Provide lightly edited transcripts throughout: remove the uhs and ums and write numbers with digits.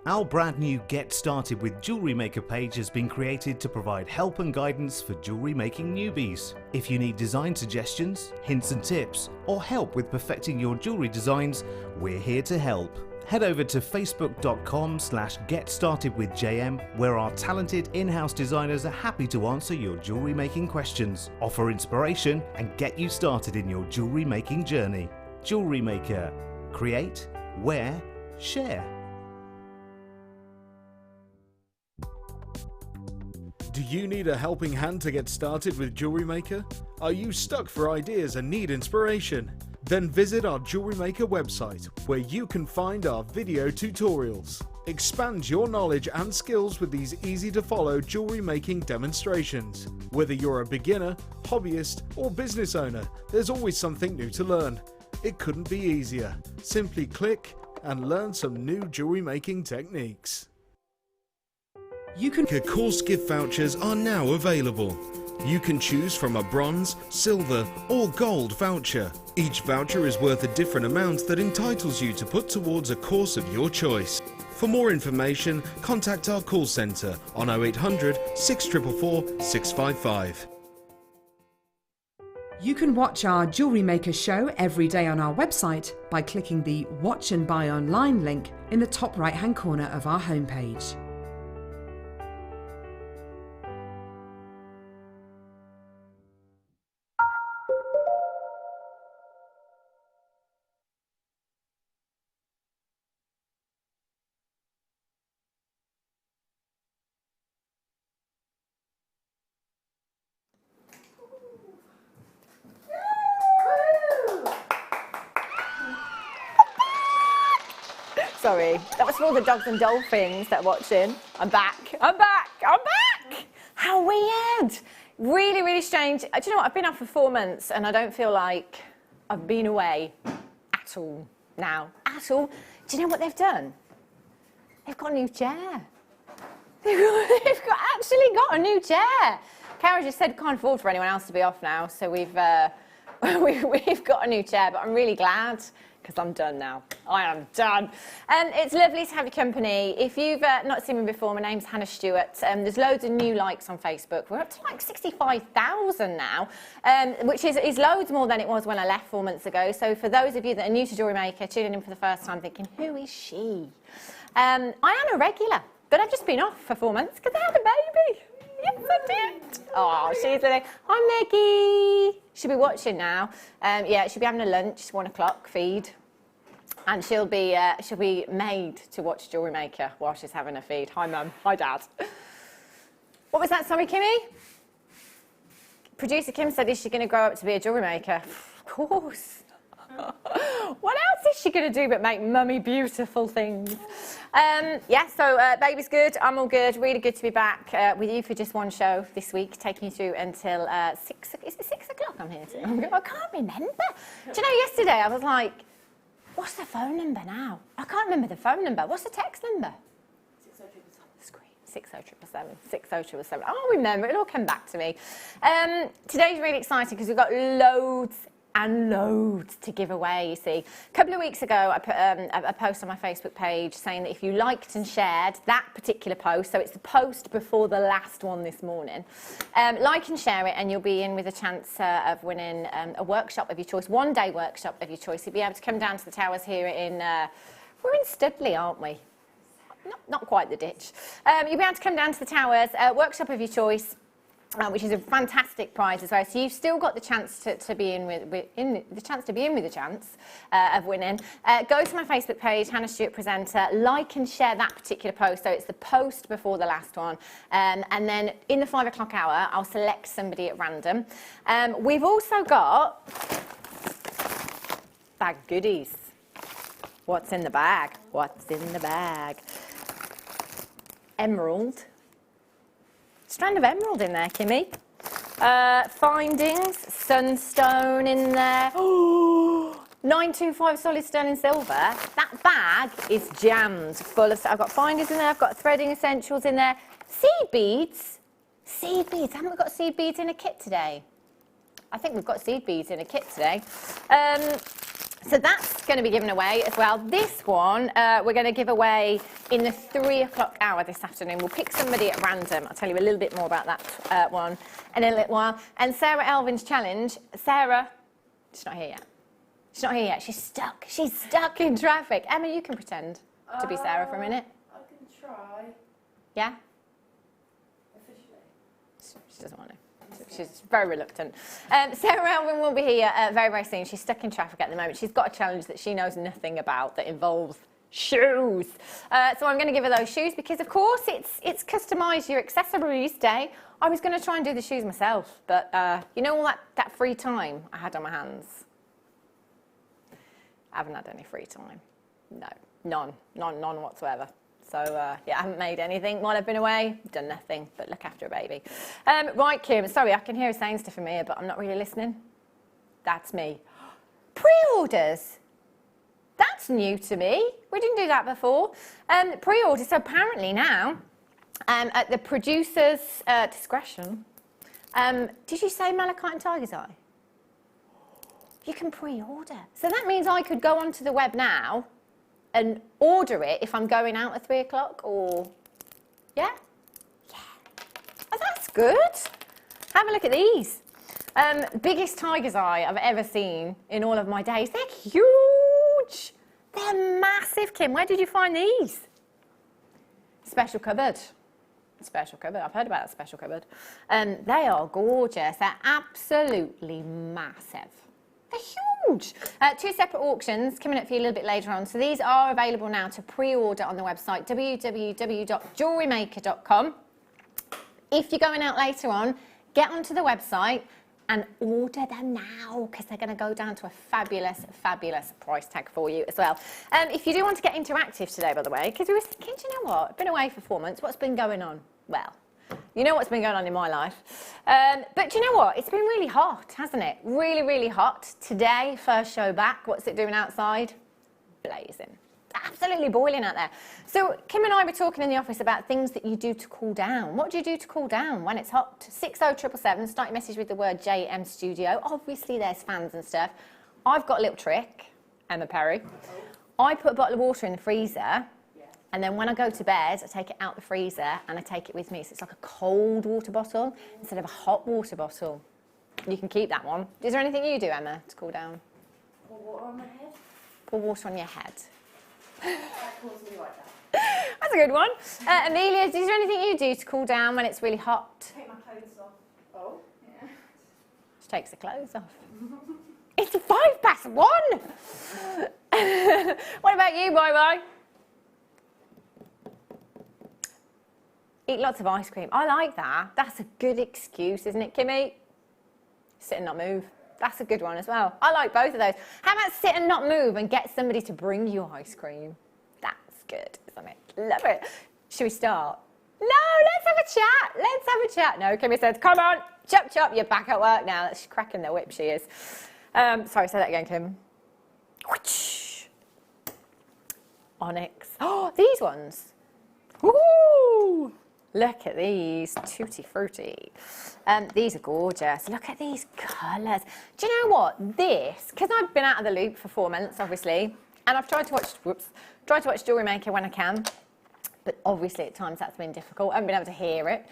Our brand new Get Started with Jewellery Maker page has been created to provide help and guidance for jewellery making newbies. If you need design suggestions, hints and tips, or help with perfecting your jewellery designs, we're here to help. Head over to facebook.com/getstartedwithjm, where our talented in-house designers are happy to answer your jewellery making questions, offer inspiration, and get you started in your jewellery making journey. Jewellery Maker. Create, wear, share. Do you need a helping hand to get started with Jewellery Maker? Are you stuck for ideas and need inspiration? Then visit our Jewellery Maker website, where you can find our video tutorials. Expand your knowledge and skills with these easy-to-follow jewellery making demonstrations. Whether you're a beginner, hobbyist, or business owner, there's always something new to learn. It couldn't be easier. Simply click and learn some new jewellery making techniques. Course gift vouchers are now available. You can choose from a bronze, silver, or gold voucher. Each voucher is worth a different amount that entitles you to put towards a course of your choice. For more information, contact our call centre on 0800 644 655. You can watch our Jewellery Maker show every day on our website by clicking the Watch and Buy Online link in the top right-hand corner of our homepage. Sorry, that was for all the dogs and dolphins that are watching. I'm back, I'm back, I'm back! How weird! Really, really strange. Do you know what? I've been off for 4 months and I don't feel like I've been away at all now. At all. Do you know what they've done? They've got a new chair. Actually got a new chair. Kara just said can't afford for anyone else to be off now, so we've got a new chair, but I'm really glad, because I'm done now. I am done. It's lovely to have your company. If you've not seen me before, my name's Hannah Stuart. There's loads of new likes on Facebook. We're up to like 65,000 now, which is loads more than it was when I left 4 months ago. So for those of you that are new to Jewellery Maker, tuning in for the first time thinking, who is she? I am a regular, but I've just been off for 4 months because I had a baby. Yes, I did. Oh, she's like, hi Maggie. She'll be watching now. Yeah, she'll be having a lunch, 1 o'clock feed. And she'll be made to watch Jewellery Maker while she's having a feed. Hi Mum, hi Dad. What was that, sorry Kimmy? Producer Kim said, is she going to grow up to be a Jewellery Maker? Of course. What else is she going to do but make mummy beautiful things? Yeah, so baby's good, I'm all good, really good to be back with you for just one show this week, taking you through until 6 o'clock I'm here too. I can't remember. Do you know, yesterday I was like, what's the phone number now? I can't remember the phone number. What's the text number? 60777. 60777. I'll remember, it'll all come back to me. Today's really exciting because we've got loads and loads to give away, you see. A couple of weeks ago, I put a post on my Facebook page saying that if you liked and shared that particular post, so it's the post before the last one this morning, like and share it and you'll be in with a chance of winning a workshop of your choice, one-day workshop of your choice. You'll be able to come down to the towers here in, we're in Studley, aren't we? Not quite the ditch. You'll be able to come down to the towers, workshop of your choice, which is a fantastic prize as well. So you've still got the chance to be in with the chance of winning. Go to my Facebook page, Hannah Stewart Presenter, like and share that particular post. So it's the post before the last one, and then in the 5 o'clock hour, I'll select somebody at random. We've also got bag goodies. What's in the bag? What's in the bag? Emerald. Strand of emerald in there, Kimmy. Findings, sunstone in there. Oh, 925 solid sterling silver. That bag is jammed full of. I've got findings in there. I've got threading essentials in there. Seed beads. Seed beads. Haven't we got seed beads in a kit today? I think we've got seed beads in a kit today. So that's going to be given away as well. This one, we're going to give away in the 3 o'clock hour this afternoon. We'll pick somebody at random. I'll tell you a little bit more about that one in a little while. And Sarah Elvin's challenge. Sarah, she's not here yet. She's not here yet. She's stuck. She's stuck in traffic. Emma, you can pretend to be Sarah for a minute. I can try. Yeah? Officially. She doesn't want to. She's very reluctant. Sarah Elvin will be here very, very soon. She's stuck in traffic at the moment. She's got a challenge that she knows nothing about that involves shoes. So I'm going to give her those shoes because, of course, it's customise your accessories day. I was going to try and do the shoes myself, but you know all that free time I had on my hands? I haven't had any free time. No, none whatsoever. So, yeah, I haven't made anything while I've been away. Done nothing but look after a baby. Right, Kim, sorry, I can hear her saying stuff from here, but I'm not really listening. That's me. Pre-orders. That's new to me. We didn't do that before. Pre-orders, so apparently now, at the producer's discretion, did you say Malachite and Tiger's Eye? You can pre-order. So that means I could go onto the web now and order it if I'm going out at 3 o'clock, or, yeah? Yeah. Oh, that's good. Have a look at these. Biggest tiger's eye I've ever seen in all of my days. They're huge. They're massive, Kim. Where did you find these? Special cupboard. Special cupboard. I've heard about that special cupboard. They are gorgeous. They're absolutely massive. They're huge. 2 separate auctions coming up for you a little bit later on. So these are available now to pre-order on the website, www.jewellerymaker.com. If you're going out later on, get onto the website and order them now because they're going to go down to a fabulous, fabulous price tag for you as well. If you do want to get interactive today, by the way, because we were thinking, do you know what? I've been away for 4 months. What's been going on? Well, you know what's been going on in my life. But do you know what? It's been really hot, hasn't it? Really, really hot. Today, first show back. What's it doing outside? Blazing. Absolutely boiling out there. So Kim and I were talking in the office about things that you do to cool down. What do you do to cool down when it's hot? 60777, start your message with the word JM Studio. Obviously, there's fans and stuff. I've got a little trick, Emma Perry. I put a bottle of water in the freezer. And then when I go to bed, I take it out the freezer and I take it with me. So it's like a cold water bottle instead of a hot water bottle. You can keep that one. Is there anything you do, Emma, to cool down? Pour water on my head. Pour water on your head. That cools me right down. That's a good one. Amelia, is there anything you do to cool down when it's really hot? Take my clothes off. Oh, yeah. She takes the clothes off. It's 1:05. What about you, Bye-Bye? Eat lots of ice cream. I like that. That's a good excuse, isn't it, Kimmy? Sit and not move. That's a good one as well. I like both of those. How about sit and not move and get somebody to bring you ice cream? That's good, isn't it? Love it. Should we start? No, let's have a chat. Let's have a chat. No, Kimmy says, come on, chop, chop. You're back at work now. She's cracking the whip, she is. Sorry, say that again, Kim. Whoosh. Onyx. Oh, these ones. Woo! Look at these, tutti frutti. These are gorgeous. Look at these colours. Do you know what? This, because I've been out of the loop for 4 months, obviously, and I've tried to watch Jewellery Maker when I can, but obviously at times that's been difficult. I haven't been able to hear it.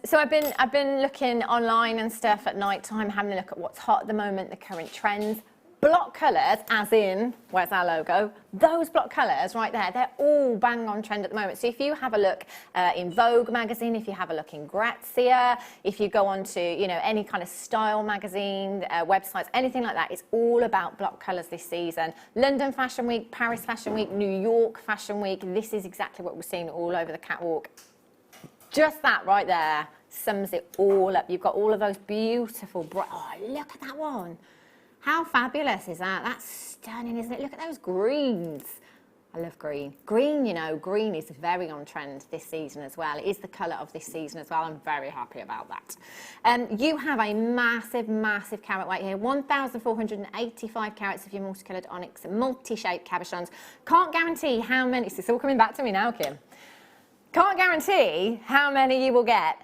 So I've been looking online and stuff at night time, having a look at what's hot at the moment, the current trends. Block colours, as in, where's our logo? Those block colours right there, they're all bang on trend at the moment. So if you have a look in Vogue magazine, if you have a look in Grazia, if you go on to, you know, any kind of style magazine, websites, anything like that, it's all about block colours this season. London Fashion Week, Paris Fashion Week, New York Fashion Week, this is exactly what we're seeing all over the catwalk. Just that right there sums it all up. You've got all of those beautiful, bright, oh, look at that one. How fabulous is that? That's stunning, isn't it? Look at those greens. I love green. Green, you know, green is very on trend this season as well. It is the colour of this season as well. I'm very happy about that. You have a massive, massive carat weight here. 1,485 carats of your multicoloured onyx, multi-shaped cabochons. Can't guarantee how many, it's all coming back to me now, Kim. Can't guarantee how many you will get.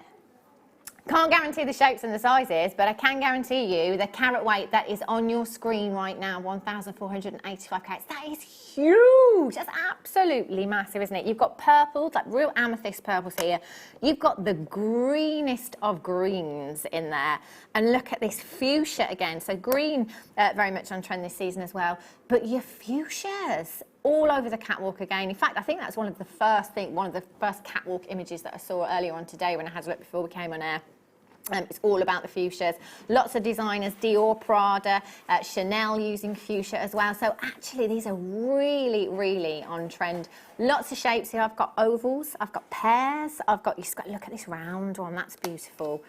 Can't guarantee the shapes and the sizes, but I can guarantee you the carat weight that is on your screen right now, 1,485 carats. That is huge. That's absolutely massive, isn't it? You've got purples, like real amethyst purples here. You've got the greenest of greens in there. And look at this fuchsia again. So green, very much on trend this season as well. But your fuchsias all over the catwalk again. In fact, I think that's one of the first catwalk images that I saw earlier on today when I had a look before we came on air. It's all about the fuchsias. Lots of designers, Dior, Prada, Chanel using fuchsia as well. So actually these are really, really on trend. Lots of shapes here. I've got ovals, I've got pears, I've got, you've got, look at this round one, that's beautiful.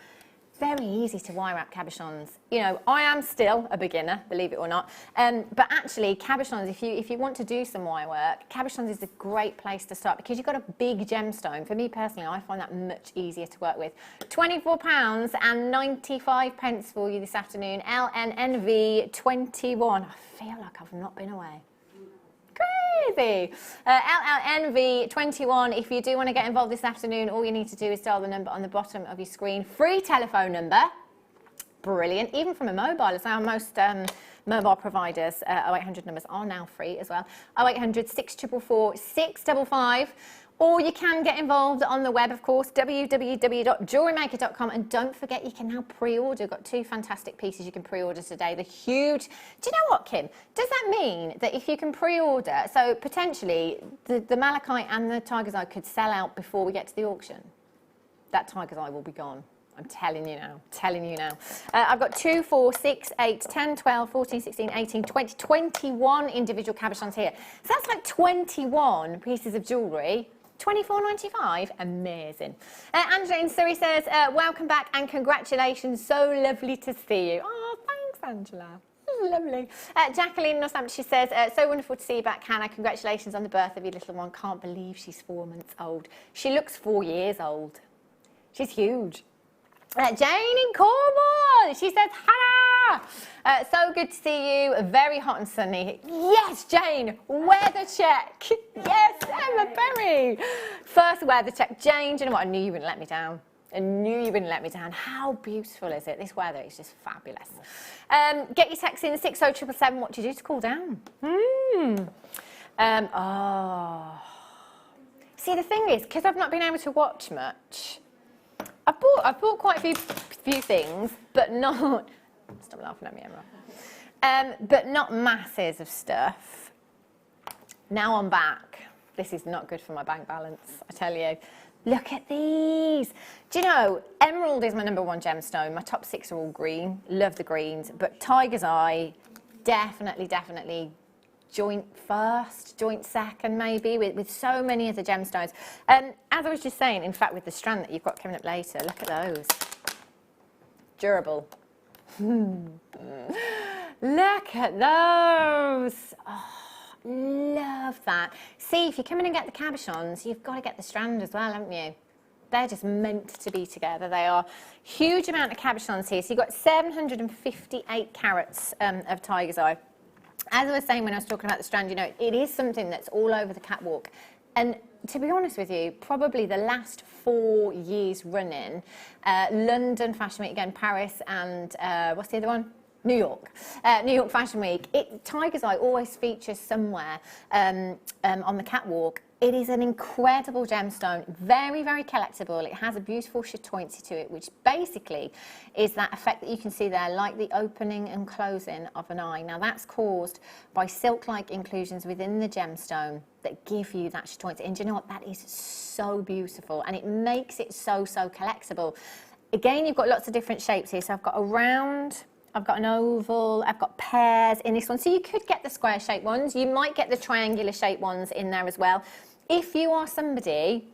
Very easy to wire wrap cabochons. You know, I am still a beginner, believe it or not. But actually, cabochons, if you want to do some wire work, cabochons is a great place to start because you've got a big gemstone. For me personally, I find that much easier to work with. £24 and 95 pence for you this afternoon. LNNV 21. I feel like I've not been away. Crazy. LLNV 21. If you do want to get involved this afternoon, all you need to do is dial the number on the bottom of your screen. Free telephone number. Brilliant. Even from a mobile, as our most mobile providers, 0800 numbers are now free as well. 0800 644 655. Or you can get involved on the web, of course, www.jewellerymaker.com. And don't forget, you can now pre-order. Got 2 fantastic pieces you can pre-order today. The huge... Do you know what, Kim? Does that mean that if you can pre-order, so potentially the malachite and the tiger's eye could sell out before we get to the auction? That tiger's eye will be gone. I'm telling you now, I've got 2, 4, 6, 8, 10, 12, 14, 16, 18, 20, 21 individual cabochons here. So that's like 21 pieces of jewellery. £24.95, amazing. Angela in Surrey says, welcome back and congratulations, so lovely to see you. Oh, thanks, Angela. Lovely. Jacqueline in Northamptonshire says, so wonderful to see you back, Hannah. Congratulations on the birth of your little one. Can't believe she's 4 months old. She looks 4 years old. She's huge. Jane in Cornwall, she says, Hannah, so good to see you, very hot and sunny. Yes, Jane, weather check. Yes, Emma Berry. First weather check. Jane, do you know what? I knew you wouldn't let me down. I knew you wouldn't let me down. How beautiful is it? This weather is just fabulous. Get your text in 60777. What do you do to cool down? See, the thing is, because I've not been able to watch much, I've bought quite a few things, but not... Stop laughing at me, Emma. But not masses of stuff. Now I'm back. This is not good for my bank balance, I tell you. Look at these. Do you know, emerald is my #1 gemstone. My top 6 are all green. Love the greens. But tiger's eye, definitely joint first, joint second maybe, with so many of the gemstones. As I was just saying, in fact, with the strand that you've got coming up later, look at those. Durable. Look at those. Oh, love that. See, if you come in and get the cabochons, you've got to get the strand as well, haven't you? They're just meant to be together. They are. Huge amount of cabochons here. So you've got 758 carats of tiger's eye. As I was saying when I was talking about the strand, you know, it is something that's all over the catwalk. And to be honest with you, probably the last 4 years running, London Fashion Week, again, Paris, and what's the other one? New York. New York Fashion Week. Tiger's Eye always features somewhere on the catwalk. It is an incredible gemstone, very, very collectible. It has a beautiful chatoyancy to it, which basically is that effect that you can see there, like the opening and closing of an eye. Now, that's caused by silk-like inclusions within the gemstone that give you that chatoyancy. And do you know what? That is so beautiful, and it makes it so, so collectible. Again, you've got lots of different shapes here. So I've got a round, I've got an oval, I've got pears in this one. So you could get the square-shaped ones. You might get the triangular-shaped ones in there as well. If you are somebody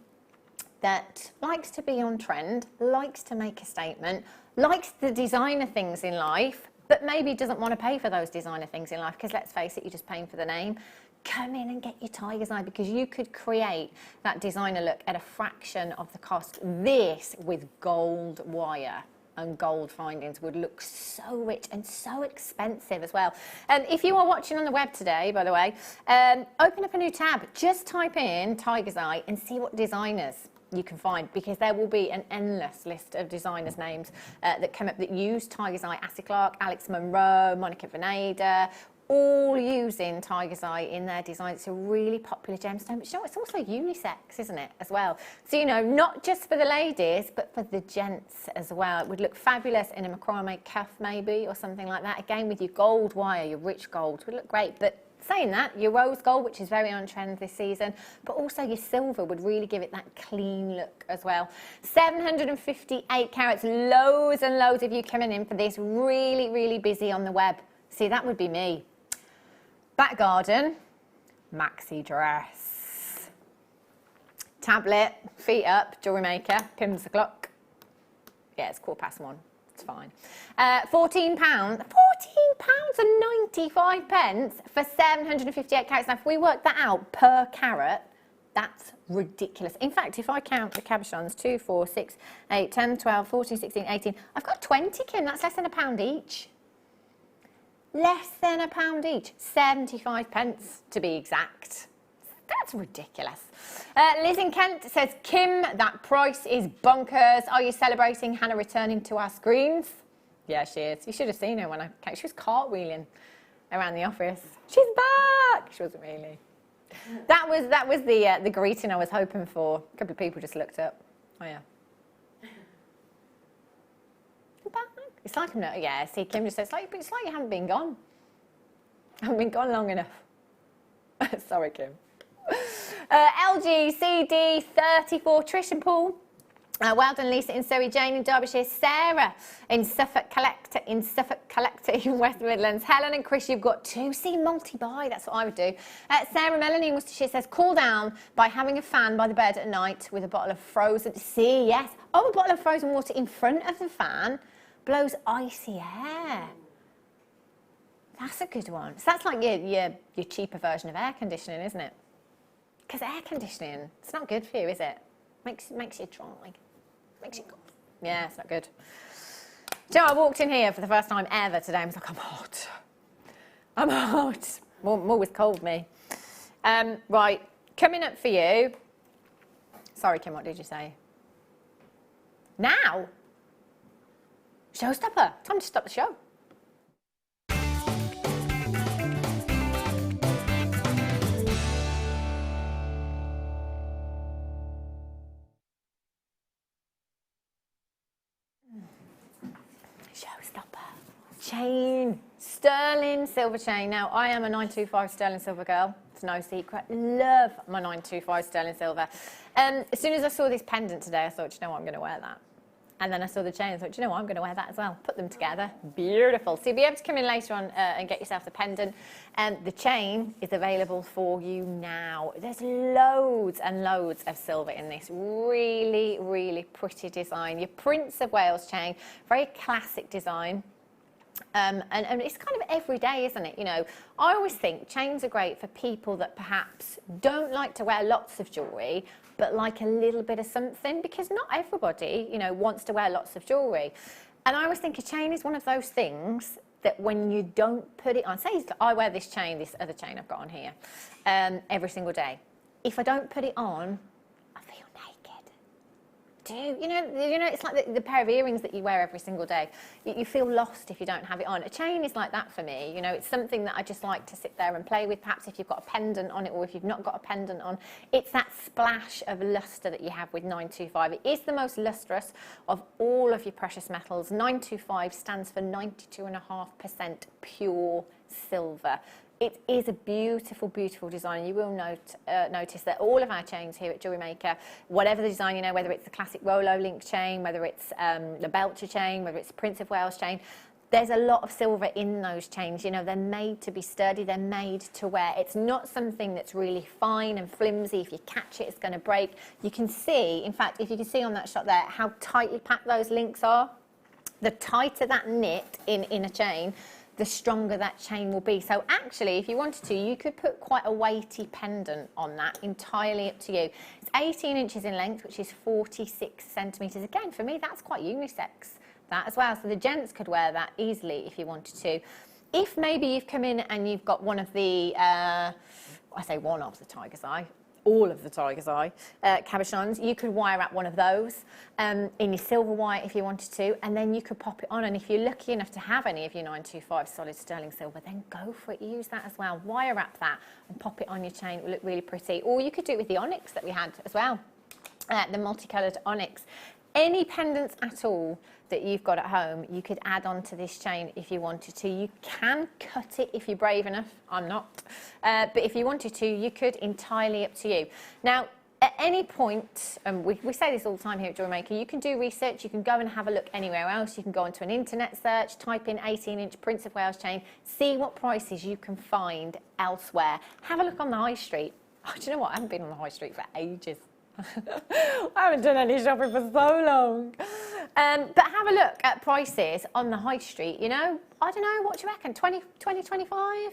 that likes to be on trend, likes to make a statement, likes the designer things in life, but maybe doesn't want to pay for those designer things in life, because let's face it, you're just paying for the name, come in and get your tiger's eye, because you could create that designer look at a fraction of the cost. This with gold wire and gold findings would look so rich and so expensive as well. If you are watching on the web today, by the way, open up a new tab. Just type in tiger's eye and see what designers you can find, because there will be an endless list of designers' names that come up that use Tiger's Eye. Ashley Clark, Alex Monroe, Monica Veneda, all using Tiger's Eye in their designs. It's a really popular gemstone, but you know, it's also unisex, isn't it, as well? So, you know, not just for the ladies, but for the gents as well. It would look fabulous in a macrame cuff maybe, or something like that. Again, with your gold wire, your rich gold, would look great. But saying that, your rose gold, which is very on trend this season, but also your silver would really give it that clean look as well. 758 carats, loads and loads of you coming in for this. Really, really busy on the web. See, that would be me. Back garden, maxi dress. Tablet, feet up, Jewellery Maker, pins the clock. Yeah, it's 1:15. It's fine. £14, £14.95 for 758 carats. Now, if we work that out per carat, that's ridiculous. In fact, if I count the cabochons, 2, 4, 6, 8, 10, 12, 14, 16, 18, I've got 20, Kim. That's less than £1 each. Less than £1 each. 75 pence to be exact. That's ridiculous. Liz in Kent says, Kim, that price is bonkers. Are you celebrating Hannah returning to our screens? Yeah, she is. You should have seen her when I came. She was cartwheeling around the office. She's back. She wasn't really. That was the greeting I was hoping for. A couple of people just looked up. Oh yeah. You're back. It's like I'm not. Yeah. See, Kim just says, it's like you haven't been gone. I haven't been gone long enough. Sorry, Kim. LG CD34, Trish and Paul. Well done, Lisa in Surrey, Jane in Derbyshire, Sara in Suffolk Collector in West Midlands. Helen and Chris, you've got 2. See, multi-buy, that's what I would do. Sarah Melanie in Worcestershire says, cool down by having a fan by the bed at night with a bottle of frozen, see, yes. Oh, a bottle of frozen water in front of the fan blows icy air. That's a good one. So that's like your cheaper version of air conditioning, isn't it? Because air conditioning, it's not good for you, is it? Makes you dry. Makes you cough. Yeah, it's not good. Do you know, I walked in here for the first time ever today. I was like, I'm hot. I'm hot. More with cold, me. Right, coming up for you. Sorry, Kim, what did you say? Now? Showstopper. Time to stop the show. Chain, sterling silver chain. Now, I am a 925 sterling silver girl. It's no secret. Love my 925 sterling silver. As soon as I saw this pendant today, I thought, you know what, I'm going to wear that. And then I saw the chain, I thought, you know what, I'm going to wear that as well. Put them together. Beautiful. So you'll be able to come in later on and get yourself the pendant. The chain is available for you now. There's loads and loads of silver in this. Really, really pretty design. Your Prince of Wales chain, very classic design. And it's kind of everyday, isn't it? You know, I always think chains are great for people that perhaps don't like to wear lots of jewellery, but like a little bit of something, because not everybody, you know, wants to wear lots of jewellery. And I always think a chain is one of those things that when you don't put it on, say I wear this chain, this other chain I've got on here, every single day. If I don't put it on, I feel naked. You know, it's like the pair of earrings that you wear every single day. You feel lost if you don't have it on. A chain is like that for me. You know, it's something that I just like to sit there and play with. Perhaps if you've got a pendant on it, or if you've not got a pendant on, it's that splash of lustre that you have with 925. It is the most lustrous of all of your precious metals. 925 stands for 92.5% pure silver. It is a beautiful, beautiful design. You will notice that all of our chains here at Jewellery Maker, whatever the design, you know, whether it's the classic Rolo link chain, whether it's the Belcher chain, whether it's the Prince of Wales chain, there's a lot of silver in those chains. You know, they're made to be sturdy, they're made to wear. It's not something that's really fine and flimsy. If you catch it, it's going to break. You can see, in fact, if you can see on that shot there, how tightly packed those links are. The tighter that knit in a chain, the stronger that chain will be. So actually, if you wanted to, you could put quite a weighty pendant on that, entirely up to you. It's 18 inches in length, which is 46 centimetres. Again, for me, that's quite unisex, that as well. So the gents could wear that easily if you wanted to. If maybe you've come in and you've got one of the, I say one of the Tiger's Eye, all of the tiger's eye cabochons. You could wire wrap one of those in your silver wire if you wanted to, and then you could pop it on. And if you're lucky enough to have any of your 925 solid sterling silver, then go for it. Use that as well. Wire wrap that and pop it on your chain. It will look really pretty. Or you could do it with the onyx that we had as well, the multicoloured onyx. Any pendants at all that you've got at home, you could add on to this chain if you wanted to. You can cut it if you're brave enough. I'm not. But if you wanted to, you could. Entirely up to you. Now, at any point, and we say this all the time here at Jewellery Maker, you can do research. You can go and have a look anywhere else. You can go onto an internet search, type in 18-inch Prince of Wales chain, see what prices you can find elsewhere. Have a look on the high street. Oh, do you know what? I haven't been on the high street for ages. I haven't done any shopping for so long. But have a look at prices on the high street, you know. I don't know, what do you reckon, 20, 25?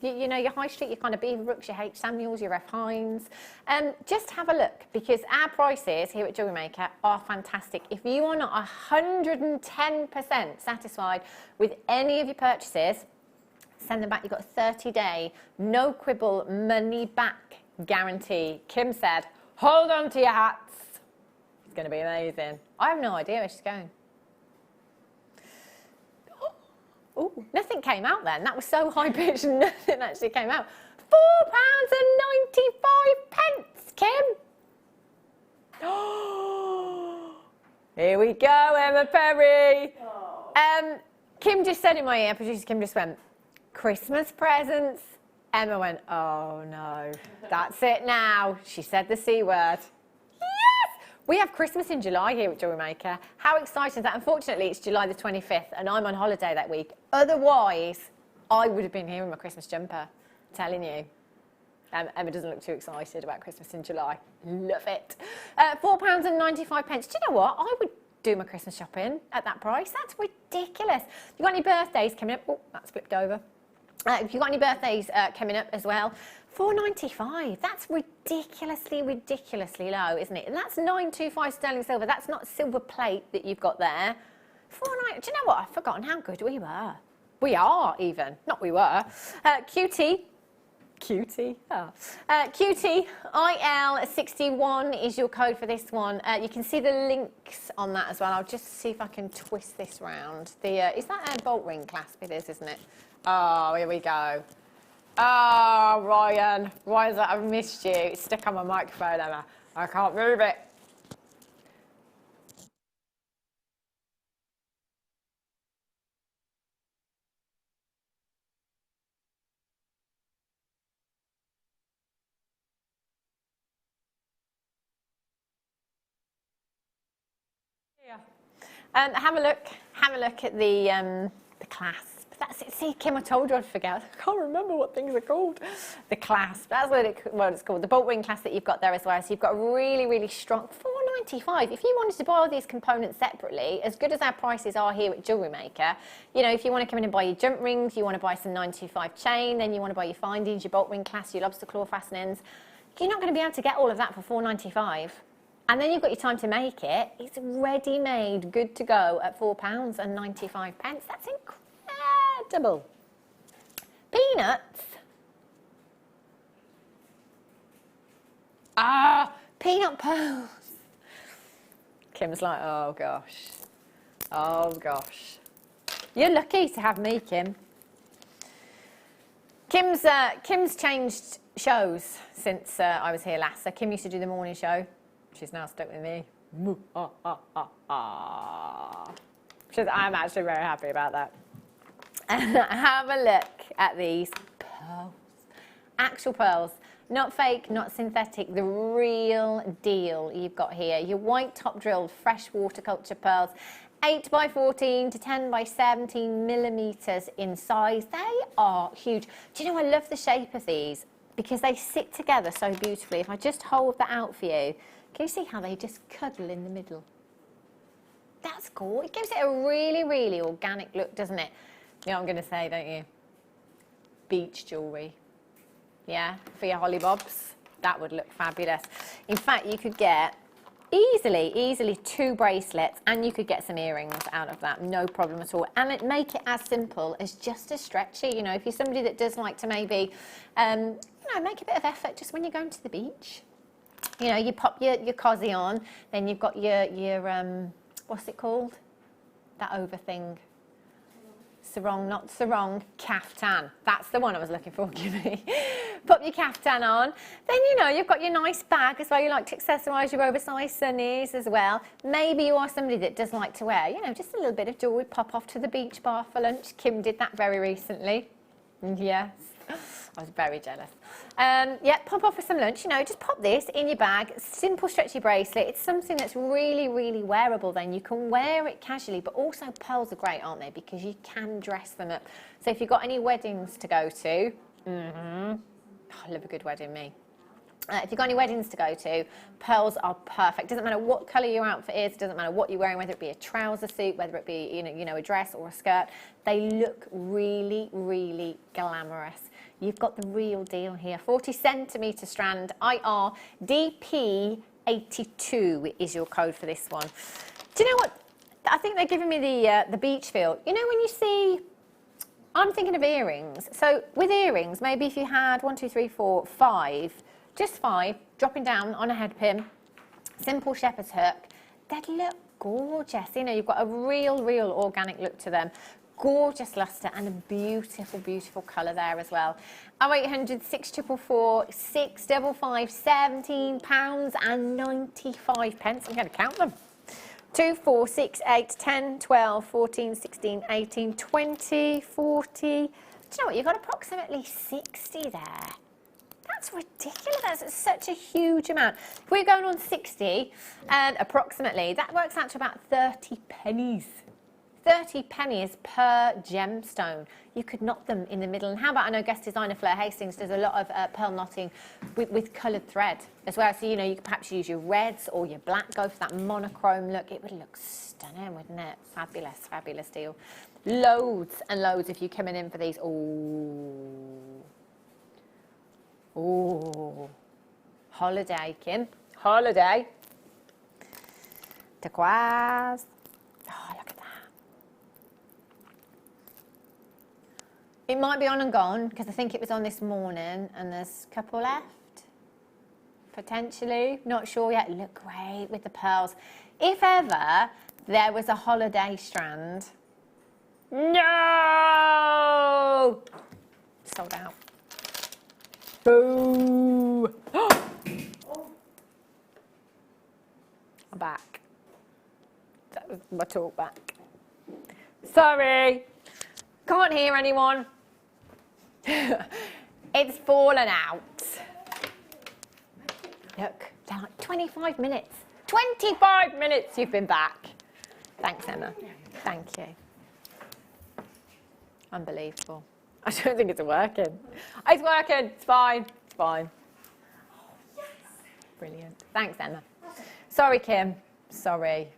You know, your high street, your kind of Beaverbrooks, your H. Samuels, your F. Hines. Just have a look, because our prices here at Jewellery Maker are fantastic. If you are not 110% satisfied with any of your purchases, send them back. You've got a 30-day, no quibble, money back guarantee. Kim said, hold on to your hats. It's going to be amazing. I have no idea where she's going. Oh, nothing came out then. That was so high-pitched, nothing actually came out. £4.95, Kim. Here we go, Emma Perry. Kim just said in my ear, producer Kim just went, Christmas presents. Emma went, oh no, that's it now. She said the C word. Yes! We have Christmas in July here at Jewellery Maker. How exciting is that? Unfortunately, it's July the 25th and I'm on holiday that week. Otherwise, I would have been here in my Christmas jumper, telling you. Emma doesn't look too excited about Christmas in July. Love it. £4.95. Do you know what? I would do my Christmas shopping at that price. That's ridiculous. You got any birthdays coming up? Oh, that's flipped over. If you've got any birthdays coming up as well, £4.95. That's ridiculously low, isn't it? And that's 925 sterling silver. That's not silver plate that you've got there. £4.95. Do you know what? I've forgotten how good we were. We are even. Not we were. QT. QT IL61 is your code for this one. You can see the links on that as well. I'll just see if I can twist this round. Is that a bolt ring clasp? It is, isn't it? Oh, here we go. Oh, Ryan. Why is that? I've missed you. It's stuck on my microphone, Emma. I can't move it. Yeah. Have a look at the clasp. That's it. See, Kim, I told you I'd forget. I can't remember what things are called. The clasp. That's what it's called. The bolt ring clasp that you've got there as well. So you've got a really strong £4.95. If you wanted to buy all these components separately, as good as our prices are here at Jewellery Maker, you know, if you want to come in and buy your jump rings, you want to buy some 925 chain, then you want to buy your findings, your bolt ring clasp, your lobster claw fastenings, you're not going to be able to get all of that for £4.95. And then you've got your time to make it. It's ready-made, good to go at £4.95. That's incredible. Peanuts. Peanut pearls. Kim's like, oh gosh. Oh gosh. You're lucky to have me, Kim. Kim's changed shows since I was here last. So Kim used to do the morning show. She's now stuck with me. I'm actually very happy about that. Have a look at these pearls. Actual pearls. Not fake, not synthetic, the real deal you've got here. Your white top drilled fresh water culture pearls. 8 by 14 to 10 by 17 millimetres in size. They are huge. Do you know, I love the shape of these because they sit together so beautifully. If I just hold that out for you, can you see how they just cuddle in the middle? That's cool. It gives it a really organic look, doesn't it? You know what I'm going to say, don't you? Beach jewellery. Yeah, for your hollybobs. That would look fabulous. In fact, you could get easily 2 bracelets and you could get some earrings out of that. No problem at all. And make it as simple as just a stretchy. You know, if you're somebody that does like to maybe, you know, make a bit of effort just when you're going to the beach. You know, you pop your cosy on, then you've got your what's it called? That over thing. Sarong, not sarong, caftan. That's the one I was looking for, Kimmy. Pop your caftan on. Then, you know, you've got your nice bag as well. You like to accessorise your oversized sunnies as well. Maybe you are somebody that does like to wear, you know, just a little bit of jewellery, pop off to the beach bar for lunch. Kim did that very recently. Yes. I was very jealous. Yeah, pop off for some lunch, you know, just pop this in your bag, simple stretchy bracelet. It's something that's really, really wearable then. You can wear it casually, but also pearls are great, aren't they? Because you can dress them up. So if you've got any weddings to go to, I love a good wedding, me. If you've got any weddings to go to, pearls are perfect. Doesn't matter what colour your outfit is, doesn't matter what you're wearing, whether it be a trouser suit, whether it be you know a dress or a skirt. They look really, really glamorous. You've got the real deal here. 40 centimetre strand, IR DP82 is your code for this one. Do you know what? I think they're giving me the beach feel. You know when you see, I'm thinking of earrings. So with earrings, maybe if you had 1, 2, 3, 4, 5. Just 5, dropping down on a head pin, simple shepherd's hook, they'd look gorgeous. You know, you've got a real organic look to them. Gorgeous lustre and a beautiful, beautiful colour there as well. 0800 644 655, £17.95. I'm going to count them. 2, 4, 6, 8, 10, 12, 14, 16, 18, 20, 40. Do you know what? You've got approximately 60 there. That's ridiculous. It's such a huge amount. If we're going on 60, and approximately, that works out to about 30 pennies. 30 pennies per gemstone. You could knot them in the middle. And how about, I know guest designer Fleur Hastings does a lot of pearl knotting with coloured thread as well. So, you know, you could perhaps use your reds or your black, go for that monochrome look. It would look stunning, wouldn't it? Fabulous, fabulous deal. Loads and loads if you're coming in for these. Oh, holiday, Kim. Holiday. Turquoise. Oh, look at that. It might be on and gone because I think it was on this morning and there's a couple left. Potentially. Not sure yet. Look great with the pearls. If ever there was a holiday strand. No! Sold out. Boo! I'm back. That was my talk back. Sorry. Can't hear anyone. It's fallen out. Look, they're like 25 minutes. 25 minutes you've been back. Thanks, Emma. Thank you. Unbelievable. I don't think it's working. It's working. It's fine. It's fine. Yes. Brilliant. Thanks, Emma. Sorry, Kim. Sorry.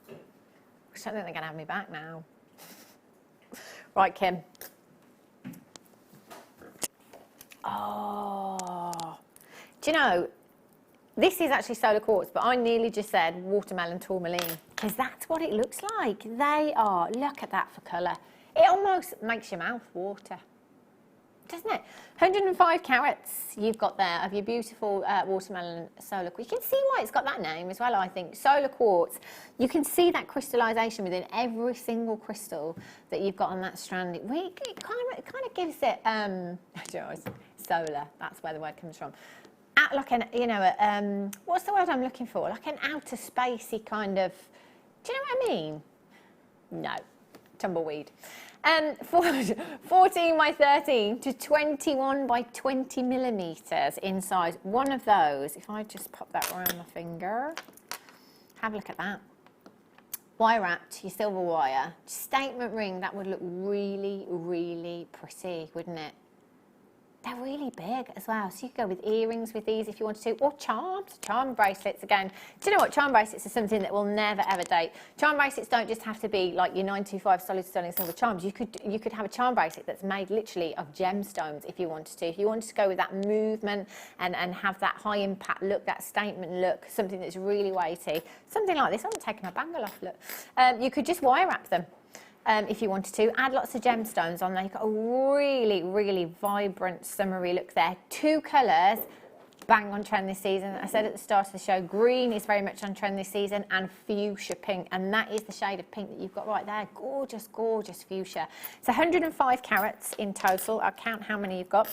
I don't think they're going to have me back now. Right, Kim. Oh. Do you know, this is actually solar quartz, but I nearly just said watermelon tourmaline because that's what it looks like. They are. Look at that for colour. It almost makes your mouth water, doesn't it? 105 carats you've got there of your beautiful watermelon solar quartz. You can see why it's got that name as well, I think. Solar quartz. You can see that crystallisation within every single crystal that you've got on that strand. It kind of gives it, solar, that's where the word comes from. Like an, you know, what's the word I'm looking for? Like an outer spacey kind of, do you know what I mean? No. Tumbleweed. 14 by 13 to 21 by 20 millimetres in size. One of those, if I just pop that around my finger, have a look at that. Wire wrapped, your silver wire. Statement ring, that would look really, really pretty, wouldn't it? They're really big as well, so you could go with earrings with these if you wanted to, or charms, charm bracelets again. Do you know what, charm bracelets are something that will never ever date. Charm bracelets don't just have to be like your 925 solid sterling silver charms. You could have a charm bracelet that's made literally of gemstones if you wanted to. If you wanted to go with that movement and have that high impact look, that statement look, something that's really weighty, something like this. I'm taking my bangle off, look. You could just wire wrap them. if you wanted to. Add lots of gemstones on there. You've got a really, really vibrant summery look there. 2 colours, bang on trend this season. I said at the start of the show, green is very much on trend this season, and fuchsia pink, and that is the shade of pink that you've got right there. Gorgeous, gorgeous fuchsia. It's 105 carats in total. I'll count how many you've got.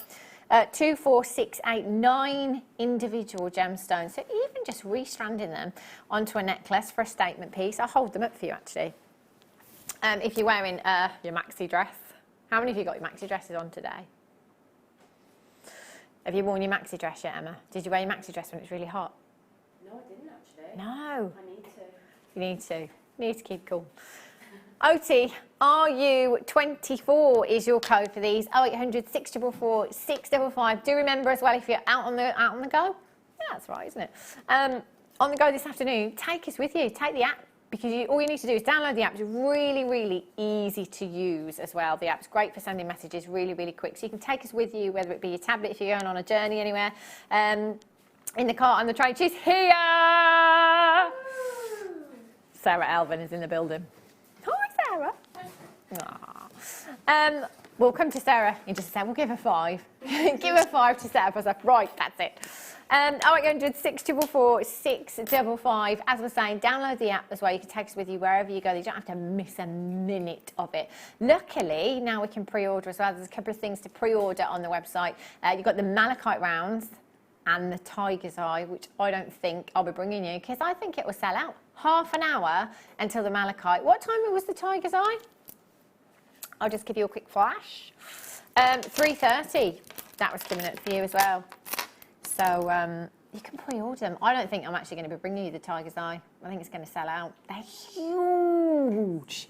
2, 4, 6, 8, 9 individual gemstones. So even just restranding them onto a necklace for a statement piece. I'll hold them up for you actually. If you're wearing your maxi dress. How many of you got your maxi dresses on today? Have you worn your maxi dress yet, Emma? Did you wear your maxi dress when it's really hot? No, I didn't actually. No. I need to. You need to. You need to keep cool. OT, RU24 is your code for these. 0800 644 655. Do remember as well, if you're out on the go. Yeah, that's right, isn't it? On the go this afternoon, take us with you. Take the app, because all you need to do is download the app. It's really, really easy to use as well. The app's great for sending messages really, really quick. So you can take us with you, whether it be your tablet if you're going on a journey anywhere, in the car, on the train. She's here! Sarah Elvin is in the building. Hi, Sarah. We'll come to Sarah in just a second. We'll give her 5. Give her 5 to set up herself. Right, that's it. 0800 644 655. As I was saying, download the app as well. You can take us with you wherever you go. You don't have to miss a minute of it. Luckily, now we can pre-order as well. There's a couple of things to pre-order on the website. You've got the malachite rounds and the tiger's eye, which I don't think I'll be bringing you, because I think it will sell out. Half an hour until the malachite. What time was the tiger's eye? I'll just give you a quick flash. 3:30. That was coming up for you as well. So you can pre-order them. I don't think I'm actually going to be bringing you the tiger's eye. I think it's going to sell out. They're huge.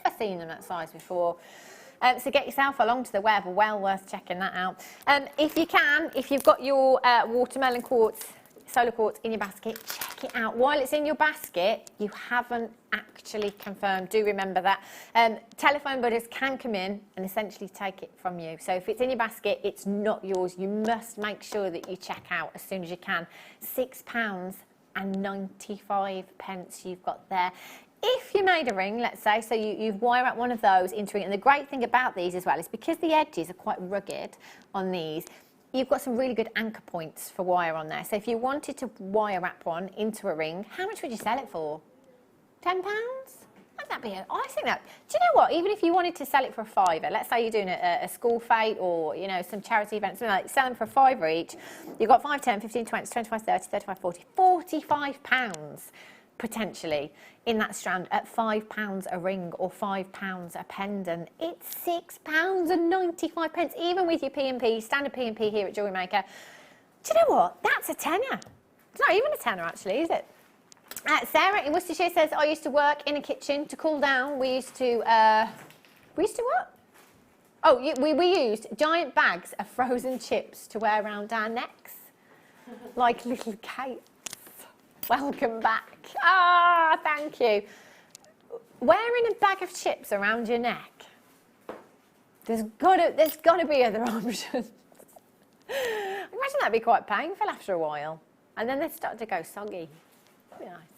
Never seen them that size before. So get yourself along to the web. Well worth checking that out. If you can, if you've got your watermelon quartz, solar quartz in your basket, check it out. While it's in your basket, you haven't actually confirmed. Do remember that. Telephone budders can come in and essentially take it from you. So if it's in your basket, it's not yours. You must make sure that you check out as soon as you can. £6.95 you've got there. If you made a ring, let's say, so you've wire wrapped one of those into a ring, and the great thing about these as well is because the edges are quite rugged on these, you've got some really good anchor points for wire on there. So if you wanted to wire wrap one into a ring, how much would you sell it for? £10? Wouldn't that be I think that, do you know what, even if you wanted to sell it for a £5, let's say you're doing a school fete or, you know, some charity event, something like, sell them for a £5 each, you've got 5, 10, 15, 20, 25, 30, 35, 40, £45 potentially in that strand at £5 a ring or £5 a pendant. It's £6.95, even with your P&P, standard P&P here at Jewellery Maker. Do you know what? That's a tenner. It's not even a tenner actually, is it? Sarah in Worcestershire says, I used to work in a kitchen to cool down. We used to what? Oh, we used giant bags of frozen chips to wear around our necks, like little capes. Welcome back. Ah, thank you. Wearing a bag of chips around your neck. There's gotta be other options. Imagine that'd be quite painful after a while, and then they start to go soggy. That'd be nice.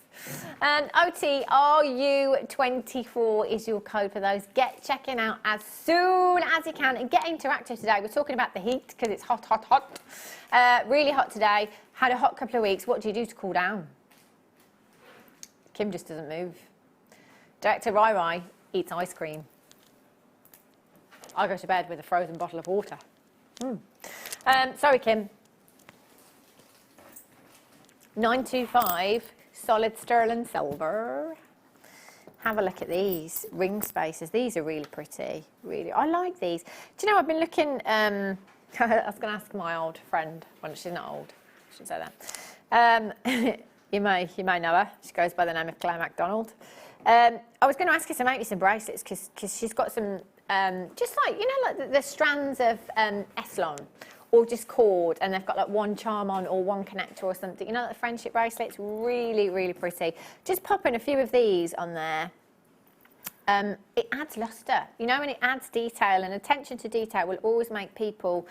OTRU24 is your code for those. Get checking out as soon as you can and get interactive today. We're talking about the heat because it's hot, hot, hot. Really hot today. Had a hot couple of weeks. What do you do to cool down? Kim just doesn't move. Director Rai Rai eats ice cream. I go to bed with a frozen bottle of water. Sorry, Kim. 925 solid sterling silver. Have a look at these ring spaces. These are really pretty. Really, I like these. Do you know, I've been looking. I was going to ask my old friend. Well, she's not old. I shouldn't say that. You may know her. She goes by the name of Claire MacDonald. I was going to ask her to make me some bracelets because she's got some, just like, you know, like the strands of Eslon or just cord, and they've got like one charm on or one connector or something. You know, like the friendship bracelets, really, really pretty. Just popping a few of these on there. it adds luster, you know, and it adds detail, and attention to detail will always make people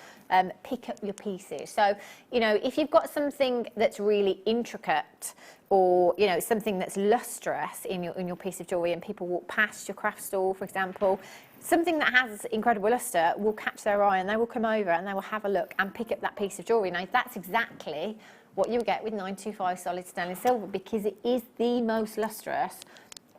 pick up your pieces. So, you know, if you've got something that's really intricate, or, you know, something that's lustrous in your piece of jewellery, and people walk past your craft store, for example, something that has incredible luster will catch their eye, and they will come over and they will have a look and pick up that piece of jewellery. Now, that's exactly what you'll get with 925 solid sterling silver, because it is the most lustrous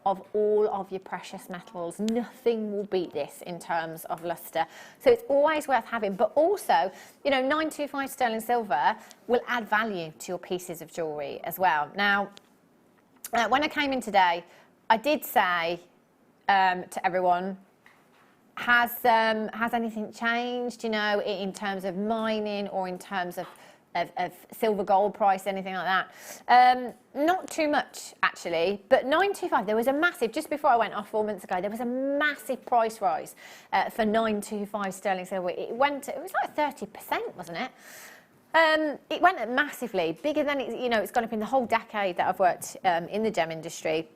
of all of your precious metals. Nothing will beat this in terms of luster. So it's always worth having. But also, you know, 925 sterling silver will add value to your pieces of jewellery as well. Now, when I came in today, I did say to everyone, has anything changed, you know, in terms of mining, or in terms of silver gold price, anything like that? Not too much, actually, but 925, there was a massive, just before I went off 4 months ago, there was a massive price rise for 925 sterling silver. It was like 30%, wasn't it? It went up massively, bigger than it, you know, it's gone up in the whole decade that I've worked in the gem industry.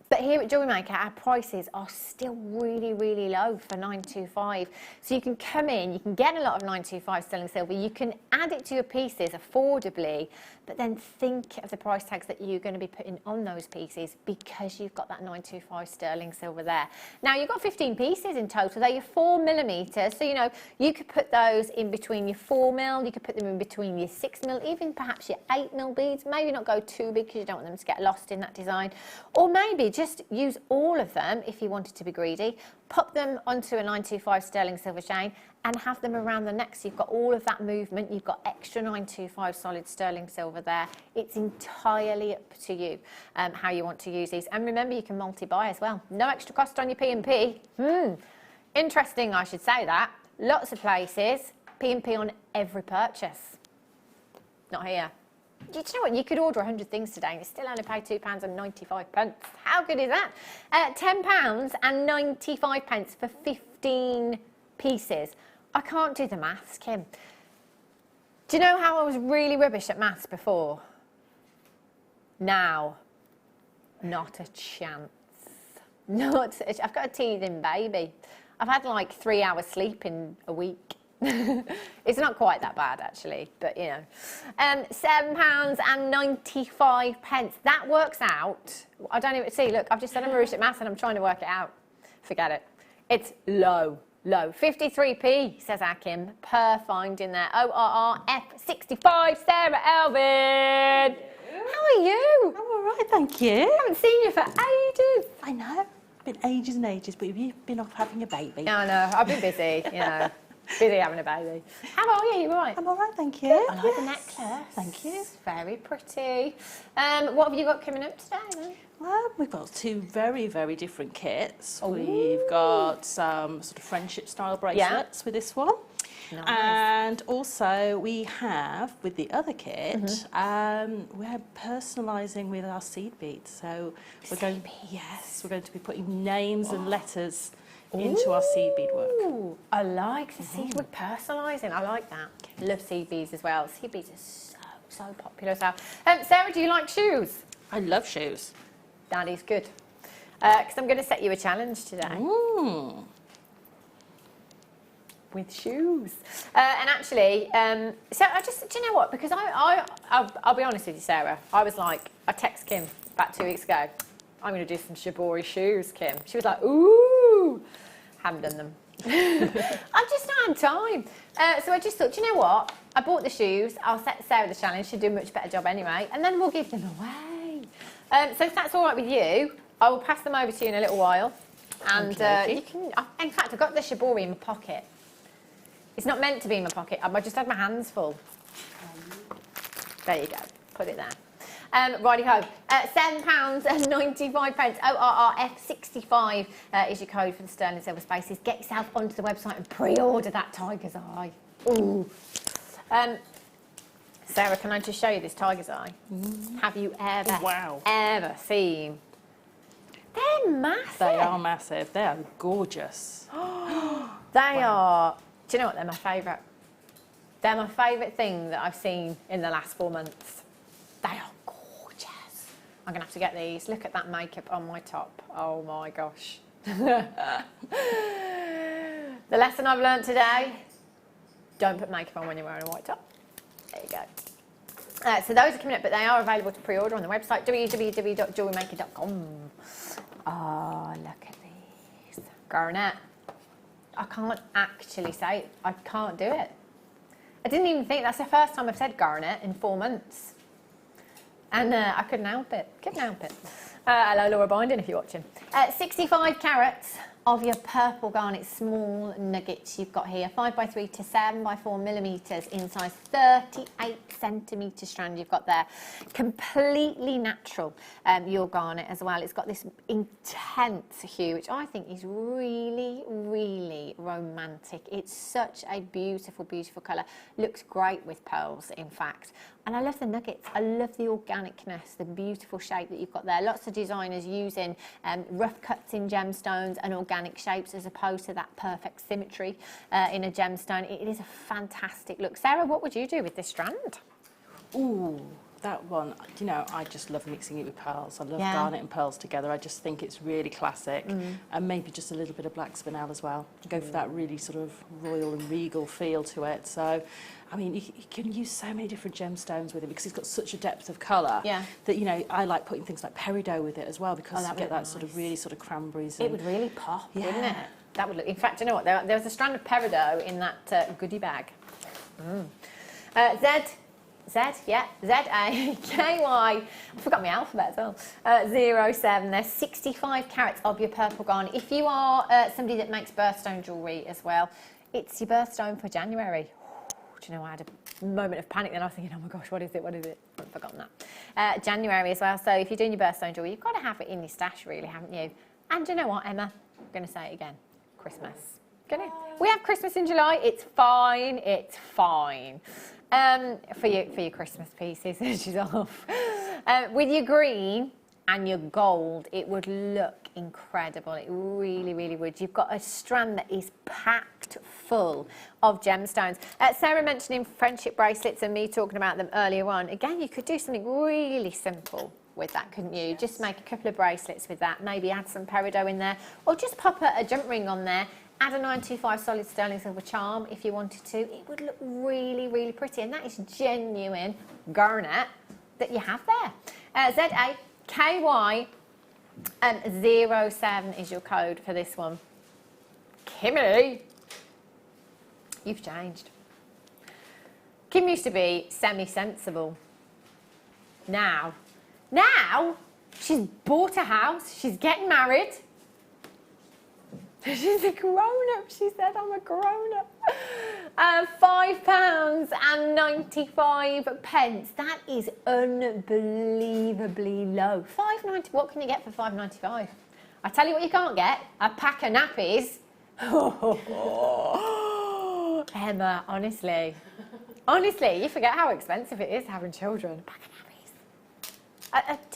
But here at Jewellery Maker, our prices are still really, really low for 925. So you can come in, you can get a lot of 925 sterling silver, you can add it to your pieces affordably, but then think of the price tags that you're going to be putting on those pieces, because you've got that 925 sterling silver there. Now, you've got 15 pieces in total. They're your 4mm, so, you know, you could put those in between your 4mm, you could put them in between your 6mm, even perhaps your 8mm beads. Maybe not go too big, because you don't want them to get lost in that design. Or maybe just use all of them if you wanted to be greedy, pop them onto a 925 sterling silver chain and have them around the neck, so you've got all of that movement, you've got extra 925 solid sterling silver there. It's entirely up to you how you want to use these. And remember, you can multi-buy as well. No extra cost on your P&P. Interesting, I should say that. Lots of places, P&P on every purchase. Not here. Do you know what? You could order 100 things today and you still only pay £2.95. How good is that? £10.95 for 15 pieces. I can't do the maths, Kim. Do you know how I was really rubbish at maths before? Now, not a chance. I've got a teething baby. I've had like 3 hours sleep in a week. It's not quite that bad, actually, but you know. £7.95. That works out. I don't even see. Look, I've just done a Marisha at maths and I'm trying to work it out. Forget it. It's low. 53p, says our Kim, per find in there. ORRF65, Sarah, Elvin. How are you? I'm all right, thank you. I haven't seen you for ages. I know. Been ages and ages, but you've been off having a baby. No, I've been busy, you know. Busy having a baby. How are you? You all right? I'm all right, thank you. I like the necklace. Thank you. It's very pretty. What have you got coming up today then? Well, we've got two very, very different kits. Ooh. We've got some sort of friendship style bracelets with this one. Nice. And also we have, with the other kit, we're personalising with our seed beads. So we're going to be putting names and letters into our seed bead work. Ooh, I like the seed bead personalising. I like that. Love seed beads as well. Seed beads are so popular as well. Sarah, do you like shoes? I love shoes. That is good. Because I'm going to set you a challenge today. With shoes. And actually, so do you know what? Because I'll be honest with you, Sarah. I was like, I texted Kim about 2 weeks ago. I'm going to do some Shibori shoes, Kim. She was like, ooh. Haven't done them. I've just not had time. So I just thought, do you know what? I bought the shoes. I'll set Sarah the challenge. She'll do a much better job anyway. And then we'll give them away. So if that's all right with you, I will pass them over to you in a little while. And you can, in fact, I've got the Shibori in my pocket. It's not meant to be in my pocket. I just had my hands full. There you go. Put it there. Righty-ho. £7.95. ORRF65 is your code for the sterling silver spaces. Get yourself onto the website and pre-order that tiger's eye. Ooh. Sarah, can I just show you this tiger's eye? Have you ever seen? They're massive. They are massive. They are gorgeous. They are. Do you know what? They're my favourite. They're my favourite thing that I've seen in the last 4 months. They are gorgeous. I'm going to have to get these. Look at that makeup on my top. Oh my gosh. The lesson I've learned today, don't put makeup on when you're wearing a white top. There you go. So those are coming up, but they are available to pre-order on the website, www.jewellerymaker.com. Oh, look at these. Garnet. I can't actually say it. I can't do it. I didn't even think, that's the first time I've said garnet in 4 months. And I couldn't help it. Couldn't help it. Hello, Laura Binding, if you're watching. 65 carats of your purple garnet small nuggets you've got here. 5x3 to 7x4 millimetres in size, 38 centimetre strand you've got there. Completely natural, your garnet as well. It's got this intense hue, which I think is really, really romantic. It's such a beautiful, beautiful colour. Looks great with pearls, in fact. And I love the nuggets. I love the organicness, the beautiful shape that you've got there. Lots of designers using rough cuts in gemstones and organic shapes as opposed to that perfect symmetry in a gemstone. It is a fantastic look. Sarah, what would you do with this strand? Ooh, that one, you know, I just love mixing it with pearls. I love garnet and pearls together. I just think it's really classic. And maybe just a little bit of black spinel as well. Go for that really sort of royal and regal feel to it. So, I mean, you can use so many different gemstones with it because it's got such a depth of colour that, you know, I like putting things like peridot with it as well because you get that sort of really sort of cranberries. It would really pop, wouldn't it? That would look, in fact, you know what, there was a strand of peridot in that goodie bag. Z-A-K-Y, I forgot my alphabet as well, 07, there's 65 carats of your purple garnet. If you are somebody that makes birthstone jewellery as well, it's your birthstone for January. Do you know, I had a moment of panic then. I was thinking, oh my gosh, what is it? What is it? I've forgotten that. January as well. So if you're doing your birthstone jewellery, you've got to have it in your stash, really, haven't you? And do you know what, Emma? I'm going to say it again. Christmas. We have Christmas in July. It's fine. It's fine. For your Christmas pieces, she's off. With your green and your gold, it would look incredible. It really, really would. You've got a strand that is packed full of gemstones. Sarah mentioning friendship bracelets and me talking about them earlier on. Again, you could do something really simple with that, couldn't you? Just make a couple of bracelets with that, maybe add some peridot in there, or just pop a jump ring on there, add a 925 solid sterling silver charm if you wanted to. It would look really, really pretty, and that is genuine garnet that you have there. Z-A-K-Y 07 is your code for this one. Kimmy, you've changed. Kim used to be semi-sensible. Now, she's bought a house, she's getting married. She's a grown-up, she said, I'm a grown-up. £5.95. That is unbelievably low. £5.90, what can you get for £5.95? I tell you what you can't get, a pack of nappies. Emma, honestly, you forget how expensive it is having children. A pack of nappies.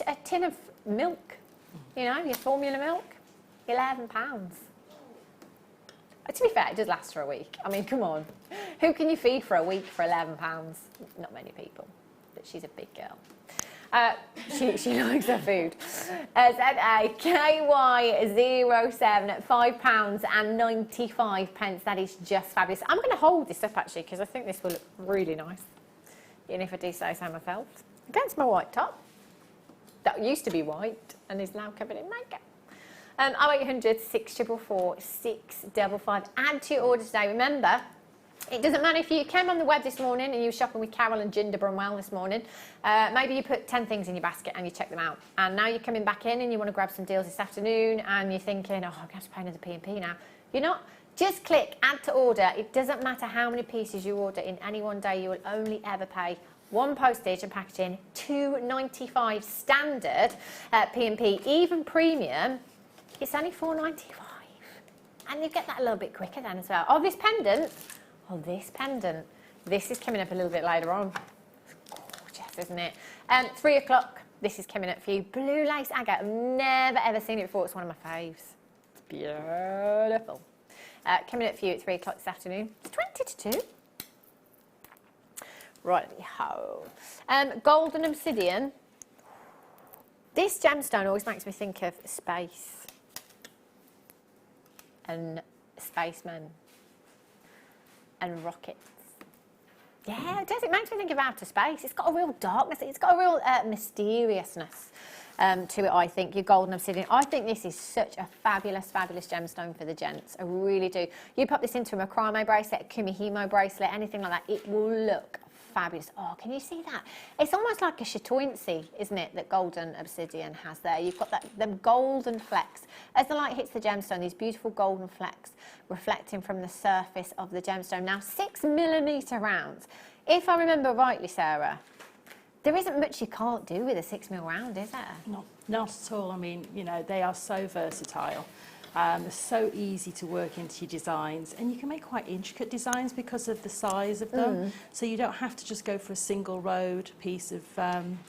A tin of milk, you know, your formula milk, £11. To be fair, it does last for a week. I mean, come on. Who can you feed for a week for £11? Not many people, but she's a big girl. She likes her food. Z-A-K-Y 07 £5.95. That is just fabulous. I'm going to hold this up, actually, because I think this will look really nice. Even if I do say so myself. Against my white top. That used to be white and is now covered in makeup. 0800 644 655. Add to your order today. Remember, it doesn't matter if you came on the web this morning and you were shopping with Carol and Jinder Brunwell this morning. Maybe you put 10 things in your basket and you check them out. And now you're coming back in and you want to grab some deals this afternoon and you're thinking, oh, I'm going to have to pay another P&P now. You're not. Just click add to order. It doesn't matter how many pieces you order in any one day. You will only ever pay one postage and packaging, £2.95 standard P&P, even premium. It's only £4.95, and you get that a little bit quicker then as well. Oh, this pendant. This is coming up a little bit later on. It's gorgeous, isn't it? 3 o'clock. This is coming up for you. Blue lace agate. I've never ever seen it before. It's one of my faves. It's beautiful. Coming up for you at 3 o'clock this afternoon. It's 20 to 2. Right-ho. Golden obsidian. This gemstone always makes me think of space. and spacemen and rockets. Yeah, it does. It makes me think of outer space. It's got a real darkness. It's got a real mysteriousness to it, I think, your golden obsidian. I think this is such a fabulous, fabulous gemstone for the gents. I really do. You pop this into a macrame bracelet, a kumihimo bracelet, anything like that, it will look fabulous. Oh, can you see that? It's almost like a chatoyancy, isn't it, that golden obsidian has there. You've got that, them golden flecks. As the light hits the gemstone, these beautiful golden flecks reflecting from the surface of the gemstone. Now, 6mm rounds. If I remember rightly, Sarah, there isn't much you can't do with a 6mm round, is there? No, not at all. I mean, you know, they are so versatile. They're so easy to work into your designs, and you can make quite intricate designs because of the size of them. So you don't have to just go for a single road piece of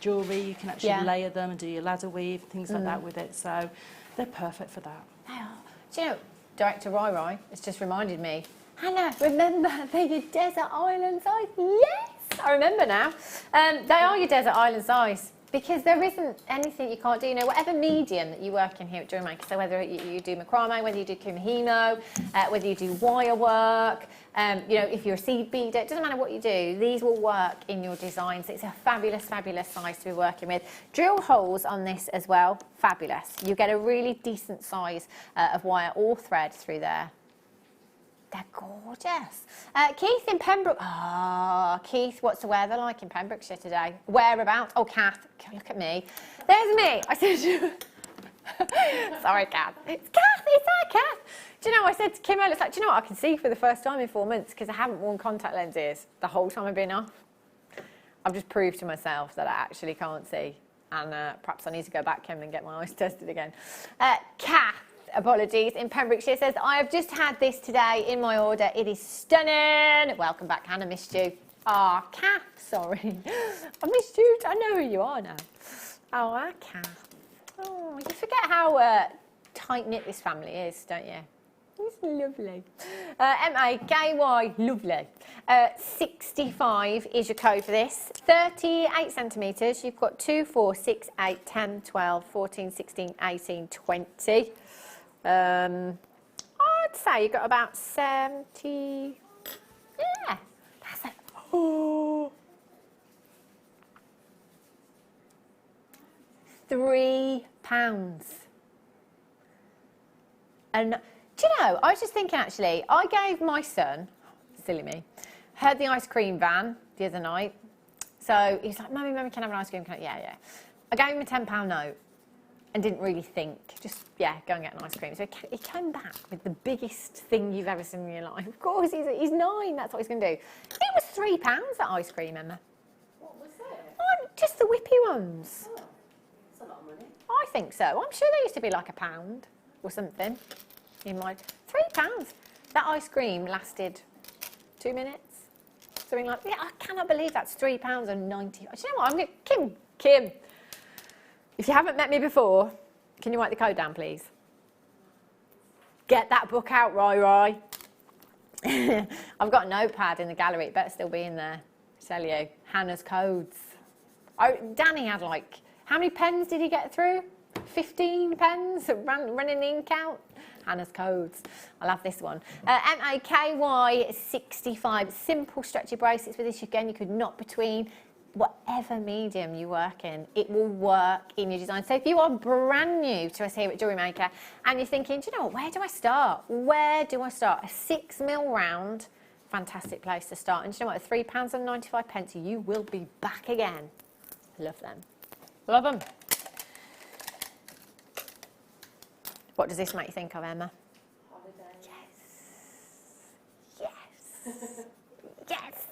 jewellery. You can actually layer them and do your ladder weave, things like that with it. So they're perfect for that. They are. Do you know, Director Rai has just reminded me, Hannah, remember they're your desert island size? Yes, I remember now. They are your desert island size. Because there isn't anything you can't do, you know, whatever medium that you work in here at Jewellery Maker, so whether you do macrame, whether you do kumihimo, whether you do wire work, you know, if you're a seed beader, it doesn't matter what you do, these will work in your designs. It's a fabulous, fabulous size to be working with. Drill holes on this as well, fabulous. You get a really decent size of wire or thread through there. They're gorgeous. Keith in Pembroke. Ah, Keith, what's the weather like in Pembrokeshire today? Whereabouts? Oh, Kath, look at me. There's me. I said, sorry, Kath. It's Kath. It's her, Kath. Do you know, I said to Kim, it's like, do you know what? I can see for the first time in 4 months because I haven't worn contact lenses the whole time I've been off. I've just proved to myself that I actually can't see. And perhaps I need to go back, Kim, and get my eyes tested again. Kath. Apologies, in Pembrokeshire says, I have just had this today in my order. It is stunning. Welcome back, Hannah, missed you. Ah, Kath, sorry. I missed you. I know who you are now. Oh, Kath. Oh, you forget how tight-knit this family is, don't you? It's lovely. M-A-K-Y, lovely. 65 is your code for this. 38 centimetres. You've got 2, 4, 6, 8, 10, 12, 14, 16, 18, 20. I'd say you've got about 70. Yeah, that's it. Oh. £3. And do you know, I was just thinking actually, I gave my son, silly me, heard the ice cream van the other night. So he was like, Mummy, can I have an ice cream? Yeah. I gave him a £10 note and didn't really think, just, yeah, go and get an ice cream. So he came back with the biggest thing you've ever seen in your life. Of course, he's 9, that's what he's going to do. It was £3, that ice cream, Emma. What was it? Oh, just the whippy ones. Oh, that's a lot of money. I think so. I'm sure they used to be like £1 or something. In my £3. That ice cream lasted 2 minutes. Something like, yeah, I cannot believe that's £3 and 90. Do you know what? I'm going Kim, if you haven't met me before, can you write the code down, please? Get that book out, Rai. I've got a notepad in the gallery. It better still be in there. I tell you, Hannah's codes. Danny had like, how many pens did he get through? 15 pens running the ink out. Hannah's codes. I'll have this one. MAKY 65. Simple stretchy bracelets with this. Again, you could knot between whatever medium you work in. It will work in your design. So if you are brand new to us here at Jewellery Maker and you're thinking, do you know what, where do I start? Where do I start? A 6mm round, fantastic place to start. And do you know what, at £3.95, you will be back again. Love them. Love them. What does this make you think of, Emma? Holiday. Yes. Yes.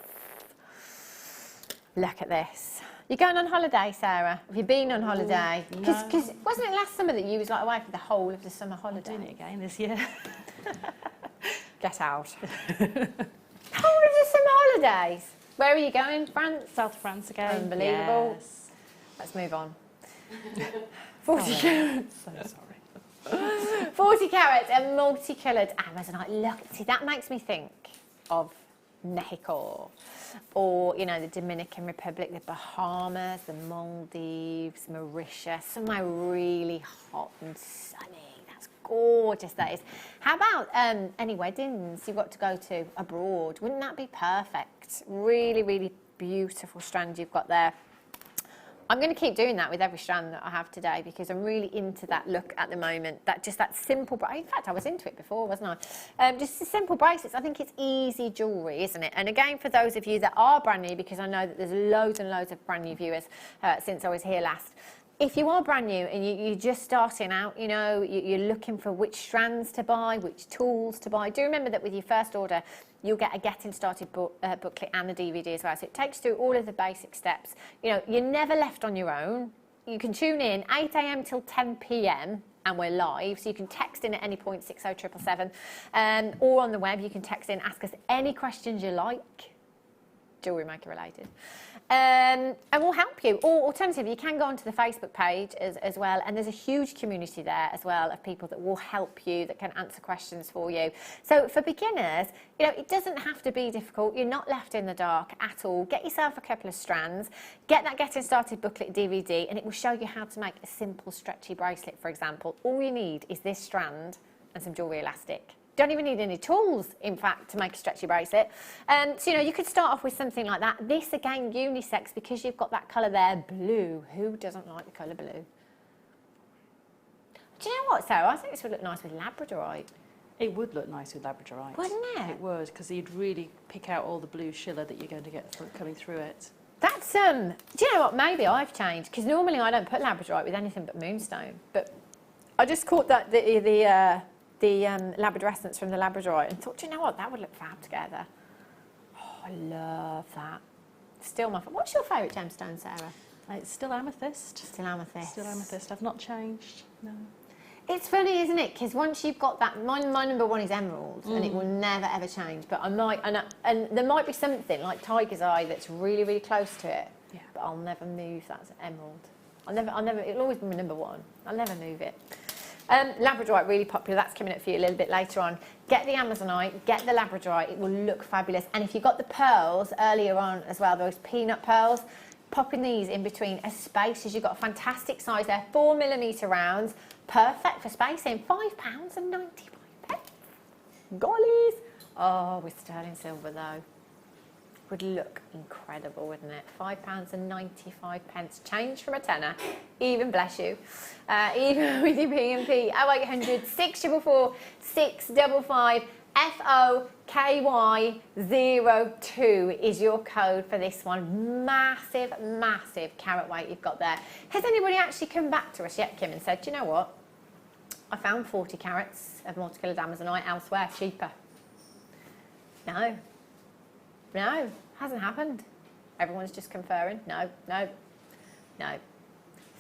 Look at this. You're going on holiday, Sarah? Have you been on holiday? Because wasn't it last summer that you was like away for the whole of the summer holiday? I'm doing it again this year. Get out. Whole of the summer holidays? Where are you going? France? South France again. Unbelievable. Yes. Let's move on. 40 carats. So sorry. 40 carats and multicoloured Amazonite. Look, see, that makes me think of Mexico, or, you know, the Dominican Republic, the Bahamas, the Maldives, Mauritius, somewhere really hot and sunny. That's gorgeous that is. How about any weddings you've got to go to abroad? Wouldn't that be perfect? Really, really beautiful strand you've got there. I'm going to keep doing that with every strand that I have today because I'm really into that look at the moment. That simple, in fact, I was into it before, wasn't I? Just the simple bracelets. I think it's easy jewellery, isn't it? And again, for those of you that are brand new, because I know that there's loads and loads of brand new viewers since I was here last. If you are brand new and you're just starting out, you know, you're looking for which strands to buy, which tools to buy, do remember that with your first order, you'll get a Getting Started booklet and the DVD as well. So it takes through all of the basic steps. You know, you're never left on your own. You can tune in 8 a.m. till 10 p.m. and we're live. So you can text in at any point, 60777, or on the web, you can text in, ask us any questions you like, Jewellery Maker related. And we'll help you. Or alternatively, you can go onto the Facebook page as well, and there's a huge community there as well of people that will help you, that can answer questions for you. So for beginners, you know, it doesn't have to be difficult. You're not left in the dark at all. Get yourself a couple of strands, get that Getting Started booklet DVD, and it will show you how to make a simple stretchy bracelet, for example. All you need is this strand and some jewellery elastic. Don't even need any tools, in fact, to make a stretchy bracelet. So, you know, you could start off with something like that. This, again, unisex, because you've got that colour there, blue. Who doesn't like the colour blue? Do you know what, Sarah? I think this would look nice with labradorite. It would look nice with labradorite. Wouldn't it? It would, because you'd really pick out all the blue schiller that you're going to get coming through it. That's, do you know what? Maybe I've changed, because normally I don't put labradorite with anything but moonstone. But I just caught that the labradorescence from the labradorite and thought, do you know what, that would look fab together. Oh, I love that. Still my what's your favourite gemstone, Sarah? It's still amethyst. Still amethyst. Still amethyst. I've not changed. No. It's funny, isn't it? Because once you've got that, my number one is emerald, and it will never ever change. But I might, and there might be something like tiger's eye that's really, really close to it. Yeah. But I'll never move that emerald. I'll never. It'll always be my number one. I'll never move it. Labradorite, really popular. That's coming up for you a little bit later on. Get the Amazonite, get the Labradorite. It will look fabulous. And if you got the pearls earlier on as well, those peanut pearls, popping these in between as spaces. You've got a fantastic size there, 4mm rounds, perfect for spacing. £5.95. Gollies. Oh, with sterling silver though. Would look incredible, wouldn't it? £5.95. Change from a tenner. Even, bless you. Even with your P&P. 0800 644 655 FOKY02 is your code for this one. Massive, massive carat weight you've got there. Has anybody actually come back to us yet, Kim, and said, do you know what? I found 40 carats of multicoloured Amazonite elsewhere, cheaper. No. No, hasn't happened. Everyone's just conferring. No, no, no.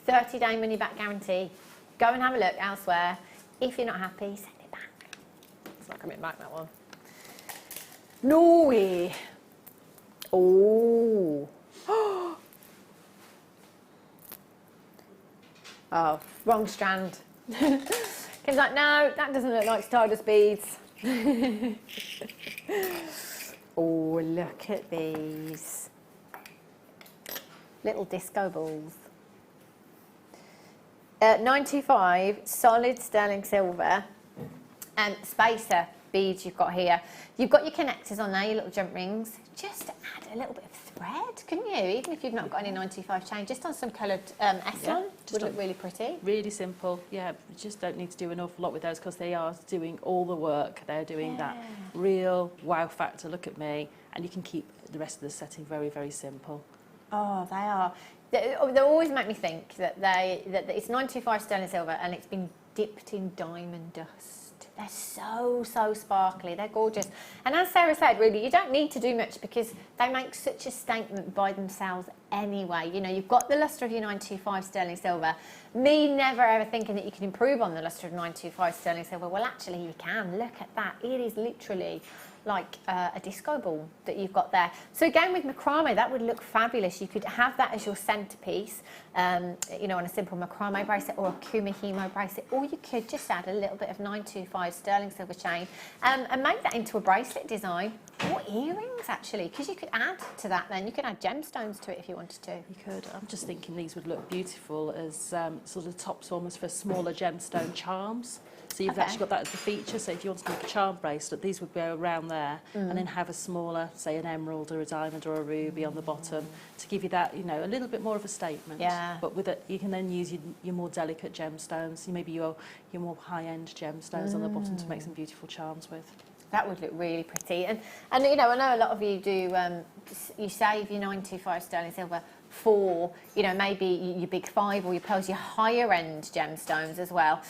30-day money-back guarantee. Go and have a look elsewhere. If you're not happy, send it back. It's not coming back, that one. Norway. Oh. Oh, wrong strand. Kim's like, no, that doesn't look like Stardust beads. Oh, look at these. Little disco balls. 925 solid sterling silver and spacer beads you've got here. You've got your connectors on there, your little jump rings. Just add a little bit of thread, couldn't you? Even if you've not got any 925 chain, just on some coloured Essilon, would look really pretty. Really simple, yeah. You just don't need to do an awful lot with those because they are doing all the work. They're doing that real wow factor, look at me, and you can keep the rest of the setting very, very simple. Oh, they are. They always make me think that it's 925 sterling silver and it's been dipped in diamond dust. They're so, so sparkly. They're gorgeous. And as Sarah said, really, you don't need to do much because they make such a statement by themselves anyway. You know, you've got the lustre of your 925 sterling silver. Me never ever thinking that you can improve on the lustre of 925 sterling silver. Well, actually, you can. Look at that. It is literally like a disco ball that you've got there. So again, with macrame, that would look fabulous. You could have that as your centerpiece, you know, on a simple macrame bracelet or a kumihimo bracelet, or you could just add a little bit of 925 sterling silver chain and make that into a bracelet design. Or earrings, actually, because you could add to that then. You could add gemstones to it if you wanted to. You could. I'm just thinking these would look beautiful as sort of tops almost for smaller gemstone charms. So you've actually got that as a feature. So if you want to make a charm bracelet, these would go around there and then have a smaller, say an emerald or a diamond or a ruby on the bottom to give you that, you know, a little bit more of a statement. Yeah. But with it, you can then use your more delicate gemstones, maybe your more high-end gemstones on the bottom to make some beautiful charms with. That would look really pretty. And you know, I know a lot of you do, you save your 925 sterling silver for, you know, maybe your big 5 or your pearls, your higher end gemstones as well.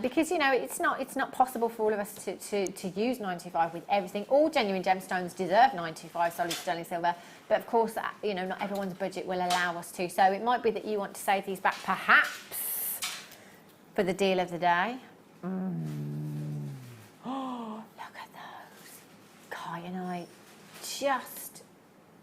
Because, you know, it's not possible for all of us to use 925 with everything. All genuine gemstones deserve 925 solid sterling silver. But of course, you know, not everyone's budget will allow us to. So it might be that you want to save these back perhaps for the deal of the day. Kyanite, just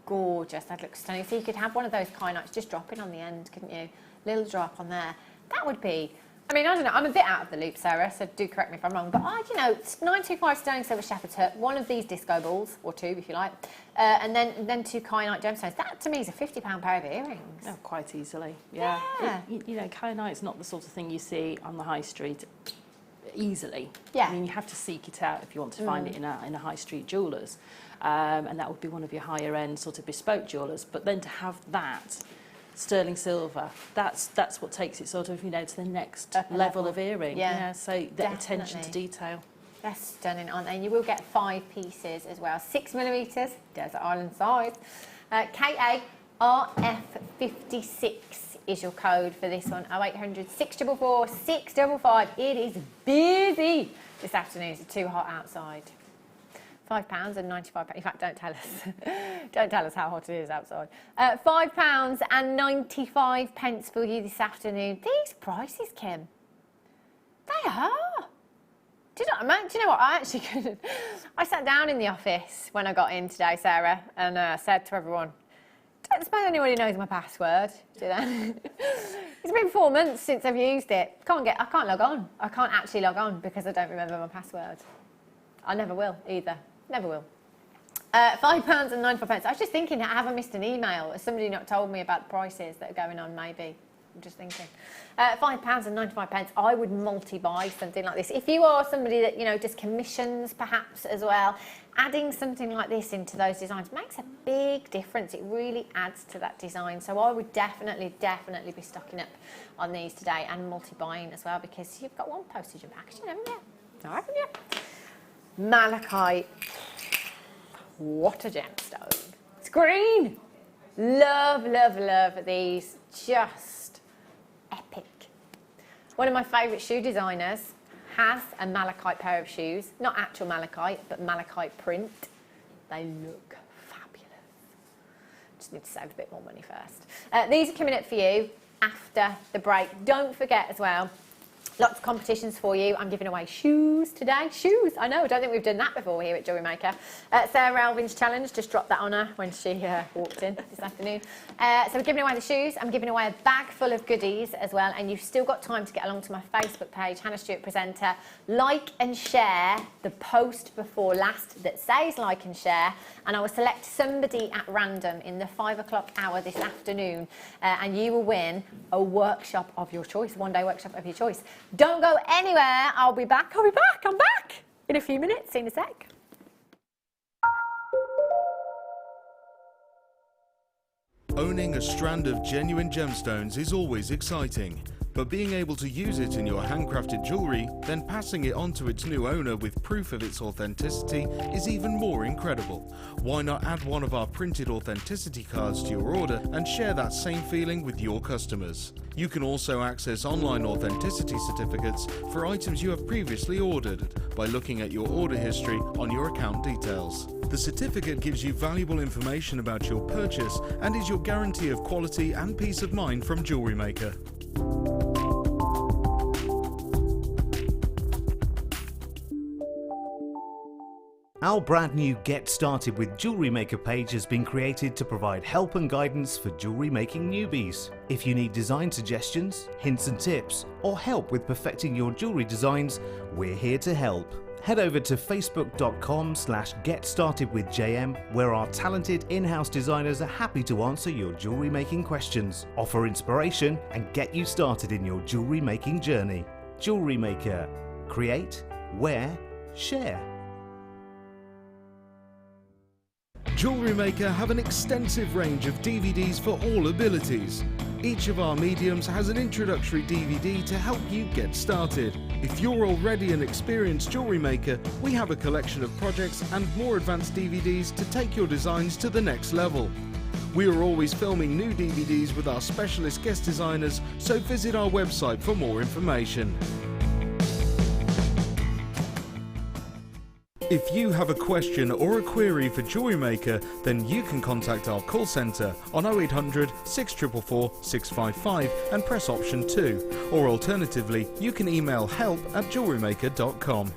gorgeous. That looks stunning. So you could have one of those kyanites just dropping on the end, couldn't you? Little drop on there. That would be, I mean, I don't know, I'm a bit out of the loop, Sarah, so do correct me if I'm wrong, but you know, 925 sterling silver shepherd's hook, one of these disco balls, or 2 if you like, and then 2 kyanite gemstones. That to me is a £50 pair of earrings. Oh, quite easily, yeah. You know, kyanite's not the sort of thing you see on the high street easily. Yeah. I mean, you have to seek it out if you want to find it in a high street jewellers, and that would be one of your higher end sort of bespoke jewellers. But then to have that sterling silver, that's what takes it sort of, you know, to the next level of earring. Yeah, so the attention to detail. They're stunning, aren't they? And you will get 5 pieces as well. 6mm, Desert Island size. KA RF56 is your code for this one. 0800 644 655. It is busy this afternoon. It's too hot outside. £5 and 95. In fact, don't tell us. Don't tell us how hot it is outside. £5 and 95 pence for you this afternoon. These prices, Kim, they are. Do you know what? I sat down in the office when I got in today, Sarah, and said to everyone, don't suppose anybody knows my password, do they? It's been 4 months since I've used it. I can't log on. I can't actually log on because I don't remember my password. I never will either. Never will. £5 and 95 pence. I was just thinking, have I missed an email? Has somebody not told me about the prices that are going on? Maybe. I'm just thinking. £5 and 95 pence. I would multi-buy something like this. If you are somebody that, you know, does commissions perhaps as well, adding something like this into those designs makes a big difference. It really adds to that design. So I would definitely be stocking up on these today and multi-buying as well, because you've got one postage and packaging, haven't you? No, haven't you? Malachite. What a gemstone. It's green. Love, love, love these. Just epic. One of my favourite shoe designers has a malachite pair of shoes. Not actual malachite, but malachite print. They look fabulous. Just need to save a bit more money first. These are coming up for you after the break. Don't forget as well, lots of competitions for you. I'm giving away shoes today. Shoes, I know, I don't think we've done that before here at Jewellery Maker. Sarah Elvin's challenge, just dropped that on her when she walked in this afternoon. So we're giving away the shoes. I'm giving away a bag full of goodies as well, and you've still got time to get along to my Facebook page, Hannah Stuart Presenter. Like and share the post before last that says like and share, and I will select somebody at random in the 5 o'clock hour this afternoon, and you will win a workshop of your choice, one-day workshop of your choice. Don't go anywhere. I'll be back. I'm back in a few minutes. See you in a sec. Owning a strand of genuine gemstones is always exciting, but being able to use it in your handcrafted jewellery, then passing it on to its new owner with proof of its authenticity is even more incredible. Why not add one of our printed authenticity cards to your order and share that same feeling with your customers? You can also access online authenticity certificates for items you have previously ordered by looking at your order history on your account details. The certificate gives you valuable information about your purchase and is your guarantee of quality and peace of mind from Jewellery Maker. Our brand new Get Started with Jewellery Maker page has been created to provide help and guidance for jewellery making newbies. If you need design suggestions, hints and tips, or help with perfecting your jewellery designs, we're here to help. Head over to facebook.com/getstartedwithjm, where our talented in-house designers are happy to answer your jewellery making questions, offer inspiration and get you started in your jewellery making journey. Jewellery Maker. Create, wear, share. Jewellery Maker have an extensive range of DVDs for all abilities. Each of our mediums has an introductory DVD to help you get started. If you're already an experienced jewellery maker, we have a collection of projects and more advanced DVDs to take your designs to the next level. We are always filming new DVDs with our specialist guest designers, so visit our website for more information. If you have a question or a query for Jewellery Maker, then you can contact our call centre on 0800 644 655 and press option 2, or alternatively you can email help@jewellerymaker.com.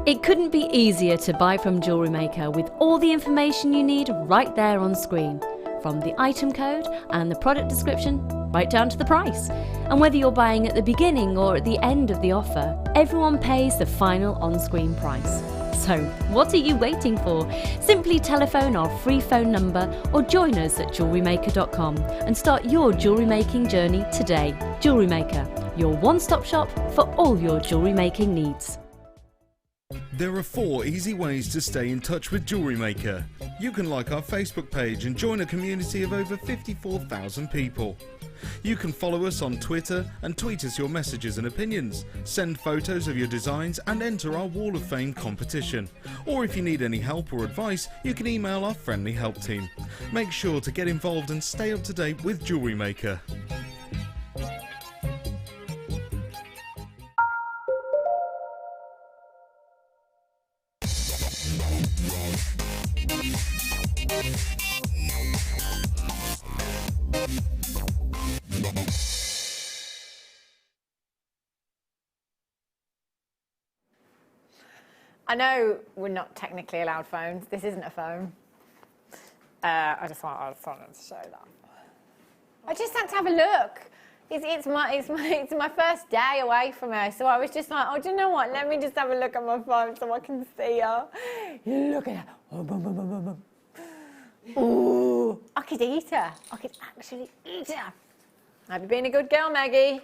It couldn't be easier to buy from Jewellery Maker with all the information you need right there on screen, from the item code and the product description right down to the price. And whether you're buying at the beginning or at the end of the offer, everyone pays the final on-screen price. So what are you waiting for? Simply telephone our free phone number or join us at jewellerymaker.com and start your jewellery making journey today. Jewellery Maker, your one-stop shop for all your jewellery making needs. There are 4 easy ways to stay in touch with Jewellery Maker. You can like our Facebook page and join a community of over 54,000 people. You can follow us on Twitter and tweet us your messages and opinions, send photos of your designs and enter our Wall of Fame competition. Or if you need any help or advice, you can email our friendly help team. Make sure to get involved and stay up to date with Jewellery Maker. I know we're not technically allowed phones. This isn't a phone. I just wanted to show that. I just had to have a look. It's my first day away from her, so I was just like, oh, do you know what? Let me just have a look at my phone so I can see her. Look at her. Ooh, I could eat her. I could actually eat her. Have you been a good girl, Maggie?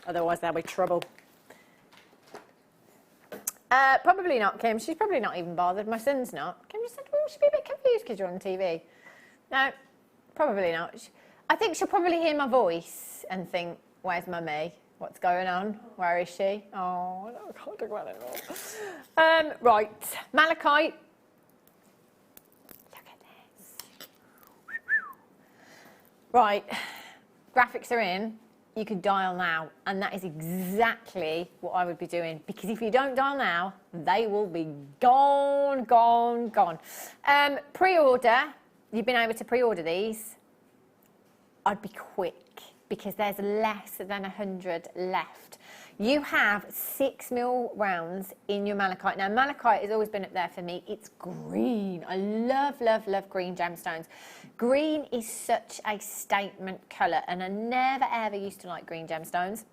Otherwise, there'll be trouble. Probably not, Kim. She's probably not even bothered. My son's not. Kim just said, oh, she'll be a bit confused because you're on TV. No, probably not. I think she'll probably hear my voice and think, where's Mummy? What's going on? Where is she? Oh, no, I can't talk about it anymore. Right, malachite. Look at this. Right, graphics are in. You could dial now, and that is exactly what I would be doing, because if you don't dial now, they will be gone, gone, gone. Pre-order, you've been able to pre-order these. I'd be quick, because there's less than 100 left. You have 6mm rounds in your malachite. Now, malachite has always been up there for me. It's green. I love, love, love green gemstones. Green is such a statement colour, and I never, ever used to like green gemstones.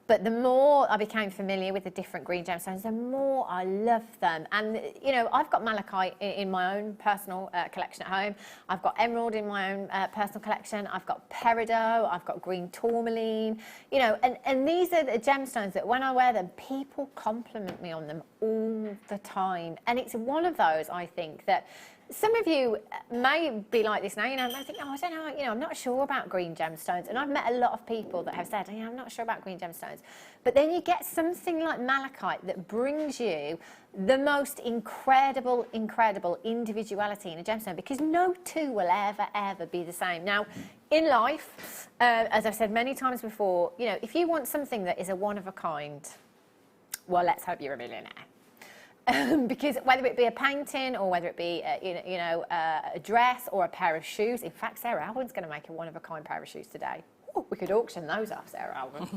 But the more I became familiar with the different green gemstones, the more I love them. And, you know, I've got malachite in my own personal collection at home. I've got emerald in my own personal collection. I've got peridot. I've got green tourmaline. You know, and these are the gemstones that when I wear them, people compliment me on them all the time. And it's one of those, I think, that some of you may be like this now, you know, I think, oh, I don't know, you know, I'm not sure about green gemstones. And I've met a lot of people that have said, I'm not sure about green gemstones. But then you get something like malachite that brings you the most incredible, incredible individuality in a gemstone, because no two will ever, ever be the same. Now, in life, as I've said many times before, you know, if you want something that is a one of a kind, well, let's hope you're a millionaire. Because whether it be a painting or whether it be a dress or a pair of shoes. In fact, Sarah, Elvin's going to make a one-of-a-kind pair of shoes today. Ooh, We could auction those off, Sarah Alvin.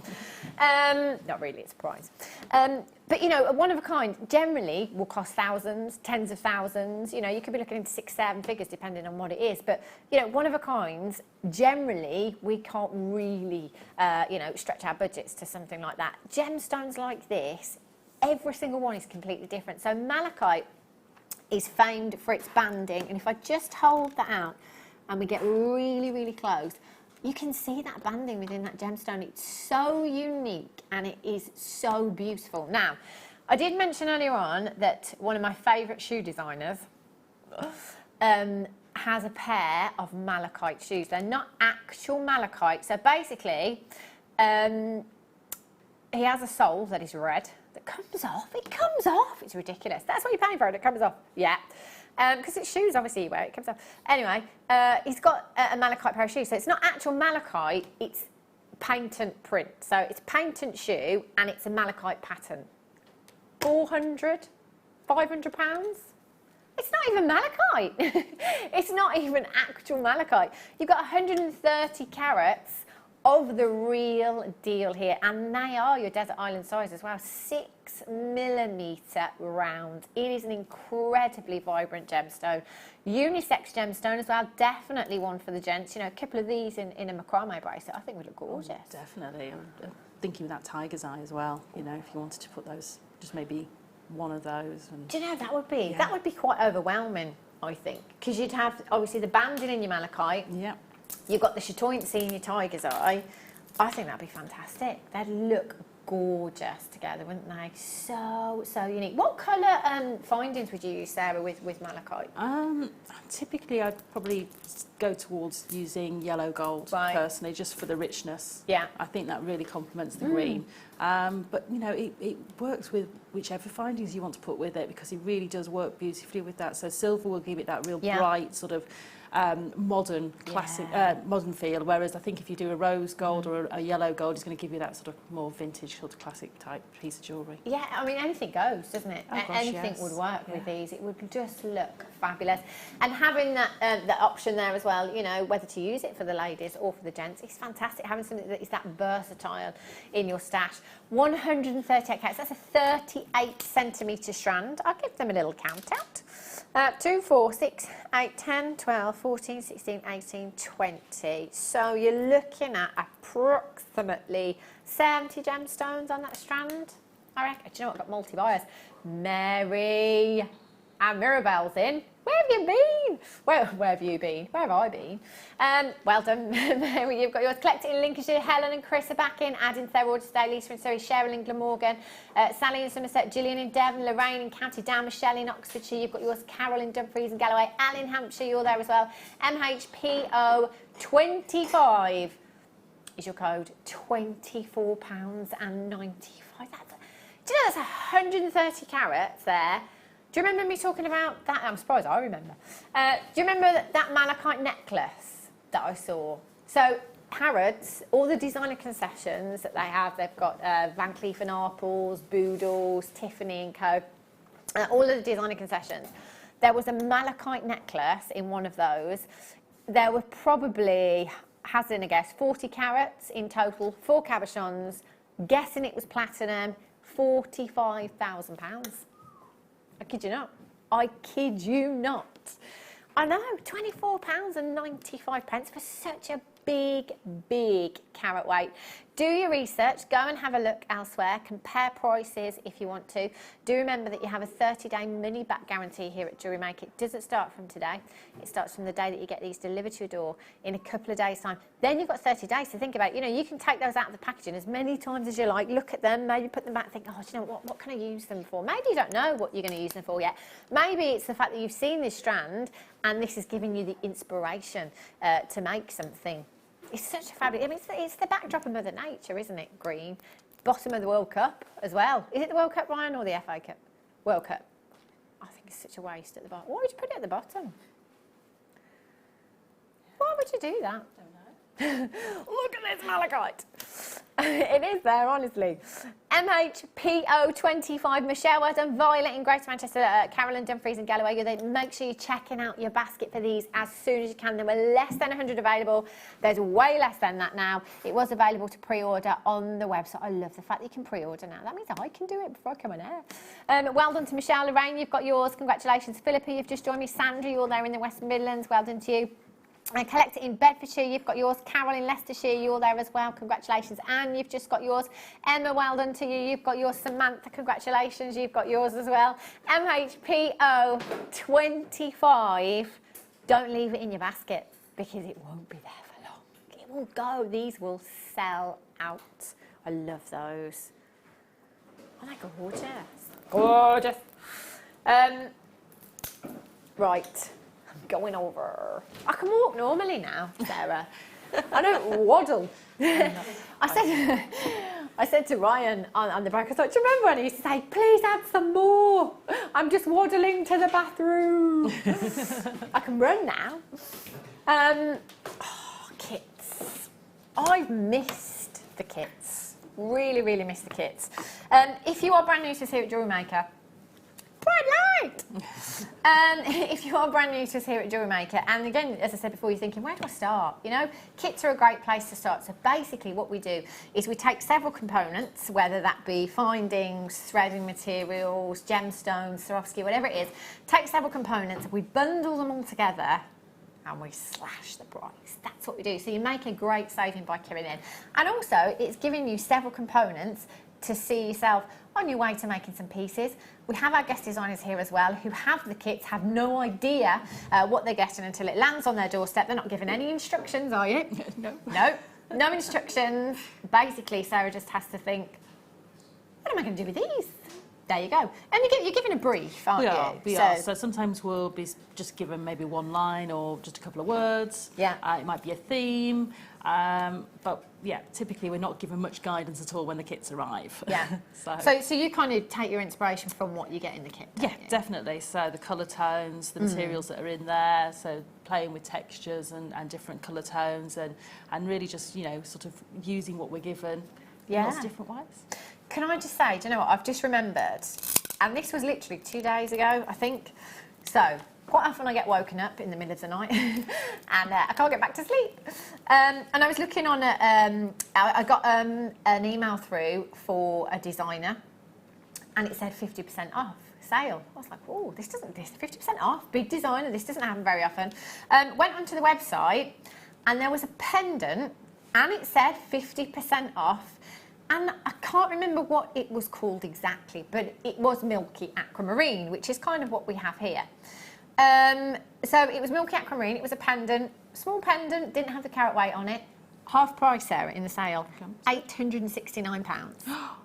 Not really, it's a prize. But, you know, a one of a kind generally will cost thousands, tens of thousands. You know, you could be looking into 6, 7 figures depending on what it is. But, you know, one of a kinds, generally, we can't really, you know, stretch our budgets to something like that. Gemstones like this, every single one is completely different. So malachite is famed for its banding. And if I just hold that out and we get really, really close, you can see that banding within that gemstone. It's so unique and it is so beautiful. Now, I did mention earlier on that one of my favourite shoe designers has a pair of malachite shoes. They're not actual malachite. So basically, he has a sole that is red that comes off. It comes off. It's ridiculous. That's what you're paying for it. It comes off. Yeah. Because it's shoes, obviously, you wear it comes off. Anyway, he's got a malachite pair of shoes. So it's not actual malachite, it's patent print. So it's a patent shoe and it's a malachite pattern. 400, 500 pounds? It's not even malachite. It's not even actual malachite. You've got 130 carats of the real deal here, and they are your desert island size as well, 6mm round. It is an incredibly vibrant gemstone, unisex gemstone as well, definitely one for the gents. You know, a couple of these in a macrame bracelet I think would look gorgeous. Oh, definitely. I'm thinking of that tiger's eye as well, you know, if you wanted to put those, just maybe one of those. And do you know, that would be quite overwhelming, I think, because you'd have obviously the banding in your malachite. Yeah. You've got the chatoyancy in your tiger's eye. I think that'd be fantastic. They'd look gorgeous together, wouldn't they? So unique. What colour findings would you use, Sarah, with malachite? Typically, I'd probably go towards using yellow gold, personally, just for the richness. Yeah. I think that really complements the green. But, you know, it works with whichever findings you want to put with it, because it really does work beautifully with that. So silver will give it that real bright sort of modern, classic, modern feel, whereas I think if you do a rose gold or a yellow gold, it's going to give you that sort of more vintage, sort of classic type piece of jewellery. Yeah, I mean, anything goes, doesn't it? Oh, gosh, anything yes. would work with these. It would just look fabulous. And having that option there as well, you know, whether to use it for the ladies or for the gents, it's fantastic having something that is that versatile in your stash. 138 carats, that's a 38 centimetre strand. I'll give them a little count out. 2, 4, 6, 8, 10, 12, 14, 16, 18, 20. So you're looking at approximately 70 gemstones on that strand. I reckon. Do you know what? I've got multi-buyers. Mary and Mirabelle's in. Where have you been? Where have you been? Where have I been? Well done, Mary. You've got yours. Collected in Lincolnshire. Helen and Chris are back in. Adding their orders today. Lisa and Surrey. Cheryl in Glamorgan. Sally in Somerset. Gillian in Devon. Lorraine in County Down. Michelle in Oxfordshire. You've got yours. Carol in Dumfries and Galloway. Al in Hampshire. You're there as well. MHPO 25 is your code. £24.95. Do you know that's 130 carats there? Do you remember me talking about that? I'm surprised I remember. Do you remember that malachite necklace that I saw? So Harrods, all the designer concessions that they have, they've got Van Cleef & Arpels, Boodles, Tiffany & Co. All of the designer concessions. There was a malachite necklace in one of those. There were probably, hazarding a guess, 40 carats in total, 4 cabochons, guessing it was platinum, £45,000. I kid you not. I kid you not. I know, £24.95 for such a big carat weight. Do your research, go and have a look elsewhere, compare prices if you want to. Do remember that you have a 30-day money-back guarantee here at Jewellery Maker. It doesn't start from today. It starts from the day that you get these delivered to your door in a couple of days' time. Then you've got 30 days to think about, you know, you can take those out of the packaging as many times as you like, look at them, maybe put them back, think, oh, do you know what can I use them for? Maybe you don't know what you're going to use them for yet. Maybe it's the fact that you've seen this strand and this is giving you the inspiration to make something. It's such a fabulous, I mean, it's the backdrop of Mother Nature, isn't it, green? Bottom of the World Cup as well. Is it the World Cup, Ryan, or the FA Cup? World Cup. I think it's such a waste at the bottom. Why would you put it at the bottom? Why would you do that? Don't know. Look at this malachite. It is there, honestly. MHPO25, Michelle, well done. Violet in Greater Manchester, Carolyn Dumfries in Galloway. Make sure you're checking out your basket for these as soon as you can. There were less than 100 available. There's way less than that now. It was available to pre-order on the website. I love the fact that you can pre-order now. That means I can do it before I come on air. Well done to Michelle. Lorraine, you've got yours. Congratulations. Philippa, you've just joined me. Sandra, you're there in the West Midlands. Well done to you. Collect it in Bedfordshire, you've got yours. Carol in Leicestershire, you're there as well. Congratulations. Anne, you've just got yours. Emma, well done to you. You've got yours. Samantha, congratulations. You've got yours as well. MHPO25, don't leave it in your basket because it won't be there for long. It will go. These will sell out. I love those. Oh my gorgeous. Gorgeous. Right. Going over. I can walk normally now, Sarah. I don't waddle. I said to Ryan on the break, I thought, do you remember when he used to say, please add some more? I'm just waddling to the bathroom. I can run now. Kits. I've missed the kits. Really, really missed the kits. If you are brand new to us here at Jewellery Maker, bright light! If you are brand new to us here at Jewellery Maker, and again, as I said before, you're thinking, where do I start? You know, kits are a great place to start. So basically what we do is we take several components, whether that be findings, threading materials, gemstones, Swarovski, whatever it is, take several components, we bundle them all together, and we slash the price. That's what we do. So you make a great saving by queuing in. And also, it's giving you several components to see yourself on your way to making some pieces. We have our guest designers here as well who have the kits, have no idea what they're getting until it lands on their doorstep. They're not given any instructions, are you? No. No instructions. Basically, Sarah just has to think, what am I going to do with these? There you go. And you're given a brief, aren't you? We are. So sometimes we'll be just given maybe one line or just a couple of words. Yeah. It might be a theme. But yeah, typically we're not given much guidance at all when the kits arrive. Yeah. So you kind of take your inspiration from what you get in the kit. Yeah, definitely. So the colour tones, the materials that are in there, so playing with textures and different colour tones and really just, you know, sort of using what we're given in lots of different ways. Can I just say, do you know what, I've just remembered, and this was literally 2 days ago, I think. So, quite often I get woken up in the middle of the night and I can't get back to sleep. And I was looking on, I got an email through for a designer and it said 50% off sale. I was like, oh, this 50% off, big designer, this doesn't happen very often. Went onto the website and there was a pendant and it said 50% off. And I can't remember what it was called exactly, but it was Milky Aquamarine, which is kind of what we have here. So it was Milky Aquamarine, it was a pendant, small pendant, didn't have the carat weight on it. Half price, Sarah, in the sale, £869. Wow.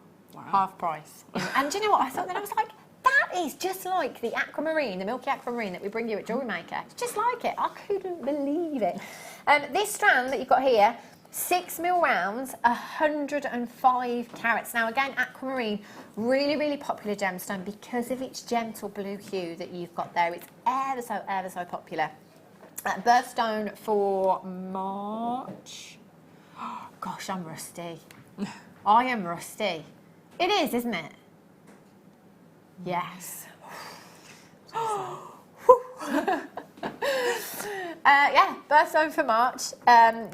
Half price. And do you know what I thought then? I was like, that is just like the aquamarine, the Milky Aquamarine that we bring you at Jewellery Maker. It's just like it. I couldn't believe it. This strand that you've got here, 6mm rounds, 105 carats. Now again, aquamarine, really, really popular gemstone because of its gentle blue hue that you've got there. It's ever so popular. Birthstone for March. Oh, gosh, I'm rusty. I am rusty. It is, isn't it? Yes. Yeah, birthstone for March.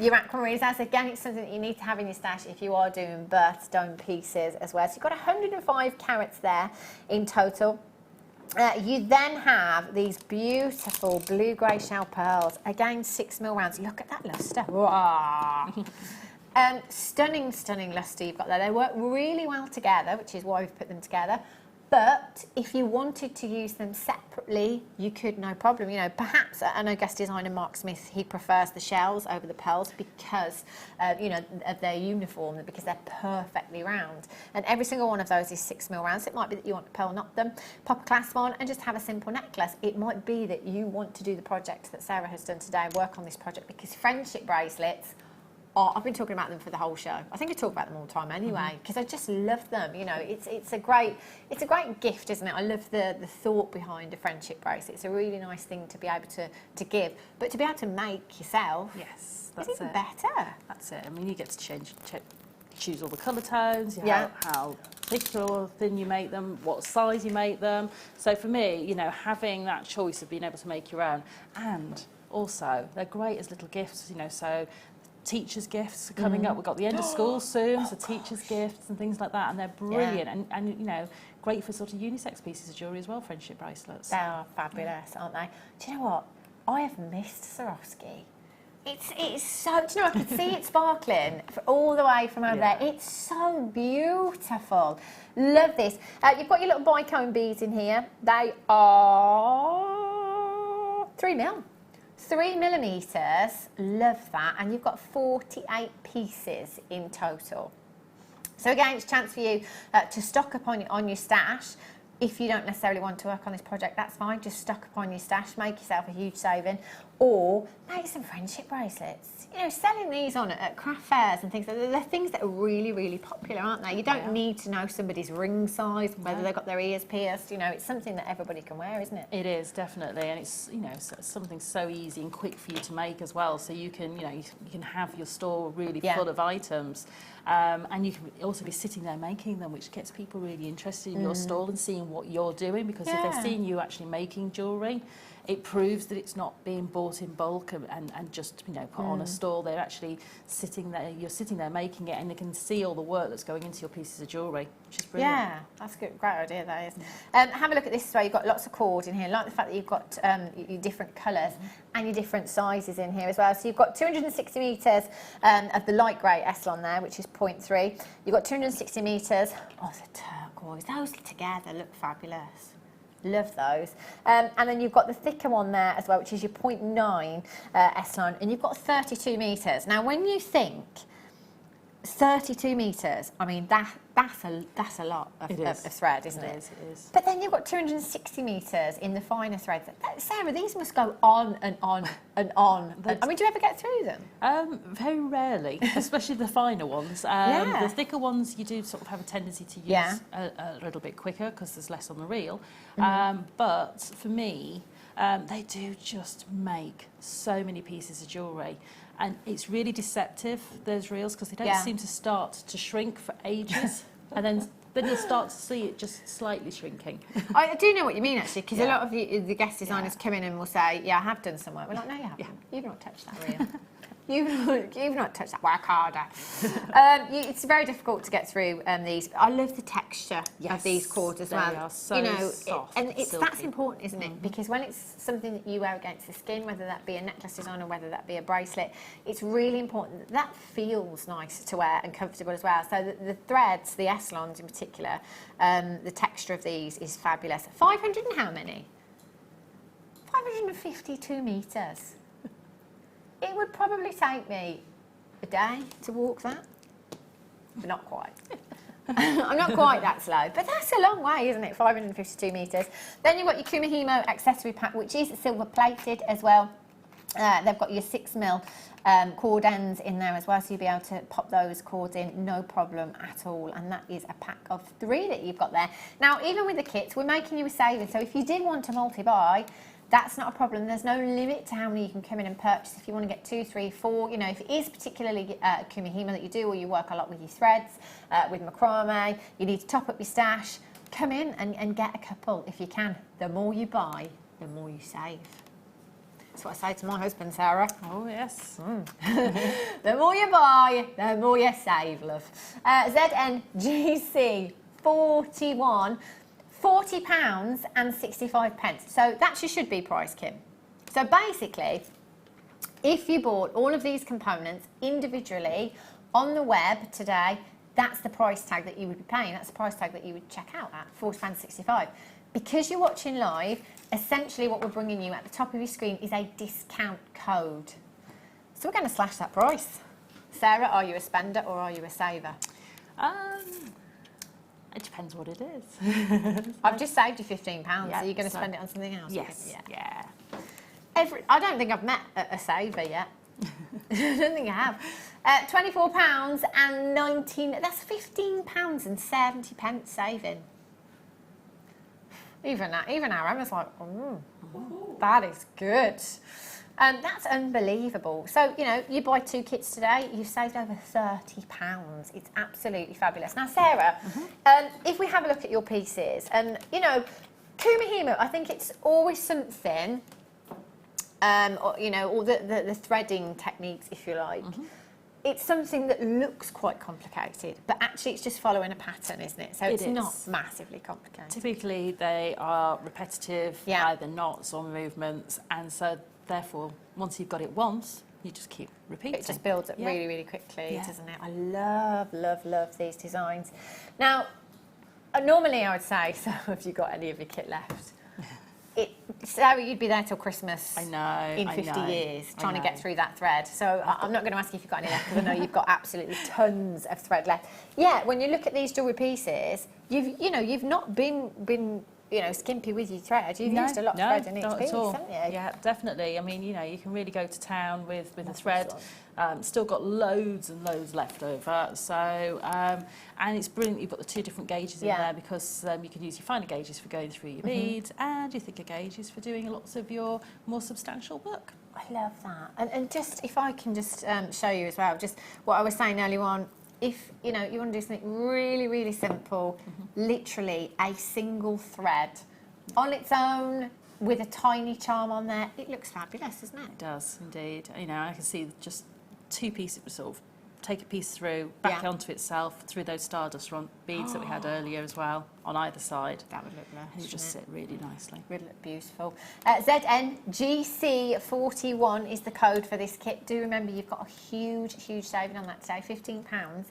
Your aquamarines, that's again, it's something that you need to have in your stash if you are doing birthstone pieces as well. So you've got 105 carats there in total. You then have these beautiful blue-grey shell pearls. Again, 6mm rounds. Look at that lustre. Stunning, stunning lustre you've got there. They work really well together, which is why we've put them together. But if you wanted to use them separately, you could, no problem. You know, perhaps, I know guest designer Mark Smith, he prefers the shells over the pearls because, you know, of their uniform, because they're perfectly round. And every single one of those is 6mm rounds. So it might be that you want to pearl knot them, pop a clasp on, and just have a simple necklace. It might be that you want to do the project that Sarah has done today, work on this project, because friendship bracelets, I've been talking about them for the whole show. I think I talk about them all the time anyway, because I just love them. You know, it's a great gift, isn't it? I love the thought behind a friendship bracelet. It's a really nice thing to be able to give, but to be able to make yourself, yes, that's even better. That's it. I mean, you get to choose all the colour tones, Yeah. how thick or thin you make them, what size you make them. So for me, you know, having that choice of being able to make your own, and also they're great as little gifts, you know, so teachers' gifts are coming up. We've got the end of school soon, so teachers' gifts and things like that, and they're brilliant, and you know, great for sort of unisex pieces of jewellery as well, friendship bracelets. They are fabulous, aren't they? Do you know what? I have missed Swarovski. It's so, do you know, I could see it sparkling all the way from over there. It's so beautiful. Love this. You've got your little bicone beads in here. They are 3 mil. 3 millimetres. Love that. And you've got 48 pieces in total. So again, it's a chance for you to stock up on your stash. If you don't necessarily want to work on this project, that's fine. Just stock up on your stash, make yourself a huge saving, or make some friendship bracelets. You know, selling these on at craft fairs and things. They're things that are really, really popular, aren't they? You don't need to know somebody's ring size, whether they've got their ears pierced. You know, it's something that everybody can wear, isn't it? It is, definitely, and it's, you know, something so easy and quick for you to make as well. So you can, you know, you can have your store really full of items. And you can also be sitting there making them, which gets people really interested in your stall and seeing what you're doing, because if they're seeing you actually making jewellery, it proves that it's not being bought in bulk and just, you know, put on a stall. They're actually sitting there, you're sitting there making it, and they can see all the work that's going into your pieces of jewellery, which is brilliant. Yeah, that's a great idea, that is. Have a look at this as well. You've got lots of cord in here. I like the fact that you've got your different colours and your different sizes in here as well. So you've got 260 metres of the light grey Essilon there, which is 0.3. You've got 260 metres. Oh, the turquoise. Those together look fabulous. Love those. And then you've got the thicker one there as well, which is your 0.9 Essilon, and you've got 32 metres. Now, when you think 32 metres, I mean, that's a lot of thread, isn't it? It is. But then you've got 260 metres in the finer threads. Sarah, these must go on and on and on. I mean, do you ever get through them? Very rarely, especially the finer ones. The thicker ones you do sort of have a tendency to use a little bit quicker because there's less on the reel. But for me, they do just make so many pieces of jewellery. And it's really deceptive, those reels, because they don't seem to start to shrink for ages. And then you'll start to see it just slightly shrinking. I do know what you mean, actually, because a lot of the guest designers come in and will say, I have done some work. We're like, no, you haven't. You've not touched that reel. You've not touched that. Work harder. It's very difficult to get through these. I love the texture of these cords as well. They are so soft, and silky. That's important, isn't it? Because when it's something that you wear against the skin, whether that be a necklace design or whether that be a bracelet, it's really important that that feels nice to wear and comfortable as well. So the threads, the Essilons in particular, the texture of these is fabulous. 500 and how many? 552 metres. It would probably take me a day to walk that, but not quite. I'm not quite that slow, but that's a long way, isn't it? 552 metres. Then you've got your Kumihimo accessory pack, which is silver plated as well. They've got your 6mm cord ends in there as well, so you'll be able to pop those cords in, no problem at all. And that is a pack of 3 that you've got there. Now, even with the kits, we're making you a saving. So if you did want to multi-buy, that's not a problem. There's no limit to how many you can come in and purchase. If you want to get 2, 3, 4, you know, if it is particularly Kumihimo that you do, or you work a lot with your threads, with macrame, you need to top up your stash, come in and get a couple if you can. The more you buy, the more you save. That's what I say to my husband, Sarah. Oh, yes. The more you buy, the more you save, love. ZNGC 41. £40 and 65 pence. So that's your should be price, Kim. So basically, if you bought all of these components individually on the web today, that's the price tag that you would be paying. That's the price tag that you would check out at, £40.65. Because you're watching live, essentially what we're bringing you at the top of your screen is a discount code. So we're going to slash that price. Sarah, are you a spender or are you a saver? It depends what it is. I've just saved you £15. Yeah, Are you going to spend it on something else? Yes. Yeah. I don't think I've met a saver yet. I don't think I have. £24 and 19. That's £15 and 70 pence saving. Even our Emma's like, that is good. That's unbelievable. So, you know, you buy 2 kits today, you've saved over £30. It's absolutely fabulous. Now, Sarah, if we have a look at your pieces, and, you know, Kumihimo, I think it's always something, or, you know, all the threading techniques, if you like. It's something that looks quite complicated, but actually it's just following a pattern, isn't it? So it's not massively complicated. Typically, they are repetitive, either knots or movements, and so therefore, once you've got it once, you just keep repeating. It just builds up really, really quickly, doesn't it? I love, love, love these designs. Now, normally I would say, so have you got any of your kit left? Sarah, you'd be there till Christmas. I know. In 50 years, trying to get through that thread. So I'm not going to ask you if you've got any left, because I know you've got absolutely tons of thread left. Yeah, when you look at these jewellery pieces, you've not been skimpy with your thread. You've used a lot of thread in each piece, haven't you? Yeah, definitely. I mean, you know, you can really go to town with the thread. Still got loads and loads left over. So, and it's brilliant you've got the 2 different gauges in there, because you can use your finer gauges for going through your beads, and your thicker gauges for doing lots of your more substantial work. I love that. And just, if I can just show you as well, just what I was saying earlier on, if you know you want to do something really, really simple, literally a single thread on its own with a tiny charm on there, it looks fabulous, doesn't it? It does indeed. You know, I can see just 2 pieces, sort of take a piece through, back onto itself through those stardust beads that we had earlier as well on either side. That would look nice. And it just sit really nicely. Would look beautiful. ZNGC41 is the code for this kit. Do remember you've got a huge, huge saving on that today, £15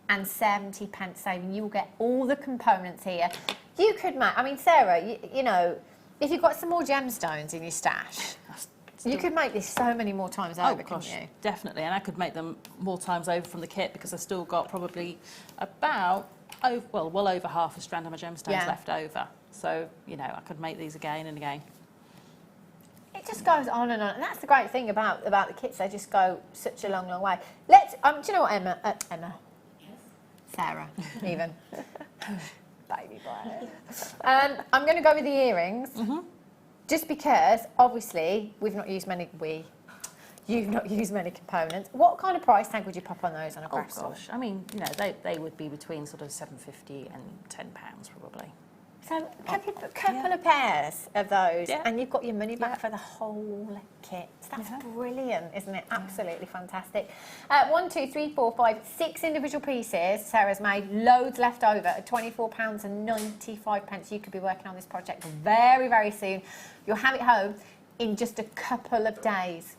and 70 pence saving. You will get all the components here. You could make, I mean, Sarah, you know, if you've got some more gemstones in your stash, you could make this so many more times over, couldn't you? Definitely, and I could make them more times over from the kit, because I've still got probably about, well over half a strand of my gemstones left over. So, you know, I could make these again and again. It just goes on, and that's the great thing about the kits. They just go such a long, long way. Let's, do you know what, Emma? Sarah, even. Baby boy. I'm going to go with the earrings. Just because, obviously, you've not used many components. What kind of price tag would you pop on those on a craft store? Gosh, I mean, you know, they would be between sort of £7.50 and £10 probably. So a couple of pairs of those, and you've got your money back for the whole kit. That's brilliant, isn't it? Absolutely fantastic. 1, 2, 3, 4, 5, 6 individual pieces. Sarah's made loads left over at £24 and 95 pence. You could be working on this project very, very soon. You'll have it home in just a couple of days.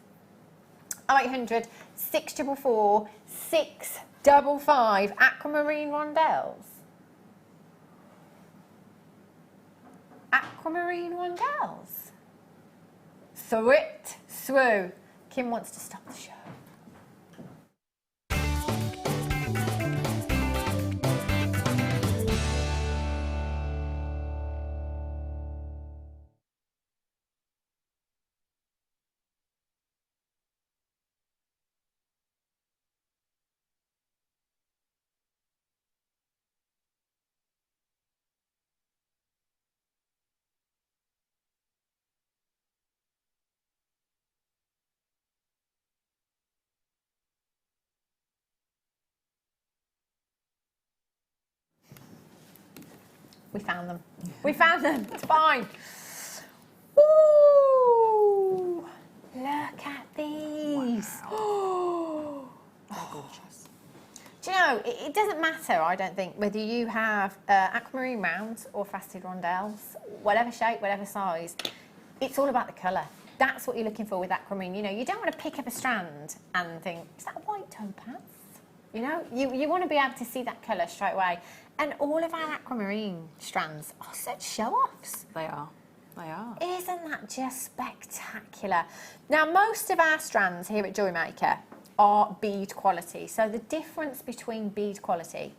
0800 644 655 aquamarine rondelles. Aquamarine rondelles. Through. Kim wants to stop the show. We found them. We found them. It's fine. Ooh, look at these. Wow. They're gorgeous. Do you know, it doesn't matter, I don't think, whether you have aquamarine rounds or faceted rondelles, whatever shape, whatever size. It's all about the colour. That's what you're looking for with aquamarine. You know, you don't want to pick up a strand and think, is that a white topaz? You know, you want to be able to see that colour straight away. And all of our aquamarine strands are such show-offs. They are. They are. Isn't that just spectacular? Now, most of our strands here at Jewellery Maker are bead quality. So the difference between bead quality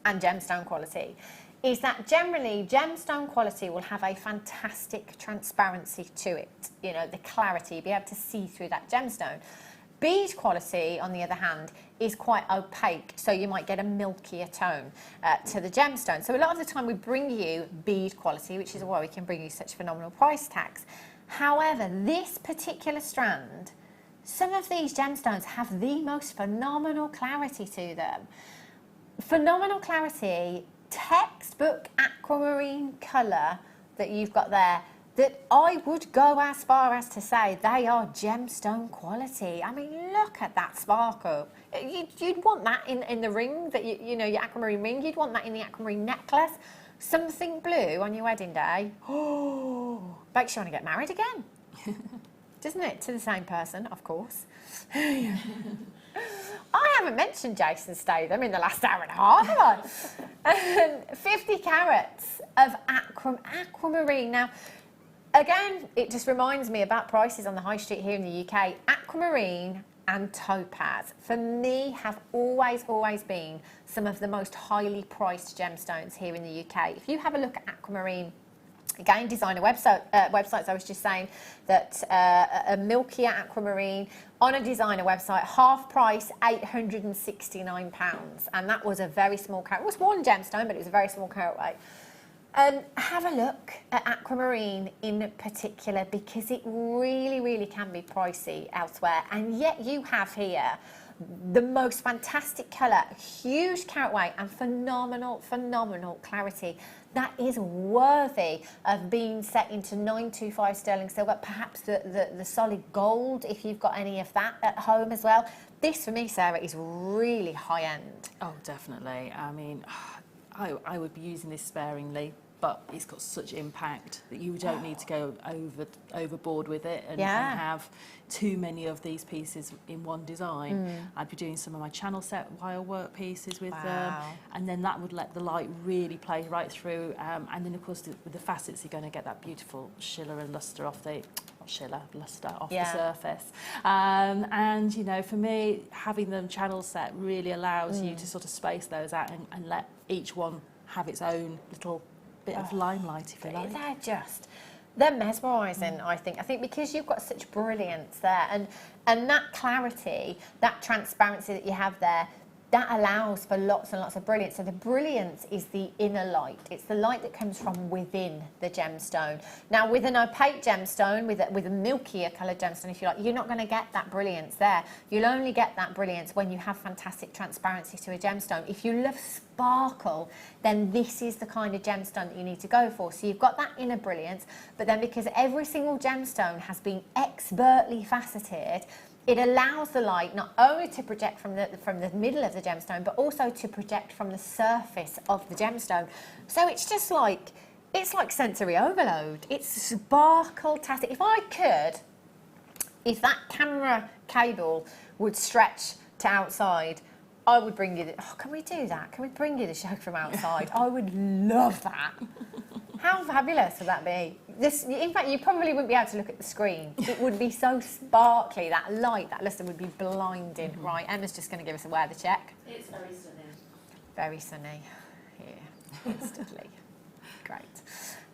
and gemstone quality is that generally gemstone quality will have a fantastic transparency to it. You know, the clarity, be able to see through that gemstone. Bead quality, on the other hand, is quite opaque, so you might get a milkier tone to the gemstone. So a lot of the time we bring you bead quality, which is why we can bring you such phenomenal price tags. However, this particular strand, some of these gemstones have the most phenomenal clarity to them. Phenomenal clarity, textbook aquamarine colour that you've got there, that I would go as far as to say they are gemstone quality. I mean, look at that sparkle. You'd want that in the ring, that you know, your aquamarine ring. You'd want that in the aquamarine necklace. Something blue on your wedding day. Oh, makes you want to get married again. Doesn't it? To the same person, of course. I haven't mentioned Jason Statham in the last hour and a half, have I? 50 carats of aquamarine. Now, again, it just reminds me about prices on the high street here in the UK. Aquamarine and topaz, for me, have always been some of the most highly priced gemstones here in the UK. If you have a look at aquamarine, again, designer websites, I was just saying that a milkier aquamarine on a designer website, half price, £869. And that was a very small carat. It was one gemstone, but it was a very small carat weight. Have a look at aquamarine in particular, because it really can be pricey elsewhere. And yet you have here the most fantastic colour, huge carat weight and phenomenal clarity. That is worthy of being set into 925 sterling silver, perhaps the solid gold, if you've got any of that at home as well. This, for me, Sarah, is really high-end. Oh, definitely. I mean, I would be using this sparingly, but it's got such impact that you don't need to go overboard with it and have too many of these pieces in one design. I'd be doing some of my channel set wire work pieces with them, and then that would let the light really play right through. And then, of course, with the facets, you're going to get that beautiful shimmer and lustre off the the surface. And, you know, for me, having them channel set really allows you to sort of space those out and let each one have its own little bit of limelight, if you like. They're mesmerising, I think. I think because you've got such brilliance there, and that clarity, that transparency that you have there, that allows for lots and lots of brilliance. So the brilliance is the inner light. It's the light that comes from within the gemstone. Now, with an opaque gemstone, with a milkier coloured gemstone, if you like, you're not going to get that brilliance there. You'll only get that brilliance when you have fantastic transparency to a gemstone. If you love sparkle, then this is the kind of gemstone that you need to go for. So you've got that inner brilliance, but then because every single gemstone has been expertly faceted, it allows the light not only to project from the middle of the gemstone, but also to project from the surface of the gemstone. So it's just like, it's like sensory overload. It's sparkle-tastic. If that camera cable would stretch to outside, I would bring you can we do that? Can we bring you the show from outside? I would love that. How fabulous would that be? In fact, you probably wouldn't be able to look at the screen. It would be so sparkly. That light, that lustre would be blinding. Right, Emma's just going to give us a weather check. It's very sunny. Very sunny here, instantly. Great.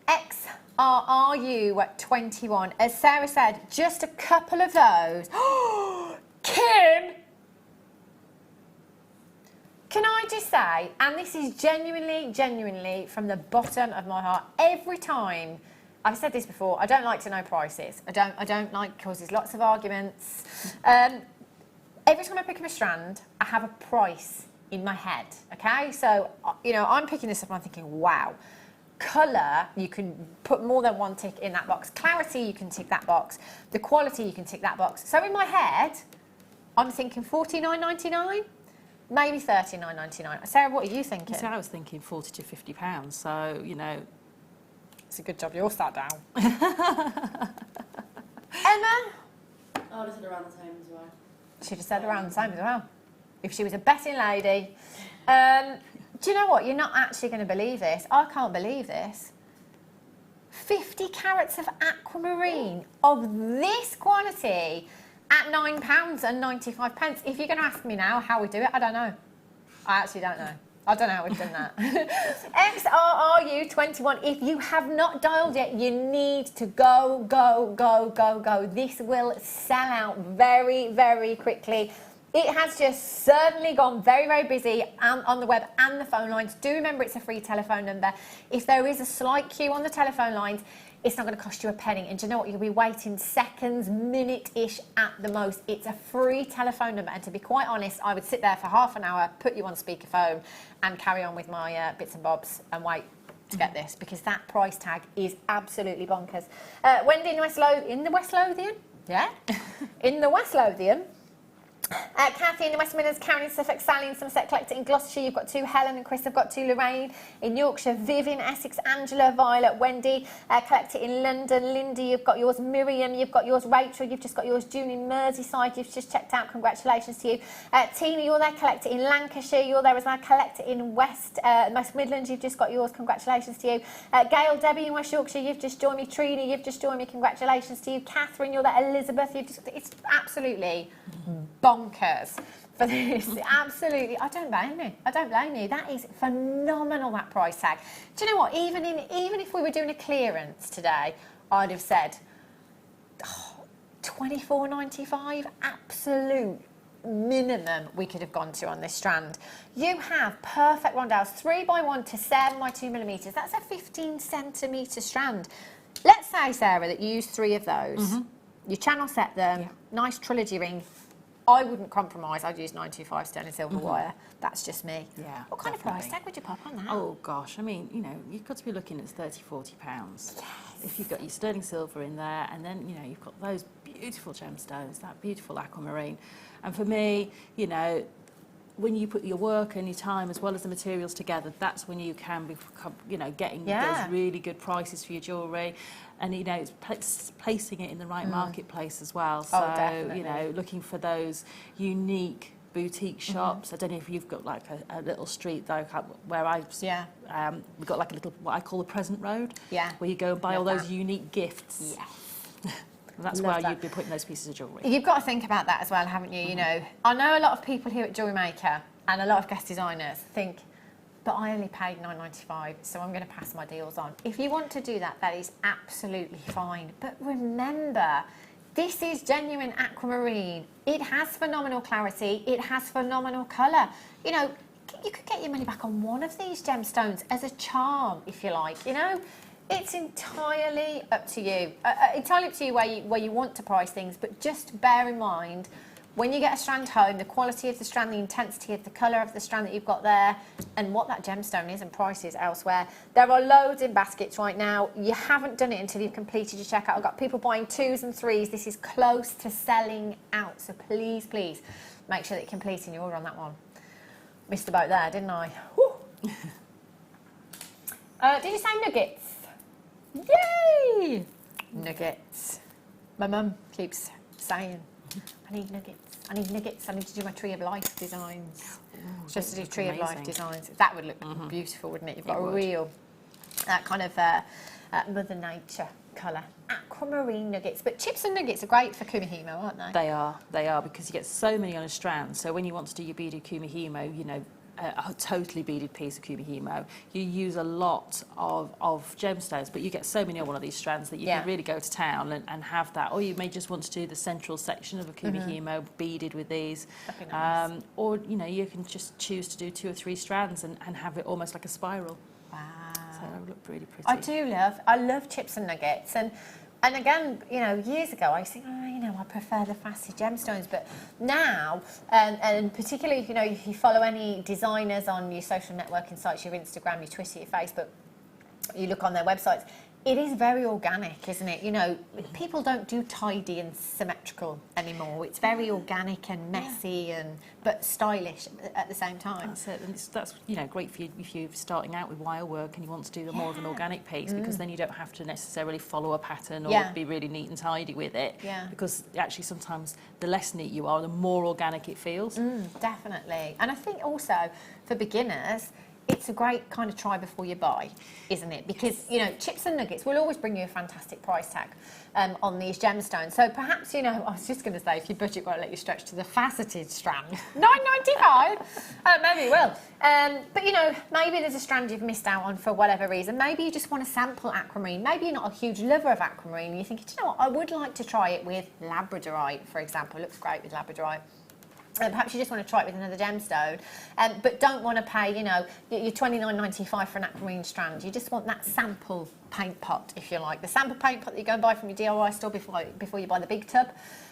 XRRU at 21. As Sarah said, just a couple of those. Kim! Can I just say, and this is genuinely from the bottom of my heart, every time, I've said this before, I don't like to know prices. I don't like causes lots of arguments. Every time I pick up a strand, I have a price in my head, okay? So, you know, I'm picking this up and I'm thinking, wow. Colour, you can put more than one tick in that box. Clarity, you can tick that box. The quality, you can tick that box. So in my head, I'm thinking £49.99. Maybe £39.99. Sarah, what are you thinking? So I was thinking £40 to £50. So, you know, it's a good job you're sat down. Emma? I would have said around the same as well. She'd have said around the same as well. If she was a betting lady. Do you know what? You're not actually going to believe this. I can't believe this. 50 carats of aquamarine of this quality at £9.95. If you're going to ask me now how we do it, I don't know. I actually don't know. I don't know how we've done that. XRRU21, if you have not dialed yet, you need to go. This will sell out very quickly. It has just certainly gone very busy on the web and the phone lines. Do remember it's a free telephone number. If there is a slight queue on the telephone lines, It's not going to cost you a penny. And do you know what? You'll be waiting seconds, minute-ish at the most. It's a free telephone number. And to be quite honest, I would sit there for half an hour, put you on speakerphone and carry on with my bits and bobs and wait to get this, because that price tag is absolutely bonkers. Wendy in the West Lothian? Yeah. In the West Lothian. Kathy in the West Midlands, Karen in Suffolk, Sally in Somerset, Collector in Gloucestershire, you've got 2, Helen and Chris have got 2, Lorraine in Yorkshire, Viv in Essex, Angela, Violet, Wendy, Collector in London, Lindy, you've got yours, Miriam, you've got yours, Rachel, you've just got yours, June in Merseyside, you've just checked out, congratulations to you. Tina, you're there, Collector in Lancashire, you're there as well, Collector in West Midlands, you've just got yours, congratulations to you. Gail, Debbie in West Yorkshire, you've just joined me, Trina, you've just joined me, congratulations to you. Catherine, you're there, Elizabeth, it's absolutely bonkers for this. Absolutely, I don't blame you. That is phenomenal, that price tag. Do you know what? Even if we were doing a clearance today, I'd have said $24.95, absolute minimum we could have gone to on this strand. You have perfect rondelles, 3x1 to 7x2mm. That's a 15 centimetre strand. Let's say, Sarah, that you use 3 of those. You channel set them, nice trilogy ring. I wouldn't compromise. I'd use 925 sterling silver wire. That's just me. Yeah. What kind of price tag would you pop on that? Oh gosh, I mean, you know, you've got to be looking at 30, 40 pounds. Yes. If you've got your sterling silver in there, and then, you know, you've got those beautiful gemstones, that beautiful aquamarine. And for me, you know, when you put your work and your time as well as the materials together, that's when you can be, you know, getting those really good prices for your jewellery. And, you know, it's placing it in the right marketplace as well. So, you know, looking for those unique boutique shops. I don't know if you've got like a little street though where we've got like a little, what I call the present road. Yeah. Where you go and buy all those unique gifts. Yeah. That's where you'd be putting those pieces of jewellery. You've got to think about that as well, haven't you? You know, I know a lot of people here at Jewellery Maker and a lot of guest designers think, but I only paid $9.95, so I'm going to pass my deals on. If you want to do that, that is absolutely fine. But remember, this is genuine aquamarine. It has phenomenal clarity. It has phenomenal colour. You know, you could get your money back on one of these gemstones as a charm, if you like, you know. It's entirely up to you. Entirely up to you where you want to price things, but just bear in mind, when you get a strand home, the quality of the strand, the intensity of the colour of the strand that you've got there, and what that gemstone is and prices elsewhere. There are loads in baskets right now. You haven't done it until you've completed your checkout. I've got people buying 2s and 3s. This is close to selling out, so please, please, make sure that you're completing your order on that one. Missed the boat there, didn't I? Did you say nuggets? Yay! Nuggets. My mum keeps saying, I need nuggets. I need nuggets. I need to do my Tree of Life designs. Just to do Tree of Life designs. That would look beautiful, wouldn't it? You've got a real kind of Mother Nature colour. Aquamarine nuggets. But chips and nuggets are great for kumihimo, aren't they? They are, because you get so many on a strand. So when you want to do your beaded kumihimo, you know, a totally beaded piece of kumihimo, you use a lot of gemstones, but you get so many on one of these strands that you can really go to town and have that. Or you may just want to do the central section of a kumihimo beaded with these. Nice. Or, you know, you can just choose to do 2 or 3 strands and have it almost like a spiral. Wow. So it would look really pretty. I love chips and nuggets. And again, you know, years ago, I used to think, oh, you know, I prefer the facet gemstones. But now, and particularly, you know, if you follow any designers on your social networking sites, your Instagram, your Twitter, your Facebook, you look on their websites, it is very organic, isn't it? You know, people don't do tidy and symmetrical anymore. It's very organic and messy, but stylish at the same time. That's it. And that's, you know, great for you if you're starting out with wire work and you want to do more of an organic piece, because then you don't have to necessarily follow a pattern or be really neat and tidy with it. Yeah. Because actually sometimes the less neat you are, the more organic it feels. Definitely. And I think also for beginners, it's a great kind of try before you buy, isn't it? Because, you know, chips and nuggets will always bring you a fantastic price tag on these gemstones. So perhaps, you know, I was just going to say, if your budget won't let you stretch to the faceted strand, $9.95, maybe it will. But, you know, maybe there's a strand you've missed out on for whatever reason. Maybe you just want to sample aquamarine. Maybe you're not a huge lover of aquamarine. You're thinking, do you know what, I would like to try it with labradorite, for example. It looks great with labradorite. Perhaps you just want to try it with another gemstone, but don't want to pay, you know, your $29.95 for an aquamarine strand. You just want that sample paint pot, if you like. The sample paint pot that you go and buy from your DIY store before you buy the big tub.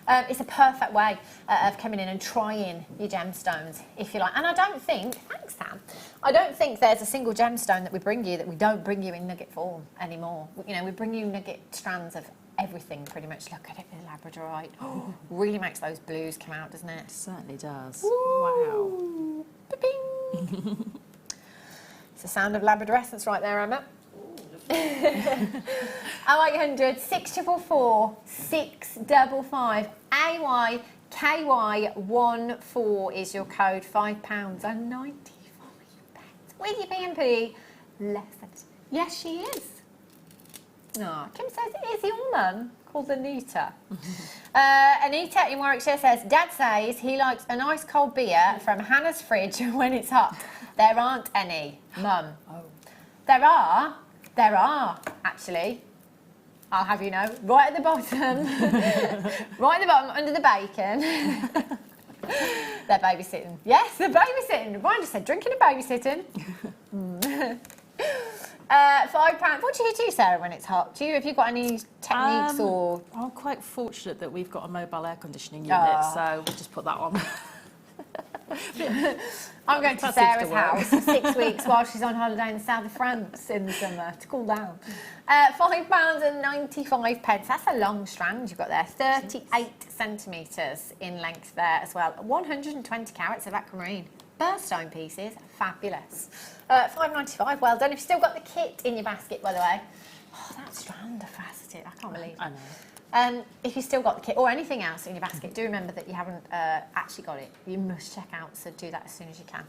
It's a perfect way of coming in and trying your gemstones, if you like. And I don't think, thanks Sam, I don't think there's a single gemstone that we bring you that we don't bring you in nugget form anymore. You know, we bring you nugget strands of everything pretty much. Look at it with labradorite. Really makes those blues come out, doesn't it? It certainly does. Woo. Wow. Ba-bing. It's the sound of labradorescence right there, Emma. 0800 644 655 AYKY14 is your code. £5.95. With your BNP less than. Yes, she is. Oh, Kim says it is your mum called Anita. Anita in Warwickshire says, Dad says he likes a nice cold beer from Hannah's fridge when it's hot. There aren't any, Mum. Oh. There are, actually. I'll have you know, right at the bottom. Right at the bottom, under the bacon. They're babysitting. Yes, they're babysitting. Brian just said drinking and babysitting. £5. What do you do, Sarah, when it's hot? Have you got any techniques or? I'm quite fortunate that we've got a mobile air conditioning unit, so we'll just put that on. I'm going to Sarah's house for 6 weeks while she's on holiday in the south of France in the summer to cool down. £5.95. That's a long strand you've got there. 38 centimetres in length there as well. 120 carats of aquamarine. Birthstone pieces, fabulous. £5.95, well done. If you've still got the kit in your basket, by the way. Oh, that strand of faceted, I can't believe it. I know. If you've still got the kit or anything else in your basket, do remember that you haven't actually got it. You must check out, so do that as soon as you can.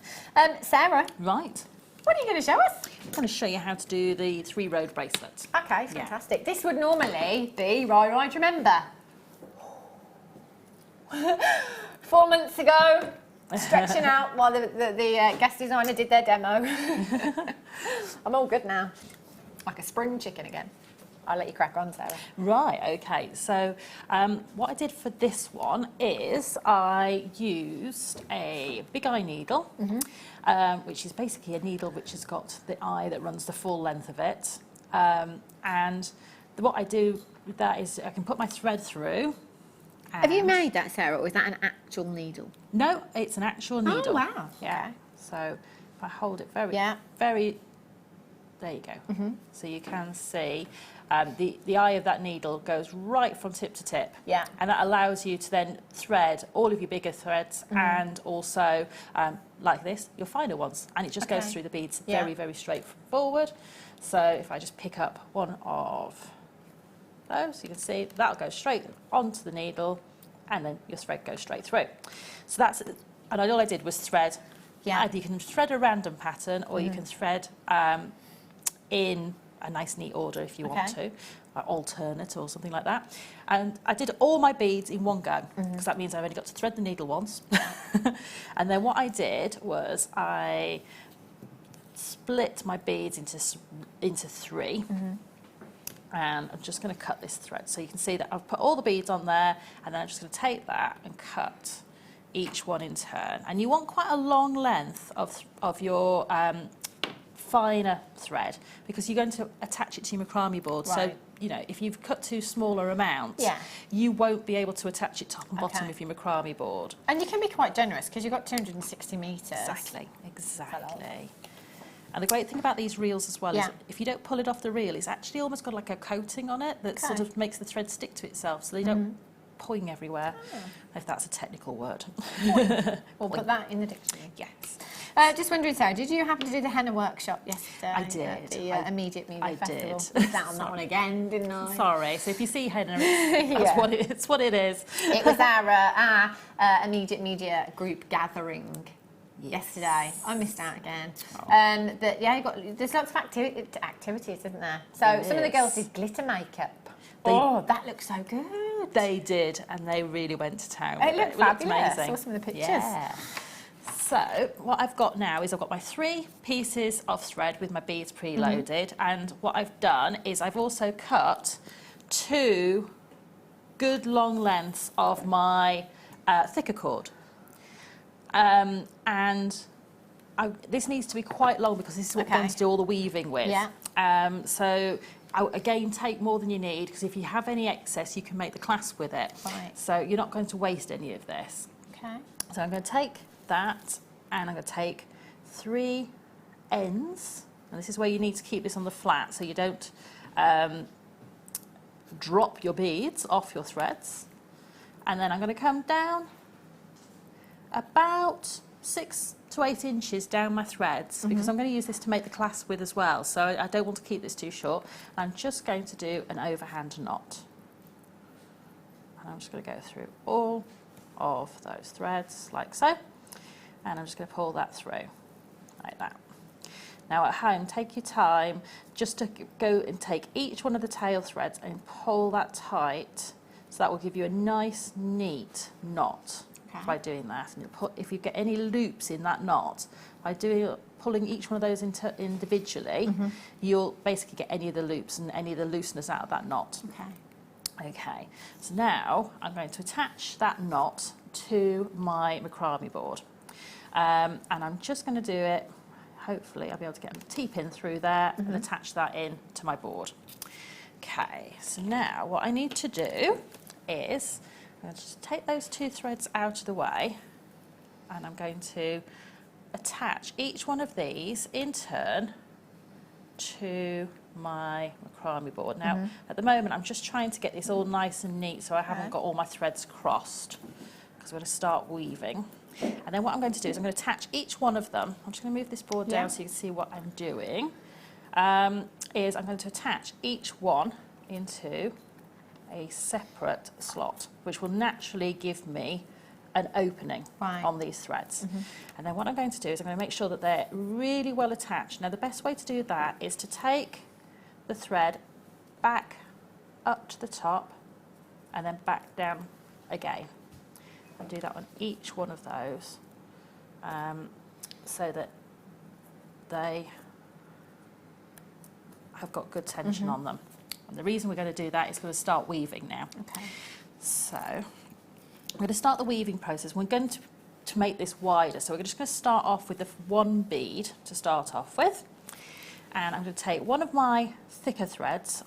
Sarah? Right. What are you going to show us? I'm going to show you how to do the 3-road bracelet. Okay, fantastic. Yeah. This would normally be, right, remember. 4 months ago, stretching out while the guest designer did their demo. I'm all good now. Like a spring chicken again. I'll let you crack on, Sarah. Right, okay. So what I did for this one is I used a big eye needle, which is basically a needle which has got the eye that runs the full length of it. And what I do with that is I can put my thread through. Have you made that, Sarah, or is that an actual needle? No, it's an actual needle. Oh, wow. Yeah. Okay. So if I hold it very, there you go. So you can see the eye of that needle goes right from tip to tip. Yeah. And that allows you to then thread all of your bigger threads and also, like this, your finer ones. And it just goes through the beads very, very straightforward. So if I just pick up one of those, you can see that'll go straight onto the needle and then your thread goes straight through. So that's, and all I did was thread. Yeah. Either you can thread a random pattern or you can thread in a nice neat order if you want to, alternate or something like that. And I did all my beads in one go because that means I've only got to thread the needle once. And then what I did was I split my beads into 3. And I'm just going to cut this thread. So you can see that I've put all the beads on there and then I'm just going to take that and cut each one in turn. And you want quite a long length of your finer thread because you're going to attach it to your macrame board. Right. So, you know, if you've cut too smaller amounts, you won't be able to attach it top and bottom of your macrame board. And you can be quite generous because you've got 260 metres. Exactly. And the great thing about these reels as well is if you don't pull it off the reel, it's actually almost got like a coating on it that sort of makes the thread stick to itself so they don't poing everywhere, if that's a technical word. We'll put that in the dictionary. Yes. Just wondering, Sarah, did you happen to do the henna workshop yesterday? I did. At the Immediate Media Festival? I did. Missed out on that one again, didn't I? Sorry. So if you see henna, it's what it is. It was our Immediate Media group gathering. Yesterday. I missed out again. But yeah, there's lots of activities, isn't there? So some of the girls did glitter makeup. That looks so good. They did, and they really went to town. It looked fabulous. Amazing. I saw some of the pictures. Yeah. So what I've got now is I've got my 3 pieces of thread with my beads preloaded, and what I've done is I've also cut 2 good long lengths of my thicker cord. This needs to be quite long because this is what we're going to do all the weaving with. Yeah. So again, take more than you need, because if you have any excess, you can make the clasp with it. Right. So you're not going to waste any of this. Okay. So I'm going to take that, and I'm going to take 3 ends. And this is where you need to keep this on the flat so you don't drop your beads off your threads. And then I'm going to come down about 6 to 8 inches down my threads, because I'm going to use this to make the clasp with as well. So I don't want to keep this too short. I'm just going to do an overhand knot. And I'm just going to go through all of those threads like so. And I'm just going to pull that through like that. Now at home, take your time just to go and take each one of the tail threads and pull that tight. So that will give you a nice, neat knot by doing that. And if you get any loops in that knot, by pulling each one of those individually, you'll basically get any of the loops and any of the looseness out of that knot. Okay, so now I'm going to attach that knot to my macrame board. And I'm just going to do it. Hopefully I'll be able to get a T-pin through there and attach that in to my board. Okay, so now what I need to do is I'm going to just take those 2 threads out of the way, and I'm going to attach each one of these in turn to my macrame board. Now at the moment I'm just trying to get this all nice and neat so I haven't got all my threads crossed, because we're going to start weaving. And then what I'm going to do is I'm going to attach each one of them. I'm just going to move this board down so you can see what I'm doing. Is I'm going to attach each one into a separate slot, which will naturally give me an opening on these threads. And then what I'm going to do is I'm going to make sure that they're really well attached. Now the best way to do that is to take the thread back up to the top and then back down again. And do that on each one of those, so that they have got good tension on them. And the reason we're going to do that is we're going to start weaving now. Okay. So I'm going to start the weaving process. We're going to make this wider, so we're just going to start off with the 1 bead to start off with. And I'm going to take one of my thicker threads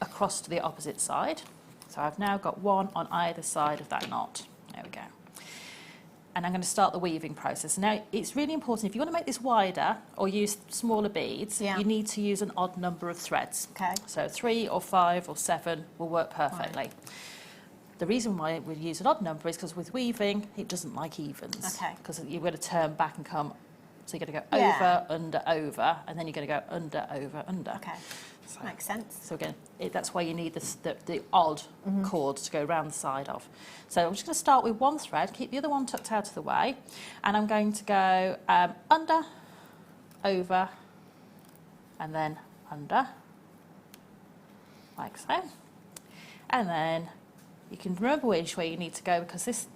across to the opposite side. So I've now got 1 on either side of that knot. There we go. And I'm going to start the weaving process. Now, it's really important, if you want to make this wider or use smaller beads, you need to use an odd number of threads. So 3 or 5 or 7 will work perfectly. The reason why we use an odd number is because with weaving, it doesn't like evens. Because you're going to turn back and come, so you're going to go over, under, over, and then you're going to go under, over, under. So, makes sense. So again, that's why you need the odd cord to go around the side of. So I'm just going to start with 1 thread, keep the other one tucked out of the way, and I'm going to go under, over, and then under, like so. And then you can remember which way you need to go, because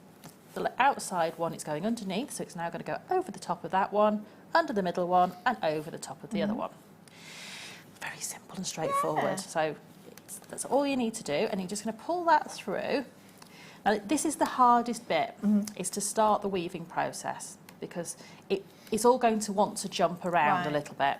the outside one is going underneath, so it's now going to go over the top of that one, under the middle one, and over the top of the other one. Very simple and straightforward. So that's all you need to do, and you're just going to pull that through. Now this is the hardest bit, is to start the weaving process, because it's all going to want to jump around a little bit.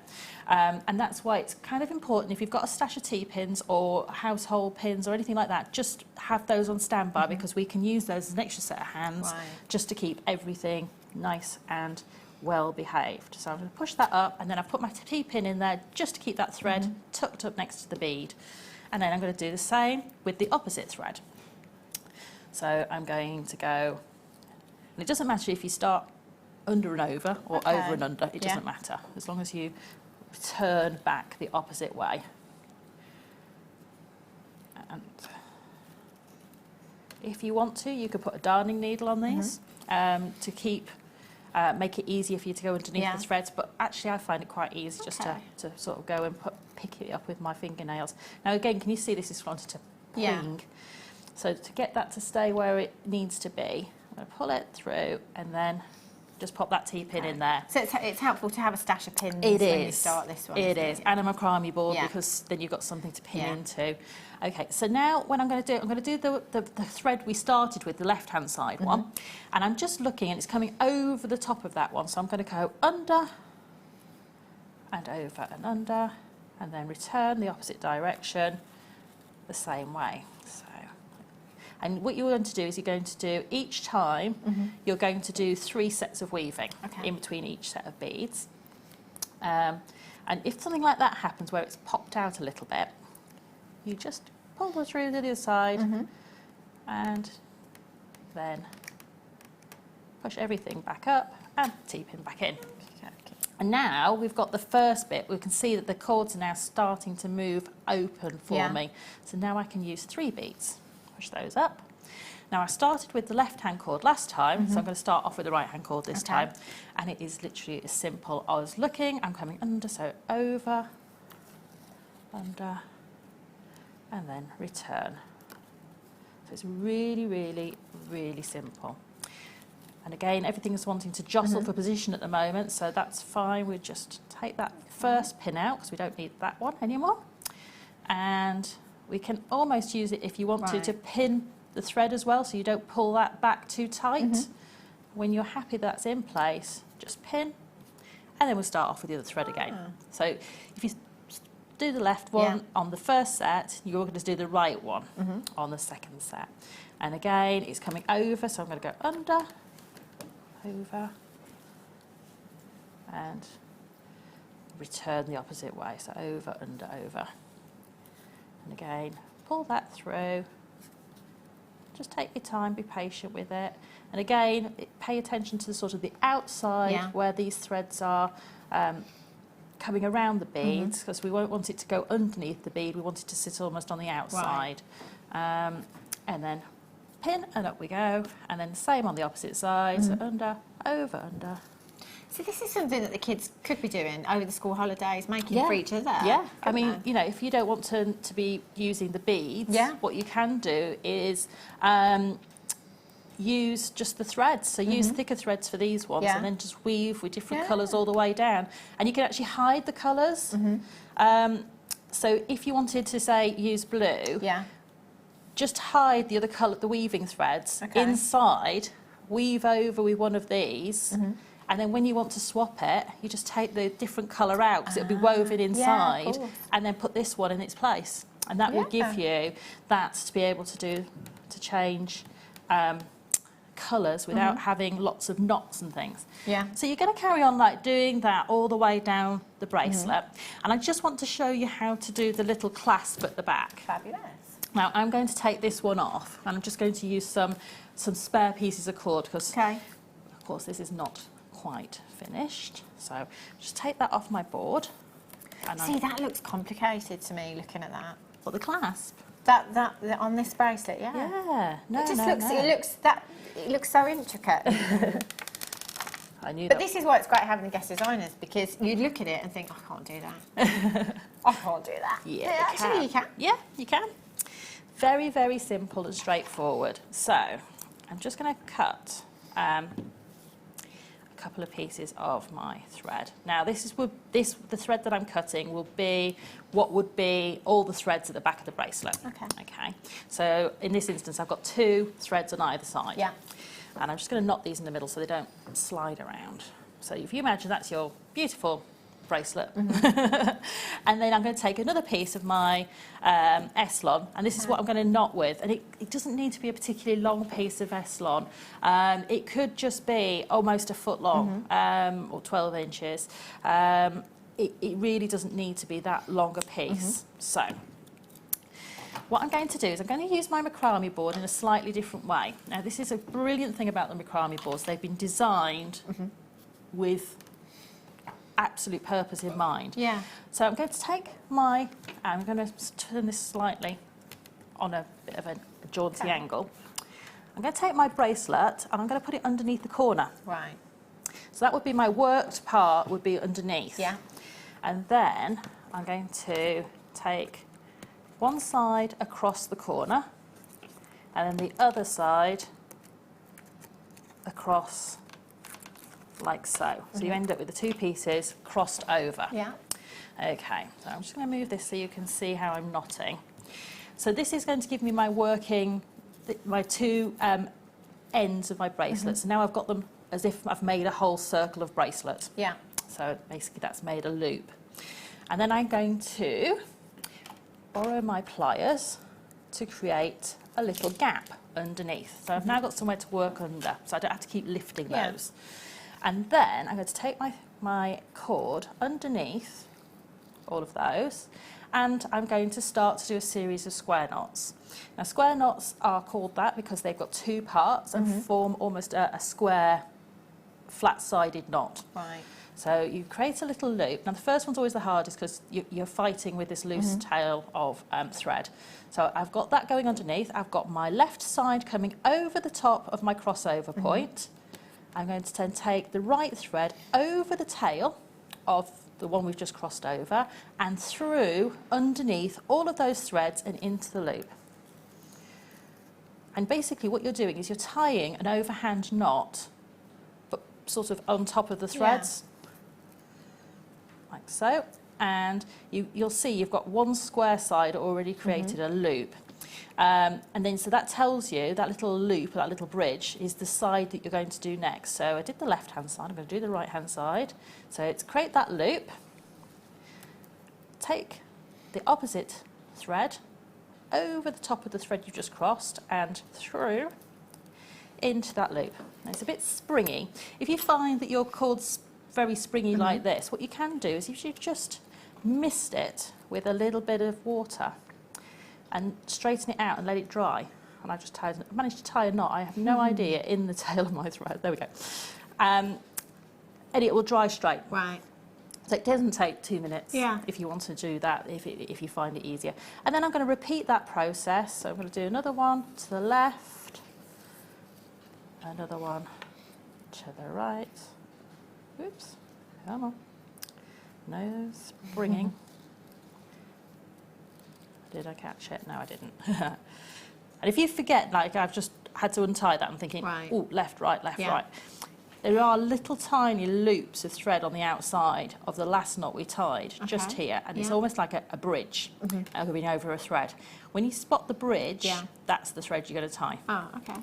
And that's why it's kind of important, if you've got a stash of T-pins or household pins or anything like that, just have those on standby, because we can use those as an extra set of hands just to keep everything nice and well behaved. So I'm going to push that up, and then I've put my T-pin in there just to keep that thread tucked up next to the bead. And then I'm going to do the same with the opposite thread. So I'm going to go, and it doesn't matter if you start under and over or over and under, it doesn't matter, as long as you turn back the opposite way. And if you want to, you could put a darning needle on these to keep make it easier for you to go underneath the threads, but actually I find it quite easy just to sort of go and pick it up with my fingernails. Now again, can you see this is wanting to ping? So to get that to stay where it needs to be, I'm going to pull it through and then just pop that T-pin in there. So it's helpful to have a stash of pins It when is. you start this one. It is, and a macrame board Yeah. because then you've got something to pin Yeah. into. Okay, so now what I'm going to do the thread we started with, the left-hand side one, and I'm just looking, and it's coming over the top of that one. So I'm going to go under and over and under, and then return the opposite direction the same way. So, and what you're going to do is you're going to do each time, you're going to do 3 sets of weaving in between each set of beads. And if something like that happens where it's popped out a little bit, you just pull it through to the other side and then push everything back up and T-pin back in. And now we've got the first bit. We can see that the cords are now starting to move open for me. So now I can use 3 beads. Push those up. Now I started with the left-hand cord last time, so I'm going to start off with the right-hand cord this time. And it is literally as simple. I was looking, I'm coming under, so over, under, and then return. So it's really, really, really simple. And again, everything is wanting to jostle for position at the moment, so that's fine. We'll just take that first pin out because we don't need that one anymore. And we can almost use it if you want to pin the thread as well, so you don't pull that back too tight. When you're happy that's in place, just pin, and then we'll start off with the other thread again. So if you do the left one on the first set, you're going to do the right one on the second set. And again, it's coming over, so I'm going to go under, over, and return the opposite way. So over, under, over. And again, pull that through. Just take your time, be patient with it. And again, pay attention to the sort of the outside where these threads are coming around the beads, because we won't want it to go underneath the bead. We want it to sit almost on the outside. And then pin, and up we go. And then the same on the opposite side. So under, over, under. So this is something that the kids could be doing over the school holidays, making for each other. Yeah, I mean, you know, if you don't want to be using the beads, what you can do is use just the threads. So use thicker threads for these ones, and then just weave with different colours all the way down. And you can actually hide the colours. So if you wanted to, say, use blue, just hide the other colour, the weaving threads inside, weave over with one of these. And then when you want to swap it, you just take the different colour out because it'll be woven inside, and then put this one in its place. And that will give you that to be able to change colours without having lots of knots and things. So you're going to carry on like doing that all the way down the bracelet. And I just want to show you how to do the little clasp at the back. Fabulous. Now I'm going to take this one off, and I'm just going to use some spare pieces of cord because, of course, this is not quite finished. So just take that off my board. And See, that looks complicated to me looking at that. What, the clasp? That on this bracelet, Yeah. No, it just no. it looks so intricate. I knew But that. this is why it's great having the guest designers, because you look at it and think, I can't do that. I can't do that. Yeah, Actually, you can. Yeah, you can. Very, very simple and straightforward. So I'm just going to cut a couple of pieces of my thread. Now the thread that I'm cutting will be what would be all the threads at the back of the bracelet. Okay. So in this instance, I've got 2 threads on either side. And I'm just going to knot these in the middle so they don't slide around. So if you imagine that's your beautiful bracelet. And then I'm going to take another piece of my Eslon, and this is what I'm going to knot with. And it doesn't need to be a particularly long piece of Eslon. It could just be almost a foot long, or 12 inches. It really doesn't need to be that long a piece. So what I'm going to do is I'm going to use my macrame board in a slightly different way. Now this is a brilliant thing about the macrame boards. They've been designed with absolute purpose in mind. So I'm going to take I'm going to turn this slightly on a bit of a jaunty angle. I'm going to take my bracelet and I'm going to put it underneath the corner. So that would be my worked part would be underneath. And then I'm going to take one side across the corner and then the other side across like so. So you end up with the two pieces crossed over. Yeah. Okay, so I'm just going to move this so you can see how I'm knotting. So this is going to give me my working, my two ends of my bracelets. So now I've got them as if I've made a whole circle of bracelets. Yeah. So basically that's made a loop. And then I'm going to borrow my pliers to create a little gap underneath. So I've now got somewhere to work under, so I don't have to keep lifting those. And then I'm going to take my cord underneath all of those, and I'm going to start to do a series of square knots. Now square knots are called that because they've got two parts and form almost a square flat-sided knot. Right. So you create a little loop. Now the first one's always the hardest because you're fighting with this loose tail of thread. So I've got that going underneath. I've got my left side coming over the top of my crossover point. I'm going to then take the right thread over the tail of the one we've just crossed over and through underneath all of those threads and into the loop. And basically what you're doing is you're tying an overhand knot, but sort of on top of the threads. Like so, and you'll see you've got one square side already created a loop, and then so that tells you that little loop, that little bridge, is the side that you're going to do next. So I did the left hand side, I'm going to do the right hand side. So to create that loop, take the opposite thread over the top of the thread you just crossed and through into that loop. Now it's a bit springy. If you find that your cord's very springy like this, what you can do is if you just mist it with a little bit of water and straighten it out and let it dry. And I just managed to tie a knot, I have no idea, in the tail of my thread. There we go. And it will dry straight. Right. So it doesn't take 2 minutes if you want to do that, if you find it easier. And then I'm going to repeat that process. So I'm going to do another one to the left, another one to the right. Oops, come on. No springing. Did I catch it? No, I didn't. And if you forget, like I've just had to untie that, I'm thinking, oh, left, right, left, right. There are little tiny loops of thread on the outside of the last knot we tied, just here, and it's almost like a bridge going over a thread. When you spot the bridge, that's the thread you're going to tie. Oh, okay.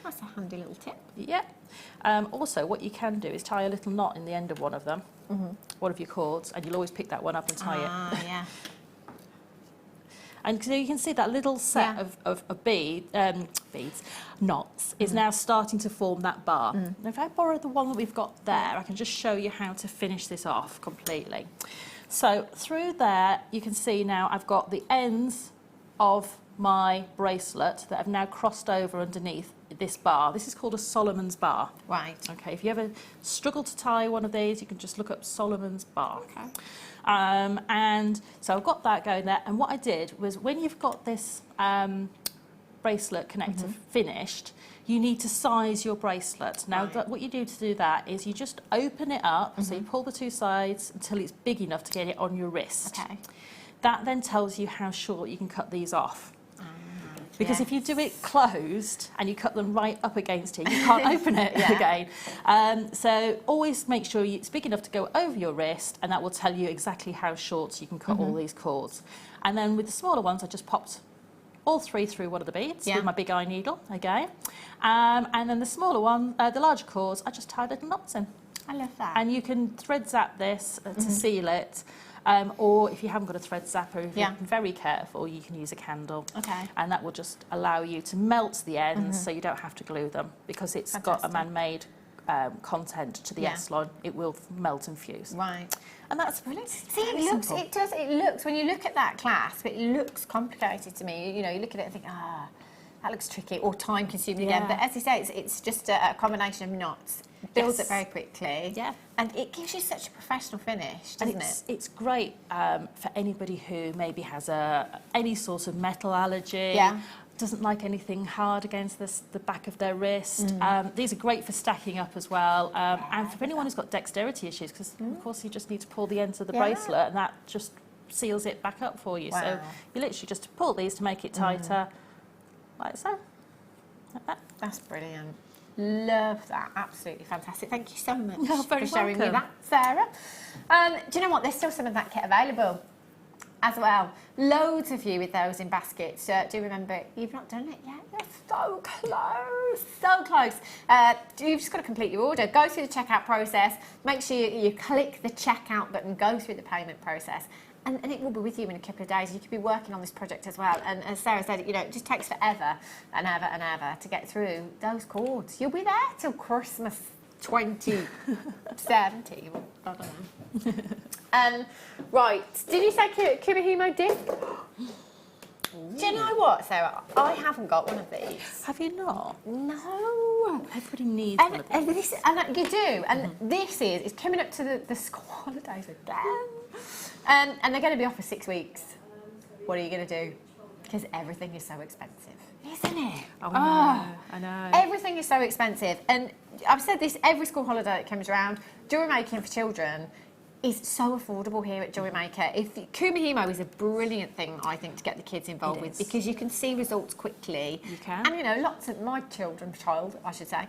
That's a handy little tip. Yeah. Also, what you can do is tie a little knot in the end of one of them, one of your cords, and you'll always pick that one up and tie it. Yeah. And so you can see that little set of beads, knots, is now starting to form that bar. Now, if I borrow the one that we've got there, I can just show you how to finish this off completely. So through there, you can see now I've got the ends of my bracelet that have now crossed over underneath this bar. This is called a Solomon's bar. Right. Okay, if you ever struggle to tie one of these, you can just look up Solomon's bar. Okay. And so I've got that going there. And what I did was when you've got this bracelet connector finished, you need to size your bracelet. Now, what you do to do that is you just open it up, so you pull the two sides until it's big enough to get it on your wrist. Okay. That then tells you how short you can cut these off. Because if you do it closed and you cut them right up against it, you can't open it again. So always make sure it's big enough to go over your wrist, and that will tell you exactly how short you can cut all these cords. And then with the smaller ones, I just popped all three through one of the beads with my big eye needle again. And then the smaller one, the larger cords, I just tied little knots in. I love that. And you can thread zap this to seal it. Or if you haven't got a thread zapper, if you're very careful, you can use a candle. Okay. And that will just allow you to melt the ends so you don't have to glue them, because it's got a man-made content to the S-line. It will melt and fuse. Right. And that's brilliant. See, it looks, when you look at that clasp, it looks complicated to me. You know, you look at it and think, that looks tricky or time-consuming again. But as you say, it's just a combination of knots. Builds it very quickly. Yeah. And it gives you such a professional finish, doesn't it? It's great for anybody who maybe has any sort of metal allergy. Doesn't like anything hard against the back of their wrist. These are great for stacking up as well. And for anyone who's got dexterity issues, because of course you just need to pull the ends of the bracelet, and that just seals it back up for you. So you literally just pull these to make it tighter, like so. Like that. That's brilliant. Love that. Absolutely fantastic. Thank you so much You're very for showing me welcome. that, Sarah. Do you know what? There's still some of that kit available as well. Loads of you with those in baskets. Do remember, you've not done it yet. You're so close, so close. You've just got to complete your order. Go through the checkout process. Make sure you click the checkout button. Go through the payment process. And it will be with you in a couple of days. You could be working on this project as well. And as Sarah said, you know, it just takes forever and ever and ever to get through those cords. You'll be there till Christmas 2070. I don't know. Right, did you say Kumihimo disc? Do you know what, Sarah? I haven't got one of these. Have you not? No. Everybody needs one of these. And you do. And this is coming up to the school holidays again. And they're going to be off for 6 weeks. What are you going to do? Because everything is so expensive, isn't it? Oh, I know. Everything is so expensive. And I've said this every school holiday that comes around. Jewellery making for children is so affordable here at Jewellery Maker. Kumihimo is a brilliant thing, I think, to get the kids involved with, because you can see results quickly. You can. And, you know, lots of my child, I should say,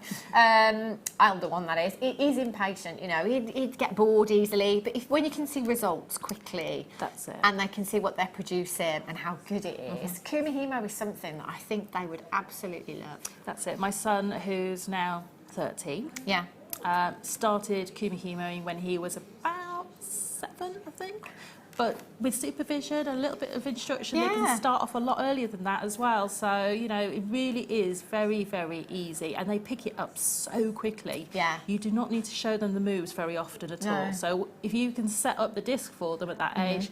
elder one that is, is impatient, you know, he'd get bored easily. But when you can see results quickly, that's it. And they can see what they're producing and how good it is, Kumihimo is something that I think they would absolutely love. That's it. My son, who's now 13, Yeah. started Kumihimo when he was about 7, I think. But with supervision, a little bit of instruction, they can start off a lot earlier than that as well. So, you know, it really is very, very easy. And they pick it up so quickly. Yeah. You do not need to show them the moves very often at all. So if you can set up the disc for them at that age,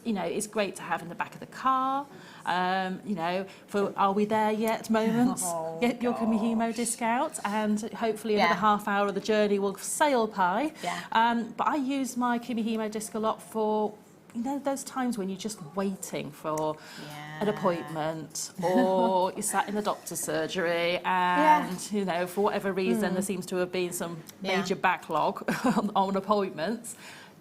you know, it's great to have in the back of the car. You know, for are we there yet moments, get your Kumihimo disc out, and hopefully another half hour of the journey will sail by. But I use my Kumihimo disc a lot for, you know, those times when you're just waiting for an appointment, or you're sat in the doctor's surgery and, you know, for whatever reason there seems to have been some major backlog on appointments.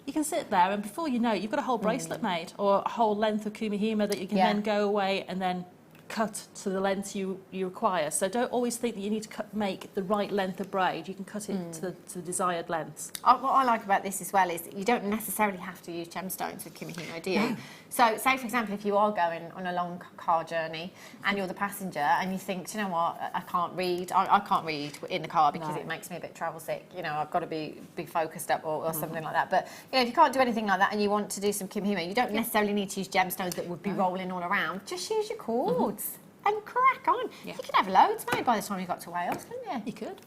You can sit there, and before you know it, you've got a whole bracelet made, or a whole length of Kumihimo that you can then go away and then cut to the length you require. So don't always think that you need to make the right length of braid. You can cut it to the desired lengths. What I like about this as well is that you don't necessarily have to use gemstones with Kumihimo, do you? So, say for example, if you are going on a long car journey and you're the passenger and you think, do you know what, I can't read. I can't read in the car because it makes me a bit travel sick. You know, I've got to be focused up or something like that. But you know, if you can't do anything like that and you want to do some Kumihimo, you don't necessarily need to use gemstones that would be rolling all around. Just use your cords. And crack on. You could have loads made by the time you got to Wales, couldn't you? You could.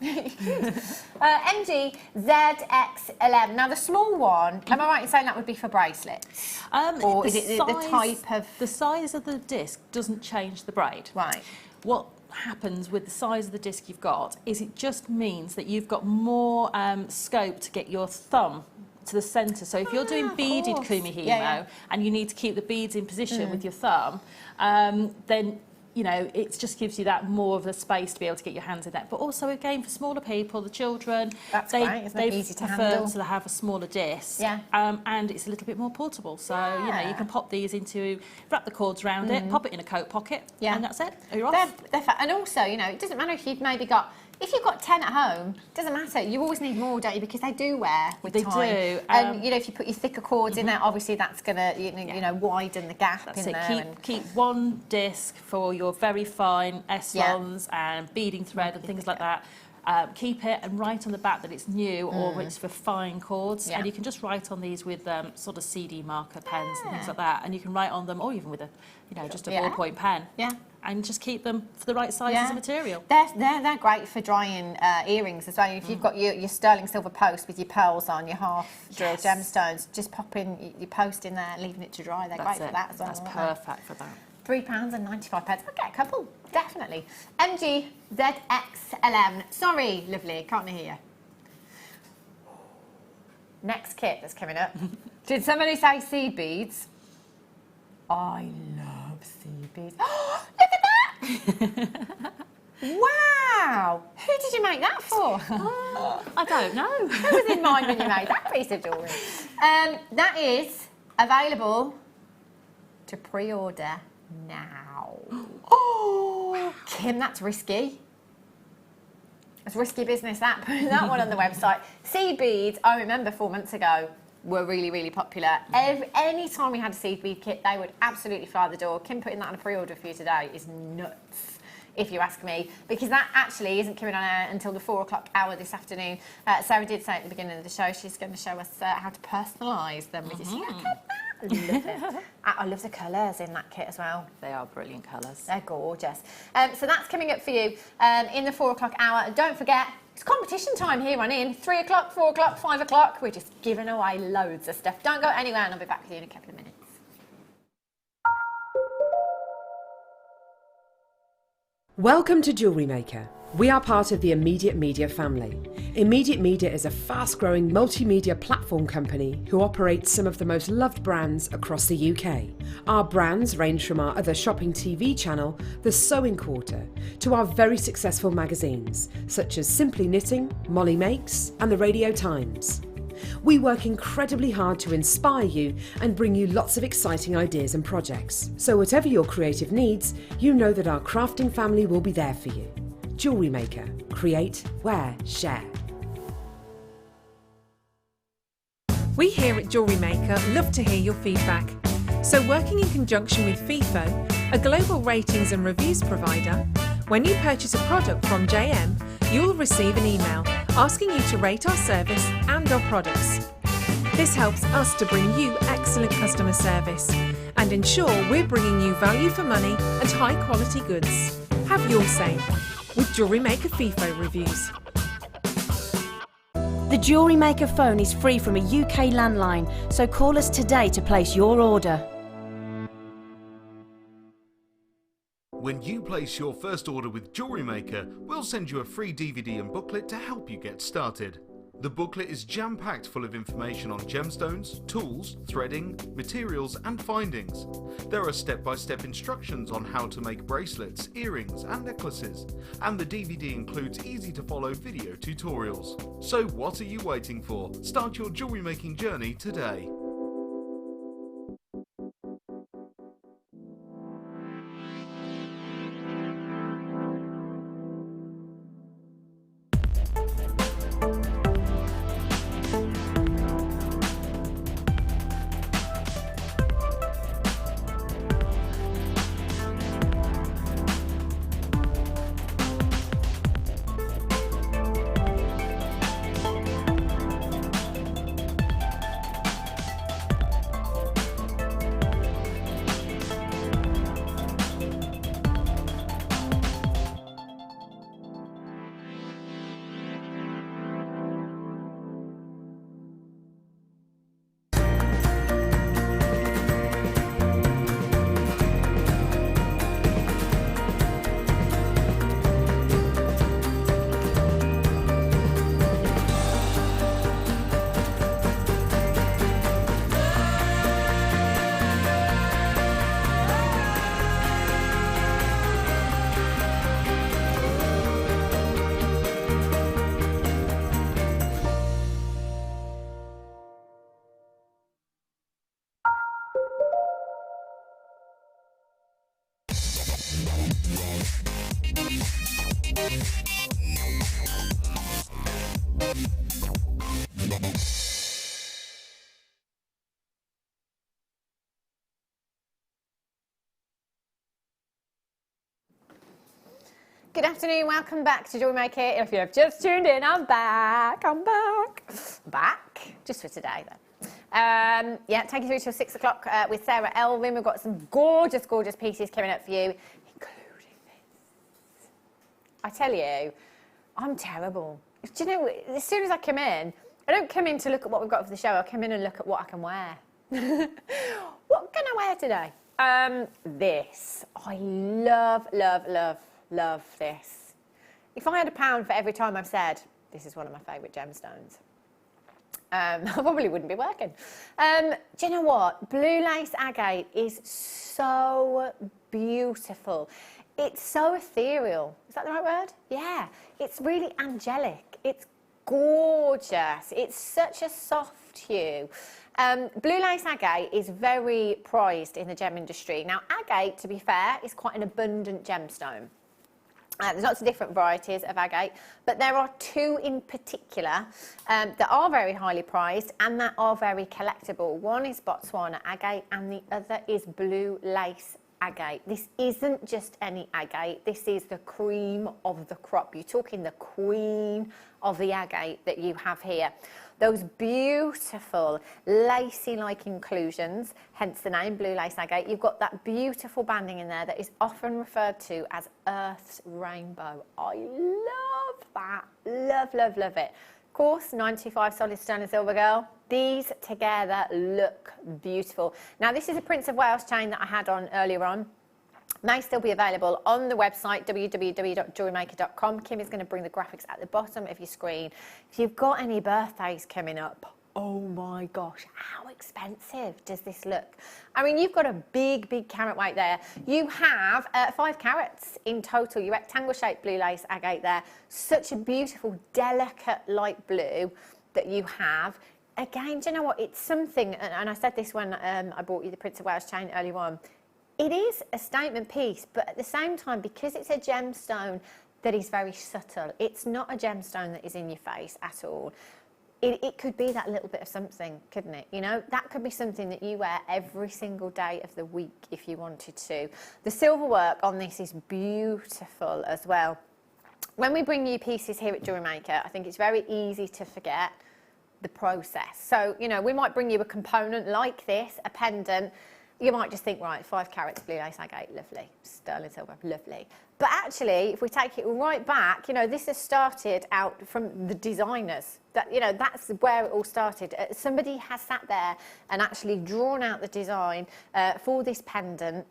MG ZX11. Now the small one, am I right in saying that would be for bracelets? Or is it the type of... The size of the disc doesn't change the braid. Right. What happens with the size of the disc you've got is it just means that you've got more scope to get your thumb to the centre. So if you're doing beaded Kumihimo and you need to keep the beads in position with your thumb, then, you know, it just gives you that more of a space to be able to get your hands in there. But also, again, for smaller people, the children, they easy to prefer handle. to have a smaller disc. And it's a little bit more portable. So, you know, you can pop these into, wrap the cords around it, pop it in a coat pocket, and that's it. You're off. And also, you know, it doesn't matter if you've maybe got... If you've got 10 at home, doesn't matter. You always need more, don't you? Because they do wear with time. They do. And, you know, if you put your thicker cords in there, obviously that's going to, you know, widen the gap That's in it. there. Keep one disc for your very fine S-longs and beading thread and things like that. Keep it and write on the back that it's new or it's for fine cords. And you can just write on these with sort of CD marker pens and things like that. And you can write on them, or even with a, you know, just a ballpoint pen. And just keep them for the right size of material. They're great for drying earrings as well. If you've got your sterling silver post with your pearls on, your half drilled gemstones, just popping your post in there, leaving it to dry. They're great for that as well. That's perfect for that. £3.95. I'll get a couple, definitely. MG ZX11. Sorry, lovely, can't hear you. Next kit that's coming up. Did somebody say seed beads? I love seed beads. Oh, look at that! Wow! Who did you make that for? I don't know. Who was in mind when you made that piece of jewellery? That is available to pre-order now. Oh, Kim, that's risky. It's risky business that, putting that one on the website. Seed beads, I remember 4 months ago, were really, really popular. Any time we had a seed bead kit, they would absolutely fly the door. Kim putting that on a pre-order for you today is nuts, if you ask me, because that actually isn't coming on air until the 4 o'clock hour this afternoon. Sarah did say at the beginning of the show she's going to show us how to personalise them with you. I love it. I love the colours in that kit as well. They are brilliant colours. They're gorgeous. So that's coming up for you in the 4 o'clock hour. And don't forget, it's competition time here on in. 3 o'clock, 4 o'clock, 5 o'clock. We're just giving away loads of stuff. Don't go anywhere and I'll be back with you in a couple of minutes. Welcome to Jewellery Maker. We are part of the Immediate Media family. Immediate Media is a fast-growing multimedia platform company who operates some of the most loved brands across the UK. Our brands range from our other shopping TV channel, The Sewing Quarter, to our very successful magazines, such as Simply Knitting, Molly Makes, and the Radio Times. We work incredibly hard to inspire you and bring you lots of exciting ideas and projects. So whatever your creative needs, you know that our crafting family will be there for you. Jewellery Maker. Create, wear, share. We here at Jewellery Maker love to hear your feedback. So working in conjunction with FIFO, a global ratings and reviews provider, when you purchase a product from JM, you'll receive an email asking you to rate our service and our products. This helps us to bring you excellent customer service and ensure we're bringing you value for money and high quality goods. Have your say with Jewellery Maker FIFO reviews. The Jewellery Maker phone is free from a UK landline, so call us today to place your order. When you place your first order with Jewellery Maker, we'll send you a free DVD and booklet to help you get started. The booklet is jam-packed full of information on gemstones, tools, threading, materials and findings. There are step-by-step instructions on how to make bracelets, earrings and necklaces, and the DVD includes easy-to-follow video tutorials. So what are you waiting for? Start your jewellery making journey today. Good afternoon, welcome back to Jewellery Maker. If you've just tuned in, I'm back. Back, just for today though. Yeah, take you through till 6 o'clock with Sara, Elvin. We've got some gorgeous, gorgeous pieces coming up for you, including this. I tell you, I'm terrible. Do you know, as soon as I come in, I don't come in to look at what we've got for the show, I come in and look at what I can wear. What can I wear today? This. I love, love, love, love this. If I had £1 for every time I've said, this is one of my favourite gemstones, I probably wouldn't be working. Do you know what? Blue lace agate is so beautiful. It's so ethereal. Is that the right word? Yeah. It's really angelic. It's gorgeous. It's such a soft hue. Blue lace agate is very prized in the gem industry. Now, agate, to be fair, is quite an abundant gemstone. There's lots of different varieties of agate, but there are two in particular that are very highly prized and that are very collectible. One is Botswana agate and the other is blue lace agate. This isn't just any agate, this is the cream of the crop. You're talking the queen of the agate that you have here. Those beautiful lacy-like inclusions, hence the name blue lace agate. You've got that beautiful banding in there that is often referred to as Earth's rainbow. I love that, love it. Of course, 925 solid sterling silver, girl. These together look beautiful. Now, this is a Prince of Wales chain that I had on earlier on. May still be available on the website, www.jewellerymaker.com. Kim is going to bring the graphics at the bottom of your screen. If you've got any birthdays coming up, oh my gosh, how expensive does this look? I mean, you've got a big carat weight there. You have 5 carats in total. Your rectangle-shaped blue lace agate there. Such a beautiful, delicate light blue that you have. Again, do you know what? It's something, and I said this when I bought you the Prince of Wales chain earlier on. It is a statement piece, but at the same time, because it's a gemstone that is very subtle, it's not a gemstone that is in your face at all. It could be that little bit of something, couldn't it? You know, that could be something that you wear every single day of the week if you wanted to. The silver work on this is beautiful as well. When we bring you pieces here at Jewellery Maker, I think it's very easy to forget the process. So, you know, we might bring you a component like this, a pendant. You might just think, right, 5 carats blue lace agate, lovely. Sterling silver, lovely. But actually, if we take it right back, you know, this has started out from the designers. That, you know, that's where it all started. Somebody has sat there and actually drawn out the design for this pendant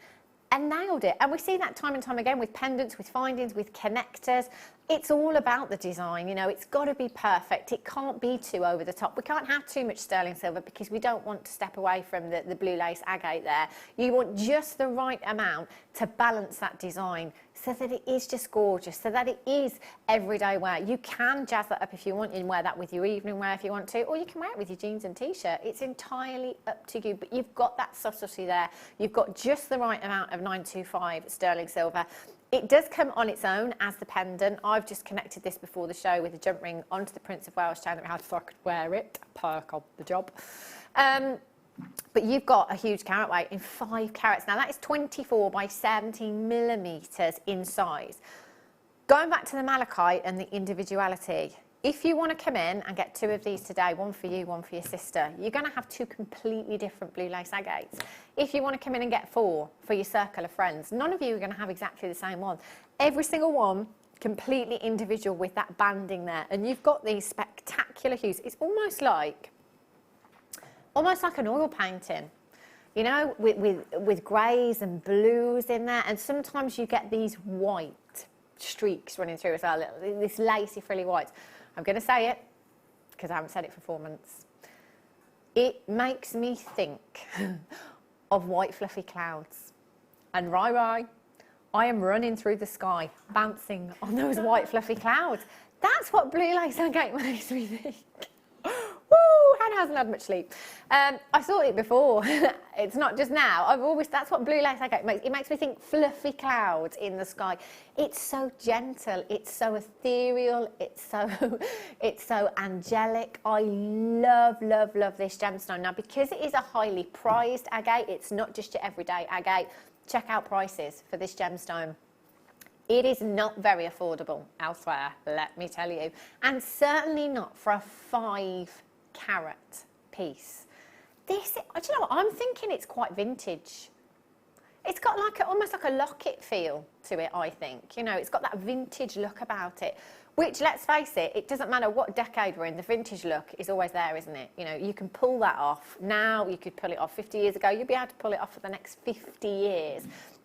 and nailed it. And we see that time and time again with pendants, with findings, with connectors. It's all about the design, you know, it's got to be perfect. It can't be too over the top. We can't have too much sterling silver because we don't want to step away from the blue lace agate there. You want just the right amount to balance that design so that it is just gorgeous, so that it is everyday wear. You can jazz that up if you want and wear that with your evening wear if you want to, or you can wear it with your jeans and t-shirt. It's entirely up to you, but you've got that subtlety there. You've got just the right amount of 925 sterling silver. It does come on its own as the pendant. I've just connected this before the show with a jump ring onto the Prince of Wales chain that we had so I could wear it. Perk of the job. But you've got a huge carat weight in 5 carats. Now that is 24 by 17 millimetres in size. Going back to the malachite and the individuality, if you want to come in and get 2 of these today, one for you, one for your sister, you're going to have 2 completely different blue lace agates. If you want to come in and get 4 for your circle of friends, none of you are going to have exactly the same one. Every single one completely individual with that banding there. And you've got these spectacular hues. It's almost like an oil painting, you know, with greys and blues in there. And sometimes you get these white streaks running through as well, this lacy frilly whites. I'm going to say it because I haven't said it for 4 months. It makes me think of white fluffy clouds. And I am running through the sky, bouncing on those white fluffy clouds. That's what blue lace agate makes me think. Woo! Hannah hasn't had much sleep. I thought it before. It's not just now. That's what blue lace agate makes. It makes me think fluffy clouds in the sky. It's so gentle. It's so ethereal. It's so angelic. I love this gemstone. Now, because it is a highly prized agate, it's not just your everyday agate. Check out prices for this gemstone. It is not very affordable elsewhere, let me tell you. And certainly not for a 5 carat piece. Do you know what? I'm thinking it's quite vintage. It's got almost like a locket feel to it, I think. You know, it's got that vintage look about it, which, let's face it, it doesn't matter what decade we're in, the vintage look is always there, isn't it? You know, you can pull that off now, you could pull it off 50 years ago, you'll be able to pull it off for the next 50 years.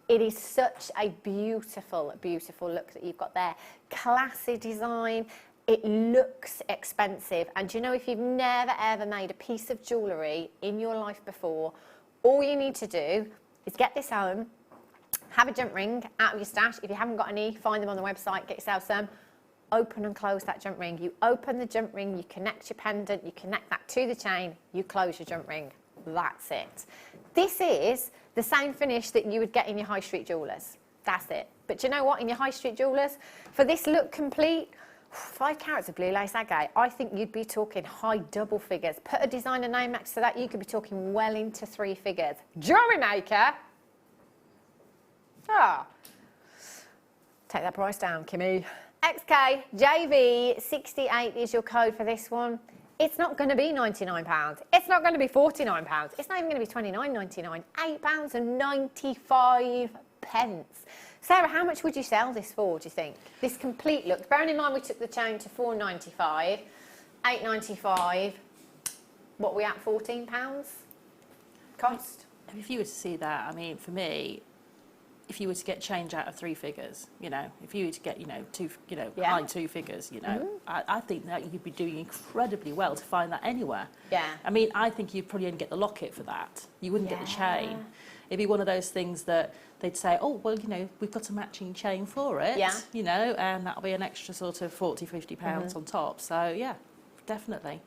It is such a beautiful, beautiful look that you've got there. Classy design. It looks expensive. And do you know, if you've never, ever made a piece of jewellery in your life before, all you need to do is get this home, have a jump ring out of your stash. If you haven't got any, find them on the website, get yourself some. Open and close that jump ring. You open the jump ring, you connect your pendant, you connect that to the chain, you close your jump ring. That's it. This is the same finish that you would get in your high street jewellers. That's it. But do you know what? In your high street jewellers, for this look complete, 5 carats of blue lace agate, I think you'd be talking high double figures. Put a designer name next to that, you could be talking well into 3 figures. Jewellery Maker. Ah. Take that price down, Kimmy. XKJV68 is your code for this one. It's not going to be £99. It's not going to be £49. It's not even going to be £29.99. £8.95. Sarah, how much would you sell this for, do you think? This complete look. Bearing in mind we took the chain to £4.95, £8.95. What are we at, £14 cost? If you were to see that, I mean, for me, if you were to get change out of 3 figures, you know, if you were to get, you know, high 2 figures, you know, I think that you'd be doing incredibly well to find that anywhere. Yeah. I mean, I think you'd probably only get the locket for that. You wouldn't get the chain. It'd be one of those things that they'd say, oh, well, you know, we've got a matching chain for it, you know, and that'll be an extra sort of £40, £50 on top. So, yeah, definitely.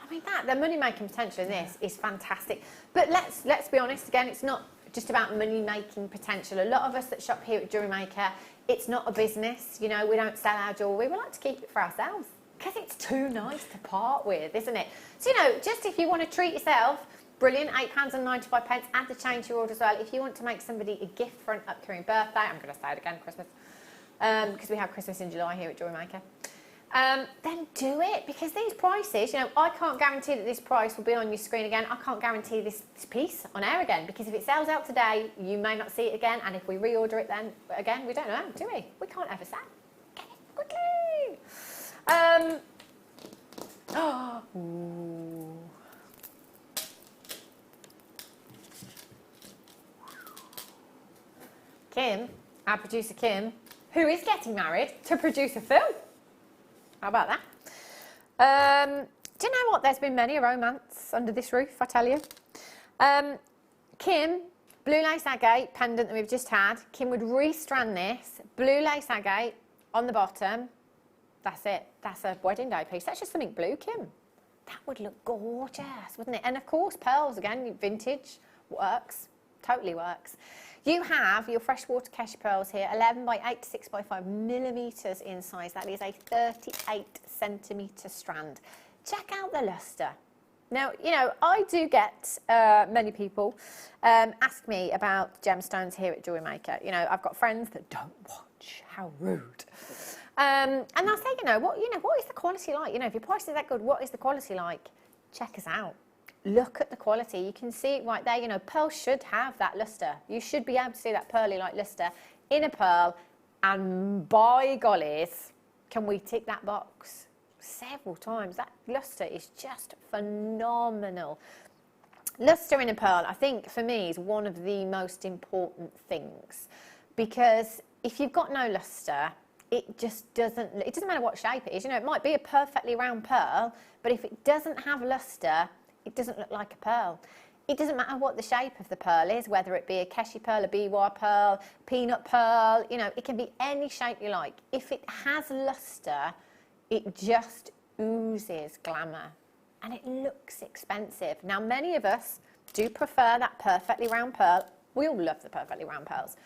I mean, the money-making potential in this is fantastic. But let's be honest, again, it's not just about money-making potential. A lot of us that shop here at Jewellery Maker, it's not a business, you know, we don't sell our jewellery, we like to keep it for ourselves because it's too nice to part with, isn't it? So, you know, just if you want to treat yourself, brilliant, £8.95, add the chain to your order as well. If you want to make somebody a gift for an upcoming birthday, I'm going to say it again, Christmas, because we have Christmas in July here at Jewellery Maker, then do it, because these prices, you know, I can't guarantee that this price will be on your screen again. I can't guarantee this piece on air again, because if it sells out today, you may not see it again, and if we reorder it then again, we don't know, do we? We can't ever say. Get it quickly. Ooh. Kim, our producer Kim, who is getting married to producer Phil. How about that? Do you know what? There's been many a romance under this roof, I tell you. Kim, blue lace agate pendant that we've just had. Kim would restrand this, blue lace agate on the bottom. That's it. That's a wedding day piece. That's just something blue, Kim. That would look gorgeous, wouldn't it? And of course, pearls, again, vintage, works. Totally works. You have your freshwater Kesha pearls here, 11 by 8 to 6 by 5 millimetres in size. That is a 38 centimetre strand. Check out the lustre. Now, you know, I do get many people ask me about gemstones here at Jewellery Maker. You know, I've got friends that don't watch. How rude. And they'll say, you know, what is the quality like? You know, if your price is that good, what is the quality like? Check us out. Look at the quality. You can see it right there. You know, pearl should have that lustre. You should be able to see that pearly-like lustre in a pearl. And by gollies, can we tick that box several times? That lustre is just phenomenal. Lustre in a pearl, I think, for me, is one of the most important things. Because if you've got no lustre, it doesn't matter what shape it is. You know, it might be a perfectly round pearl, but if it doesn't have lustre, it doesn't look like a pearl. It doesn't matter what the shape of the pearl is, whether it be a Keshi pearl, a BY pearl, peanut pearl, you know, it can be any shape you like. If it has lustre, it just oozes glamour and it looks expensive. Now, many of us do prefer that perfectly round pearl. We all love the perfectly round pearls.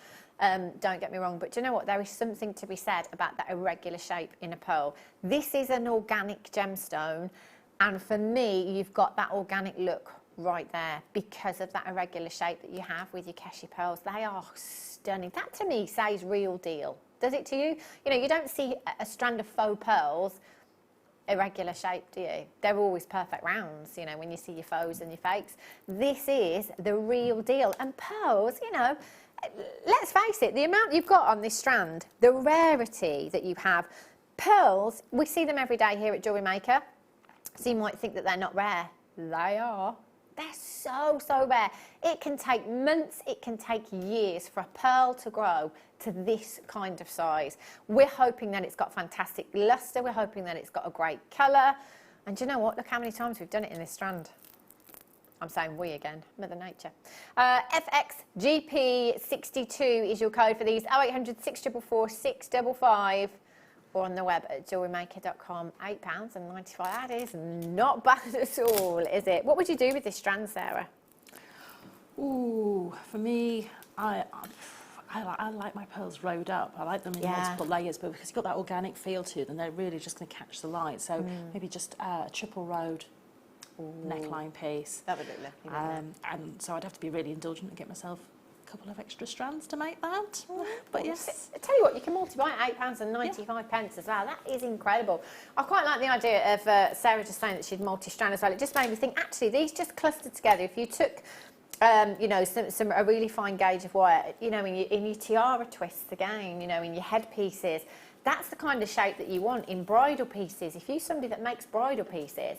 Don't get me wrong, but do you know what? There is something to be said about that irregular shape in a pearl. This is an organic gemstone. And for me, you've got that organic look right there because of that irregular shape that you have with your Keshi pearls. They are stunning. That to me says real deal. Does it to you? You know, you don't see a strand of faux pearls irregular shape, do you? They're always perfect rounds, you know, when you see your faux and your fakes. This is the real deal. And pearls, you know, let's face it, the amount you've got on this strand, the rarity that you have. Pearls, we see them every day here at Jewellery Maker. So you might think that they're not rare. They are. They're so, so rare. It can take months, it can take years for a pearl to grow to this kind of size. We're hoping that it's got fantastic lustre. We're hoping that it's got a great colour. And do you know what? Look how many times we've done it in this strand. I'm saying we again, Mother Nature. FXGP62 is your code for these. 0800 644 655. Or on the web at jewellerymaker.com. £8.95. That is not bad at all, is it? What would you do with this strand, Sarah? Ooh, for me, I like my pearls rolled up. I like them in Yeah. multiple layers, but because you've got that organic feel to them, they're really just going to catch the light. So maybe just a triple rolled neckline piece. That would look lovely, wouldn't And so I'd have to be really indulgent and get myself a couple of extra strands to make that. But yes. I tell you what, you can multiply £8.95 as well. That is incredible. I quite like the idea of Sarah just saying that she'd multi-strand as well. It just made me think, actually, these just clustered together. If you took, you know, a really fine gauge of wire, you know, in your tiara twists again, you know, in your headpieces, that's the kind of shape that you want in bridal pieces. If you're somebody that makes bridal pieces,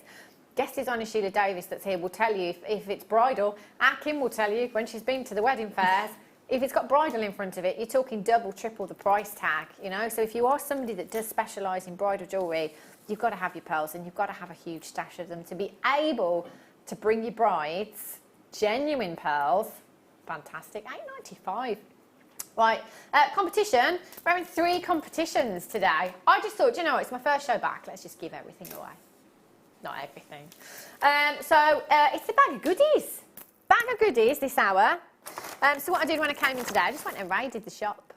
guest designer Sheila Davis that's here will tell you if it's bridal. Our Kim will tell you when she's been to the wedding fairs, if it's got bridal in front of it, you're talking double, triple the price tag, you know. So if you are somebody that does specialise in bridal jewellery, you've got to have your pearls and you've got to have a huge stash of them to be able to bring your brides genuine pearls. Fantastic. £8.95. Right, competition. We're having 3 competitions today. I just thought, you know what, it's my first show back. Let's just give everything away. Not everything. So it's a bag of goodies. Bag of goodies this hour. So what I did when I came in today, I just went and raided the shop.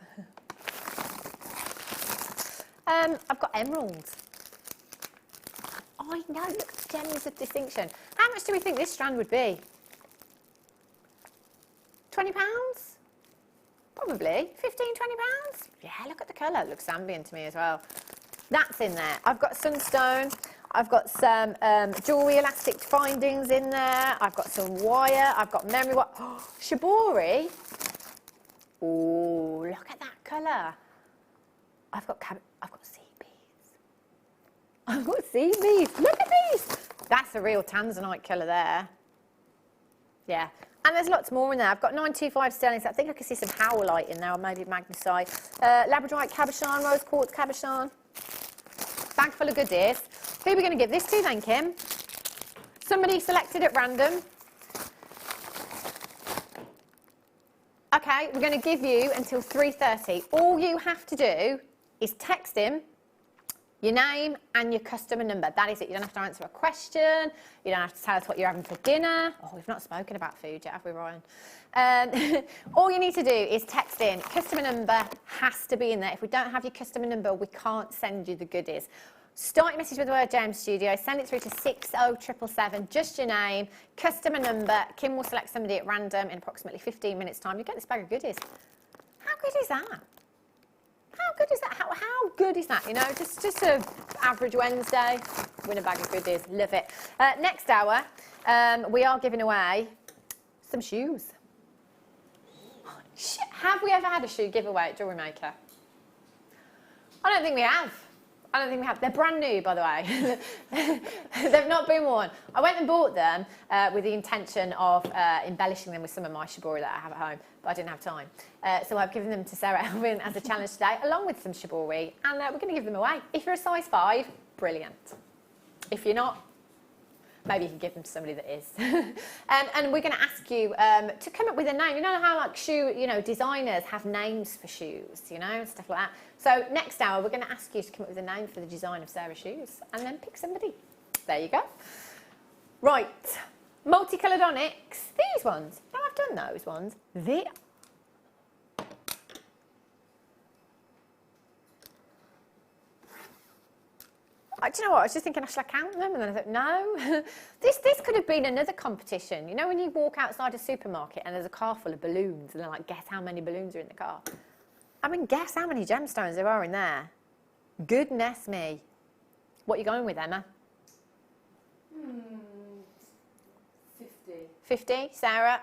I've got emeralds. I know, look, gems of distinction. How much do we think this strand would be? £20? Probably. 15, £20? Yeah, look at the colour. It looks ambient to me as well. That's in there. I've got sunstone. I've got some jewellery elastic findings in there. I've got some wire. I've got memory wire. Oh, shibori. Oh, look at that colour. I've got seed beads. I've got seed beads. Look at these. That's a real tanzanite colour there. Yeah. And there's lots more in there. I've got 925 sterling. So I think I can see some howlite in there, or maybe magnesite. Labradorite cabochon, rose quartz cabochon. Bag full of goodies. Who are we going to give this to then, Kim? Somebody selected at random. Okay, we're going to give you until 3:30. All you have to do is text him your name and your customer number. That is it. You don't have to answer a question. You don't have to tell us what you're having for dinner. Oh, we've not spoken about food yet, have we, Ryan? All you need to do is text in. Customer number has to be in there. If we don't have your customer number, we can't send you the goodies. Start your message with the word James Studio, send it through to 60777, just your name, customer number. Kim will select somebody at random in approximately 15 minutes' time. You get this bag of goodies. How good is that? How good is that? How good is that? You know, just an average Wednesday, win a bag of goodies. Love it. Next hour, we are giving away some shoes. Have we ever had a shoe giveaway at Jewellery Maker? I don't think we have. I don't think we have. They're brand new, by the way. They've not been worn. I went and bought them with the intention of embellishing them with some of my shibori that I have at home, but I didn't have time. So I've given them to Sara Elvin as a challenge today, along with some shibori, and we're going to give them away. If you're a size 5, brilliant. If you're not, maybe you can give them to somebody that is. And we're going to ask you to come up with a name. You know how like shoe, you know, designers have names for shoes, you know, stuff like that. So next hour, we're going to ask you to come up with a name for the design of Sarah's shoes and then pick somebody. There you go. Right, multicoloured onyx. These ones. No, I've done those ones. Do you know what? I was just thinking, should I count them? And then I thought, no. This could have been another competition. You know when you walk outside a supermarket and there's a car full of balloons and they're like, guess how many balloons are in the car? I mean, guess how many gemstones there are in there? Goodness me. What are you going with, Emma? 50. 50? Sarah?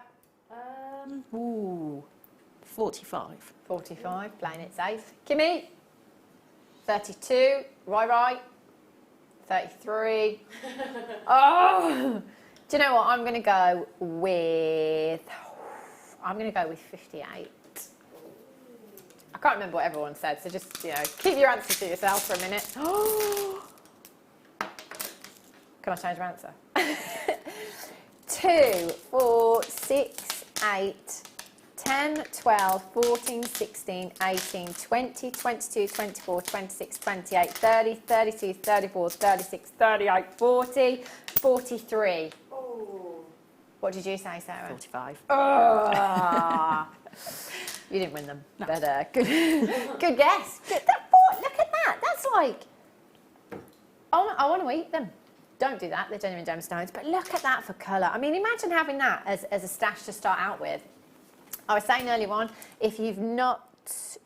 45. 45, playing it safe. Kimmy? 32. Right. 33. Oh! Do you know what? I'm going to go with 58. I can't remember what everyone said, so just, you know, keep your answer to yourself for a minute. Can I change my answer? 2, 4, 6, 8, 10, 12, 14, 16, 18, 20, 22, 24, 26, 28, 30, 32, 34, 36, 38, 40, 43. Oh. What did you say, Sarah? 45. Oh. You didn't win them, No. but good, good guess. Good. Look at that. That's like, I want to eat them. Don't do that, they're genuine gemstones. But look at that for colour. I mean, imagine having that as a stash to start out with. I was saying earlier on, if you've not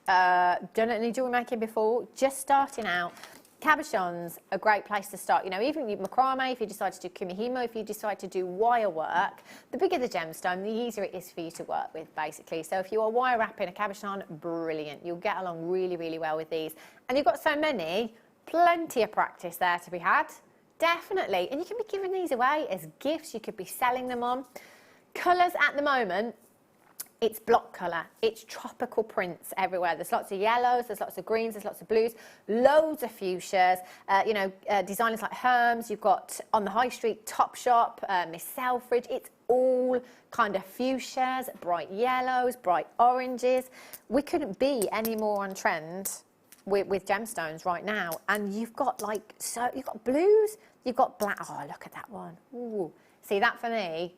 done any jewellery making before, just starting out, cabochons a great place to start. You know, even macrame, if you decide to do kumihimo, if you decide to do wire work, the bigger the gemstone, the easier it is for you to work with, basically. So if you are wire wrapping a cabochon, brilliant. You'll get along really, really well with these. And you've got so many, plenty of practice there to be had. Definitely. And you can be giving these away as gifts. You could be selling them on. Colours at the moment, it's block colour, it's tropical prints everywhere. There's lots of yellows, there's lots of greens, there's lots of blues, loads of fuchsias. Designers like Hermes, you've got on the high street, Topshop, Miss Selfridge. It's all kind of fuchsias, bright yellows, bright oranges. We couldn't be any more on trend with gemstones right now. And you've got you've got blues, you've got black. Oh, look at that one. Ooh. See, that for me,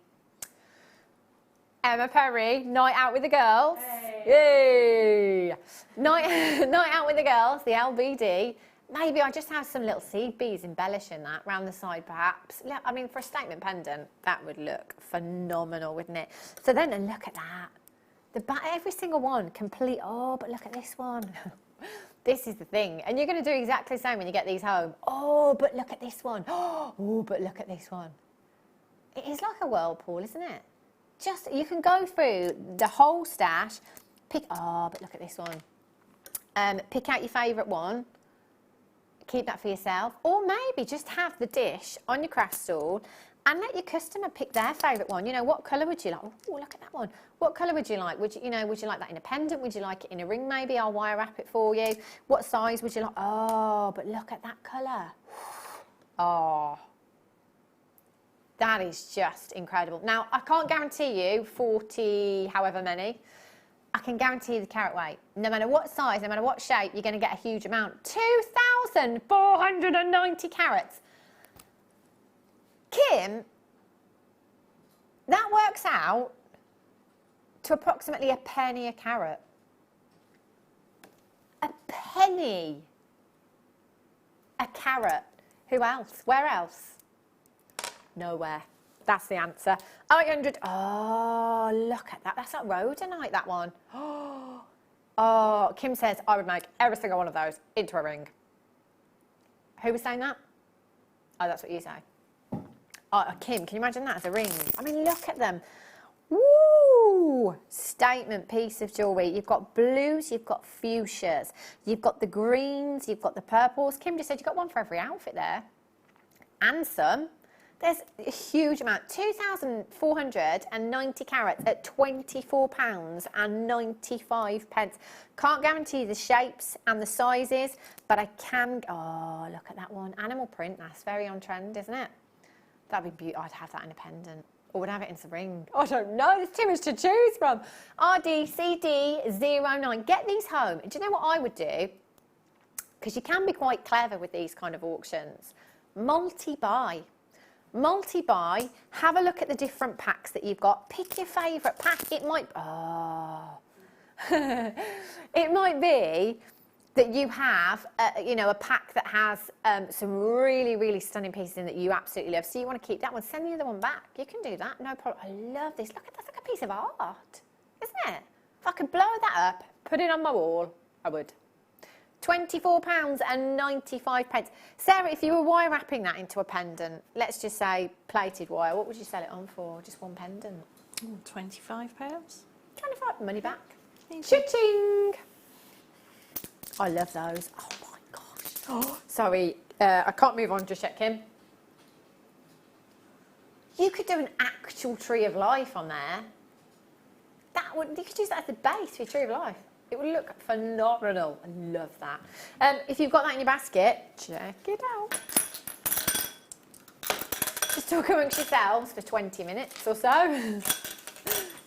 Emma Perry, night out with the girls. Hey. Yay! Night out with the girls, the LBD. Maybe I just have some little seed beads embellishing that round the side, perhaps. I mean, for a statement pendant, that would look phenomenal, wouldn't it? So then, look at that. Every single one complete. Oh, but look at this one. This is the thing, and you're going to do exactly the same when you get these home. Oh, but look at this one. Oh, but look at this one. It is like a whirlpool, isn't it? You can go through the whole stash, but look at this one. Pick out your favourite one, keep that for yourself, or maybe just have the dish on your craft stall and let your customer pick their favourite one. You know, what colour would you like? Oh, look at that one. What colour would you like? Would you like that in a pendant? Would you like it in a ring maybe? I'll wire wrap it for you. What size would you like? Oh, but look at that colour. Oh. That is just incredible. Now, I can't guarantee you 40, however many. I can guarantee you the carat weight. No matter what size, no matter what shape, you're going to get a huge amount. 2,490 carats. Kim, that works out to approximately a penny a carat. A penny a carat. Who else? Where else? Nowhere. That's the answer. 800. Oh, look at that. That's like rhodonite, that one. Oh, Kim says, I would make every single one of those into a ring. Who was saying that? Oh, that's what you say. Oh, Kim, can you imagine that as a ring? I mean, look at them. Woo! Statement piece of jewellery. You've got blues, you've got fuchsias, you've got the greens, you've got the purples. Kim just said you've got one for every outfit there. And some. There's a huge amount, 2,490 carats at £24 and 95 pence. Can't guarantee the shapes and the sizes, but I can, oh, look at that one. Animal print, that's very on trend, isn't it? That'd be beautiful. I'd have that in a pendant. Or would I have it in a ring? I don't know, there's too much to choose from. RDCD09, get these home. Do you know what I would do? Because you can be quite clever with these kind of auctions. Multi-buy. Multi-buy, have a look at the different packs that you've got. Pick your favourite pack. It might, it might be that you have, a pack that has some really, really stunning pieces in that you absolutely love. So you want to keep that one. Send the other one back. You can do that, no problem. I love this. Look at that, that's like a piece of art, isn't it? If I could blow that up, put it on my wall, I would. £24 and 95 pence. Sarah, if you were wire wrapping that into a pendant, let's just say plated wire, what would you sell it on for? Just one pendant? £25. 25, money back. Shooting! I love those. Oh my gosh. Oh, sorry, I can't move on just yet, Kim. You could do an actual tree of life on there. You could use that as the base for your tree of life. It would look phenomenal. I love that. If you've got that in your basket, check it out. Just talk amongst yourselves for 20 minutes or so.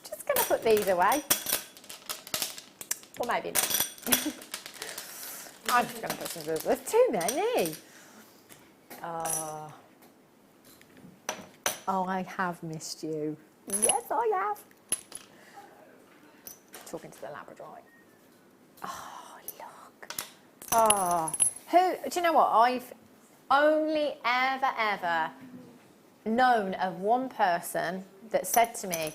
Just going to put these away. Or maybe not. I'm just going to put some good. There's too many. Oh, I have missed you. Yes, I have. talking to the Labradorite. Oh, look. Oh, do you know what? I've only ever known of one person that said to me,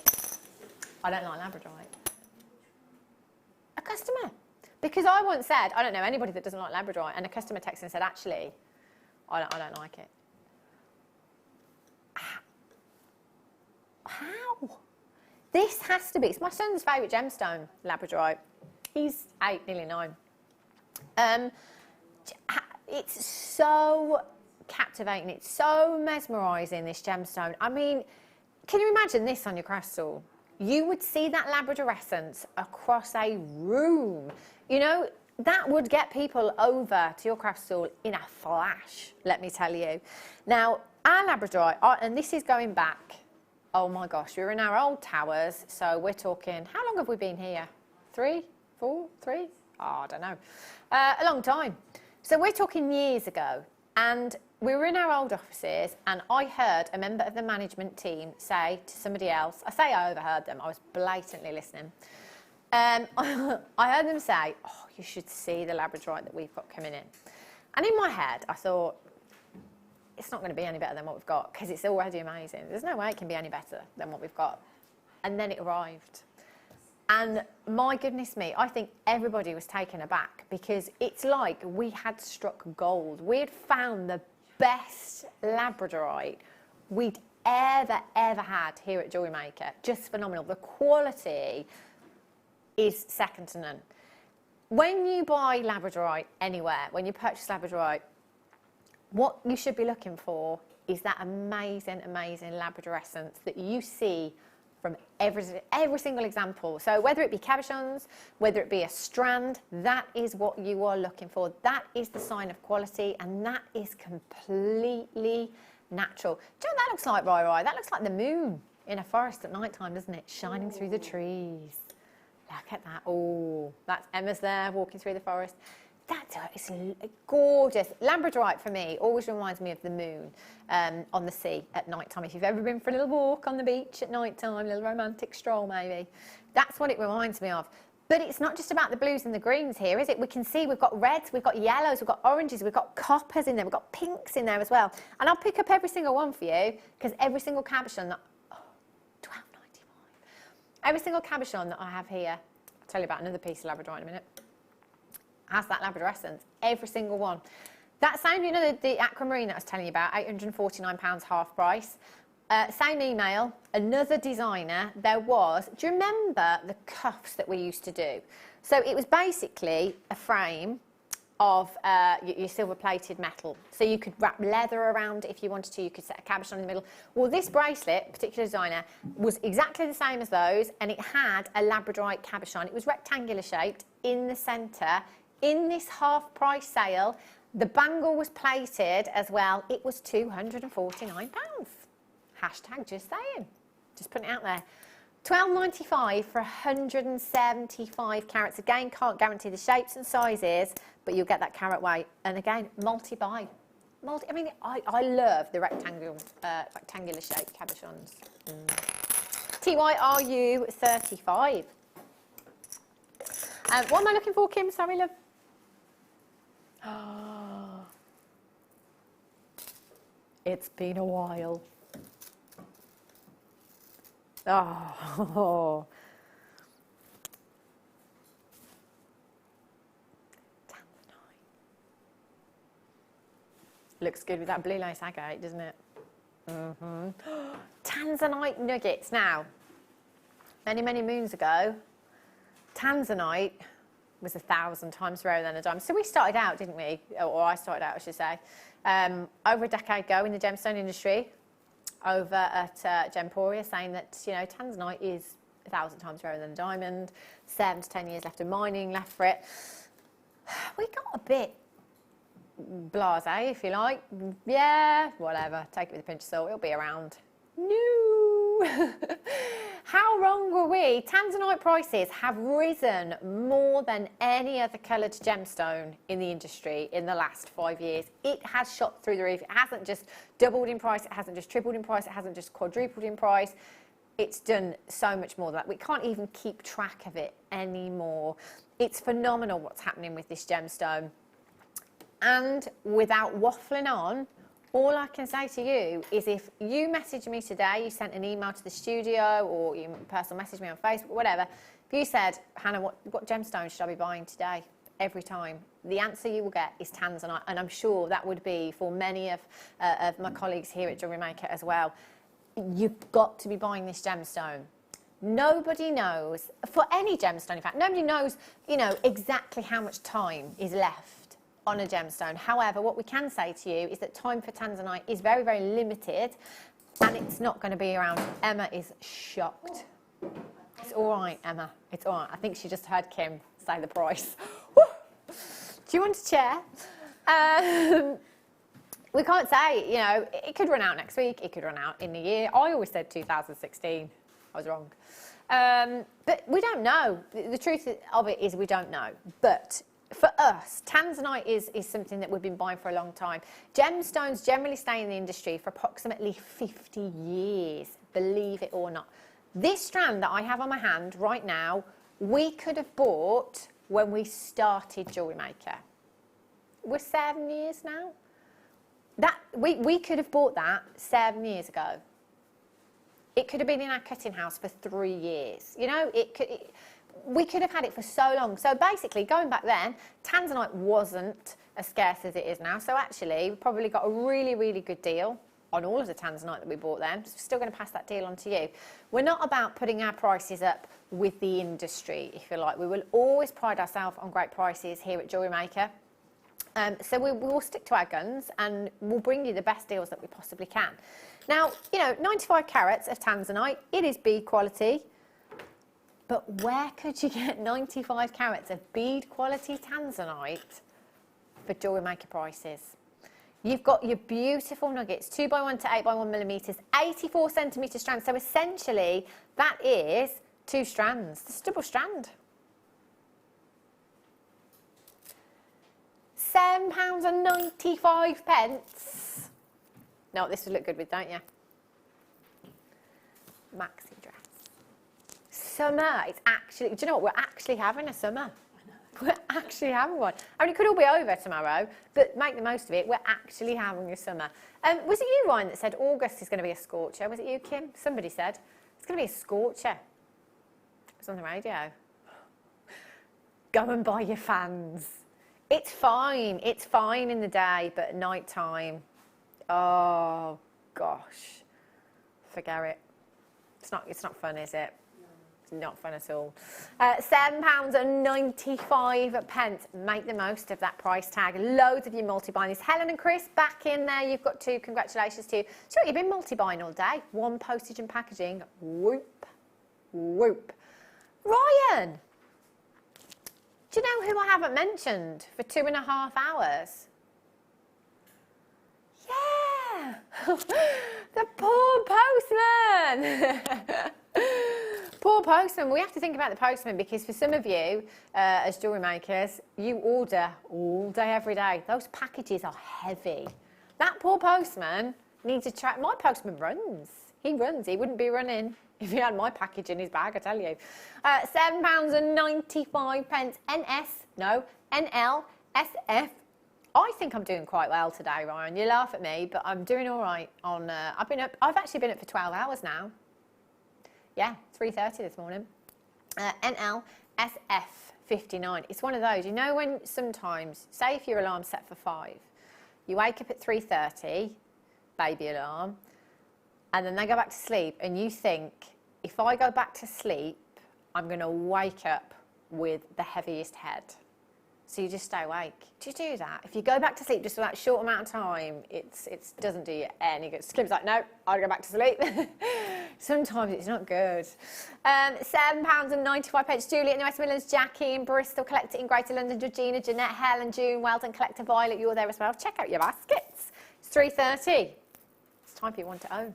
I don't like Labradorite. A customer. Because I once said, I don't know anybody that doesn't like Labradorite, and a customer texted and said, actually, I don't like it. How? This has to be, it's my son's favourite gemstone, Labradorite. He's 8, nearly 9. It's so captivating, it's so mesmerising, this gemstone. I mean, can you imagine this on your crystal? You would see that Labrador essence across a room. You know, that would get people over to your crystal in a flash, let me tell you. Now, our Labradorite, and this is going back, oh my gosh, we were in our old towers, so we're talking, how long have we been here? 3, 4, 3? Oh, I don't know. A long time. So we're talking years ago, and we were in our old offices, and I heard a member of the management team say to somebody else, I say I overheard them, I was blatantly listening. I heard them say, oh, you should see the Labradorite that we've got coming in. And in my head, I thought, it's not going to be any better than what we've got, because it's already amazing. There's no way it can be any better than what we've got. And then it arrived. And my goodness me, I think everybody was taken aback, because it's like we had struck gold. We had found the best Labradorite we'd ever had here at Jewellery Maker. Just phenomenal. The quality is second to none. When you buy Labradorite anywhere, when you purchase Labradorite, what you should be looking for is that amazing Labrador essence that you see from every single example. So whether it be cabochons, whether it be a strand, that is what you are looking for. That is the sign of quality, and that is completely natural. Do you know what that looks like, Rai? That looks like the moon in a forest at night time, doesn't it? Shining through the trees. Look at that. Oh, that's Emma's there walking through the forest. That's it's gorgeous. Labradorite for me always reminds me of the moon on the sea at night time. If you've ever been for a little walk on the beach at night time, a little romantic stroll maybe, that's what it reminds me of. But it's not just about the blues and the greens here, is it? We can see we've got reds, we've got yellows, we've got oranges, we've got coppers in there, we've got pinks in there as well. And I'll pick up every single one for you, because every single cabochon that, $12.95. Every single cabochon that I have here, I'll tell you about another piece of Labradorite in a minute, has that Labrador essence, every single one. That same, you know, the aquamarine that I was telling you about, £849 half price. Same email, another designer, there was, do you remember the cuffs that we used to do? So it was basically a frame of your silver-plated metal. So you could wrap leather around it if you wanted to, you could set a cabochon in the middle. Well, this bracelet, particular designer, was exactly the same as those, and it had a Labradorite cabochon. It was rectangular shaped in the centre. In this half-price sale, the bangle was plated as well. It was £249. Hashtag just saying. Just putting it out there. £12.95 for 175 carats. Again, can't guarantee the shapes and sizes, but you'll get that carat weight. And again, multi-buy. I mean, I love the rectangular shaped cabochons. TYRU 35. What am I looking for, Kim? Sorry, love. Oh, it's been a while. Oh, tanzanite. Looks good with that blue lace agate, doesn't it? Tanzanite nuggets. Now, many moons ago, tanzanite was 1,000 times rarer than a diamond. So we started out, didn't we? Or I started out, I should say, over a decade ago in the gemstone industry, over at Gemporia, saying that, you know, tanzanite is 1,000 times rarer than a diamond, 7 to 10 years left of mining, left for it. We got a bit blasé, if you like. Yeah, whatever, take it with a pinch of salt, it'll be around. No! How wrong were we? Tanzanite prices have risen more than any other coloured gemstone in the industry in the last 5 years. It has shot through the roof. It hasn't just doubled in price, it hasn't just tripled in price, it hasn't just quadrupled in price. It's done so much more than that. We can't even keep track of it anymore. It's phenomenal what's happening with this gemstone. And without waffling on, all I can say to you is if you message me today, you sent an email to the studio or you personal message me on Facebook, whatever, if you said, Hannah, what gemstone should I be buying today? Every time, the answer you will get is tanzanite, and I'm sure that would be for many of my colleagues here at Jewellery Maker as well. You've got to be buying this gemstone. Nobody knows, for any gemstone in fact, nobody knows, you know, exactly how much time is left on a gemstone. However, what we can say to you is that time for tanzanite is very, very limited, and it's not going to be around. Emma is shocked. It's all right, Emma. It's all right. I think she just heard Kim say the price. Do you want a chair? We can't say, you know, it could run out next week. It could run out in a year. I always said 2016. I was wrong. But we don't know. The truth of it is we don't know. But for us, tanzanite is something that we've been buying for a long time. Gemstones generally stay in the industry for approximately 50 years, believe it or not. This strand that I have on my hand right now, we could have bought when we started Jewellery Maker. We're 7 years now. That we could have bought that 7 years ago. It could have been in our cutting house for 3 years. You know, we could have had it for so long. So basically, going back then, tanzanite wasn't as scarce as it is now. So actually, we probably got a really, really good deal on all of the tanzanite that we bought then. So we're still going to pass that deal on to you. We're not about putting our prices up with the industry, if you like. We will always pride ourselves on great prices here at Jewellery Maker. So we will stick to our guns and we'll bring you the best deals that we possibly can. Now, you know, 95 carats of tanzanite, it is bead quality, but where could you get 95 carats of bead quality tanzanite for Jewellery Maker prices? You've got your beautiful nuggets, 2x1 to 8x1 millimetres, 84 centimetre strands. So essentially, that is 2 strands. It's a double strand. £7.95. No, this would look good with, don't you? Maxi dress. Summer. It's actually, do you know what? We're actually having a summer. We're actually having one. I mean, it could all be over tomorrow, but make the most of it. We're actually having a summer. Was it you, Ryan, that said August is going to be a scorcher? Was it you, Kim? Somebody said it's going to be a scorcher. It was on the radio. Go and buy your fans. It's fine. It's fine in the day, but at night time, oh gosh, forget it. It's not fun, is it? It's not fun at all. £7.95. Make the most of that price tag. Loads of you multi-buying this. Helen and Chris, back in there. You've got 2. Congratulations to you. Sure, you've been multi-buying all day. 1 postage and packaging. Whoop. Whoop. Ryan, do you know who I haven't mentioned for 2.5 hours? Yeah. The poor postman. Poor postman. We have to think about the postman because for some of you, as jewellery makers, you order all day, every day. Those packages are heavy. That poor postman needs a track. My postman runs. He runs. He wouldn't be running if he had my package in his bag, I tell you. £7.95. NS, no, NL, SF. I think I'm doing quite well today, Ryan. You laugh at me, but I'm doing all right on, I've actually been up for 12 hours now. Yeah, 3:30 this morning. NL, SF 59. It's one of those, you know when sometimes, say if your alarm's set for 5, you wake up at 3:30, baby alarm, and then they go back to sleep and you think, if I go back to sleep, I'm going to wake up with the heaviest head. So you just stay awake. Do you do that? If you go back to sleep just for that short amount of time, it doesn't do you any good. Kim's like, no, I'll go back to sleep. Sometimes it's not good. £7.95. Julie in the West Midlands, Jackie in Bristol, Collector in Greater London, Georgina, Jeanette, Helen, June, Weldon, Collector Violet, you're there as well. Check out your baskets. It's 3:30. It's time for you one to own.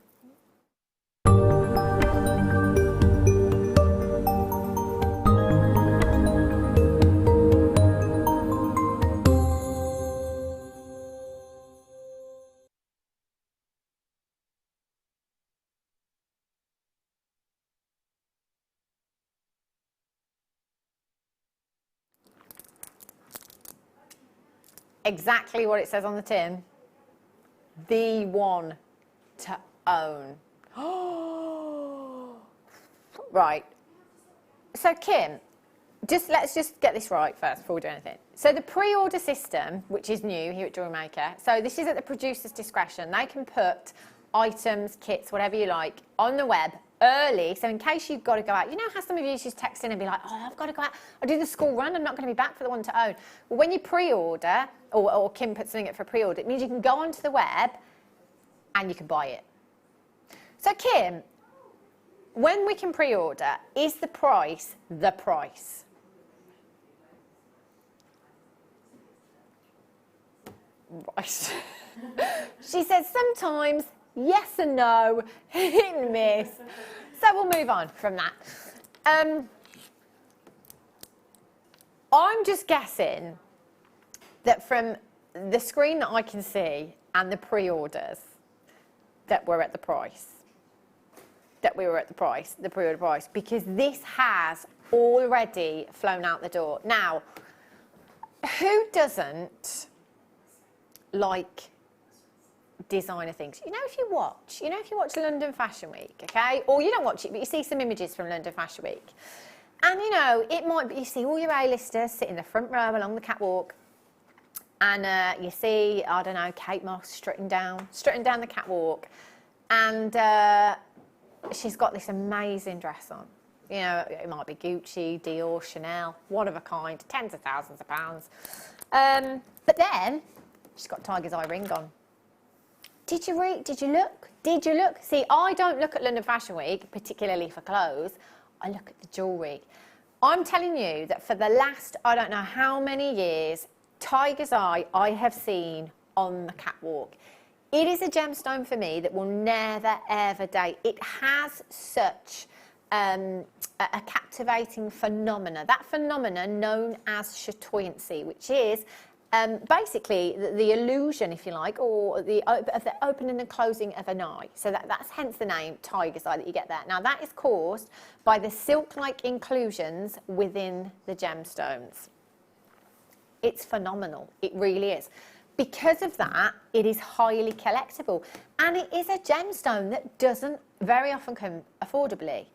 exactly what it says on the tin. The one to own. Right. So Kim, let's just get this right first before we do anything. So the pre-order system, which is new here at Jewellery Maker, so this is at the producer's discretion. They can put items, kits, whatever you like, on the web early, so in case you've got to go out. You know how some of you just text in and be like, oh, I've got to go out, I'll do the school run, I'm not going to be back for the one to own. Well, when you pre-order, or Kim puts something up for pre-order, it means you can go onto the web and you can buy it. So Kim, when we can pre-order, is the price the price? Right. She said sometimes yes and no, hit and miss. So we'll move on from that. I'm just guessing that from the screen that I can see and the pre-orders that we're at the price. That we were at the price, the pre-order price, because this has already flown out the door. Now, who doesn't like designer things? You know, if you watch London Fashion Week, okay, or you don't watch it, but you see some images from London Fashion Week, and you know, it might be, you see all your A-listers sit in the front row along the catwalk, and you see, I don't know, Kate Moss strutting down the catwalk, and she's got this amazing dress on. You know, it might be Gucci, Dior, Chanel, one of a kind, tens of thousands of pounds. But then she's got a tiger's eye ring on. Did you look? Did you look? See, I don't look at London Fashion Week, particularly for clothes. I look at the jewellery. I'm telling you that for the last, I don't know how many years, tiger's eye I have seen on the catwalk. It is a gemstone for me that will never, ever date. It has such a captivating phenomena. That phenomena known as chatoyancy, which is basically the illusion, if you like, or the opening and closing of an eye. So that's hence the name tiger's eye that you get there. Now that is caused by the silk-like inclusions within the gemstones. It's phenomenal. It really is. Because of that, it is highly collectible. And it is a gemstone that doesn't very often come affordably.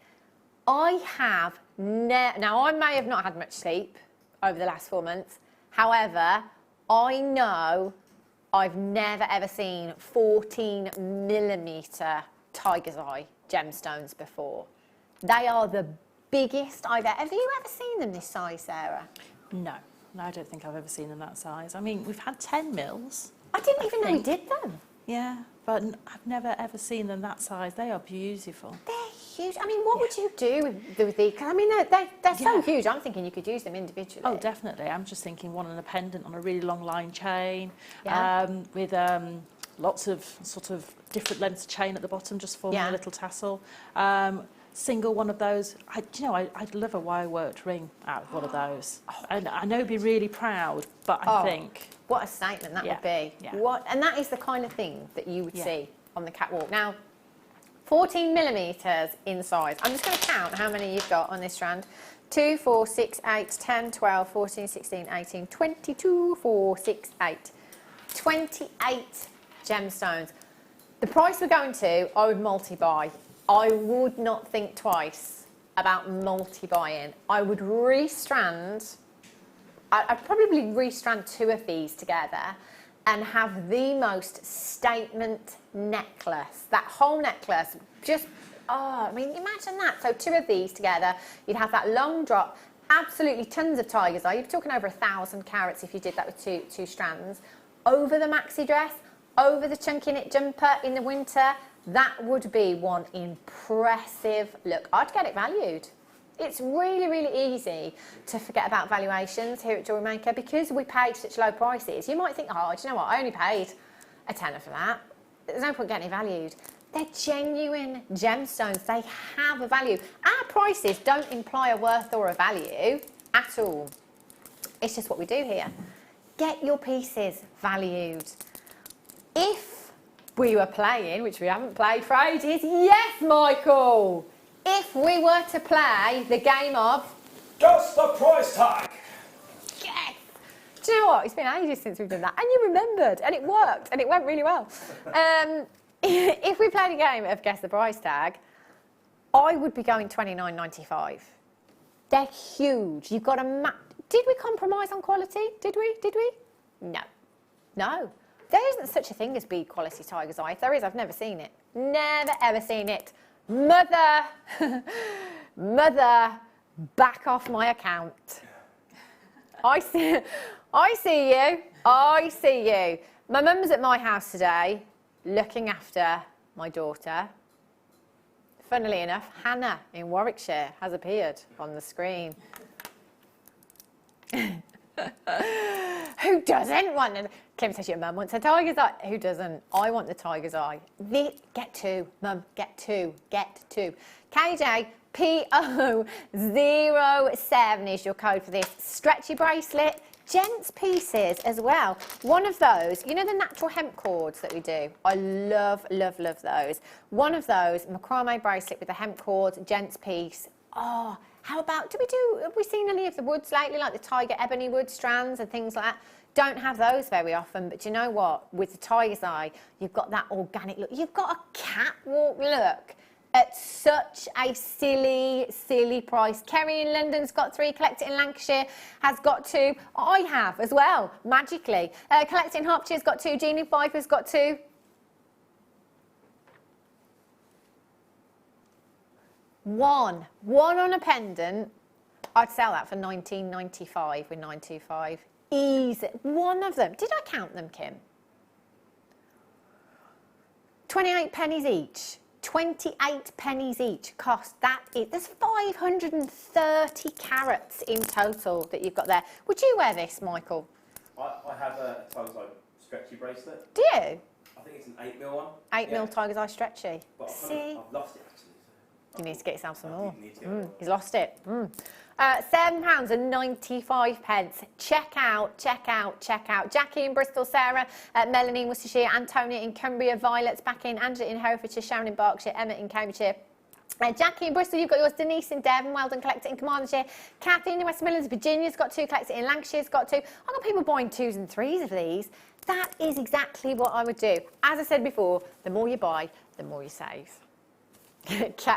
I have now I may have not had much sleep over the last 4 months. However, I know I've never ever seen 14mm tiger's eye gemstones before. They are the biggest I've ever. Have you ever seen them this size, Sarah? No, I don't think I've ever seen them that size. I mean, we've had 10 mils. I didn't even know we did them. Yeah, but I've never ever seen them that size. They are beautiful. They're huge. I mean, what would you do with these? I mean, they're so huge. I'm thinking you could use them individually. Oh, definitely. I'm just thinking one in a pendant on a really long line chain, with lots of sort of different lengths of chain at the bottom, just forming a little tassel. Single one of those. I'd love a wire-worked ring out of one of those. And I know it'd be really proud, but I think... What a statement that would be. Yeah. And that is the kind of thing that you would see on the catwalk. Now, 14mm in size. I'm just going to count how many you've got on this strand. 2, 4, 6, 8, 10, 12, 14, 16, 18, 22, 4, 6, 8. 28 gemstones. The price we're going to, I would multi-buy. I would not think twice about multi-buying. I would restrand, I'd probably restrand 2 of these together and have the most statement necklace. That whole necklace, just, I mean, imagine that. So 2 of these together, you'd have that long drop, absolutely tons of tiger's eye. You're talking over 1,000 carats if you did that with two strands. Over the maxi dress, over the chunky knit jumper in the winter, that would be one impressive look. I'd get it valued. It's really, really easy to forget about valuations here at Jewellery Maker because we paid such low prices. You might think, oh, do you know what? I only paid a tenner for that. There's no point getting it valued. They're genuine gemstones. They have a value. Our prices don't imply a worth or a value at all. It's just what we do here. Get your pieces valued. If we were playing, which we haven't played for ages, yes, Michael! If we were to play the game of... Just the price tag! Yes! Do you know what? It's been ages since we've done that. And you remembered, and it worked, and it went really well. If we played a game of Guess the Price Tag, I would be going $29.95. They're huge. You've got a Did we compromise on quality? Did we? No. No. There isn't such a thing as bead quality tiger's eye. If there is, I've never seen it. Never, ever seen it. Mother, mother, back off my account. I see you. I see you. My mum's at my house today, looking after my daughter. Funnily enough, Hannah in Warwickshire has appeared on the screen. Who doesn't want it? Kim says your mum wants a tiger's eye. Who doesn't? I want the tiger's eye. Get two, mum, get two. KJ PO07 is your code for this. Stretchy bracelet, gents pieces as well. One of those, you know the natural hemp cords that we do? I love, love, love those. One of those, macrame bracelet with the hemp cords, gents piece. Oh, how about, have we seen any of the woods lately, like the tiger ebony wood strands and things like that? Don't have those very often, but you know what? With the tiger's eye, you've got that organic look. You've got a catwalk look at such a silly, silly price. Kerry in London's got 3, Collect It in Lancashire has got 2. I have as well, magically. Collect It in Hertfordshire's got 2, Jean in Fifer's got 2. One on a pendant. I'd sell that for $19.95 with 925. Easy. One of them. Did I count them, Kim? 28 pennies each. 28 pennies each cost. There's 530 carats in total that you've got there. Would you wear this, Michael? I have a tiger's eye stretchy bracelet. Do you? I think it's an 8mm one. 8mm tiger's eye stretchy. But See? I've lost it actually. You need to get yourself some more. He's lost it. £7.95. Check out. Jackie in Bristol, Sara, Melanie in Worcestershire, Antonia in Cumbria, Violet's back in, Angela in Herefordshire, Sharon in Berkshire, Emma in Cambridgeshire. Jackie in Bristol, you've got yours. Denise in Devon, well done, Collect It in Carmarthenshire. Kathleen in West Midlands, Virginia's got 2, Collect It in Lancashire's got 2. I've got people buying 2s and 3s of these. That is exactly what I would do. As I said before, the more you buy, the more you save.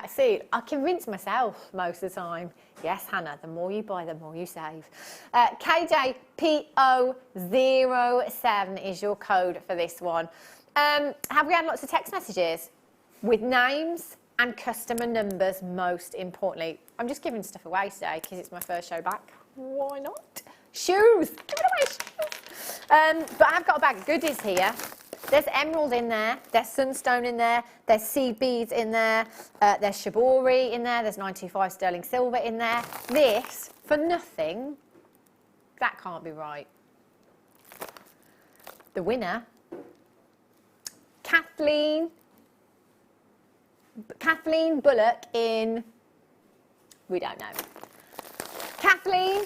See, I convince myself most of the time. Yes, Hannah, the more you buy, the more you save. KJPO07 is your code for this one. Have we had lots of text messages with names and customer numbers, most importantly? I'm just giving stuff away today because it's my first show back. Why not? Shoes! Give it away, shoes! But I've got a bag of goodies here. There's emerald in there, there's sunstone in there, there's seed beads in there, there's shibori in there, there's 925 sterling silver in there. This, for nothing, that can't be right. The winner, Kathleen Bullock in, we don't know. Kathleen,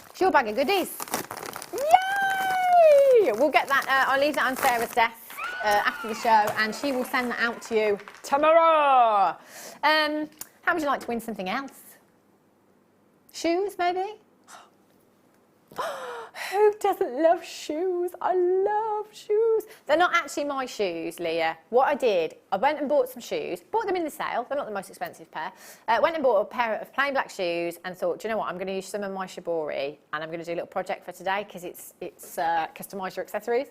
it's your bag of goodies. Yay! We'll get that, I'll leave that on Sarah's desk after the show and she will send that out to you tomorrow. How would you like to win something else? Shoes, maybe? Who doesn't love shoes? I love shoes. They're not actually my shoes, Leah. What I did, I went and bought some shoes, bought them in the sale, they're not the most expensive pair. Went and bought a pair of plain black shoes and thought, do you know what, I'm going to use some of my shibori and I'm going to do a little project for today because it's customise your accessories.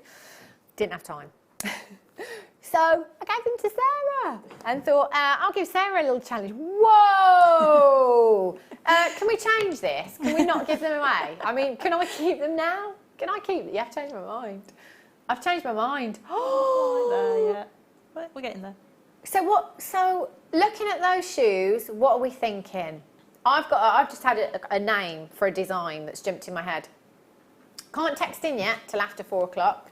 Didn't have time. So I gave them to Sarah and thought, I'll give Sarah a little challenge. Whoa! Can we change this? Can we not give them away? I mean, can I keep them now? Can I keep them? Yeah, I've changed my mind. I've changed my mind. Oh, yeah. We're getting there. So looking at those shoes, what are we thinking? I've just had a name for a design that's jumped in my head. Can't text in yet till after 4 o'clock.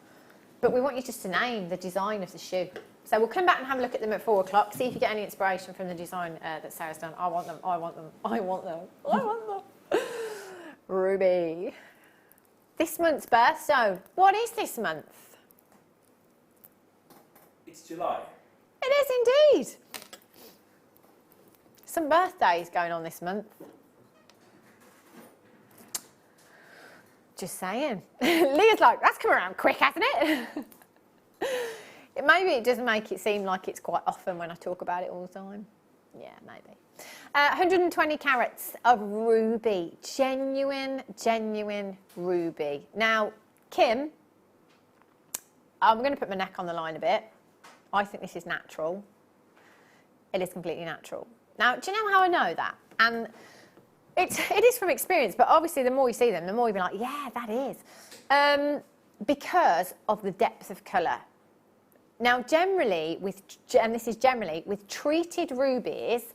But we want you just to name the design of the shoe. So we'll come back and have a look at them at 4 o'clock, see if you get any inspiration from the design that Sarah's done. I want them, I want them, I want them, I want them. Ruby. This month's birthstone. What is this month? It's July. It is indeed. Some birthdays going on this month. Just saying. Leah's like, that's come around quick, hasn't it? Maybe it doesn't make it seem like it's quite often when I talk about it all the time. Yeah, maybe. 120 carats of ruby. Genuine ruby. Now, Kim, I'm going to put my neck on the line a bit. I think this is natural. It is completely natural. Now, do you know how I know that? And it is from experience, but obviously the more you see them, the more you'll be like, yeah, that is. Because of the depth of colour. Now, generally, with treated rubies,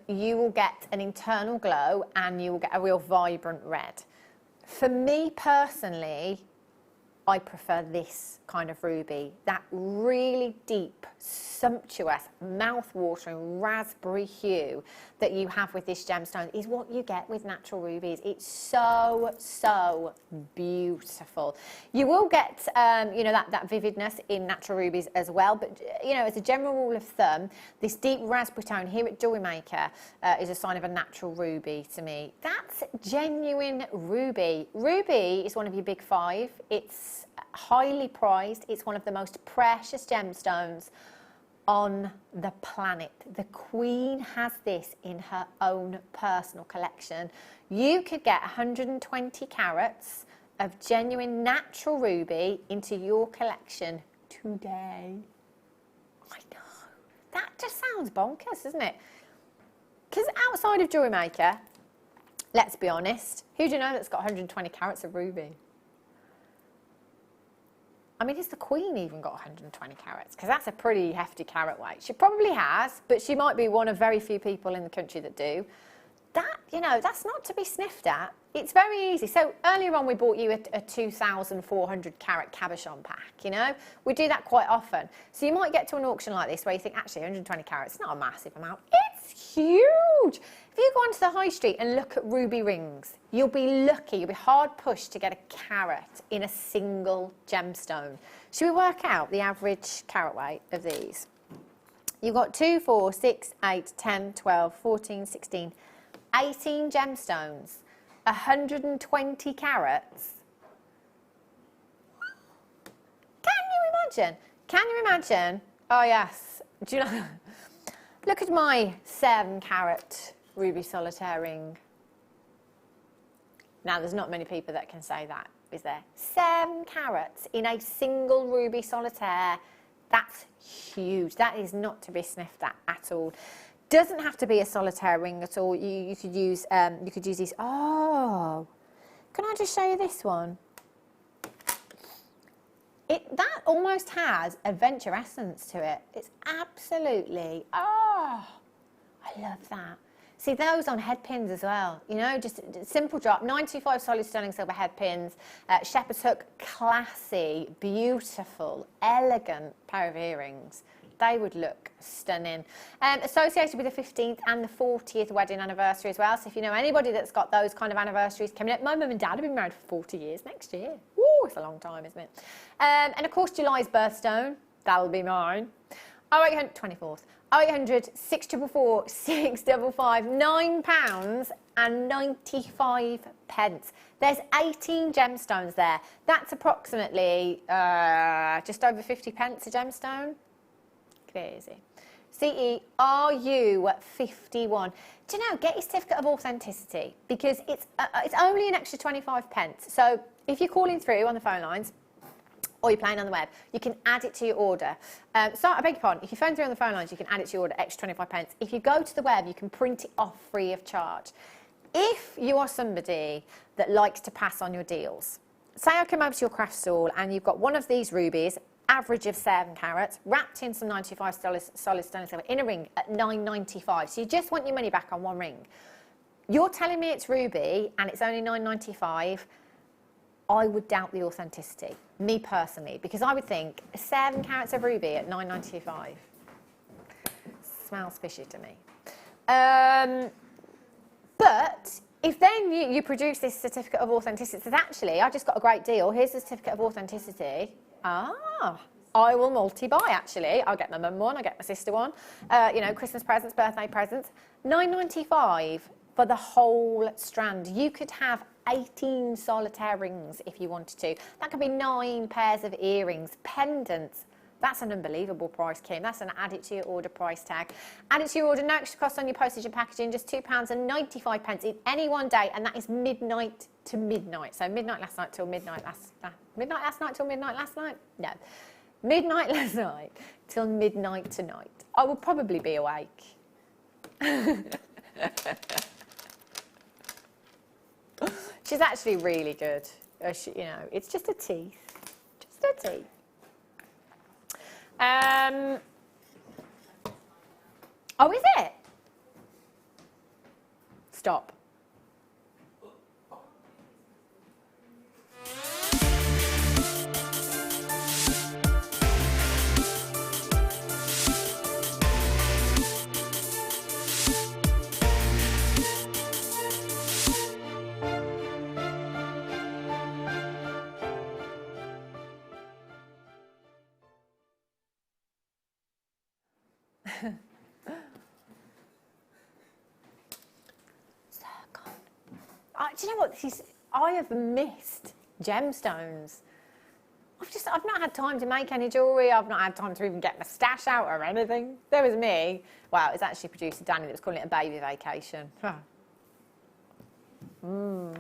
you will get an internal glow and you will get a real vibrant red. For me personally, I prefer this kind of ruby, that really deep, sumptuous, mouth-watering raspberry hue that you have with this gemstone is what you get with natural rubies. It's so, so beautiful. You will get, you know, that vividness in natural rubies as well, but, you know, as a general rule of thumb, this deep raspberry tone here at Jewellery Maker is a sign of a natural ruby to me. That's genuine ruby. Ruby is one of your big five. It's highly prized. It's one of the most precious gemstones on the planet. The Queen has this in her own personal collection. You could get 120 carats of genuine natural ruby into your collection today. I know. That just sounds bonkers, doesn't it? Because outside of Jewellery Maker, let's be honest, who do you know that's got 120 carats of ruby? I mean, has the Queen even got 120 carats? Because that's a pretty hefty carat weight. She probably has, but she might be one of very few people in the country that do. That, you know, that's not to be sniffed at. It's very easy. So earlier on we bought you a 2,400 carat cabochon pack, you know. We do that quite often. So you might get to an auction like this where you think, actually, 120 carats is not a massive amount. It's huge. If you go onto the high street and look at ruby rings, you'll be lucky, you'll be hard pushed to get a carat in a single gemstone. Should we work out the average carat weight of these? You've got 2, 4, 6, 8, 10, 12, 14, 16, 18 gemstones, 120 carats. Can you imagine? Can you imagine? Oh yes. Do you know? Look at my 7 carat ruby solitaire ring. Now, there's not many people that can say that, is there? 7 carats in a single ruby solitaire. That's huge. That is not to be sniffed at all. Doesn't have to be a solitaire ring at all. You could use these. Oh, can I just show you this one? That almost has adventure essence to it. It's absolutely, oh, I love that. See those on head pins as well, you know, just a simple drop, 925 solid sterling silver head pins, shepherd's hook, classy, beautiful, elegant pair of earrings. They would look stunning. Associated with the 15th and the 40th wedding anniversary as well. So if you know anybody that's got those kind of anniversaries coming up, my mum and dad have been married for 40 years next year. Woo, it's a long time, isn't it? And of course, July's birthstone, that'll be mine. 0800, 24th. 0800 644 655, £9.95. There's 18 gemstones there. That's approximately just over 50 pence a gemstone. Crazy. CERU 51. Do you know, get your certificate of authenticity because it's only an extra 25 pence. So if you're calling through on the phone lines or you're playing on the web, you can add it to your order. So I beg your pardon, if you phone through on the phone lines, you can add it to your order, extra 25 pence. If you go to the web, you can print it off free of charge. If you are somebody that likes to pass on your deals, say I come over to your craft stall and you've got one of these rubies, average of 7 carats, wrapped in some 95 solid sterling silver in a ring at £9.95. So you just want your money back on one ring. You're telling me it's ruby and it's only £9.95. I would doubt the authenticity, me personally, because I would think 7 carats of ruby at £9.95 smells fishy to me. But if then you produce this certificate of authenticity, that actually I just got a great deal. Here's the certificate of authenticity. Ah, I will multi-buy actually. I'll get my mum one, I'll get my sister one. You know, Christmas presents, birthday presents. £9.95 for the whole strand. You could have 18 solitaire rings if you wanted to. That could be 9 pairs of earrings, pendants. That's an unbelievable price, Kim. That's an add it to your order price tag. Add it to your order, no extra cost on your postage and packaging, just £2.95 in any one day, and that is midnight to midnight. So midnight last night till midnight midnight last night till midnight last night? No. Midnight last night till midnight tonight. I will probably be awake. She's actually really good. You know, it's just a teeth. Just a teeth. Oh, is it? Stop. Do you know what? I have missed gemstones. I've not had time to make any jewellery. I've not had time to even get my stash out or anything. There was me. Well, it's actually producer Danny that was calling it a baby vacation. So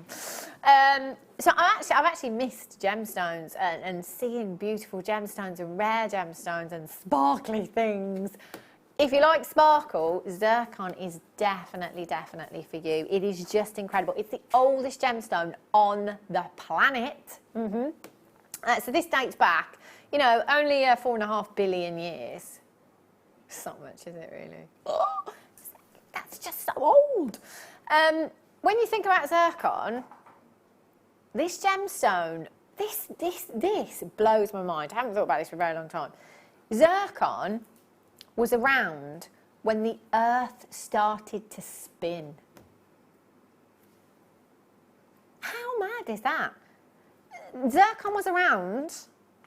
I've actually missed gemstones and seeing beautiful gemstones and rare gemstones and sparkly things. If you like sparkle, zircon is definitely for you. It is just incredible. It's the oldest gemstone on the planet. So this dates back, you know, only 4.5 billion years. It's not much, is it really? Oh, that's just so old. When you think about zircon, this gemstone, this blows my mind. I haven't thought about this for a very long time. Zircon was around when the Earth started to spin. How mad is that? Zircon was around,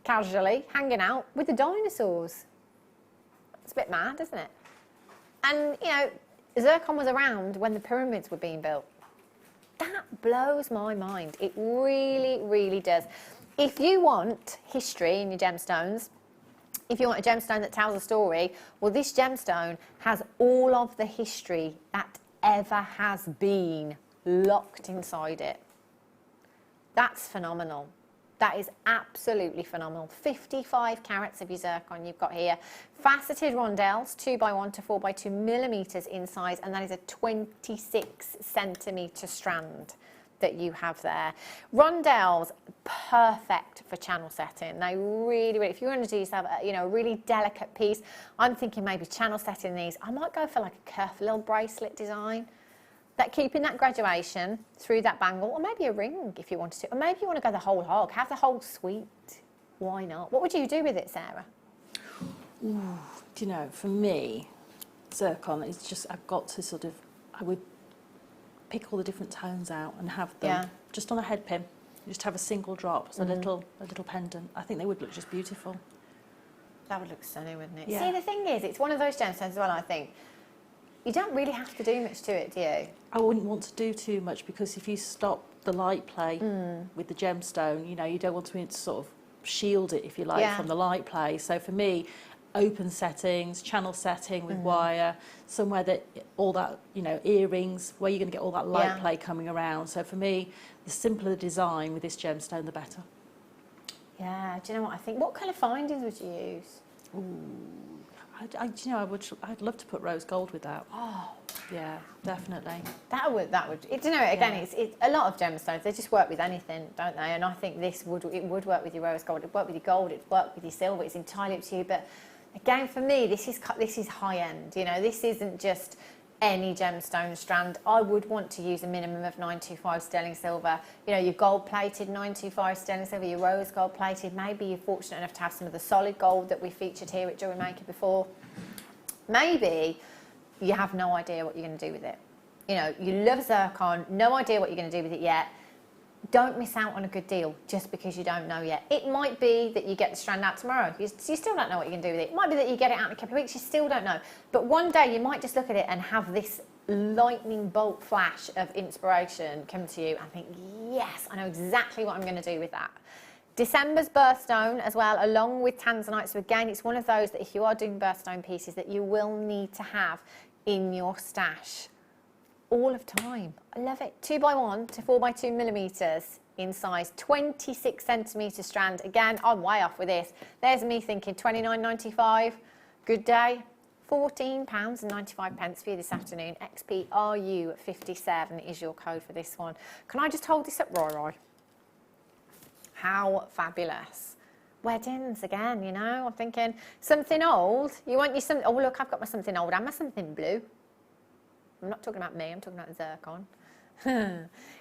casually, hanging out with the dinosaurs. It's a bit mad, isn't it? And, you know, zircon was around when the pyramids were being built. That blows my mind. It really, really does. If you want history in your gemstones, if you want a gemstone that tells a story, well, this gemstone has all of the history that ever has been locked inside it. That's phenomenal. That is absolutely phenomenal. 55 carats of your zircon you've got here. Faceted rondelles, 2x1 to 4x2 millimetres in size, and that is a 26 centimetre strand that you have there. Rondelles, perfect for channel setting. They really, if you want to do yourself a, you know, a really delicate piece, I'm thinking maybe channel setting these. I might go for like a curved little bracelet design, that keeping that graduation through that bangle, or maybe a ring if you wanted to, or maybe you want to go the whole hog, have the whole suite. Why not? What would you do with it, Sarah? Ooh, do you know, for me, zircon is just, I've got to sort of, I would pick all the different tones out and have them just on a head pin. Just have a single drop, so a little pendant. I think they would look just beautiful. That would look stunning, wouldn't it? Yeah. See, the thing is, it's one of those gemstones as well, I think. You don't really have to do much to it, do you? I wouldn't want to do too much, because if you stop the light play with the gemstone, you know, you don't want to sort of shield it, if you like, from the light play. So for me, open settings, channel setting with wire, somewhere that all that, you know, earrings, where you're going to get all that light play coming around. So for me, the simpler the design with this gemstone, the better. Yeah, do you know what I think? What colour findings would you use? Ooh, you know, I'd love to put rose gold with that. Oh, yeah, definitely. That would. You know, again, it's a lot of gemstones. They just work with anything, don't they? And I think it would work with your rose gold. It'd work with your gold. It'd work with your silver. It's entirely up to you. But again, for me, this is high end. You know, this isn't just any gemstone strand. I would want to use a minimum of 925 sterling silver. You know, your gold plated 925 sterling silver, your rose gold plated. Maybe you're fortunate enough to have some of the solid gold that we featured here at Jewellery Maker before. Maybe you have no idea what you're going to do with it. You know, you love zircon, no idea what you're going to do with it yet. Don't miss out on a good deal just because you don't know yet. It might be that you get the strand out tomorrow. You still don't know what you're going to do with it. It might be that you get it out in a couple of weeks. You still don't know. But one day you might just look at it and have this lightning bolt flash of inspiration come to you and think, yes, I know exactly what I'm going to do with that. December's birthstone as well, along with tanzanite. So again, it's one of those that if you are doing birthstone pieces that you will need to have in your stash all of time. I love it. 2x1 to 4x2 millimeters in size, 26 centimetre strand. Again, I'm way off with this. There's me thinking £29.95, good day. £14.95 for you this afternoon. XPRU57 is your code for this one. Can I just hold this up, Roy? How fabulous. Weddings again, you know, I'm thinking something old. You want your something, oh look, I've got my something old and my something blue. I'm not talking about me, I'm talking about the zircon.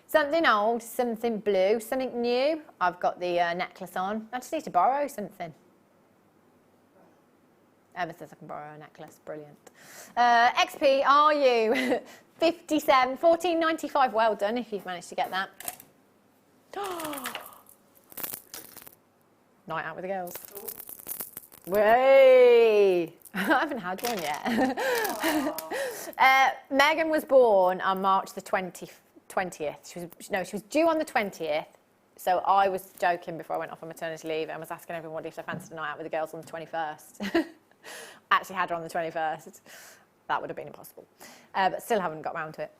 Something old, something blue, something new. I've got the necklace on. I just need to borrow something. Emma says I can borrow a necklace. Brilliant. XPRU 57, £14.95. Well done if you've managed to get that. Night out with the girls. Way! I haven't had one yet. Megan was born on March the 20th. She was due on the 20th. So I was joking before I went off on maternity leave and was asking everyone if they fancied a night out with the girls on the 21st. Actually had her on the 21st. That would have been impossible. But still haven't got round to it.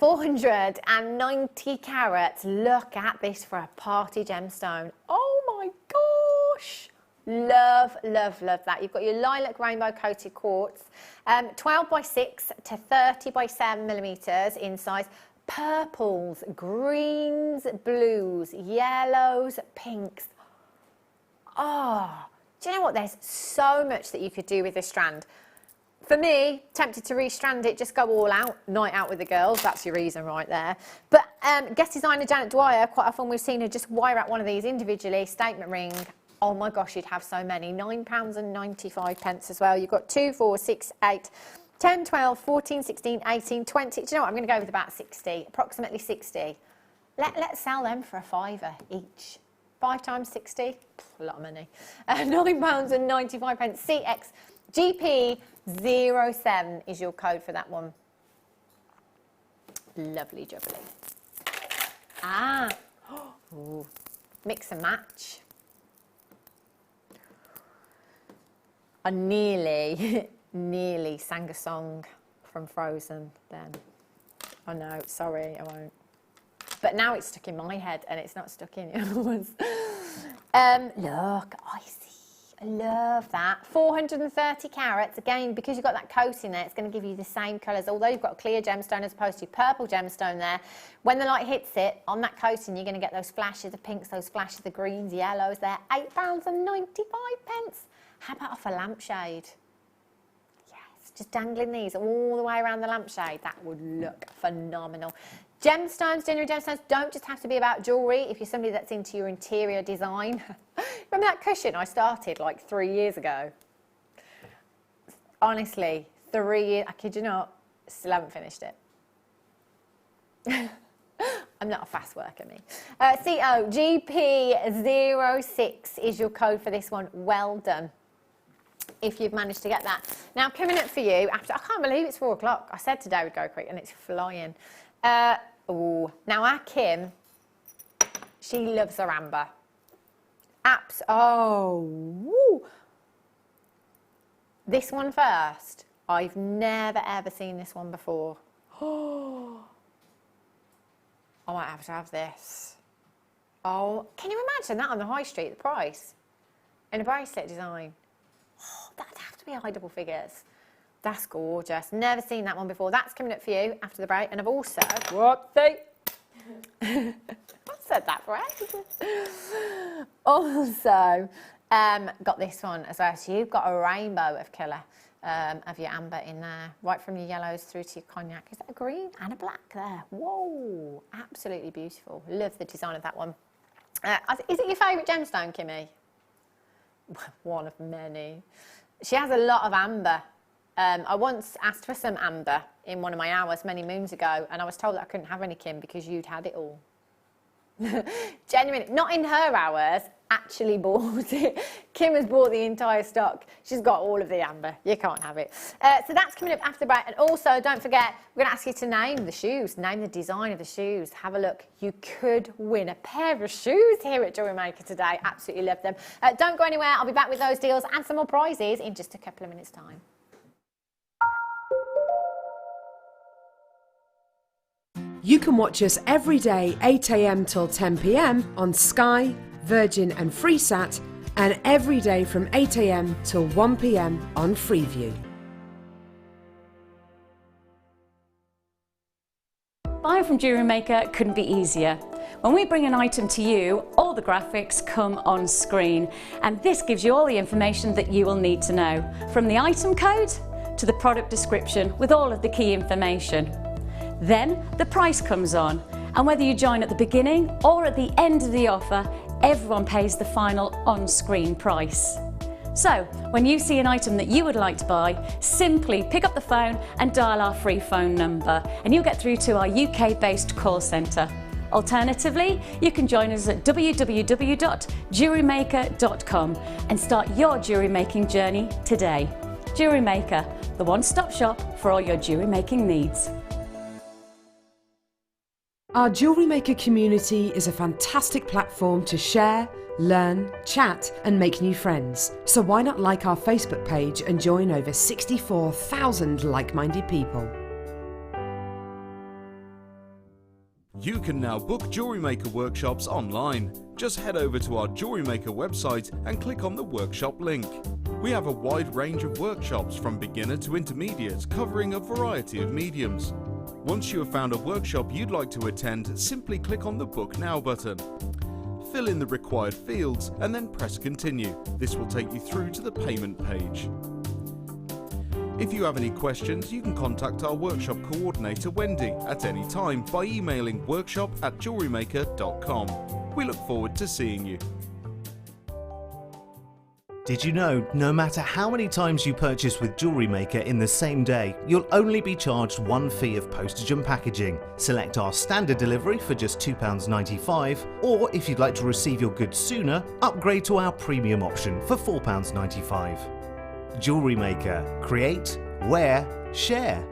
490 carats. Look at this for a party gemstone. Oh my gosh. Love, love, love that. You've got your lilac rainbow coated quartz. 12x6 to 30x7 millimeters in size. Purples, greens, blues, yellows, pinks. Oh, do you know what? There's so much that you could do with this strand. For me, tempted to restrand it, just go all out, night out with the girls. That's your reason right there. But guest designer Janet Dwyer, quite often we've seen her just wire out one of these individually, statement ring. Oh my gosh, you'd have so many. £9.95 as well. You've got 2, 4, 6, 8, 10, 12, 14, 16, 18, 20. Do you know what? I'm going to go with about 60, approximately 60. Let's sell them for a £5 each. 5 times 60, a lot of money. £9.95. CX GP07 is your code for that one. Lovely jubbly. Ah, ooh. Mix and match. I nearly sang a song from Frozen then. Oh no, sorry, I won't. But now it's stuck in my head and it's not stuck in yours. Look, icy. I love that. 430 carats. Again, because you've got that coat in there, it's going to give you the same colours. Although you've got a clear gemstone as opposed to purple gemstone there. When the light hits it, on that coating, you're going to get those flashes of pinks, those flashes of greens, yellows there. £8.95. How about off a lampshade? Yes, just dangling these all the way around the lampshade. That would look phenomenal. Gemstones, genuine gemstones, don't just have to be about jewellery. If you're somebody that's into your interior design. Remember that cushion I started like 3 years ago? Honestly, 3 years, I kid you not, still haven't finished it. I'm not a fast worker, me. COGP06 is your code for this one. Well done. If you've managed to get that. Now, coming up for you, after, I can't believe it's 4 o'clock. I said today we'd go quick and it's flying. Now our Kim, she loves her amber. Woo. This one first. I've never ever seen this one before. Oh, I might have to have this. Oh, can you imagine that on the high street, the price? In a bracelet design. Oh, that'd have to be high double figures. That's gorgeous. Never seen that one before. That's coming up for you after the break. And I've also, whoopsie. I said that right. Also, got this one as well. So you've got a rainbow of colour of your amber in there, right from your yellows through to your cognac. Is that a green and a black there? Whoa, absolutely beautiful. Love the design of that one. Is it your favourite gemstone, Kimmy? One of many. She has a lot of amber. I once asked for some amber in one of my hours many moons ago, and I was told that I couldn't have any, Kim, because you'd had it all. Genuinely, not in her hours, actually bought it. Kim has bought the entire stock. She's got all of the amber. You can't have it. So that's coming up after the break. And also, don't forget, we're going to ask you to name the shoes, name the design of the shoes. Have a look. You could win a pair of shoes here at Jewellery Maker today. Absolutely love them. Don't go anywhere. I'll be back with those deals and some more prizes in just a couple of minutes' time. You can watch us every day 8 a.m. till 10 p.m. on Sky, Virgin and Freesat, and every day from 8 a.m. till 1 p.m. on Freeview. Buying from Jewellery Maker couldn't be easier. When we bring an item to you, all the graphics come on screen, and this gives you all the information that you will need to know, from the item code to the product description with all of the key information. Then the price comes on, and whether you join at the beginning or at the end of the offer, everyone pays the final on-screen price. So, when you see an item that you would like to buy, simply pick up the phone and dial our free phone number, and you'll get through to our UK-based call centre. Alternatively, you can join us at www.jewellerymaker.com and start your jewellery making journey today. Jewellery Maker, the one-stop shop for all your jewellery making needs. Our Jewellery Maker community is a fantastic platform to share, learn, chat and make new friends. So why not like our Facebook page and join over 64,000 like-minded people. You can now book Jewellery Maker workshops online. Just head over to our Jewellery Maker website and click on the workshop link. We have a wide range of workshops from beginner to intermediate, covering a variety of mediums. Once you have found a workshop you'd like to attend, simply click on the Book Now button. Fill in the required fields and then press Continue. This will take you through to the payment page. If you have any questions, you can contact our workshop coordinator Wendy at any time by emailing workshop@jewellerymaker.com. We look forward to seeing you. Did you know, no matter how many times you purchase with Jewellery Maker in the same day, you'll only be charged one fee of postage and packaging. Select our standard delivery for just £2.95, or if you'd like to receive your goods sooner, upgrade to our premium option for £4.95. Jewellery Maker. Create, wear, share.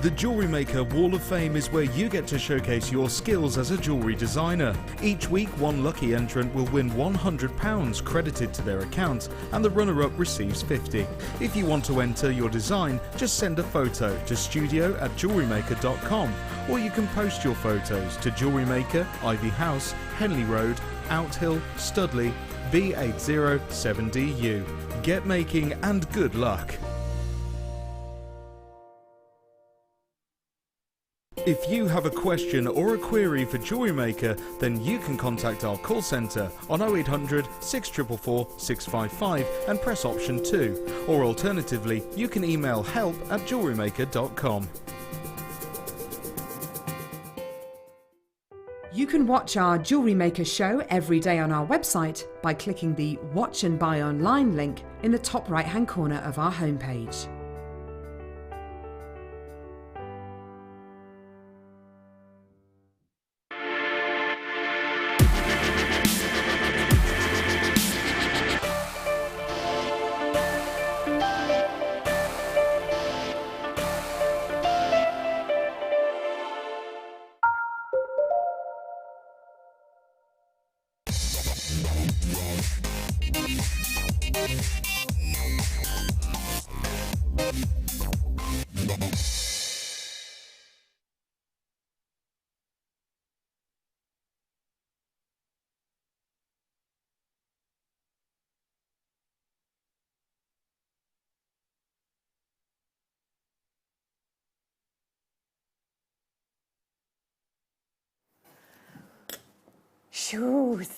The Jewellery Maker Wall of Fame is where you get to showcase your skills as a jewellery designer. Each week, one lucky entrant will win £100 credited to their account, and the runner-up receives £50. If you want to enter your design, just send a photo to studio@jewellerymaker.com, or you can post your photos to Jewellery Maker, Ivy House, Henley Road, Outhill, Studley, B807DU. Get making and good luck. If you have a question or a query for Jewellery Maker, then you can contact our call centre on 0800 644 655 and press option 2, or alternatively you can email help@jewellerymaker.com. You can watch our Jewellery Maker show every day on our website by clicking the Watch and Buy Online link in the top right-hand corner of our homepage. Shoes.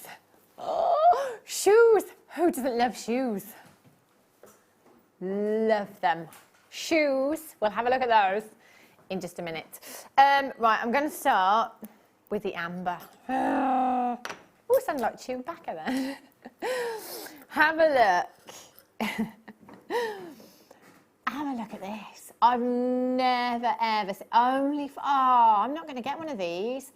Oh, shoes. Who doesn't love shoes? Love them. Shoes. We'll have a look at those in just a minute. Right, I'm going to start with the amber. Oh, sounds like Chewbacca then. Have a look. Have a look at this. I've never ever seen, I'm not going to get one of these.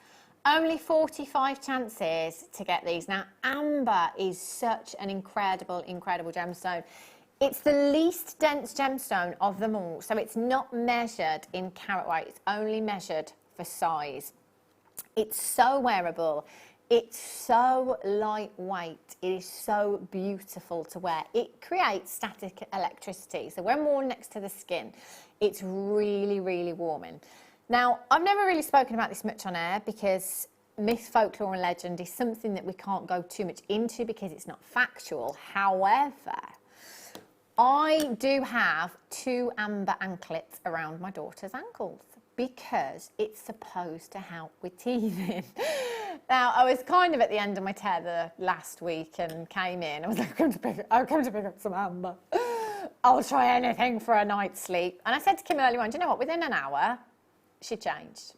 Only 45 chances to get these. Now, amber is such an incredible, incredible gemstone. It's the least dense gemstone of them all, so it's not measured in carat weight, it's only measured for size. It's so wearable, it's so lightweight, it is so beautiful to wear. It creates static electricity, so when worn next to the skin, it's really, really warming. Now, I've never really spoken about this much on air because myth, folklore and legend is something that we can't go too much into because it's not factual. However, I do have 2 amber anklets around my daughter's ankles because it's supposed to help with teething. Now, I was kind of at the end of my tether last week and came in. I was like, I've come to pick up some amber. I'll try anything for a night's sleep. And I said to Kim earlier on, do you know what, within an hour, she changed.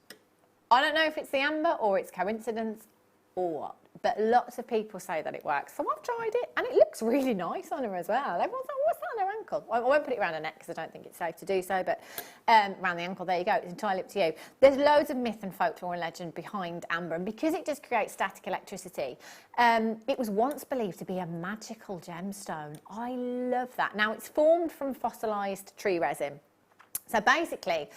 I don't know if it's the amber or it's coincidence or what, but lots of people say that it works. So I've tried it and it looks really nice on her as well. Everyone's like, what's that on her ankle? I won't put it around her neck because I don't think it's safe to do so, but around the ankle, there you go. It's entirely up to you. There's loads of myth and folklore and legend behind amber, and because it does create static electricity, it was once believed to be a magical gemstone. I love that. Now, it's formed from fossilised tree resin. So basically,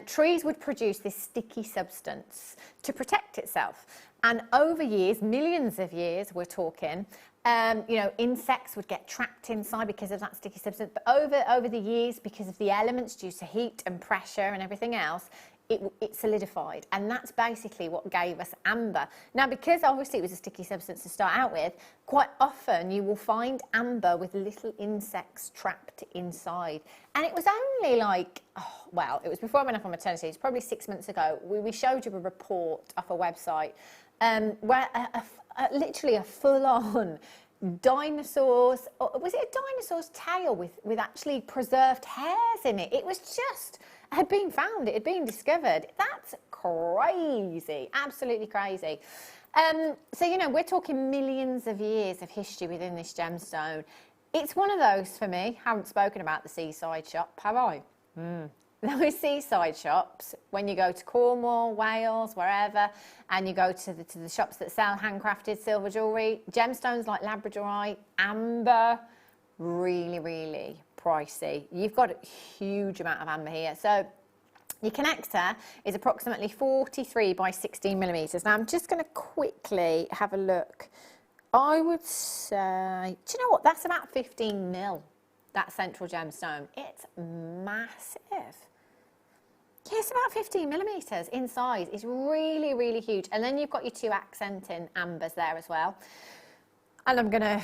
trees would produce this sticky substance to protect itself. And over years, millions of years, we're talking, you know, insects would get trapped inside because of that sticky substance. But over the years, because of the elements due to heat and pressure and everything else, it solidified. And that's basically what gave us amber. Now, because obviously it was a sticky substance to start out with, quite often you will find amber with little insects trapped inside. And it was only like, oh, well, it was before I went off on maternity. It's probably 6 months ago. We showed you a report off a website where literally a full-on dinosaur's, was it a dinosaur's tail with actually preserved hairs in it? It was just, had been found, it had been discovered. That's crazy, absolutely crazy. So, you know, we're talking millions of years of history within this gemstone. It's one of those for me. Haven't spoken about the seaside shop, have I? Those seaside shops, when you go to Cornwall, Wales, wherever, and you go to the shops that sell handcrafted silver jewellery, gemstones like labradorite, amber, really, really pricey. You've got a huge amount of amber here. So your connector is approximately 43 by 16 millimetres. Now I'm just going to quickly have a look. I would say, do you know what? That's about 15 mil, that central gemstone. It's massive. Yeah, it's about 15 millimetres in size. It's really, really huge. And then you've got your 2 accenting ambers there as well. And I'm going to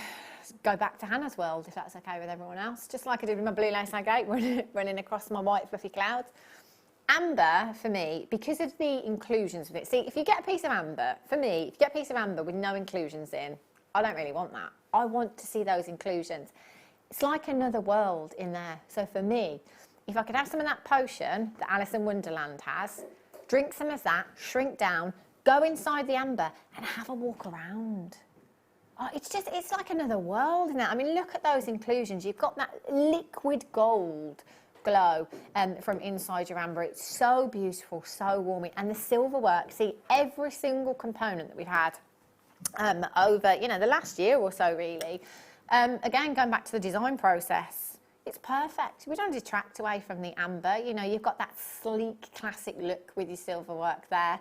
go back to Hannah's world, if that's okay with everyone else. Just like I did with my blue lace agate, running across my white fluffy clouds. Amber, for me, because of the inclusions with it. See, if you get a piece of amber, for me, if you get a piece of amber with no inclusions in, I don't really want that. I want to see those inclusions. It's like another world in there. So for me, if I could have some of that potion that Alice in Wonderland has, drink some of that, shrink down, go inside the amber and have a walk around. Oh, it's like another world in there. I mean, look at those inclusions. You've got that liquid gold glow from inside your amber. It's so beautiful, so warming. And the silver work, see, every single component that we've had over, you know, the last year or so, really. Again, going back to the design process, it's perfect. We don't detract away from the amber. You know, you've got that sleek, classic look with your silver work there.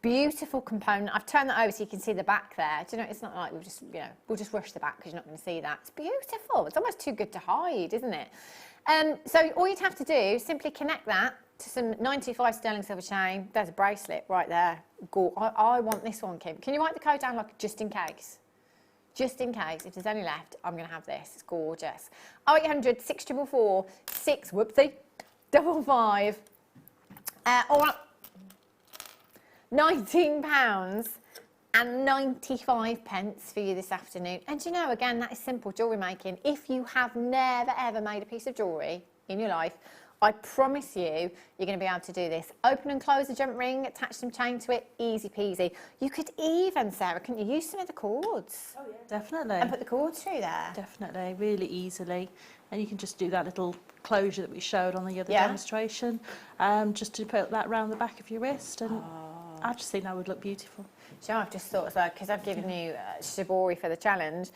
Beautiful component. I've turned that over so you can see the back there. Do you know, it's not like we've just, you know, we'll just rush the back because you're not going to see that. It's beautiful. It's almost too good to hide, isn't it? So all you'd have to do is simply connect that to some 95 sterling silver chain. There's a bracelet right there. I want this one, Kim. Can you write the code down, like, just in case? Just in case, if there's any left, I'm going to have this. It's gorgeous. 0800 644 6, whoopsie, 55. All right. £19 and 95 pence for you this afternoon. And you know, again, that is simple jewellery making. If you have never ever made a piece of jewellery in your life, I promise you, you're going to be able to do this. Open and close the jump ring, attach some chain to it, easy peasy. You could even, Sarah, couldn't you use some of the cords? Oh, yeah. Definitely. And put the cords through there. Definitely, really easily. And you can just do that little closure that we showed on the other demonstration, just to put that round the back of your wrist. And I just think that would look beautiful. So I've just thought, so because I've given you shibori for the challenge,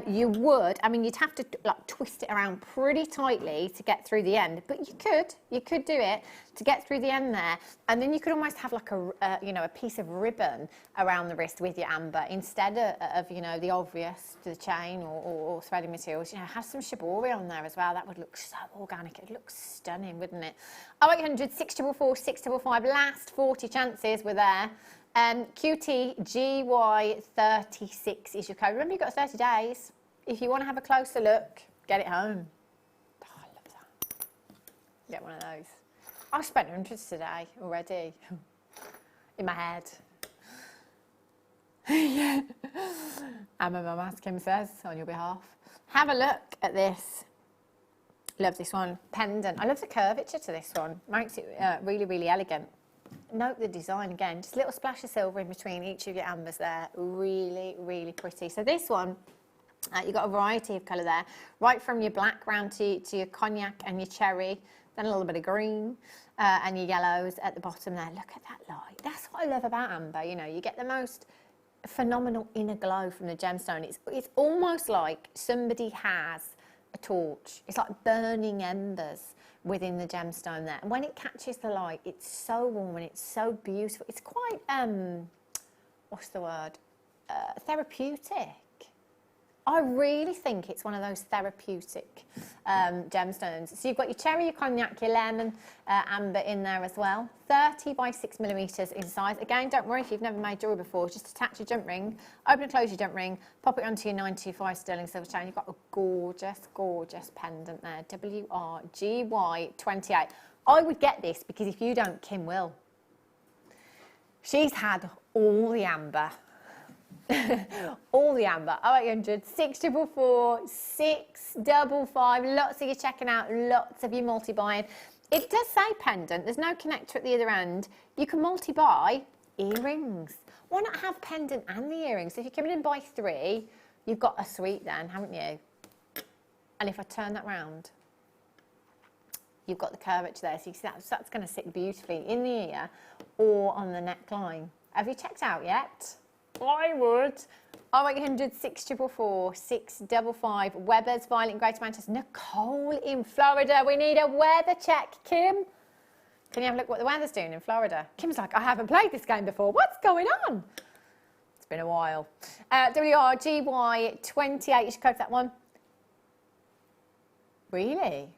you would, I mean, you'd have to like twist it around pretty tightly to get through the end, but you could do it to get through the end there, and then you could almost have like a piece of ribbon around the wrist with your amber instead of the obvious, the chain or threading materials. You know, have some shibori on there as well. That would look so organic. It'd look stunning, wouldn't it? 0800 644 655. Last 40 chances were there. QTGY36 is your code. Remember, you've got 30 days. If you want to have a closer look, get it home. Oh, I love that. Get one of those. I've spent hundreds today already. In my head. Yeah. And my mum, as Kim says, on your behalf. Have a look at this. Love this one. Pendant. I love the curvature to this one. Makes it really, really elegant. Note the design again, just a little splash of silver in between each of your ambers there. Really, really pretty. So this one, you've got a variety of colour there, right from your black round to your cognac and your cherry, then a little bit of green and your yellows at the bottom there. Look at that light. That's what I love about amber. You know, you get the most phenomenal inner glow from the gemstone. It's almost like somebody has a torch. It's like burning embers within the gemstone there, and when it catches the light, it's so warm and it's so beautiful. It's quite what's the word, therapeutic. I really think it's one of those therapeutic gemstones. So you've got your cherry, your cognac, your lemon, amber in there as well. 30 by 6 millimeters in size. Again, don't worry if you've never made jewellery before, just attach your jump ring, open and close your jump ring, pop it onto your 925 sterling silver chain. You've got a gorgeous, gorgeous pendant there, WRGY28. I would get this because if you don't, Kim will. She's had all the amber. All the amber. 0800 644 655. Lots of you checking out, lots of you multi-buying. It does say pendant, there's no connector at the other end. You can multi-buy earrings. Why not have pendant and the earrings? So if you come in and buy 3, you've got a suite then, haven't you? And if I turn that round, you've got the curvature there, so you can see that's going to sit beautifully in the ear or on the neckline. Have you checked out yet? I would. 0800 644 655. Weber's, Violet in Greater Manchester. Nicole in Florida. We need a weather check. Kim, can you have a look what the weather's doing in Florida? Kim's like, I haven't played this game before. What's going on? It's been a while. WRGY28. You should code that one. Really?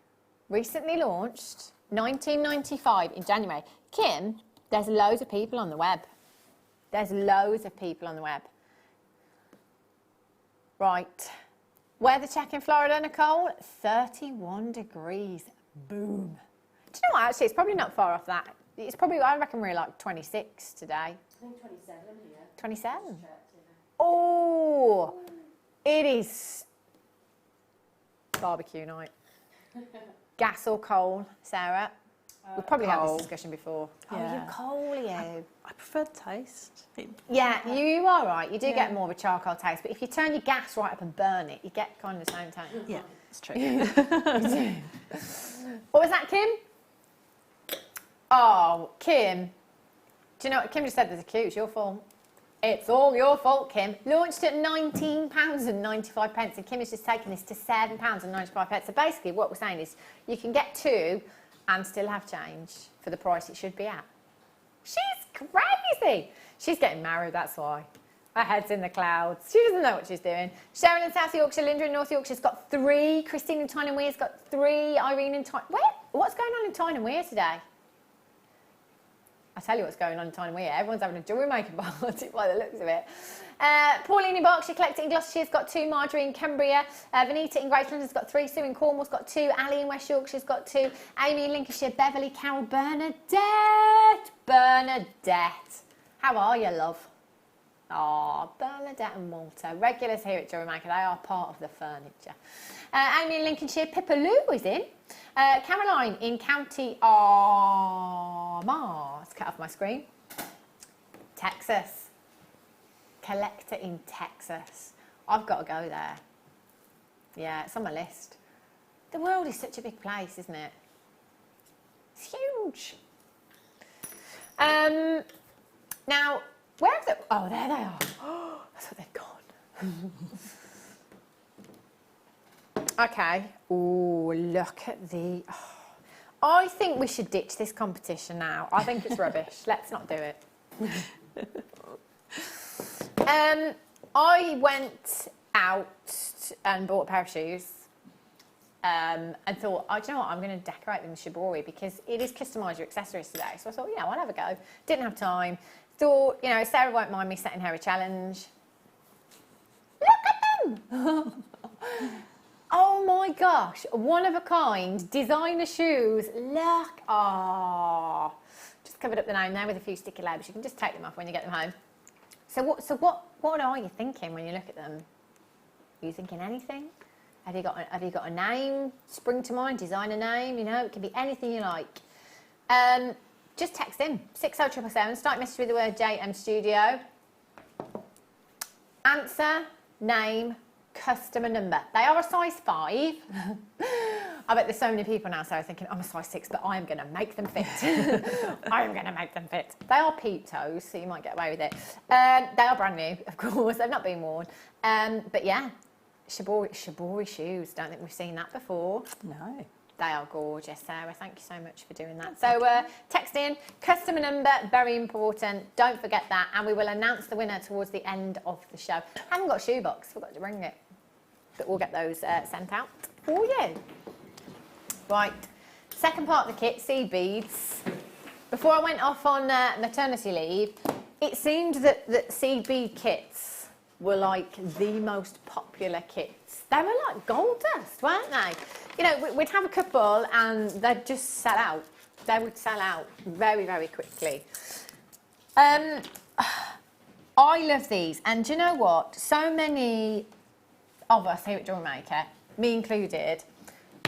Recently launched. 1995 in January. Kim, there's loads of people on the web. There's loads of people on the web. Right. Weather check in Florida, Nicole. 31 degrees. Boom. Do you know what? Actually, it's probably not far off that. It's probably, I reckon we're like 26 today. I think 27 here. 27? Oh, it is barbecue night. Gas or coal, Sarah? We've probably had this discussion before. Yeah. Oh, you're coal, you. I prefer taste. Yeah, you are right. You do get more of a charcoal taste, but if you turn your gas right up and burn it, you get kind of the same taste. Yeah, it's true. What was that, Kim? Oh, Kim. Do you know what Kim just said? There's a queue. It's your fault. It's all your fault, Kim. Launched at £19.95, and Kim has just taken this to £7.95. So basically what we're saying is you can get 2 and still have change for the price it should be at. She's crazy. She's getting married, that's why. Her head's in the clouds. She doesn't know what she's doing. Cheryl in South Yorkshire, Linda in North Yorkshire's got 3. Christine in Tyne and Weir's got 3. Irene in Tyne... What's going on in Tyne and Weir today? I'll tell you what's going on in Tyne and Weir. Everyone's having a jewellery maker party by the looks of it. Pauline in Berkshire, collected in Gloucestershire's got 2. Marjorie in Cumbria. Vanita in Great London's got 3. Sue in Cornwall's got 2. Ali in West Yorkshire's got 2. Amy in Lincolnshire. Beverly, Carol, Bernadette. Bernadette. How are you, love? Oh, Bernadette and Walter. Regulars here at Jewellery Maker. They are part of the furniture. Amy in Lincolnshire. Pippa Lou is in. Caroline in County Armagh. Let's cut off my screen. Texas. Collector in Texas. I've got to go there. Yeah, it's on my list. The world is such a big place, isn't it? It's huge. Now, Where are they? Oh, there they are. Oh, that's what they've gone. Okay. Oh, look at the... Oh. I think we should ditch this competition now. I think it's rubbish. Let's not do it. I went out and bought a pair of shoes and thought, oh, do you know what? I'm going to decorate them with shibori because it is customise your accessories today. So I thought, yeah, I'll have a go. Didn't have time. Thought, you know, Sarah won't mind me setting her a challenge. Look at them! Oh my gosh, one of a kind, designer shoes. Look, oh, just covered up the name there with a few sticky labels. You can just take them off when you get them home. So what are you thinking when you look at them? Are you thinking anything? Have you got a name spring to mind? Designer name? You know, it can be anything you like. Just text in 60777. Start message with the word JM Studio. Answer, name, customer number. They are a size 5. I bet there's so many people now thinking, I'm a size 6, but I am going to make them fit. I am going to make them fit. They are peep toes, so you might get away with it. They are brand new, of course. They've not been worn. But yeah, shibori shoes. Don't think we've seen that before. No. They are gorgeous, Sarah. Thank you so much for doing that. So text in, customer number, very important. Don't forget that. And we will announce the winner towards the end of the show. I haven't got a shoebox. Forgot to bring it. But we'll get those sent out for you. Right. Second part of the kit, seed beads. Before I went off on maternity leave, it seemed that seed bead kits were like the most popular kits. They were like gold dust, weren't they? You know, we'd have a couple and they'd just sell out. They would sell out very, very quickly. I love these. And do you know what? So many of us here at Jewellery Maker, me included,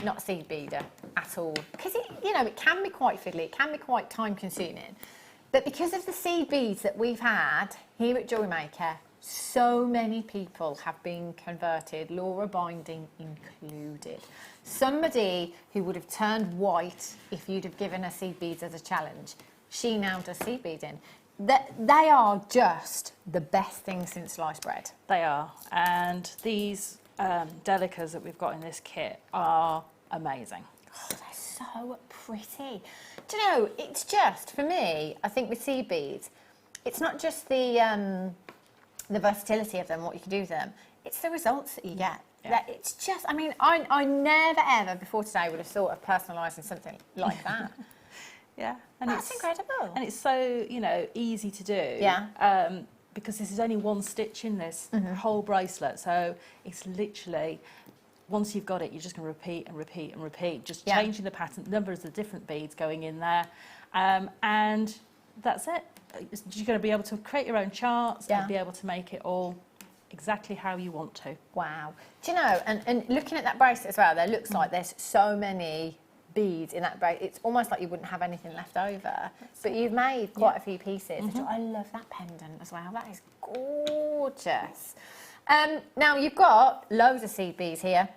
not a seed beader at all. Because, you know, it can be quite fiddly. It can be quite time consuming. But because of the seed beads that we've had here at Jewellery Maker, so many people have been converted, Laura Binding included. Somebody who would have turned white if you'd have given her seed beads as a challenge. She now does seed beading. They are just the best thing since sliced bread. They are. And these delicas that we've got in this kit are amazing. Oh, they're so pretty. Do you know, it's just, for me, I think with seed beads, it's not just the versatility of them, what you can do with them, it's the results that you get. Yeah. It's just, I mean, I never ever before today would have thought of personalising something like that. Yeah. And That's incredible. And it's so, you know, easy to do. Yeah. Because this is only one stitch in this whole bracelet. So it's literally, once you've got it, you're just going to repeat and repeat and repeat, just changing the pattern, numbers of different beads going in there. And that's it. You're going to be able to create your own charts and be able to make it all exactly how you want to. Wow. Do you know, and looking at that bracelet as well, there looks like there's so many beads in that bracelet. It's almost like you wouldn't have anything left over. But you've made quite a few pieces. I love that pendant as well. That is gorgeous. Now, you've got loads of seed beads here.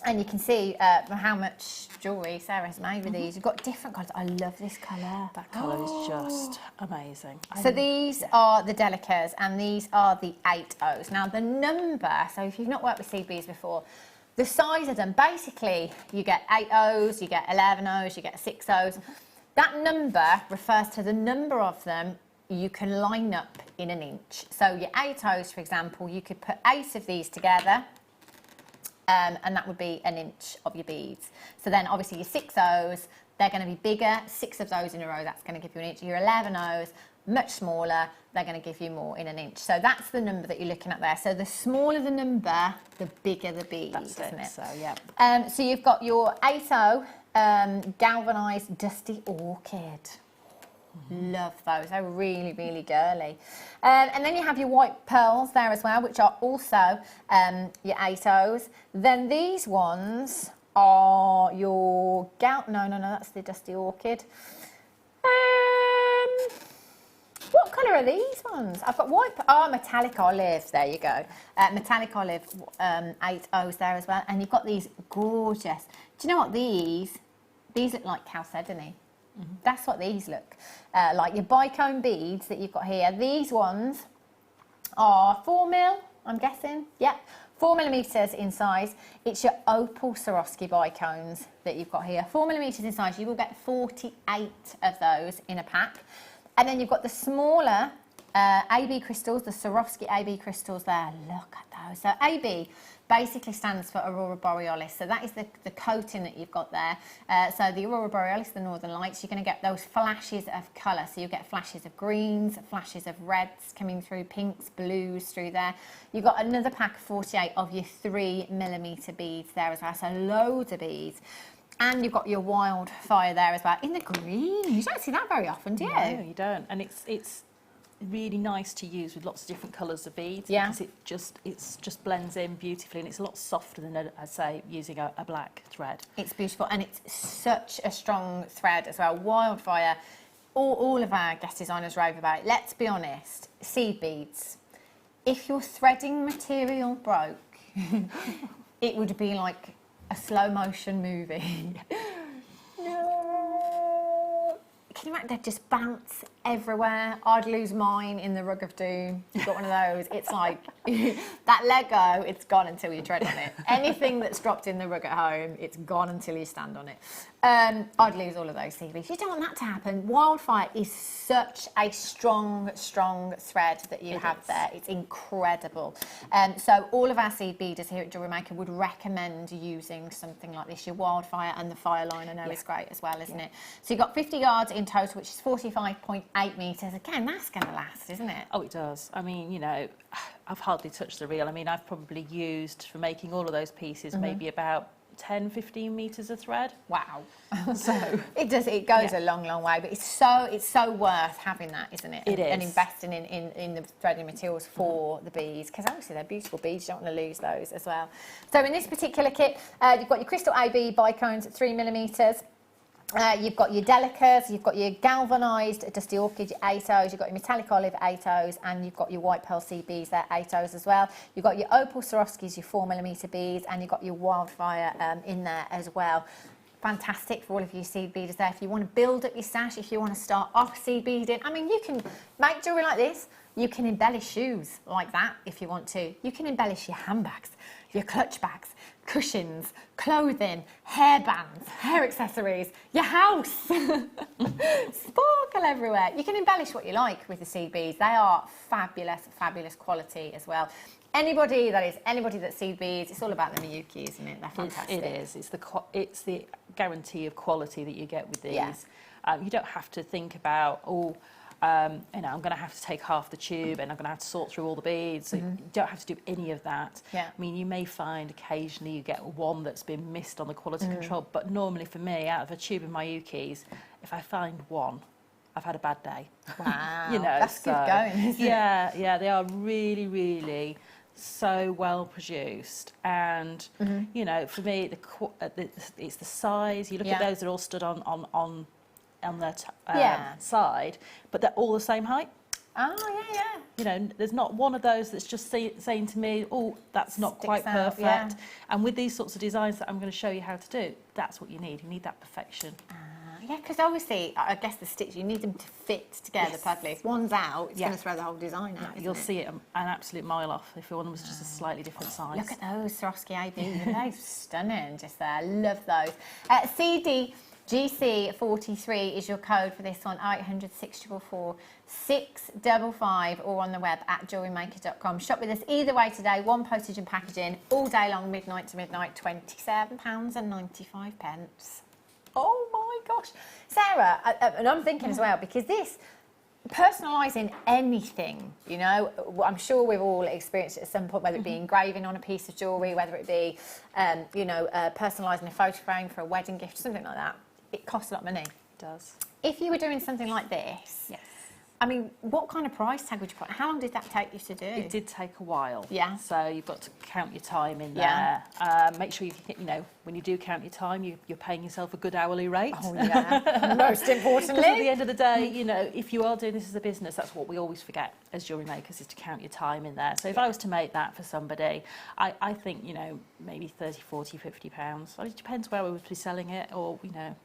And you can see how much jewellery Sarah has made with these. You've got different colours. I love this colour. That colour is just amazing. So these are the delicas and these are the 8Os. Now the number, so if you've not worked with seed beads before, the size of them, basically you get 8Os, you get 11Os, you get 6Os. That number refers to the number of them you can line up in an inch. So your 8Os, for example, you could put 8 of these together. And that would be an inch of your beads. So then obviously your 6Os, they're going to be bigger. 6 of those in a row, that's going to give you an inch. Your 11Os, much smaller, they're going to give you more in an inch. So that's the number that you're looking at there. So the smaller the number, the bigger the bead, isn't it? So, yeah. So you've got your 8O galvanised dusty orchid. Love those. They're really, really girly. And then you have your white pearls there as well, which are also your 8Os. Then these ones are your no, that's the dusty orchid. What colour are these ones? I've got white, metallic olive. There you go. Metallic olive 8Os there as well. And you've got these gorgeous. Do you know what these look like chalcedony? That's what these look like. Your bicone beads that you've got here, these ones are 4mm, I'm guessing. Yeah, 4mm in size. It's your opal Swarovski bicones that you've got here. 4mm in size. You will get 48 of those in a pack. And then you've got the smaller AB crystals, the Swarovski AB crystals there. Look at those. So AB basically stands for Aurora Borealis. So that is the coating that you've got there. So the Aurora Borealis, the Northern Lights, you're going to get those flashes of colour. So you get flashes of greens, flashes of reds coming through, pinks, blues through there. You've got another pack of 48 of your 3mm beads there as well. So loads of beads. And you've got your wildfire there as well in the green. You don't see that very often, do you? No, you don't. And it's really nice to use with lots of different colours of beads, because it just blends in beautifully, and it's a lot softer than, I'd say, using a black thread. It's beautiful, and it's such a strong thread as well. Wildfire, all of our guest designers rave about it. Let's be honest, seed beads, if your threading material broke, it would be like a slow motion movie. Can you imagine? They'd just bounce everywhere. I'd lose mine in the rug of doom. You've got one of those. It's like that Lego, it's gone until you tread on it. Anything that's dropped in the rug at home, it's gone until you stand on it. I'd lose all of those CVs. You don't want that to happen. Wildfire is such a strong thread that you have there. It's incredible. So all of our seed beaders here at Jewellery Maker would recommend using something like this. Your Wildfire and the Fire line, I know, is great as well, isn't it? So you've got 50 yards in total, which is 45.8 metres. Again, that's going to last, isn't it? Oh, it does. I mean, you know, I've hardly touched the reel. I mean, I've probably used, for making all of those pieces, maybe about 10, 15 metres of thread. Wow. So it goes a long way, but it's so worth having that, isn't it? It is. And investing in the threading materials for the beads, because obviously they're beautiful beads, you don't want to lose those as well. So in this particular kit, you've got your crystal AB bicones at 3mm. You've got your delicas, you've got your galvanised dusty orchid, your 8Os, you've got your metallic olive 8Os, and you've got your white pearl seed beads, they're 8Os as well. You've got your opal Swarovskis, your 4mm beads, and you've got your wildfire in there as well. Fantastic for all of you seed beaders there. If you want to build up your stash, if you want to start off seed beading, I mean, you can make jewellery like this. You can embellish shoes like that if you want to. You can embellish your handbags, your clutch bags, cushions, clothing, hair bands, hair accessories, your house. Sparkle everywhere. You can embellish what you like with the seed beads. They are fabulous quality as well. Anybody that seed beads, it's all about the Miyuki, isn't it? They're fantastic. It is. It's the guarantee of quality that you get with these. Yeah. You don't have to think about, I'm going to have to take half the tube and I'm going to have to sort through all the beads. So you don't have to do any of that. Yeah. I mean, you may find occasionally you get one that's been missed on the quality control, but normally for me, out of a tube of Miyukis, if I find one, I've had a bad day. Wow, you know, that's good going, isn't it? Yeah, they are really so well produced, and you know, for me, it's the size. You look at those; they're all stood on their side, but they're all the same height. Oh yeah. You know, there's not one of those that's just saying to me, "Oh, that's not quite perfect." Yeah. And with these sorts of designs that I'm going to show you how to do, that's what you need. You need that perfection. Yeah, because obviously, I guess the stitch, you need them to fit together perfectly. If one's out, it's going to throw the whole design out. You'll see it an absolute mile off if one was just a slightly different size. Look at those Swarovski AB. They're stunning, just there. Love those. CDGC43 is your code for this one. 800 644 655, or on the web at jewellerymaker.com. Shop with us either way today. One postage and packaging all day long, midnight to midnight. £27.95. Oh my gosh. Sarah, and I'm thinking as well, because this, personalising anything, you know, I'm sure we've all experienced it at some point, whether it be engraving on a piece of jewellery, whether it be, personalising a photo frame for a wedding gift, something like that. It costs a lot of money. It does. If you were doing something like this, I mean, what kind of price tag would you put? How long did that take you to do? It did take a while. Yeah. So you've got to count your time in there. Make sure when you do count your time, you're paying yourself a good hourly rate. Oh yeah. Most importantly. Because at the end of the day, you know, if you are doing this as a business, that's what we always forget as jewellery makers, is to count your time in there. So if I was to make that for somebody, I think, you know, maybe 30, 40, £50. Well, it depends where we would be selling it, or, you know.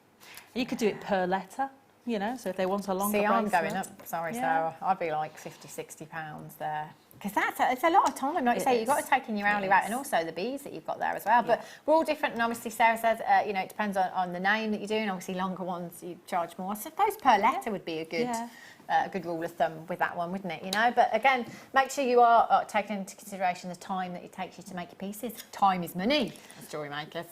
You could do it per letter you know, so if they want a longer See, I'm bracelet. going up. Sorry, Yeah. Sarah. I'd be like 50, 60 pounds there. Because it's a lot of time. Like you It say, you've got is. to take in your hourly It rate is. and also the beads that you've got there as well. But we're all different. And obviously, Sarah says, you know, it depends on the name that you're doing. Obviously, longer ones, you charge more. I suppose per letter would be a good... Yeah. A good rule of thumb with that one, wouldn't it? You know, but again, make sure you are taking into consideration the time that it takes you to make your pieces. Time is money, as jewellery makers.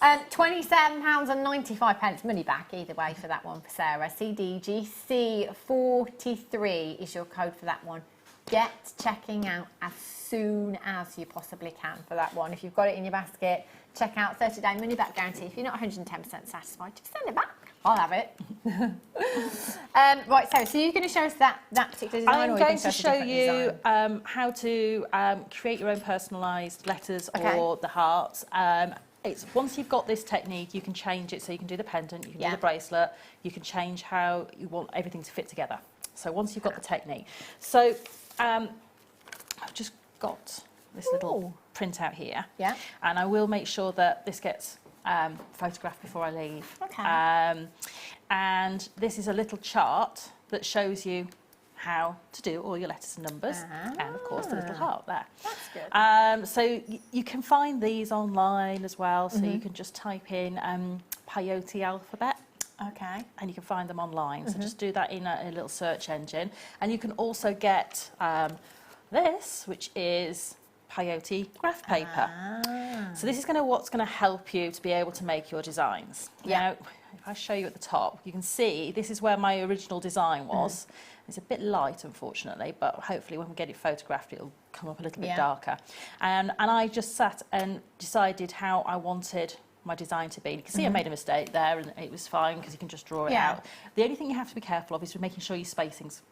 £27.95, money back either way for that one for Sarah. CDGC43 is your code for that one. Get checking out as soon as you possibly can for that one. If you've got it in your basket, check out 30-day money back guarantee. If you're not 110% satisfied, just send it back. I'll have it. Right, so you're going to show us that particular design? I'm or going us a to show different you design? how to create your own personalised letters Okay. or the hearts. It's once you've got this technique, you can change it so you can do the pendant, you can do the bracelet, you can change how you want everything to fit together. So once you've got the technique. So I've just got this little printout here. Yeah. And I will make sure that this gets photographed before I leave. Okay. And this is a little chart that shows you how to do all your letters and numbers, and of course the little heart there. That's good. So you can find these online as well, so you can just type in peyote alphabet. Okay. And you can find them online, so just do that in a little search engine. And you can also get this, which is peyote graph paper. So this is what's going to help you to be able to make your designs. Yeah. Now, if I show you at the top, you can see this is where my original design was. It's a bit light, unfortunately, but hopefully when we get it photographed, it'll come up a little bit darker. And I just sat and decided how I wanted my design to be. You can see I made a mistake there, and it was fine because you can just draw it out. The only thing you have to be careful of is making sure your spacings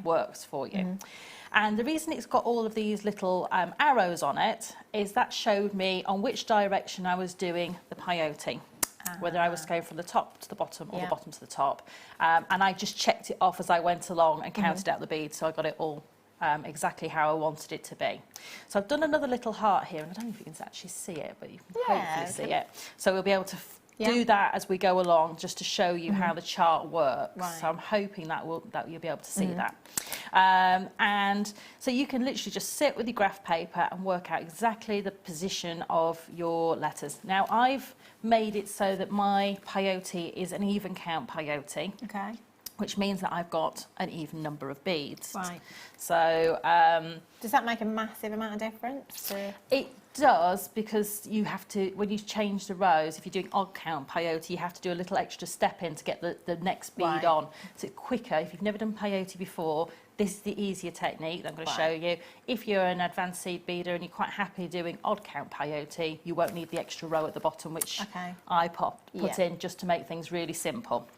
works for you. And the reason it's got all of these little arrows on it is that showed me on which direction I was doing the peyote. Whether I was going from the top to the bottom or the bottom to the top. And I just checked it off as I went along and counted out the beads, so I got it all exactly how I wanted it to be. So I've done another little heart here, and I don't know if you can actually see it, but you can hopefully see it. So we'll be able to do that as we go along, just to show you how the chart works. Right. So I'm hoping that you'll be able to see that. And so you can literally just sit with your graph paper and work out exactly the position of your letters. Now I've made it so that my peyote is an even count peyote. Okay. Which means that I've got an even number of beads. Right. So Does that make a massive amount of difference? it does, because you have to, when you change the rows, if you're doing odd count peyote, you have to do a little extra step in to get the next bead on. So it's quicker. If you've never done peyote before, this is the easier technique that I'm going to show you. If you're an advanced seed beader and you're quite happy doing odd count peyote, you won't need the extra row at the bottom, which I put in just to make things really simple.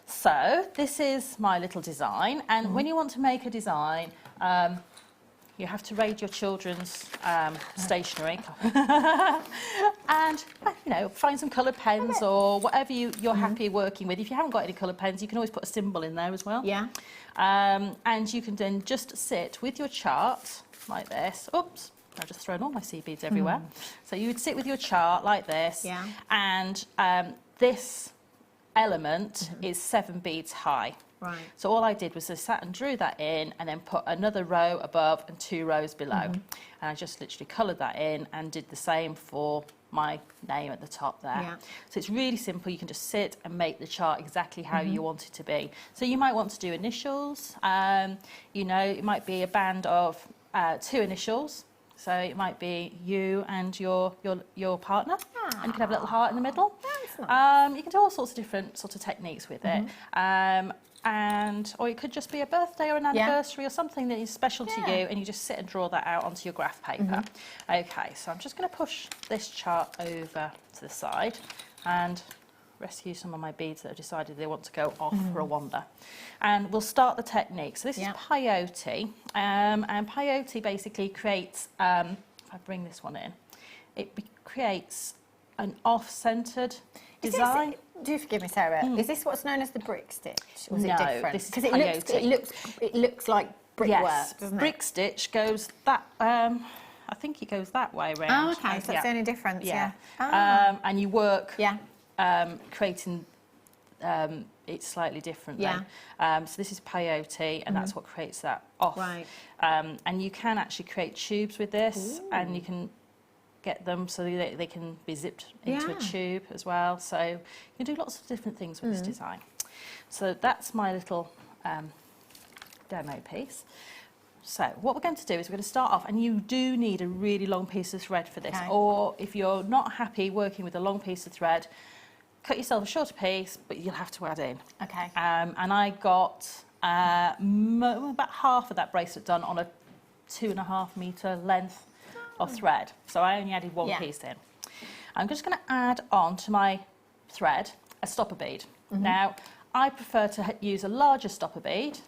So this is my little design, and when you want to make a design, you have to raid your children's stationery and, you know, find some coloured pens or whatever you're happy working with. If you haven't got any coloured pens, you can always put a symbol in there as well. Yeah. And you can then just sit with your chart like this. Oops, I've just thrown all my seed beads everywhere. So you would sit with your chart like this, and this element is 7 beads high. Right. So all I did was I sat and drew that in, and then put another row above and 2 rows below. And I just literally coloured that in and did the same for my name at the top there. Yeah. So it's really simple. You can just sit and make the chart exactly how you want it to be. So you might want to do initials. You know, it might be a band of 2 initials. So it might be you and your partner, and you can have a little heart in the middle. That's nice. You can do all sorts of different sort of techniques with it. Or it could just be a birthday or an anniversary or something that is special to you, and you just sit and draw that out onto your graph paper. Okay, so I'm just going to push this chart over to the side and rescue some of my beads that have decided they want to go off for a wander. And we'll start the technique. So this is peyote, and peyote basically creates, if I bring this one in, it creates an off-centred design. Do forgive me, Sarah. Is this what's known as the brick stitch? Or is it different? This is because peyote. it looks like brickwork, doesn't it? Brick stitch goes that. I think it goes that way round. Oh, okay. So that's the only difference. Yeah. Yeah. And you work. Yeah. Creating it's slightly different Yeah. then. So this is peyote, and that's what creates that off. Right. And you can actually create tubes with this, and you can get them so they can be zipped into a tube as well. So you can do lots of different things with this design. So that's my little demo piece. So what we're going to do is we're going to start off, and you do need a really long piece of thread for this, or if you're not happy working with a long piece of thread, cut yourself a shorter piece, but you'll have to add in. Okay. And I got about half of that bracelet done on a 2.5 metre length of thread. So I only added one piece in. I'm just going to add on to my thread a stopper bead. Now, I prefer to use a larger stopper bead,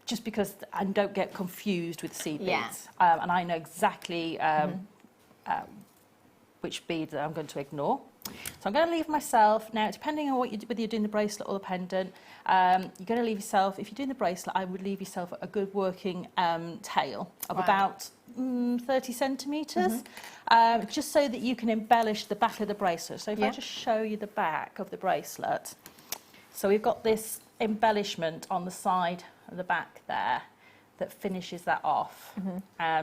just because I don't get confused with seed beads. And I know exactly which bead that I'm going to ignore. So I'm going to leave myself, now depending on what whether you're doing the bracelet or the pendant, you're going to leave yourself, if you're doing the bracelet, I would leave yourself a good working tail of about 30 centimetres, just so that you can embellish the back of the bracelet. So if I just show you the back of the bracelet, so we've got this embellishment on the side and the back there that finishes that off,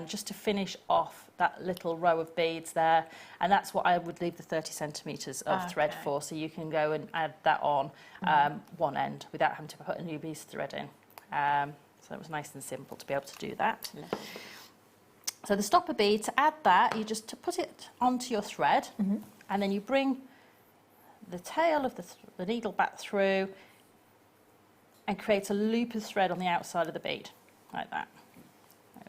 just to finish off that little row of beads there, and that's what I would leave the 30 centimetres of thread for, so you can go and add that on one end without having to put a new piece of thread in. So it was nice and simple to be able to do that. So the stopper bead, to add that, you just put it onto your thread, and then you bring the tail of the needle back through and create a loop of thread on the outside of the bead, like that.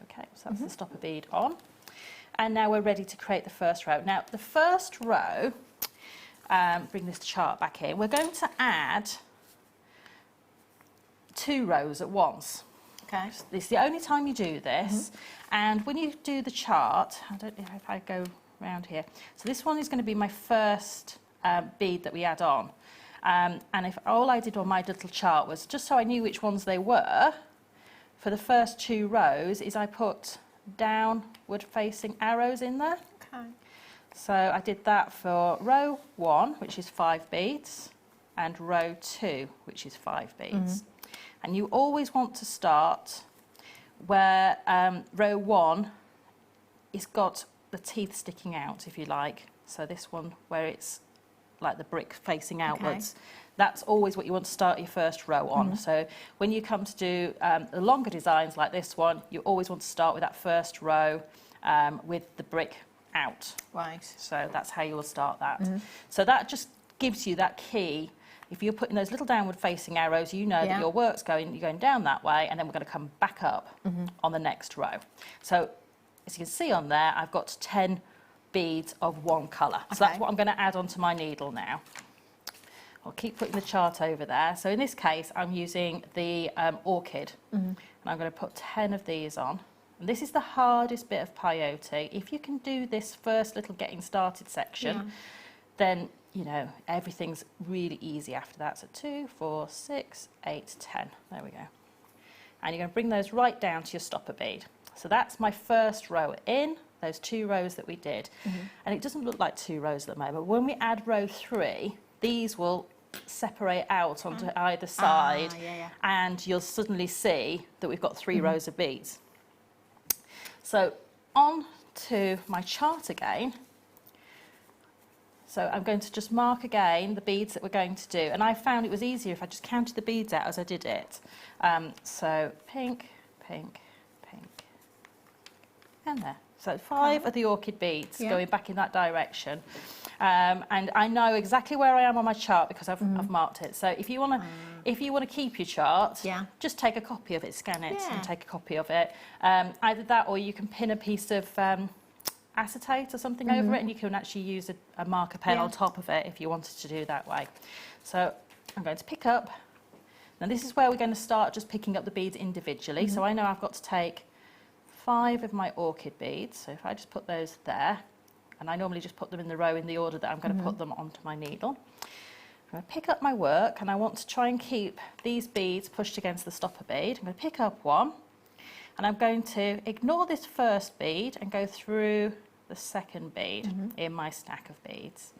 Okay, so that's the stopper bead on. And now we're ready to create the first row. Now, the first row, bring this chart back in, we're going to add 2 rows at once. Okay. This is the only time you do this. And when you do the chart, I don't know if I go around here. So this one is going to be my first bead that we add on. And if all I did on my little chart was, just so I knew which ones they were, for the first 2 rows, is I put downward facing arrows in there. Okay. So I did that for row 1, which is 5 beads, and row 2, which is 5 beads. And you always want to start where row 1 is got the teeth sticking out, if you like. So this one where it's like the brick facing outwards. That's always what you want to start your first row on. So when you come to do the longer designs like this one, you always want to start with that first row with the brick out. Right. So that's how you will start that. So that just gives you that key. If you're putting those little downward facing arrows, you know that your work's you're going down that way, and then we're going to come back up on the next row. So as you can see on there, I've got 10 beads of one colour. So that's what I'm going to add onto my needle now. I'll keep putting the chart over there. So in this case, I'm using the orchid, and I'm going to put 10 of these on. And this is the hardest bit of peyote. If you can do this first little getting started section, then, you know, everything's really easy after that. So 2, 4, 6, 8, 10. There we go. And you're going to bring those right down to your stopper bead. So that's my first row in, those 2 rows that we did. And it doesn't look like 2 rows at the moment. When we add row 3, these will separate out onto either side, and you'll suddenly see that we've got 3 rows of beads. So on to my chart again. So I'm going to just mark again the beads that we're going to do, and I found it was easier if I just counted the beads out as I did it. So pink, pink, pink, and there. So 5 of the orchid beads going back in that direction. And I know exactly where I am on my chart because I've marked it. So if you want to keep your chart, just take a copy of it, scan it, and take a copy of it. Either that, or you can pin a piece of acetate or something over it, and you can actually use a marker pen on top of it if you wanted to do it that way. So I'm going to pick up. Now this is where we're going to start just picking up the beads individually. So I know I've got to take 5 of my orchid beads. So if I just put those there, and I normally just put them in the row in the order that I'm going to put them onto my needle. I'm going to pick up my work, and I want to try and keep these beads pushed against the stopper bead. I'm going to pick up one, and I'm going to ignore this first bead and go through the second bead in my stack of beads.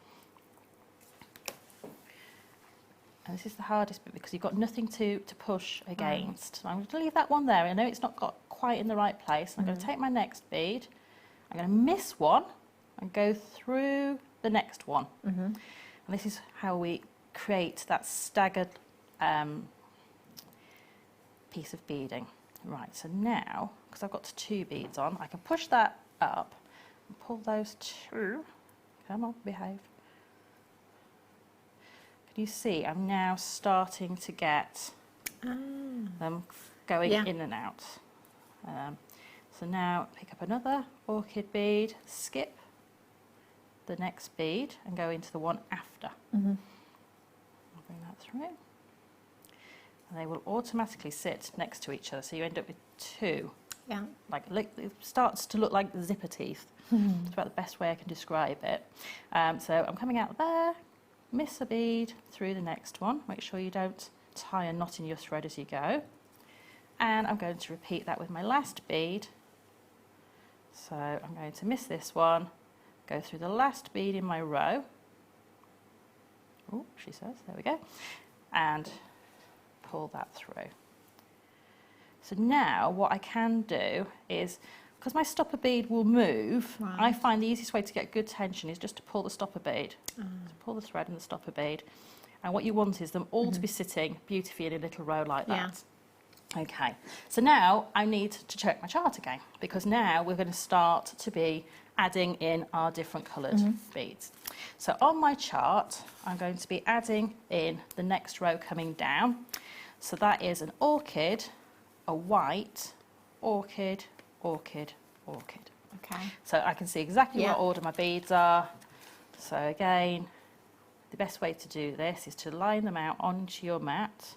And this is the hardest bit because you've got nothing to push against. So I'm going to leave that one there. I know it's not got quite in the right place. I'm going to take my next bead. I'm going to miss one and go through the next one. And this is how we create that staggered piece of beading. Right, so now, because I've got 2 beads on, I can push that up and pull those 2. Come on, behave. Can you see I'm now starting to get them going in and out. So now pick up another orchid bead, skip the next bead and go into the one after. I'll bring that through. And they will automatically sit next to each other, so you end up with 2. Yeah. Like it starts to look like zipper teeth. It's about the best way I can describe it. So I'm coming out there, miss a bead through the next one. Make sure you don't tie a knot in your thread as you go. And I'm going to repeat that with my last bead. So I'm going to miss this one, go through the last bead in my row. Oh, she says, there we go. And pull that through. So now what I can do is, because my stopper bead will move, I find the easiest way to get good tension is just to pull the stopper bead. So pull the thread and the stopper bead. And what you want is them all to be sitting beautifully in a little row like that. Okay, so now I need to check my chart again, because now we're going to start to be adding in our different coloured beads. So on my chart, I'm going to be adding in the next row coming down. So that is an orchid, a white, orchid, orchid, orchid. Okay. So I can see exactly what order my beads are. So again, the best way to do this is to line them out onto your mat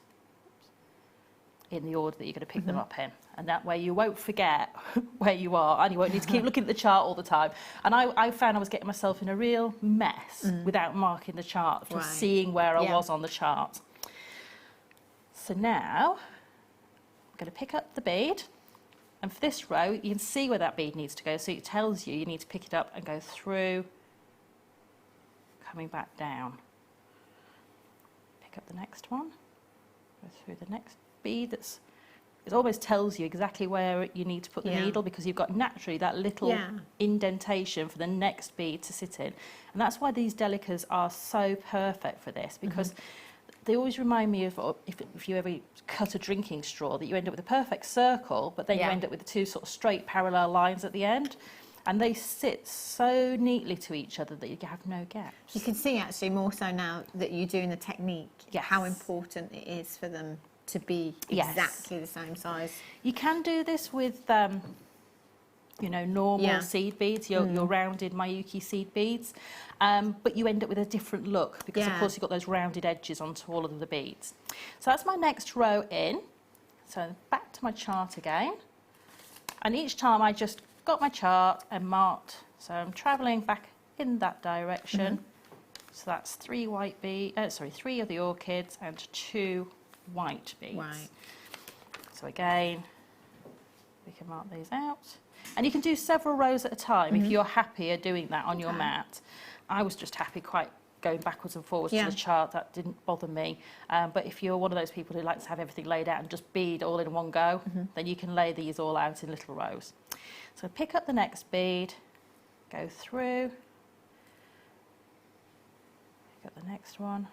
in the order that you're going to pick them up in. And that way you won't forget where you are and you won't need to keep looking at the chart all the time. And I found I was getting myself in a real mess without marking the chart, from seeing where I was on the chart. So now I'm going to pick up the bead, and for this row you can see where that bead needs to go, so it tells you need to pick it up and go through, coming back down. Pick up the next one, go through the next bead. It always tells you exactly where you need to put the needle, because you've got naturally that little indentation for the next bead to sit in. And that's why these delicas are so perfect for this, because they always remind me of if you ever cut a drinking straw, that you end up with a perfect circle, but then you end up with the 2 sort of straight parallel lines at the end. And they sit so neatly to each other that you have no gaps. You can see actually more so now that you're doing the technique, how important it is for them to be exactly the same size. You can do this with, you know, normal seed beads, your rounded Miyuki seed beads, but you end up with a different look because, of course, you've got those rounded edges onto all of the beads. So that's my next row in. So back to my chart again. And each time I just got my chart and marked. So I'm travelling back in that direction. So that's 3 white beads, 3 of the orchids and 2 white beads. So again, we can mark these out. And you can do several rows at a time if you're happier doing that on your mat. I was just happy going backwards and forwards to the chart. That didn't bother me. But if you're one of those people who likes to have everything laid out and just bead all in one go, then you can lay these all out in little rows. So pick up the next bead, go through, pick up the next one.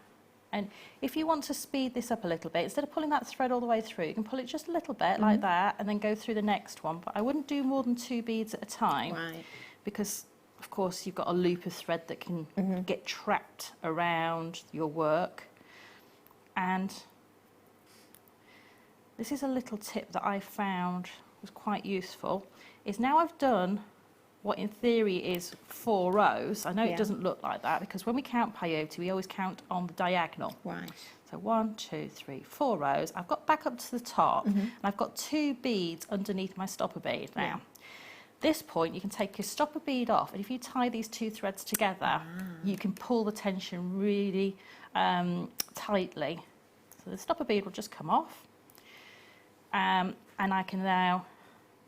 And if you want to speed this up a little bit, instead of pulling that thread all the way through, you can pull it just a little bit like that and then go through the next one. But I wouldn't do more than 2 beads at a time, because, of course, you've got a loop of thread that can get trapped around your work. And this is a little tip that I found was quite useful, is now I've done what in theory is 4 rows. I know it doesn't look like that, because when we count peyote, we always count on the diagonal. So 1, 2, 3, 4 rows. I've got back up to the top, and I've got 2 beads underneath my stopper bead now. This point, you can take your stopper bead off, and if you tie these 2 threads together, you can pull the tension really tightly. So the stopper bead will just come off, and I can now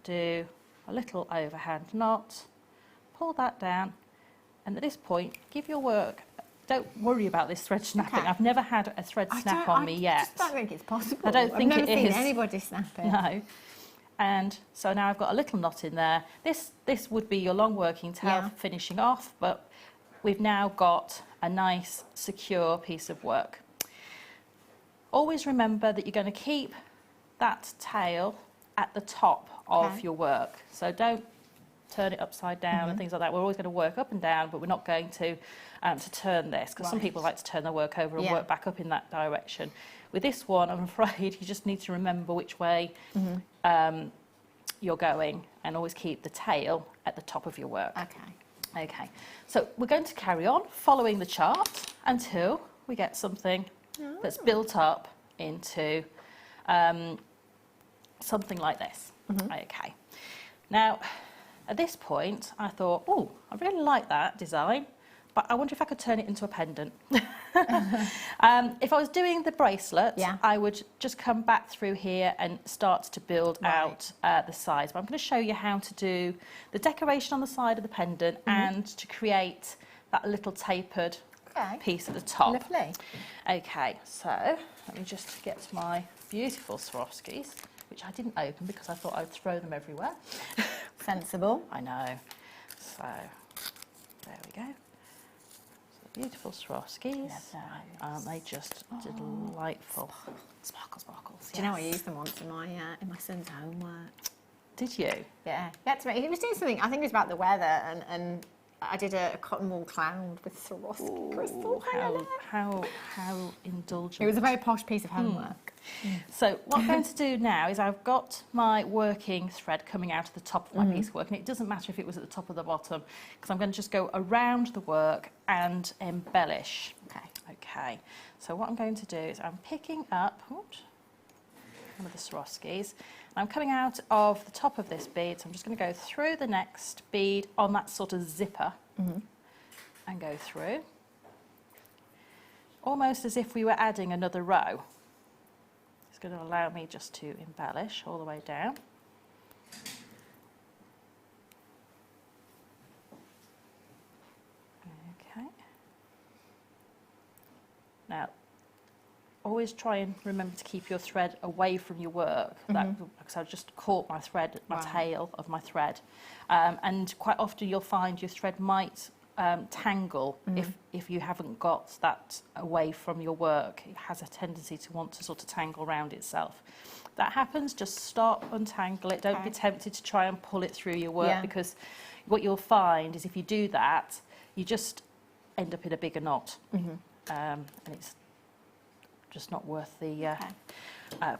do a little overhand knot, pull that down, and at this point give your work don't worry about this thread snapping. Okay. I've never had a thread snap on me yet. I just don't think it's possible. I don't think I've never it seen is. anybody snap it. No. And so now I've got a little knot in there. This would be your long working tail for finishing off, but we've now got a nice, secure piece of work. Always remember that you're going to keep that tail at the top of your work. So don't turn it upside down and things like that. We're always going to work up and down, but we're not going to turn this, because some people like to turn their work over and work back up in that direction. With this one, I'm afraid you just need to remember which way you're going, and always keep the tail at the top of your work. Okay, so we're going to carry on following the chart until we get something that's built up into something like this. Okay, now at this point I thought, oh, I really like that design, but I wonder if I could turn it into a pendant. If I was doing the bracelet, I would just come back through here and start to build out the sides. But I'm going to show you how to do the decoration on the side of the pendant and to create that little tapered piece at the top. Lovely. Okay, so let me just get my beautiful Swarovskis, which I didn't open because I thought I'd throw them everywhere. Sensible. I know. So there we go. Beautiful Swarovskis, aren't they just delightful? Sparkles. Do you know I used them once in my son's homework? Did you? Yeah. He was doing something, I think it was about the weather, and I did a cotton wool cloud with Swarovski crystals. How indulgent. It was a very posh piece of homework. So what I'm going to do now is I've got my working thread coming out of the top of my piece of work, and it doesn't matter if it was at the top or the bottom, because I'm going to just go around the work and embellish. Okay. So what I'm going to do is I'm picking up one of the Swarovskis, and I'm coming out of the top of this bead, so I'm just going to go through the next bead on that sort of zipper and go through, almost as if we were adding another row. Going to allow me just to embellish all the way down. Okay. Now, always try and remember to keep your thread away from your work, because I've just caught my thread, my tail of my thread, and quite often you'll find your thread might tangle if you haven't got that away from your work. It has a tendency to want to sort of tangle around itself. That happens, just stop, untangle it. Don't be tempted to try and pull it through your work, because what you'll find is if you do that, you just end up in a bigger knot, and it's just not worth the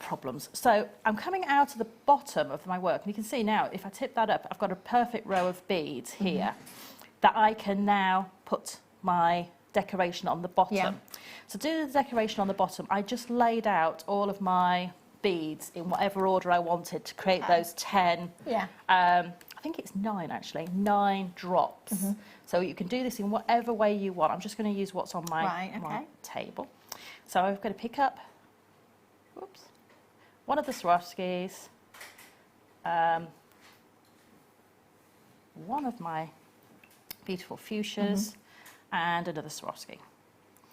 problems. So I'm coming out of the bottom of my work, and you can see now if I tip that up, I've got a perfect row of beads here that I can now put my decoration on the bottom. So to do the decoration on the bottom, I just laid out all of my beads in whatever order I wanted to create those 10, I think it's 9 actually, 9 drops. So you can do this in whatever way you want. I'm just going to use what's on my, my table. So I'm going to pick up one of the Swarovskis, one of my beautiful fuchsias, and another Swarovski,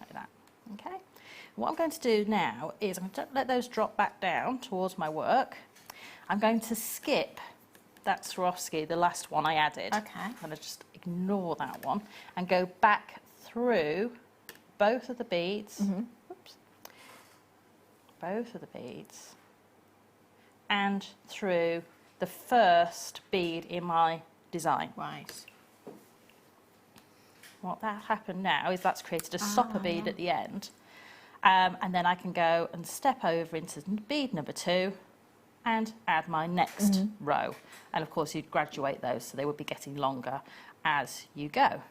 like that. Okay. What I'm going to do now is I'm going to let those drop back down towards my work. I'm going to skip that Swarovski, the last one I added. I'm going to just ignore that one and go back through both of the beads. Both of the beads, and through the first bead in my design. What that happened now is that's created a stopper bead at the end, and then I can go and step over into bead number 2 and add my next row. And of course you'd graduate those so they would be getting longer as you go.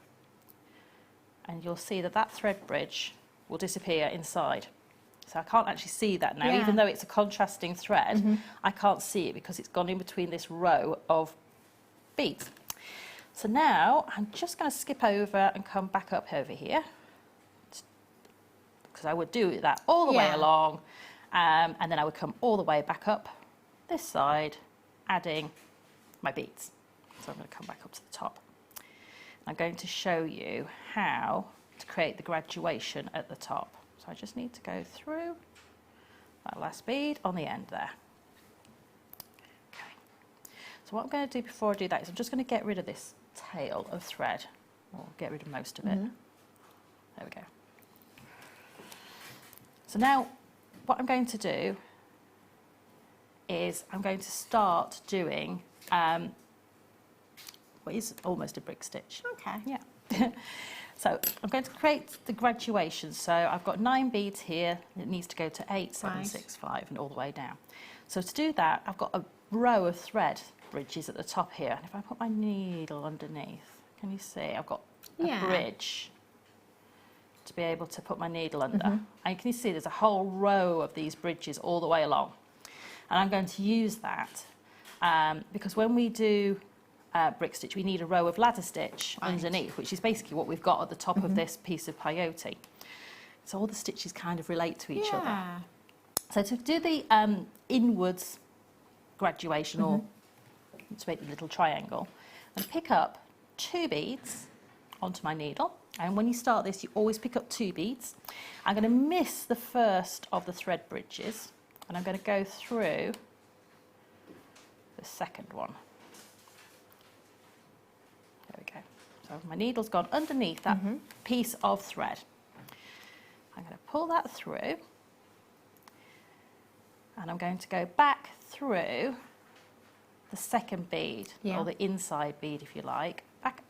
And you'll see that that thread bridge will disappear inside. So I can't actually see that now, even though it's a contrasting thread, I can't see it because it's gone in between this row of beads. So now I'm just going to skip over and come back up over here, because I would do that all the way along, and then I would come all the way back up this side, adding my beads. So I'm going to come back up to the top. I'm going to show you how to create the graduation at the top. So I just need to go through that last bead on the end there. Okay. So what I'm going to do before I do that is I'm just going to get rid of this tail of thread, or get rid of most of it. There we go. So now what I'm going to do is I'm going to start doing what is almost a brick stitch. Okay. Yeah. So I'm going to create the graduation. So I've got 9 beads here. It needs to go to 8, 7, 6, 5 and all the way down. So to do that, I've got a row of thread bridges at the top here. And if I put my needle underneath, can you see I've got a bridge to be able to put my needle under. And can you see there's a whole row of these bridges all the way along. And I'm going to use that because when we do brick stitch, we need a row of ladder stitch underneath, which is basically what we've got at the top of this piece of peyote. So all the stitches kind of relate to each other. So to do the inwards graduation, or to make the little triangle, and pick up 2 beads onto my needle. And when you start this, you always pick up 2 beads. I'm going to miss the first of the thread bridges, and I'm going to go through the second one. There we go. So my needle's gone underneath that piece of thread. I'm going to pull that through, and I'm going to go back through the second bead, or the inside bead if you like, back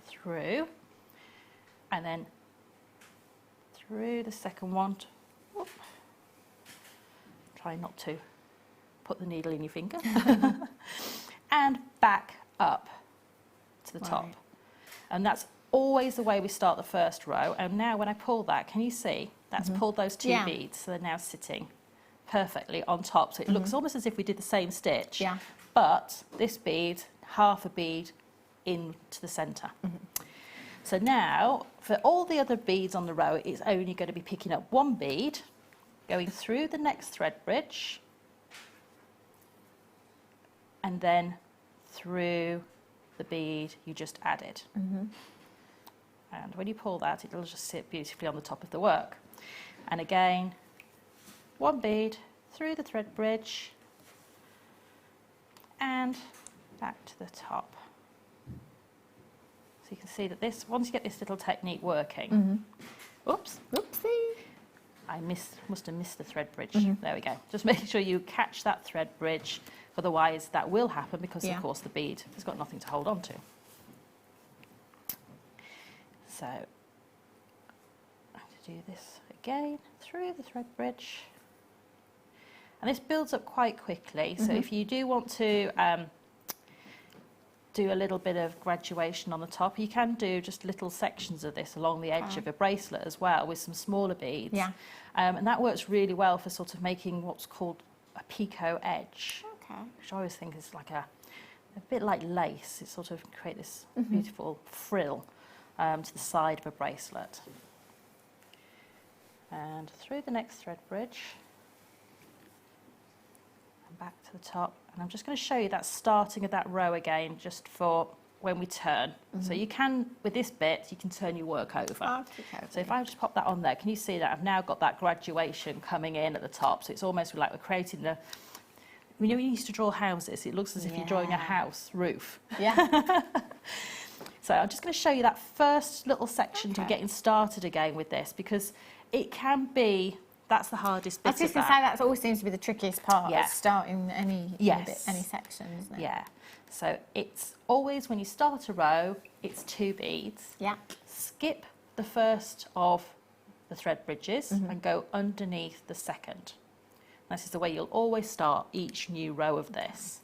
through, and then through the second one. Whoop. Try not to put the needle in your finger. And back up to the top. And that's always the way we start the first row. And now when I pull that, can you see that's pulled those 2 beads, so they're now sitting perfectly on top. So it looks almost as if we did the same stitch, but this bead, half a bead into the centre. So now, for all the other beads on the row, it's only going to be picking up 1 bead, going through the next thread bridge, and then through the bead you just added. And when you pull that, it'll just sit beautifully on the top of the work. And again, 1 bead through the thread bridge and back to the top. So you can see that this, once you get this little technique working, oops, Oopsie. I must have missed the thread bridge. There we go. Just making sure you catch that thread bridge, otherwise that will happen because of course the bead has got nothing to hold on to. So I'm going to do this again through the thread bridge. And this builds up quite quickly, so if you do want to do a little bit of graduation on the top, you can do just little sections of this along the edge of a bracelet as well with some smaller beads. And that works really well for sort of making what's called a picot edge, which I always think is like a bit like lace. It sort of create this beautiful frill to the side of a bracelet. And through the next thread bridge. Back to the top, and I'm just going to show you that starting of that row again, just for when we turn. So you can, with this bit, you can turn your work over. So if I just pop that on there, can you see that I've now got that graduation coming in at the top? So it's almost like we're creating the, you know, when you used to draw houses, it looks as if you're drawing a house roof. So I'm just going to show you that first little section to getting started again with this, because it can be, that's the hardest bit. I was just going to say, that always seems to be the trickiest part, Yeah. starting any any section, isn't it? Yeah. So it's always, when you start a row, it's 2 beads. Skip the first of the thread bridges and go underneath the second. This is the way you'll always start each new row of this.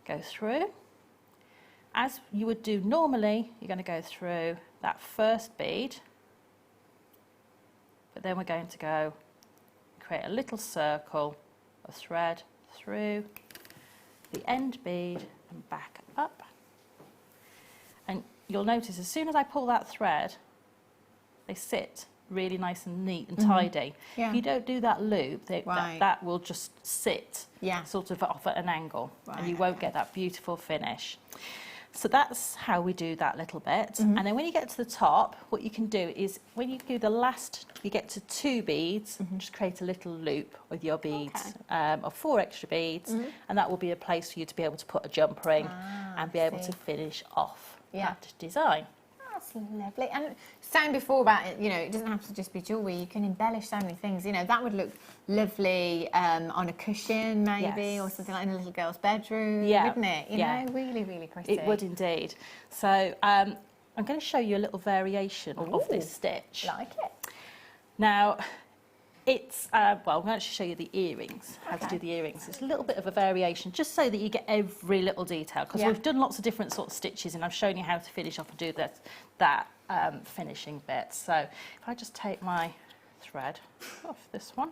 Go through. As you would do normally, you're going to go through that first bead, but then we're going to go create a little circle of thread through the end bead and back up. And you'll notice as soon as I pull that thread, they sit really nice and neat and tidy. If you don't do that loop, that will just sit sort of off at an angle, and you won't get that beautiful finish. So that's how we do that little bit. And then when you get to the top, what you can do is when you do the last, you get to 2 beads, just create a little loop with your beads of 4 extra beads, and that will be a place for you to be able to put a jump ring and be able to finish off that design. That's lovely. And saying before about it, you know, it doesn't have to just be jewellery. You can embellish so many things. You know, that would look lovely on a cushion maybe, or something like in a little girl's bedroom, wouldn't it? You know, really, really pretty. It would indeed. So I'm going to show you a little variation of this stitch. Like it. Now, it's, well, I'm going to show you the earrings, how to do the earrings. It's a little bit of a variation, just so that you get every little detail, because we've done lots of different sort of stitches, and I've shown you how to finish off and do that finishing bit. So if I just take my thread off this one,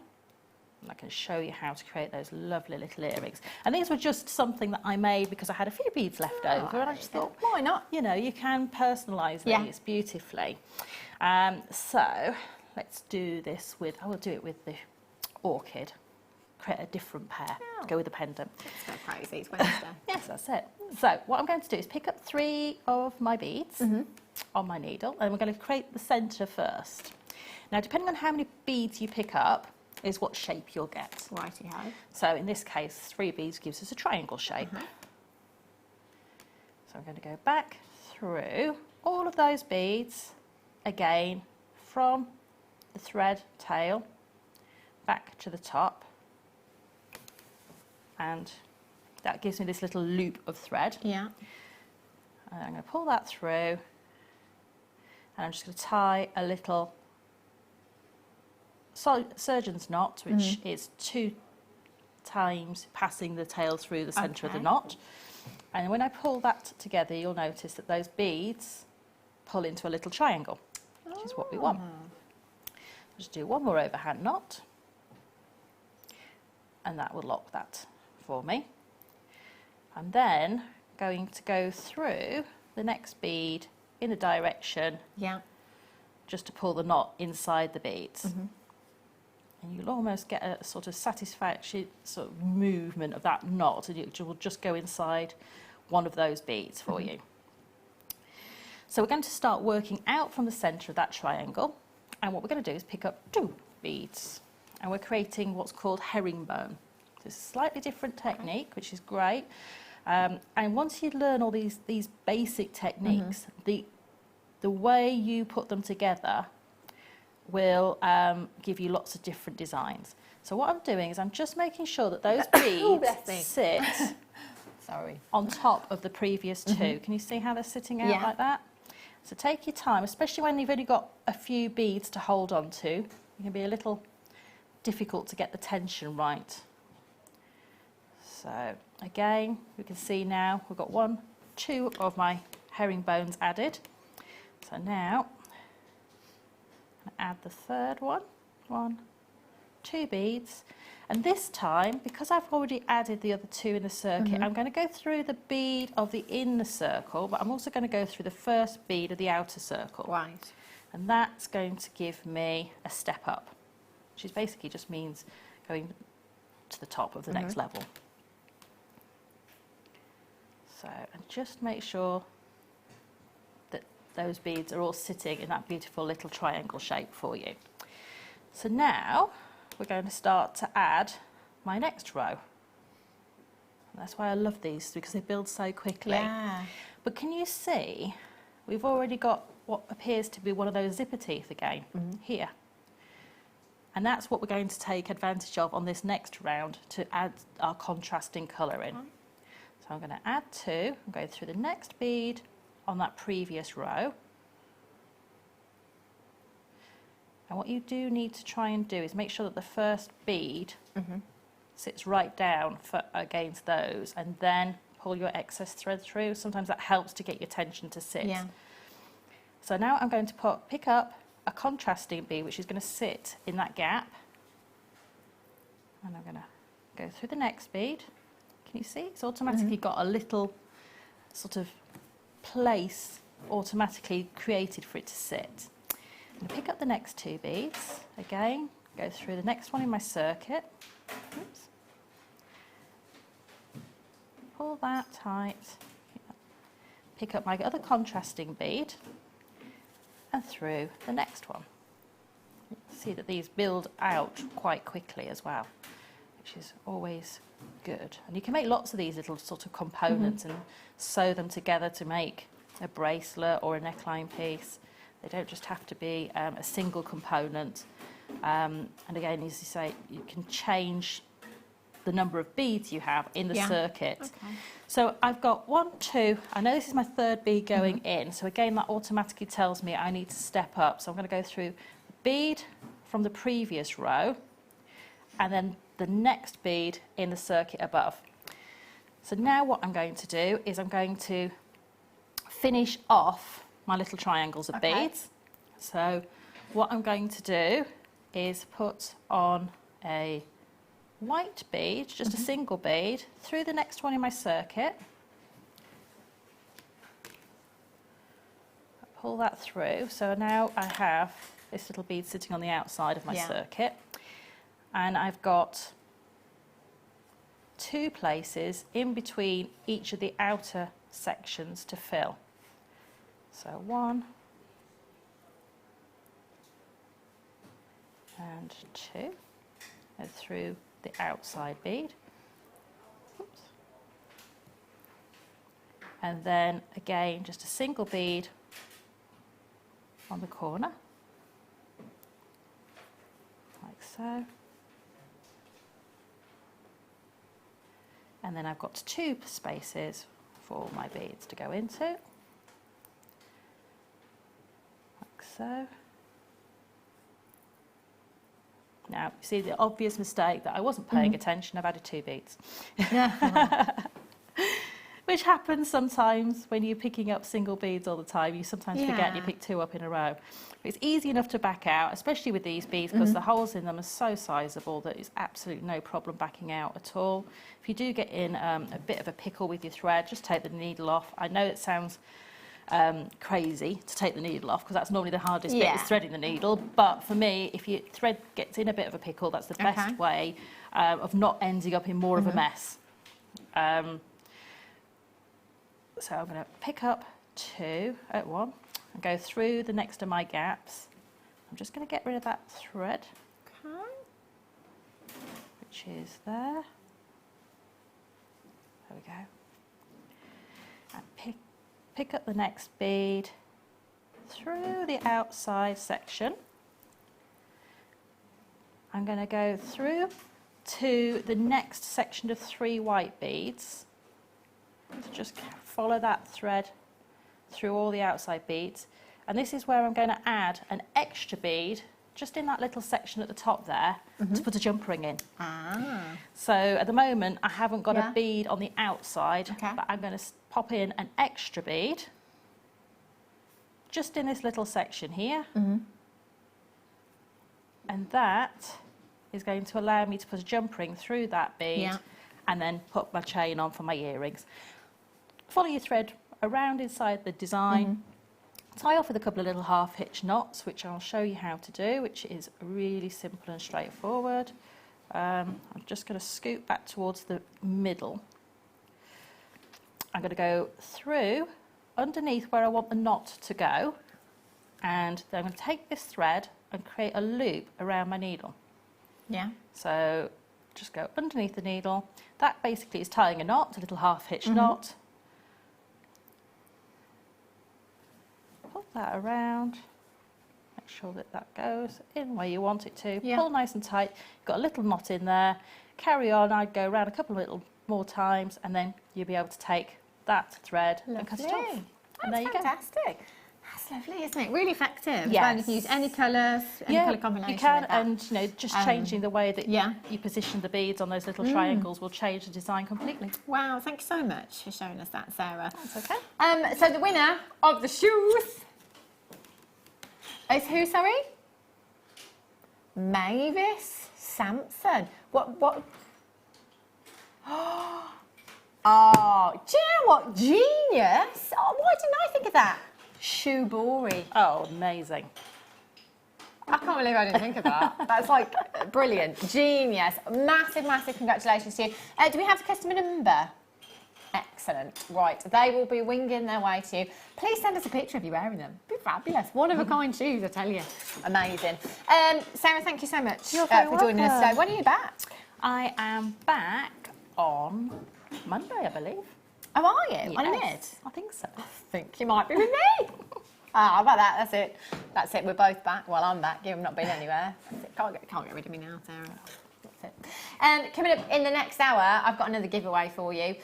and I can show you how to create those lovely little earrings. And these were just something that I made because I had a few beads left over, and I just thought, why not? You know, you can personalise these beautifully. So let's do this with, I will do it with the orchid. Create a different pair. Go with the pendant. It's so crazy, it's Wednesday. Yes, that's it. So what I'm going to do is pick up 3 of my beads on my needle, and we're going to create the centre first. Now, depending on how many beads you pick up is what shape you'll get. Righty-ho. So in this case, 3 beads gives us a triangle shape. So I'm going to go back through all of those beads, again, from the thread tail back to the top, and that gives me this little loop of thread. Yeah. And I'm going to pull that through, and I'm just going to tie a little surgeon's knot, which is 2 times passing the tail through the centre of the knot. And when I pull that together, you'll notice that those beads pull into a little triangle, which is what we want. Just do 1 more overhand knot, and that will lock that for me. I'm then going to go through the next bead in a direction just to pull the knot inside the beads. And you'll almost get a sort of satisfactory sort of movement of that knot, and it will just go inside one of those beads for you. So we're going to start working out from the centre of that triangle, and what we're going to do is pick up 2 beads, and we're creating what's called herringbone. It's a slightly different technique, which is great. And once you learn all these basic techniques, the way you put them together will give you lots of different designs. So what I'm doing is I'm just making sure that those beads sit on top of the previous 2. Can you see how they're sitting out like that? So take your time, especially when you've only got a few beads to hold on to. It can be a little difficult to get the tension right. So again, you can see now we've got 2 of my herringbones added. So now I'm going to add the third one. 1, 2 beads. And this time, because I've already added the other 2 in the circuit, I'm going to go through the bead of the inner circle, but I'm also going to go through the first bead of the outer circle. Right. And that's going to give me a step up, which is basically just means going to the top of the next level. So, and just make sure that those beads are all sitting in that beautiful little triangle shape for you. So now we're going to start to add my next row. And that's why I love these, because they build so quickly. Yeah. But can you see, we've already got what appears to be one of those zipper teeth again here. And that's what we're going to take advantage of on this next round to add our contrasting colour in. So I'm going to add 2, and go through the next bead on that previous row. And what you do need to try and do is make sure that the first bead sits right down against those, and then pull your excess thread through. Sometimes that helps to get your tension to sit. Yeah. So now I'm going to pick up a contrasting bead, which is going to sit in that gap. And I'm going to go through the next bead. Can you see? It's automatically got a little sort of place automatically created for it to sit. I'm going to pick up the next 2 beads, again, go through the next one in my circuit. Oops. Pull that tight. pick up my other contrasting bead and through the next one. See that these build out quite quickly as well, which is always good. And you can make lots of these little sort of components and sew them together to make a bracelet or a neckline piece. They don't just have to be a single component. And again, as you say, you can change the number of beads you have in the circuit. Okay. So I've got 1, 2, I know this is my third bead going in, so again that automatically tells me I need to step up. So I'm going to go through the bead from the previous row and then the next bead in the circuit above. So now what I'm going to do is I'm going to finish off my little triangles of beads. So what I'm going to do is put on a white bead, just a single bead, through the next one in my circuit. Pull that through. So now I have this little bead sitting on the outside of my circuit. And I've got 2 places in between each of the outer sections to fill. So 1 and 2, and through the outside bead. Oops. And then again just a single bead on the corner, like so. And then I've got 2 spaces for all my beads to go into, like so. Now, you see the obvious mistake that I wasn't paying attention, I've added 2 beads. Which happens sometimes when you're picking up single beads all the time. You sometimes forget and you pick 2 up in a row. But it's easy enough to back out, especially with these beads, because the holes in them are so sizable that it's absolutely no problem backing out at all. If you do get in a bit of a pickle with your thread, just take the needle off. I know it sounds crazy to take the needle off because that's normally the hardest bit, is threading the needle, but for me, if your thread gets in a bit of a pickle, that's the best way of not ending up in more of a mess. So I'm going to pick up 2 at 1 and go through the next of my gaps. I'm just going to get rid of that thread, which is there. There we go. And pick up the next bead through the outside section. I'm going to go through to the next section of 3 white beads. So just follow that thread through all the outside beads. And this is where I'm going to add an extra bead just in that little section at the top there to put a jump ring in. So at the moment I haven't got a bead on the outside, but I'm going to pop in an extra bead just in this little section here. And that is going to allow me to put a jump ring through that bead and then put my chain on for my earrings. Follow your thread around inside the design. Tie off with a couple of little half hitch knots, which I'll show you how to do, which is really simple and straightforward. I'm just going to scoot back towards the middle. I'm going to go through underneath where I want the knot to go, and then I'm going to take this thread and create a loop around my needle. So just go underneath the needle. That basically is tying a knot, a little half hitch knot. Pull that around, make sure that that goes in where you want it to. Pull nice and tight, got a little knot in there. Carry on, I'd go around a couple of little more times and then you'll be able to take that thread and cut it off. And there you go. Fantastic. That's lovely, isn't it? Really effective. Yes. You can use any colours, any colour combination. You can, and you know, just changing the way that you position the beads on those little triangles will change the design completely. Wow, thank you so much for showing us that, Sarah. That's okay. So the winner of the shoes is who, sorry? Mavis Sampson. What? Oh, do you know what? Genius! Oh, why didn't I think of that? Shoebori. Oh, amazing. I can't believe I didn't think of that. That's like brilliant. Genius. Massive, massive congratulations to you. Do we have the customer number? Excellent. Right, they will be winging their way to you. Please send us a picture of you wearing them. Be fabulous. One of a kind shoes, I tell you. Amazing. Sarah, thank you so much for joining us today. When are you back? I am back on Monday, I believe. Oh, are you? Yes. On mid? I think so. I think you might be with me. How about that? That's it. That's it. We're both back. Well, I'm back. You've not been anywhere. That's it. Can't get rid of me now, Sarah. That's it. Coming up in the next hour, I've got another giveaway for you.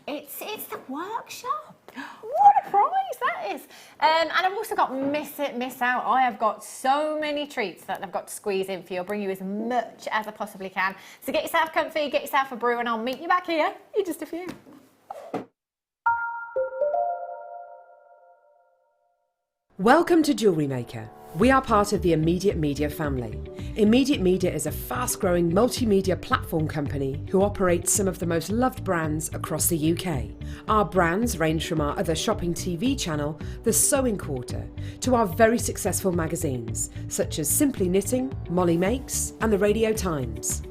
It's the workshop. What a prize that is. And I've also got Miss It, Miss Out. I have got so many treats that I've got to squeeze in for you. I'll bring you as much as I possibly can. So get yourself comfy, get yourself a brew, and I'll meet you back here in just a few. Welcome to Jewellery Maker. We are part of the Immediate Media family. Immediate Media is a fast-growing multimedia platform company who operates some of the most loved brands across the UK. Our brands range from our other shopping TV channel, The Sewing Quarter, to our very successful magazines, such as Simply Knitting, Molly Makes, and the Radio Times.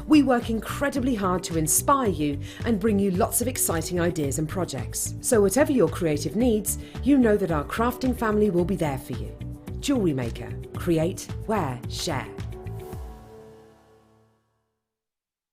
We work incredibly hard to inspire you and bring you lots of exciting ideas and projects. So whatever your creative needs, you know that our crafting family will be there for you. Jewellery Maker. Create, wear, share.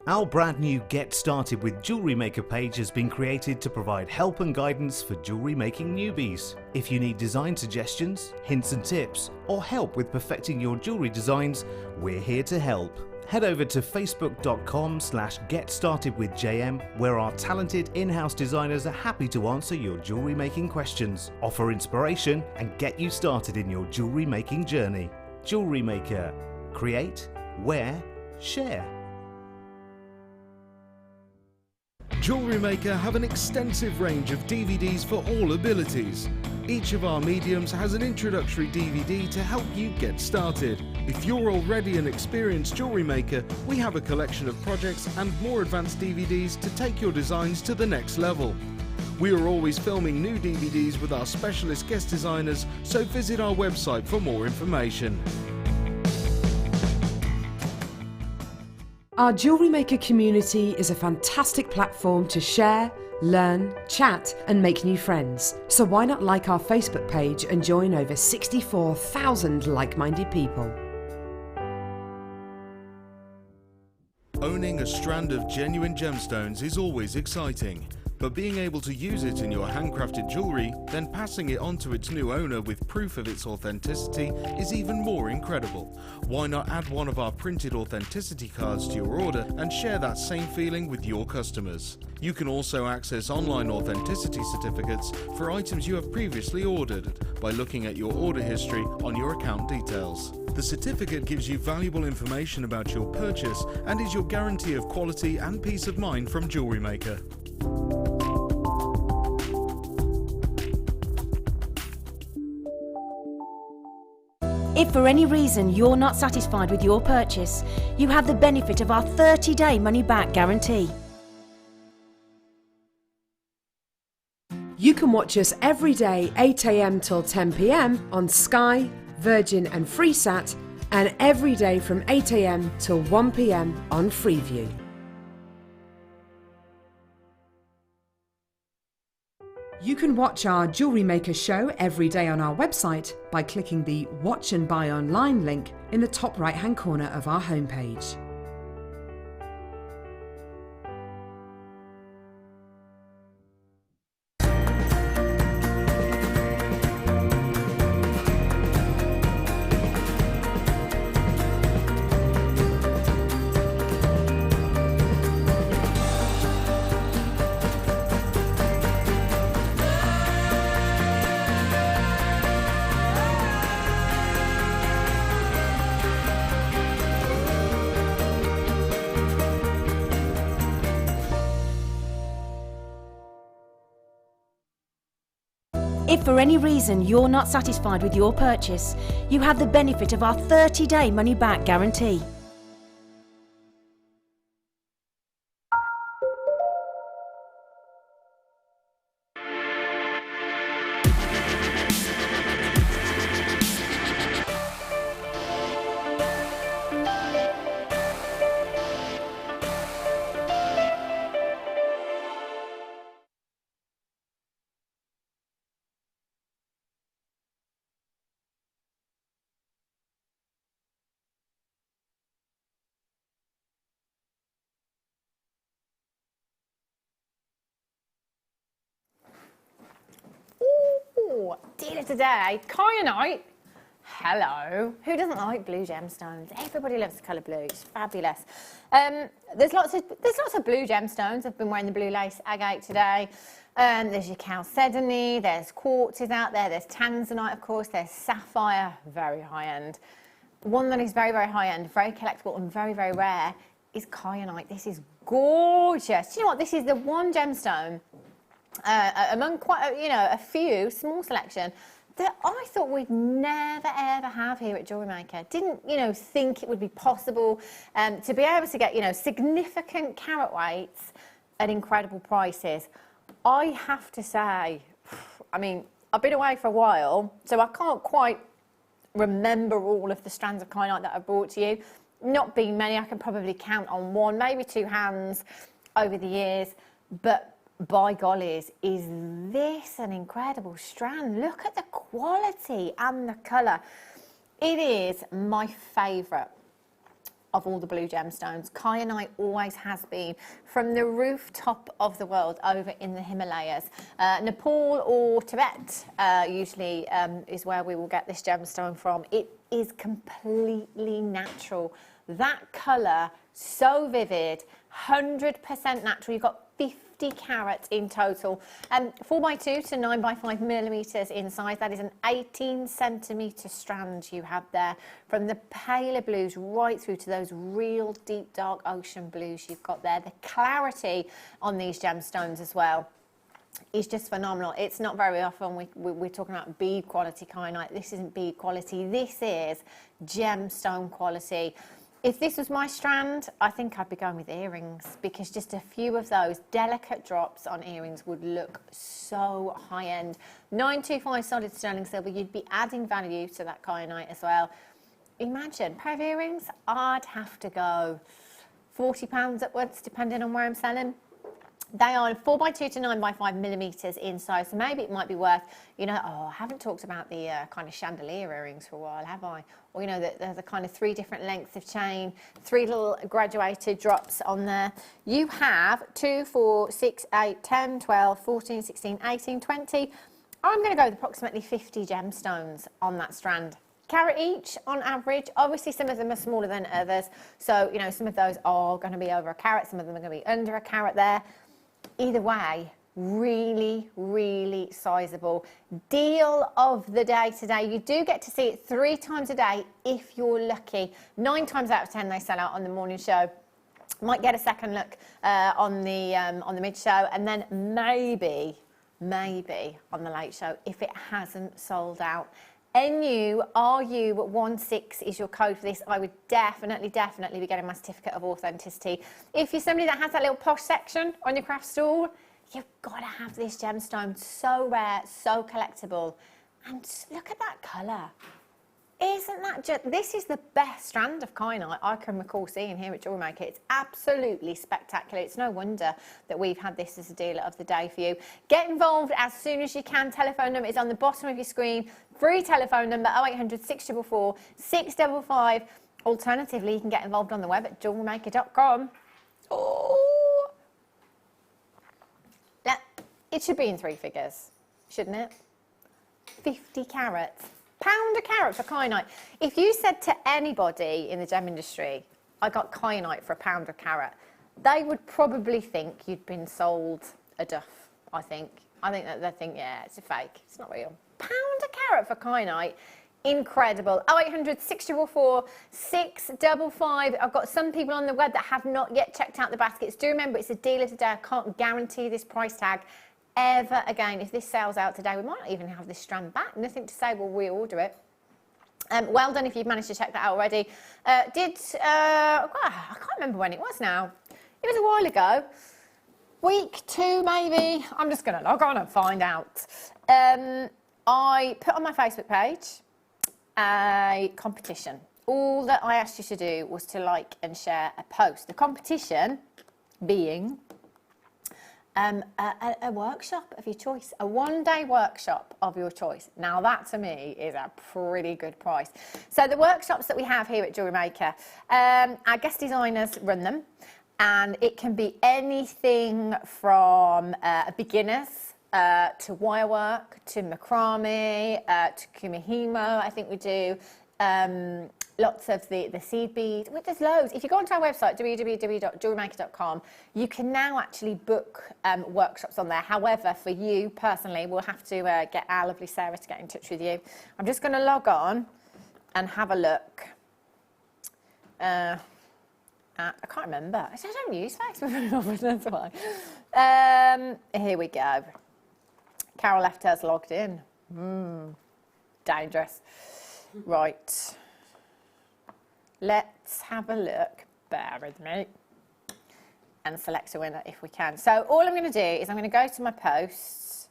Our brand new Get Started with Jewellery Maker page has been created to provide help and guidance for jewellery making newbies. If you need design suggestions, hints and tips, or help with perfecting your jewellery designs, we're here to help. Head over to facebook.com/getstartedwithjm, where our talented in-house designers are happy to answer your jewellery making questions, offer inspiration, and get you started in your jewellery making journey. Jewellery Maker. Create, wear, share. Jewellery Maker have an extensive range of DVDs for all abilities. Each of our mediums has an introductory DVD to help you get started. If you're already an experienced jewellery maker, we have a collection of projects and more advanced DVDs to take your designs to the next level. We are always filming new DVDs with our specialist guest designers, so visit our website for more information. Our Jewellery Maker community is a fantastic platform to share, learn, chat and make new friends. So why not like our Facebook page and join over 64,000 like-minded people. Owning a strand of genuine gemstones is always exciting, but being able to use it in your handcrafted jewellery, then passing it on to its new owner with proof of its authenticity is even more incredible. Why not add one of our printed authenticity cards to your order and share that same feeling with your customers? You can also access online authenticity certificates for items you have previously ordered by looking at your order history on your account details. The certificate gives you valuable information about your purchase and is your guarantee of quality and peace of mind from Jewellery Maker. If for any reason you're not satisfied with your purchase, you have the benefit of our 30-day money-back guarantee. You can watch us every day 8 AM till 10 PM on Sky, Virgin and Freesat, and every day from 8 AM till 1 PM on Freeview. You can watch our Jewellery Maker show every day on our website by clicking the Watch and Buy Online link in the top right-hand corner of our homepage. If for any reason you're not satisfied with your purchase, you have the benefit of our 30-day money-back guarantee. Oh, deal of the day, kyanite. Hello. Who doesn't like blue gemstones? Everybody loves the colour blue. It's fabulous. There's lots of blue gemstones. I've been wearing the blue lace agate today. There's your chalcedony. There's quartzes out there. There's tanzanite, of course. There's sapphire, very high end. One that is very, very high end, very collectible and very, very rare is kyanite. This is gorgeous. Do you know what? This is the one gemstone among quite a few, small selection, that I thought we'd never ever have here at Jewellery Maker. Didn't think it would be possible to be able to get significant carat weights at incredible prices. I have to say, I mean, I've been away for a while, so I can't quite remember all of the strands of kyanite that I've brought to you. Not being many, I can probably count on one, maybe two hands over the years, but by gollies, is this an incredible strand? Look at the quality and the colour. It is my favourite of all the blue gemstones. Kyanite always has been, from the rooftop of the world over in the Himalayas. Nepal or Tibet usually is where we will get this gemstone from. It is completely natural. That colour, so vivid, 100% natural. You've got 50 carats in total, 4x2 to 9x5 millimetres in size. That is an 18 centimetre strand you have there, from the paler blues right through to those real deep dark ocean blues you've got there. The clarity on these gemstones as well is just phenomenal. It's not very often we're talking about bead quality kyanite. This isn't bead quality, this is gemstone quality. If this was my strand, I think I'd be going with earrings, because just a few of those delicate drops on earrings would look so high-end. 925 solid sterling silver, you'd be adding value to that kyanite as well. Imagine, a pair of earrings, I'd have to go £40 upwards, depending on where I'm selling. They are 4x2 to 9x5 millimetres in size, so maybe it might be worth, I haven't talked about the kind of chandelier earrings for a while, have I? Or, the kind of 3 different lengths of chain, 3 little graduated drops on there. You have 2, 4, 6, 8, 10, 12, 14, 16, 18, 20. I'm going to go with approximately 50 gemstones on that strand. Carat each on average. Obviously some of them are smaller than others, so some of those are going to be over a carat, some of them are going to be under a carat there. Either way, really, really sizable. Deal of the day today. You do get to see it 3 times a day if you're lucky. 9 times out of 10 they sell out on the morning show. Might get a second look on the mid show, and then maybe on the late show if it hasn't sold out. NURU16 is your code for this. I would definitely be getting my certificate of authenticity. If you're somebody that has that little posh section on your craft stall, you've got to have this gemstone. So rare, so collectible. And look at that colour. Isn't that just... This is the best strand of kyanite I can recall seeing here at Jewellery Maker. It's absolutely spectacular. It's no wonder that we've had this as a deal of the day for you. Get involved as soon as you can. Telephone number is on the bottom of your screen. Free telephone number 0800 644 655. Alternatively, you can get involved on the web at jewellerymaker.com. Oh, it should be in 3 figures, shouldn't it? 50 carats. £1 a carat for kyanite. If you said to anybody in the gem industry, I got kyanite for £1 a carat, they would probably think you'd been sold a duff, I think. I think that they think, yeah, it's a fake, it's not real. £1 a carat for kyanite, incredible. 0800 644 655. I've got some people on the web that have not yet checked out the baskets. Do remember, it's a deal of the day. I can't guarantee this price tag ever again. If this sells out today, we might not even have this strand back. Nothing to say, we'll reorder it. Well done if you've managed to check that out already. I can't remember when it was now. It was a while ago. Week 2 maybe. I'm just going to log on and find out. I put on my Facebook page a competition. All that I asked you to do was to like and share a post. The competition being a workshop of your choice, a 1-day workshop of your choice. Now that to me is a pretty good price. So the workshops that we have here at Jewellery Maker, our guest designers run them, and it can be anything from a beginner's to wire work, to macrame, to kumihimo. I think we do lots of the seed beads. Well, there's loads. If you go onto our website, www.jewellerymaker.com, you can now actually book workshops on there. However, for you personally, we'll have to get our lovely Sara to get in touch with you. I'm just going to log on and have a look. I can't remember. I don't use Facebook very often, that's why. Here we go. Carol left hers logged in. Dangerous. Right. Let's have a look. Bear with me. And select a winner if we can. So all I'm going to do is I'm going to go to my posts.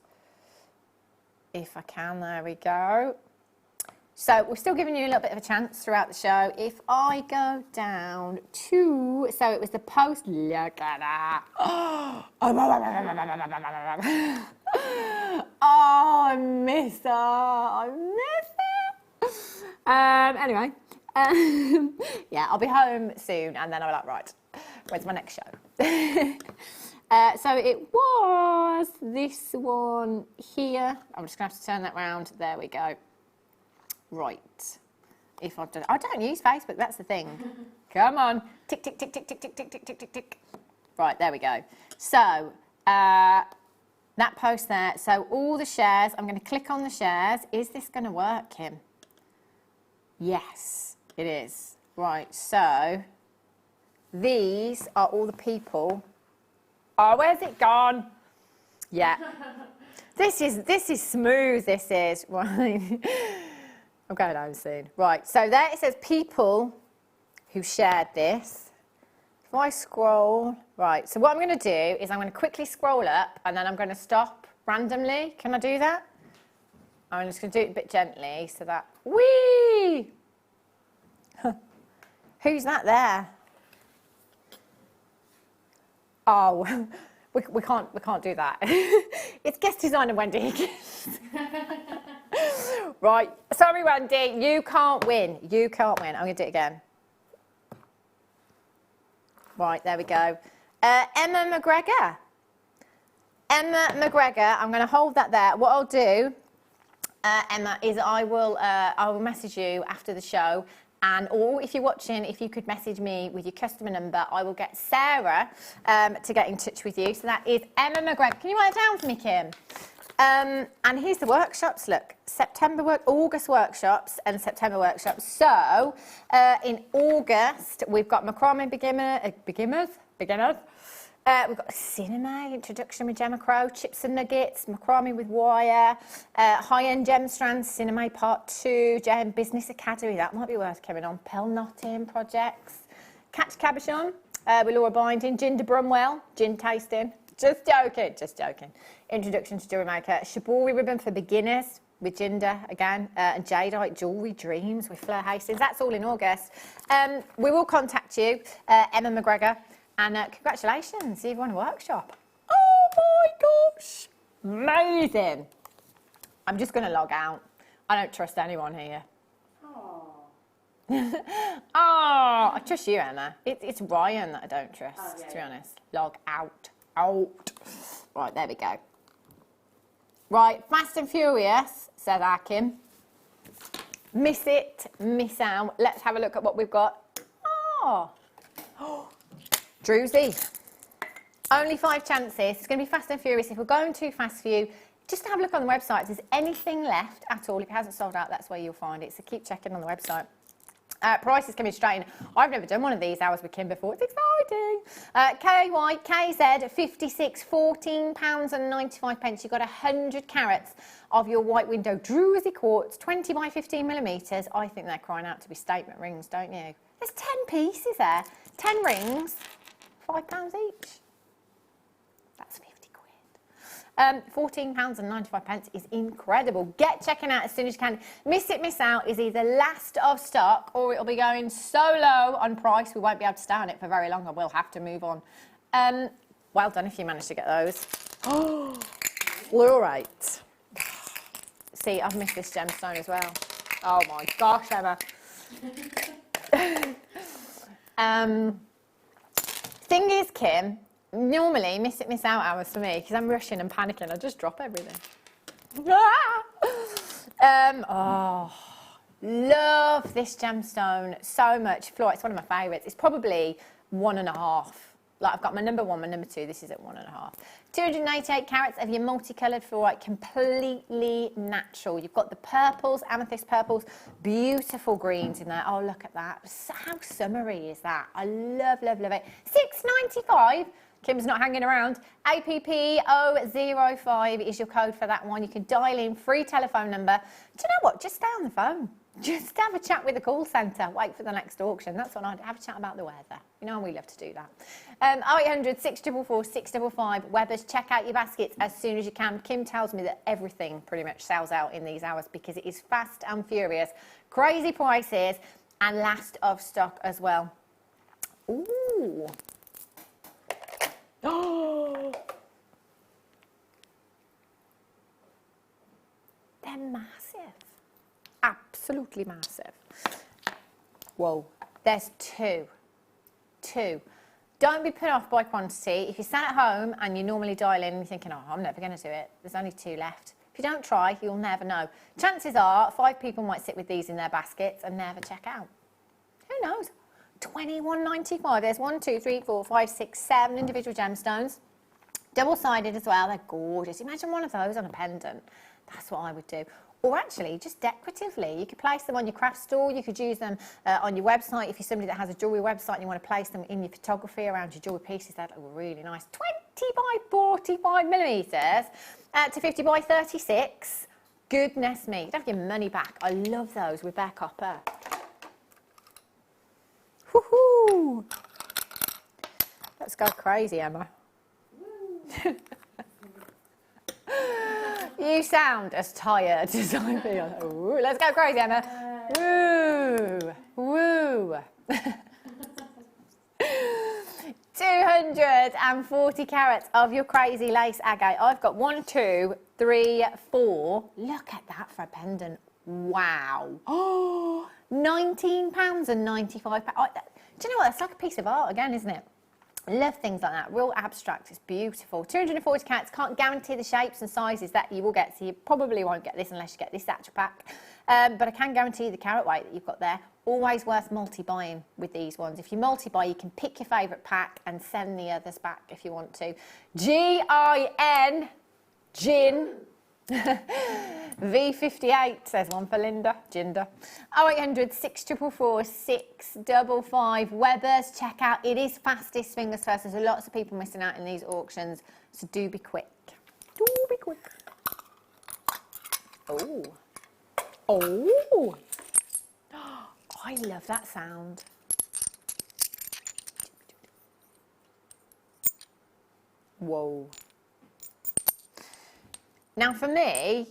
If I can, there we go. So we're still giving you a little bit of a chance throughout the show. If I go down to, so it was the post, look at that. Oh, I miss her. I miss her. Anyway, yeah, I'll be home soon and then I'll be like, right, where's my next show? So it was this one here. I'm just going to have to turn that round. There we go. Right. If I've done, I don't use Facebook, that's the thing. Come on. Tick, tick, tick, tick, tick, tick, tick, tick, tick, tick, tick. Right, there we go. So, that post there. So all the shares, I'm going to click on the shares. Is this going to work, Kim? Yes, it is. Right, so these are all the people. Oh, where's it gone? Yeah. This is smooth, this is. Right. I'm going home soon. Right, so there it says people who shared this. If I scroll, right, so what I'm going to do is I'm going to quickly scroll up and then I'm going to stop randomly. Can I do that? I'm just going to do it a bit gently so that, whee! Who's that there? Oh, we can't do that. It's guest designer Wendy Higgins. Right, sorry Wendy, you can't win. You can't win. I'm going to do it again. Right, there we go. Emma McGregor. Emma McGregor, I'm going to hold that there. What I'll do, Emma, is I will message you after the show. And or if you're watching, if you could message me with your customer number, I will get Sara to get in touch with you. So that is Emma McGregor. Can you write it down for me, Kim? And here's the workshops. Look, August workshops and September workshops. So in August, we've got macrame beginners. We've got cinema, introduction with Gemma Crow, chips and nuggets, macrame with wire, high-end gem strands, cinema part 2, Gem Business Academy, that might be worth coming on, pearl knotting projects, catch cabochon with Laura Binding, Ginger Brumwell, gin tasting, just joking. Introduction to Jewellery Maker, shibori ribbon for beginners with Ginger again, and jadeite jewellery dreams with Fleur Hastings. That's all in August. We will contact you, Emma McGregor. And congratulations, you've won a workshop. Oh my gosh, amazing. I'm just going to log out. I don't trust anyone here. Oh, I trust you, Emma. It's Ryan that I don't trust, to be honest. Log out. Right, there we go. Right, Fast and Furious, said Akim. Miss it, miss out. Let's have a look at what we've got. Oh. Druzy. Only 5 chances. It's going to be Fast and Furious. If we're going too fast for you, just have a look on the website. If there's anything left at all, if it hasn't sold out, that's where you'll find it. So keep checking on the website. Prices coming straight in. I've never done one of these hours with Kim before. It's exciting. KZ 56, £14.95. You've got 100 carats of your white window Druzy quartz, 20 by 15 millimetres. I think they're crying out to be statement rings, don't you? There's 10 pieces there. 10 rings. £5 each. That's 50 quid. £14.95 is incredible. Get checking out as soon as you can. Miss it, miss out is either last of stock or it'll be going so low on price we won't be able to stay on it for very long and we'll have to move on. Well done if you managed to get those. Oh, well, all right. See, I've missed this gemstone as well. Oh my gosh, Emma. Thing is, Kim, Normally, miss out hours for me because I'm rushing and panicking. I just drop everything. Oh, love this gemstone so much. Flora, it's one of my favourites. It's probably 1.5. Like I've got my number 1, my number 2. This is at 1.5. 288 carats of your multicoloured fluorite, completely natural. You've got the purples, amethyst purples, beautiful greens in there. Oh, look at that. How summery is that? I love, love, love it. $6.95. Kim's not hanging around. APP005 is your code for that one. You can dial in, free telephone number. Do you know what? Just stay on the phone. Just have a chat with the call centre. Wait for the next auction. That's what I'd have a chat about the weather. You know, we love to do that. 0800 644 655. Webbers, check out your baskets as soon as you can. Kim tells me that everything pretty much sells out in these hours because it is fast and furious. Crazy prices and last of stock as well. Ooh. Oh, they're massive, absolutely massive. Whoa, there's two. Don't be put off by quantity. If you sat at home and you normally dial in and you're thinking, oh, I'm never going to do it, there's only 2 left. If you don't try, you'll never know. Chances are 5 people might sit with these in their baskets and never check out. Who knows? $21.95. There's 1, 2, 3, 4, 5, 6, 7 individual gemstones. Double-sided as well. They're gorgeous. Imagine one of those on a pendant. That's what I would do. Or actually, just decoratively. You could place them on your craft store. You could use them on your website. If you're somebody that has a jewellery website and you want to place them in your photography around your jewellery pieces, that look really nice. 20 by 45 millimetres to 50 by 36. Goodness me. You'd have your money back. I love those with their copper. Woohoo! Let's go crazy, Emma. You sound as tired as I feel. Ooh, let's go crazy, Emma. Woo! Woo! 240 carats of your crazy lace agate. I've got 1, 2, 3, 4. Look at that for a pendant. Wow. Oh, £19.95. Do you know what? That's like a piece of art again, isn't it? Love things like that. Real abstract. It's beautiful. 240 carats. Can't guarantee the shapes and sizes that you will get, so you probably won't get this unless you get this satchel pack. But I can guarantee the carat weight that you've got there. Always worth multi-buying with these ones. If you multi-buy, you can pick your favourite pack and send the others back if you want to. G-I-N, gin. V58, says one for Linda, Jinder. 0800 644 655. Webbers, check out. It is fastest, fingers first. There's lots of people missing out in these auctions, so do be quick. Do be quick. Oh. Oh. I love that sound. Whoa. Now for me,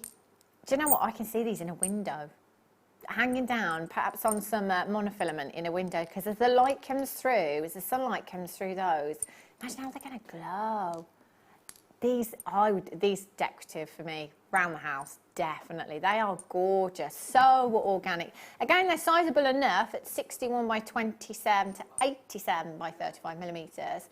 do you know what? I can see these in a window. Hanging down, perhaps on some monofilament in a window, because as the light comes through, as the sunlight comes through those, imagine how they're going to glow. These decorative for me, round the house, definitely. They are gorgeous, so organic. Again, they're sizable enough at 61 by 27 to 87 by 35 millimetres.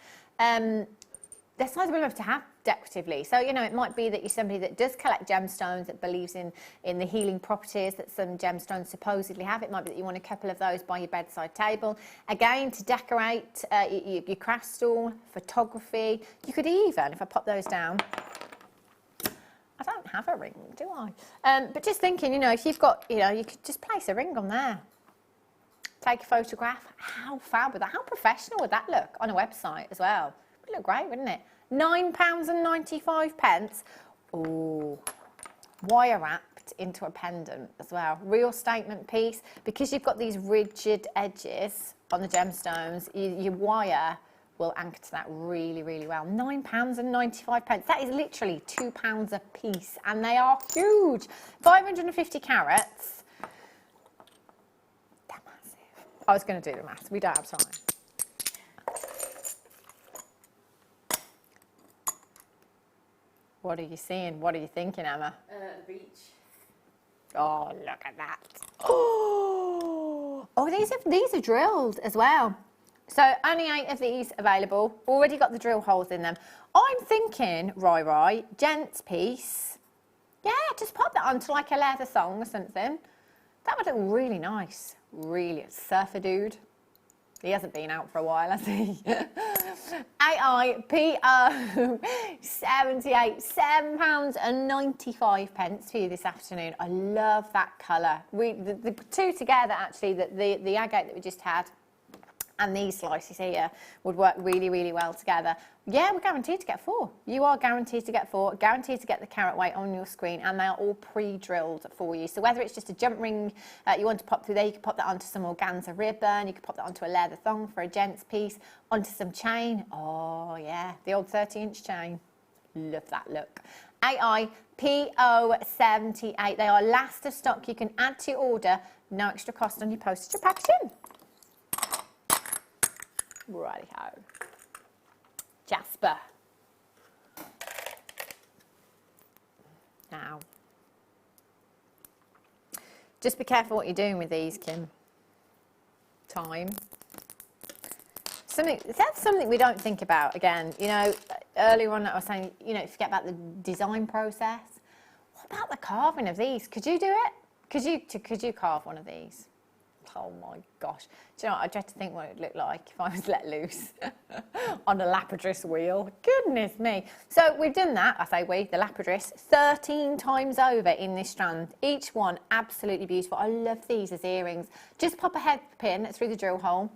They're sizable enough to have decoratively. So, you know, it might be that you're somebody that does collect gemstones, that believes in the healing properties that some gemstones supposedly have. It might be that you want a couple of those by your bedside table. Again, to decorate your craft stall, photography. You could even, if I pop those down, I don't have a ring, do I? But just thinking, you know, if you've got, you know, you could just place a ring on there. Take a photograph. How fab would that? How professional would that look on a website as well? It would look great, wouldn't it? £9.95. Oh, wire wrapped into a pendant as well. Real statement piece. Because you've got these rigid edges on the gemstones, your wire will anchor to that really, really well. £9.95. That is literally £2 a piece, and they are huge. 550 carats. They're massive. I was going to do the maths. We don't have time. What are you seeing? What are you thinking, Emma? The beach. Oh, look at that. Oh, these are drilled as well. So only 8 of these available. Already got the drill holes in them. I'm thinking, right, gents piece. Yeah, just pop that onto like a leather thong or something. That would look really nice. Really, surfer dude. He hasn't been out for a while, has he? AIPO 78, £7.95 for you this afternoon. I love that colour. The two together, actually, the agate that we just had and these slices here would work really, really well together. Yeah, we're guaranteed to get 4. You are guaranteed to get 4, guaranteed to get the carat weight on your screen, and they are all pre-drilled for you. So whether it's just a jump ring you want to pop through there, you can pop that onto some organza ribbon, you can pop that onto a leather thong for a gent's piece, onto some chain. Oh yeah, the old 30-inch chain. Love that look. AIPO 78. They are last of stock. You can add to your order, no extra cost on your postage or packaging. Righty-ho. Jasper. Now, just be careful what you're doing with these, Kim. Time. That's something we don't think about. Again, you know, earlier on I was saying, you know, forget about the design process. What about the carving of these? Could you do it? Could you carve one of these? Oh my gosh. Do you know what? I dread to think what it would look like if I was let loose on a lapidus wheel. Goodness me. So we've done that, I say we, the lapidus, 13 times over in this strand. Each one absolutely beautiful. I love these as earrings. Just pop a head pin through the drill hole.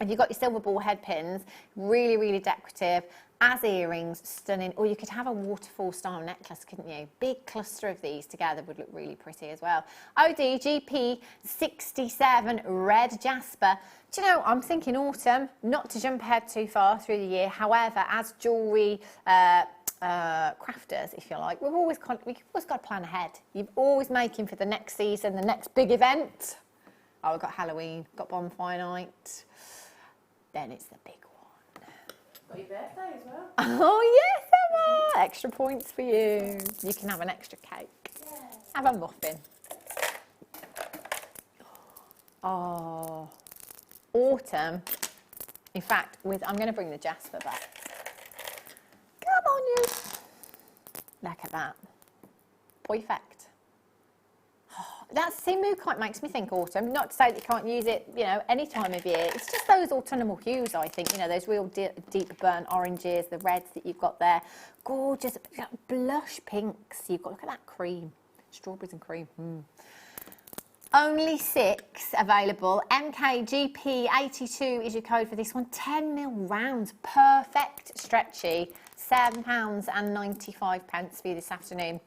If you've got your silver ball head pins, really, really decorative. As earrings, stunning. Or you could have a waterfall style necklace, couldn't you? Big cluster of these together would look really pretty as well. ODGP 67 red jasper. Do you know, I'm thinking autumn, not to jump ahead too far through the year. However, as jewellery crafters, if you like, we've always got to plan ahead. You're always making for the next season, the next big event. Oh, we've got Halloween, got bonfire night. Then it's the big one. Got your birthday as well. Oh yes, Emma! Extra points for you. You can have an extra cake. Yeah. Have a muffin. Oh, autumn. In fact, I'm going to bring the jasper back. Come on, you. Look at that. Perfect. That mood quite makes me think autumn. Not to say that you can't use it, you know, any time of year. It's just those autumnal hues, I think. You know, those real deep burnt oranges, the reds that you've got there. Gorgeous blush pinks. You've got, look at that cream. Strawberries and cream. Only 6 available. MKGP82 is your code for this one. 10mm rounds. Perfect stretchy. £7.95 for you this afternoon.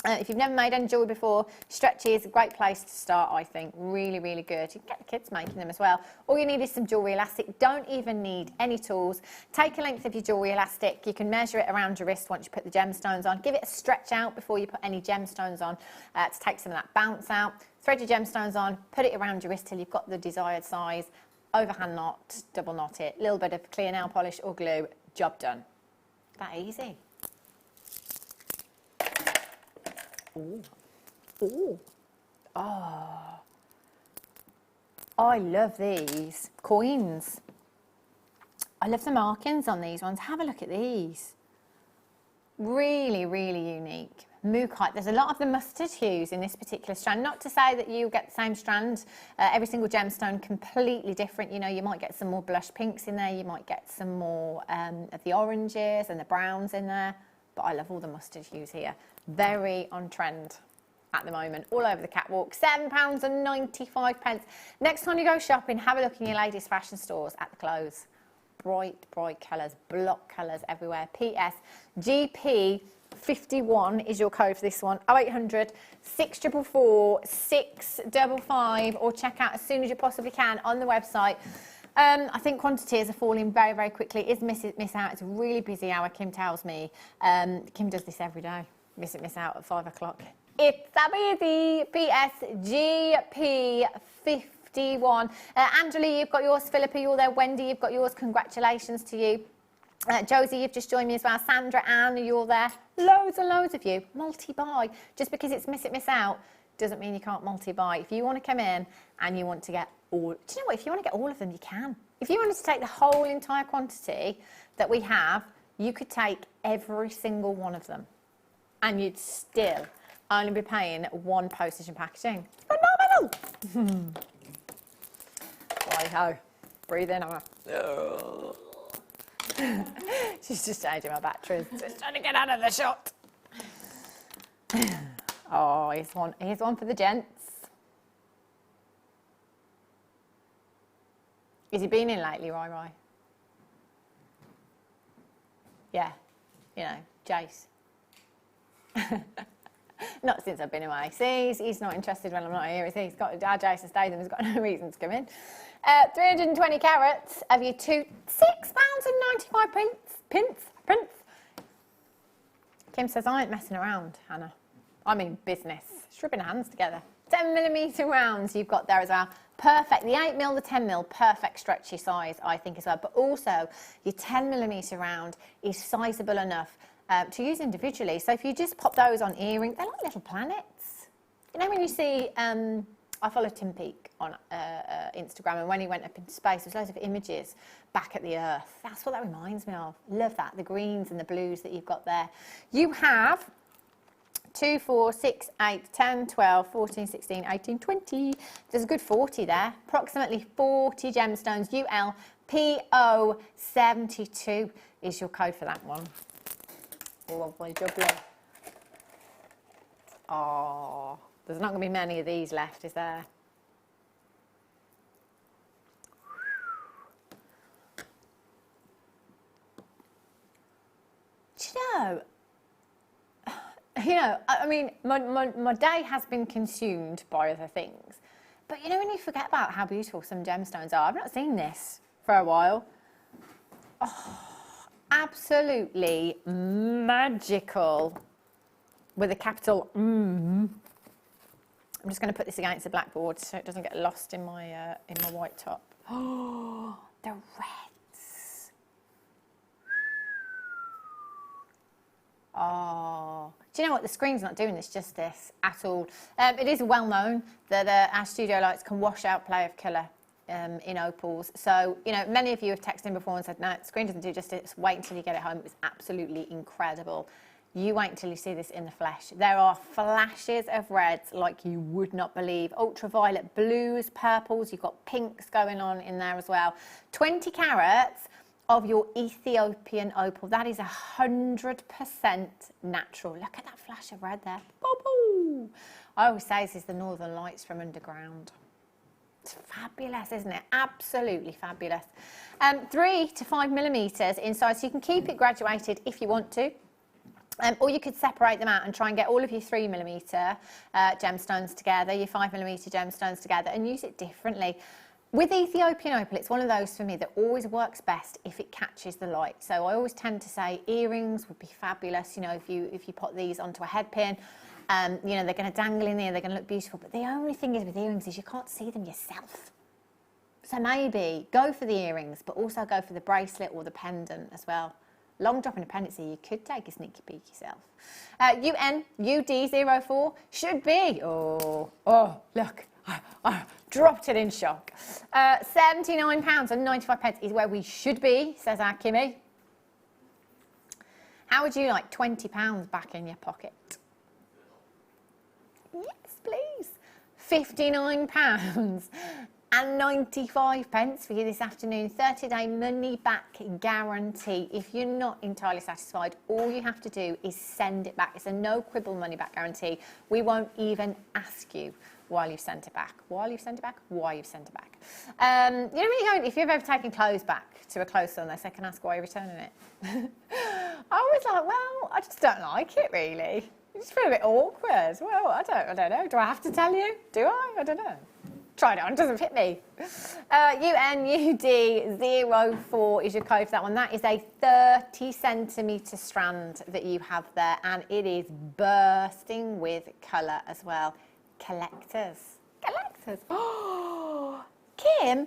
If you've never made any jewellery before, stretchy is a great place to start, I think. Really, really good. You can get the kids making them as well. All you need is some jewellery elastic. Don't even need any tools. Take a length of your jewellery elastic. You can measure it around your wrist once you put the gemstones on. Give it a stretch out before you put any gemstones on to take some of that bounce out. Thread your gemstones on, put it around your wrist till you've got the desired size. Overhand knot, double knot it. A little bit of clear nail polish or glue. Job done. That easy. Ooh. Ooh. Oh. I love these coins. I love the markings on these ones. Have a look at these. Really, really unique. Mookaite. There's a lot of the mustard hues in this particular strand. Not to say that you get the same strand. Every single gemstone completely different. You know, you might get some more blush pinks in there. You might get some more of the oranges and the browns in there. But I love all the mustard hues here. Very on trend at the moment, all over the catwalk. £7.95. Next time you go shopping, have a look in your ladies' fashion stores at the clothes. Bright, bright colours, block colours everywhere. PS, GP51 is your code for this one. 0800 644 655, or check out as soon as you possibly can on the website. I think quantities are falling very, very quickly. It is miss out. It's a really busy hour, Kim tells me. Kim does this every day. Miss out at 5 o'clock. It's a busy. PS GP51. Angela, you've got yours. Philippa, you're there. Wendy, you've got yours. Congratulations to you. Josie, you've just joined me as well. Sandra, Anne, you're there. Loads and loads of you. Multi-buy. Just because it's miss out doesn't mean you can't multi-buy. If you want to come in and you want to get all... Do you know what? If you want to get all of them, you can. If you wanted to take the whole entire quantity that we have, you could take every single one of them and you'd still only be paying one postage and packaging. Phenomenal! Righto. Breathe in, Emma. She's just changing my batteries. Just trying to get out of the shot. Oh, here's one for the gents. Has he been in lately, Roy? Yeah, you know, Jace. Not since I've been away. See, he's not interested when I'm not here, is he? He's got our Jason Statham has got no reason to come in. 320 carats of your £6.95. Pence. Kim says, I ain't messing around, Hannah. I mean business. She's rubbing her hands together. 10mm rounds you've got there as well. Perfect. The 8mm, the 10mm, perfect stretchy size, I think, as well. But also, your 10mm round is sizable enough to use individually. So if you just pop those on earrings, they're like little planets. You know when you see, I follow Tim Peake on Instagram, and when he went up into space, there's loads of images back at the Earth. That's what that reminds me of. Love that, the greens and the blues that you've got there. You have 2, 4, 6, 8, 10, 12, 14, 16, 18, 20. There's a good 40 there. Approximately 40 gemstones. ULPO72 is your code for that one. Lovely jubbly. Oh, there's not going to be many of these left, is there? Do you know, I mean, my day has been consumed by other things. But you know when you forget about how beautiful some gemstones are? I've not seen this for a while. Oh, absolutely magical. With a capital M. I'm just going to put this against the blackboard so it doesn't get lost in my white top. Oh, the reds. Oh, do you know what? The screen's not doing this justice at all. It is well known that our studio lights can wash out play of colour in opals. So, you know, many of you have texted in before and said, no, the screen doesn't do justice. Wait until you get it home. It was absolutely incredible. You wait until you see this in the flesh. There are flashes of reds like you would not believe. Ultraviolet blues, purples, you've got pinks going on in there as well. 20 carats of your Ethiopian opal. That is 100% natural. Look at that flash of red there. Boo-boo. I always say this is the Northern Lights from underground. It's fabulous, isn't it? Absolutely fabulous. 3 to 5mm inside, so you can keep it graduated if you want to. Or you could separate them out and try and get all of your 3mm gemstones together, your 5mm gemstones together, and use it differently. With Ethiopian opal, it's one of those for me that always works best if it catches the light. So I always tend to say earrings would be fabulous. You know, if you put these onto a head pin, you know, they're going to dangle in there, they're going to look beautiful. But the only thing is with earrings is you can't see them yourself. So maybe go for the earrings, but also go for the bracelet or the pendant as well. Long drop independency, you could take a sneaky peek yourself. UD04 should be, oh, look, I dropped it in shock. £79.95 is where we should be, says our Kimmy. How would you like £20 back in your pocket? Yes, please. £59.95 for you this afternoon. 30-day money back guarantee. If you're not entirely satisfied, all you have to do is send it back. It's a no quibble money back guarantee. We won't even ask you while you've sent it back. While you've sent it back? Why you've sent it back. You know when you go, if you've ever taken clothes back to a clothes store and they say, can I ask why you're returning it? I was like, well, I just don't like it really. You just feel a bit awkward. Well, I don't know. Do I have to tell you? Do I? I don't know. Tried it on, doesn't fit me. UNUD04 is your code for that one. That is a 30cm strand that you have there, and it is bursting with colour as well. Collectors. Oh, Kim.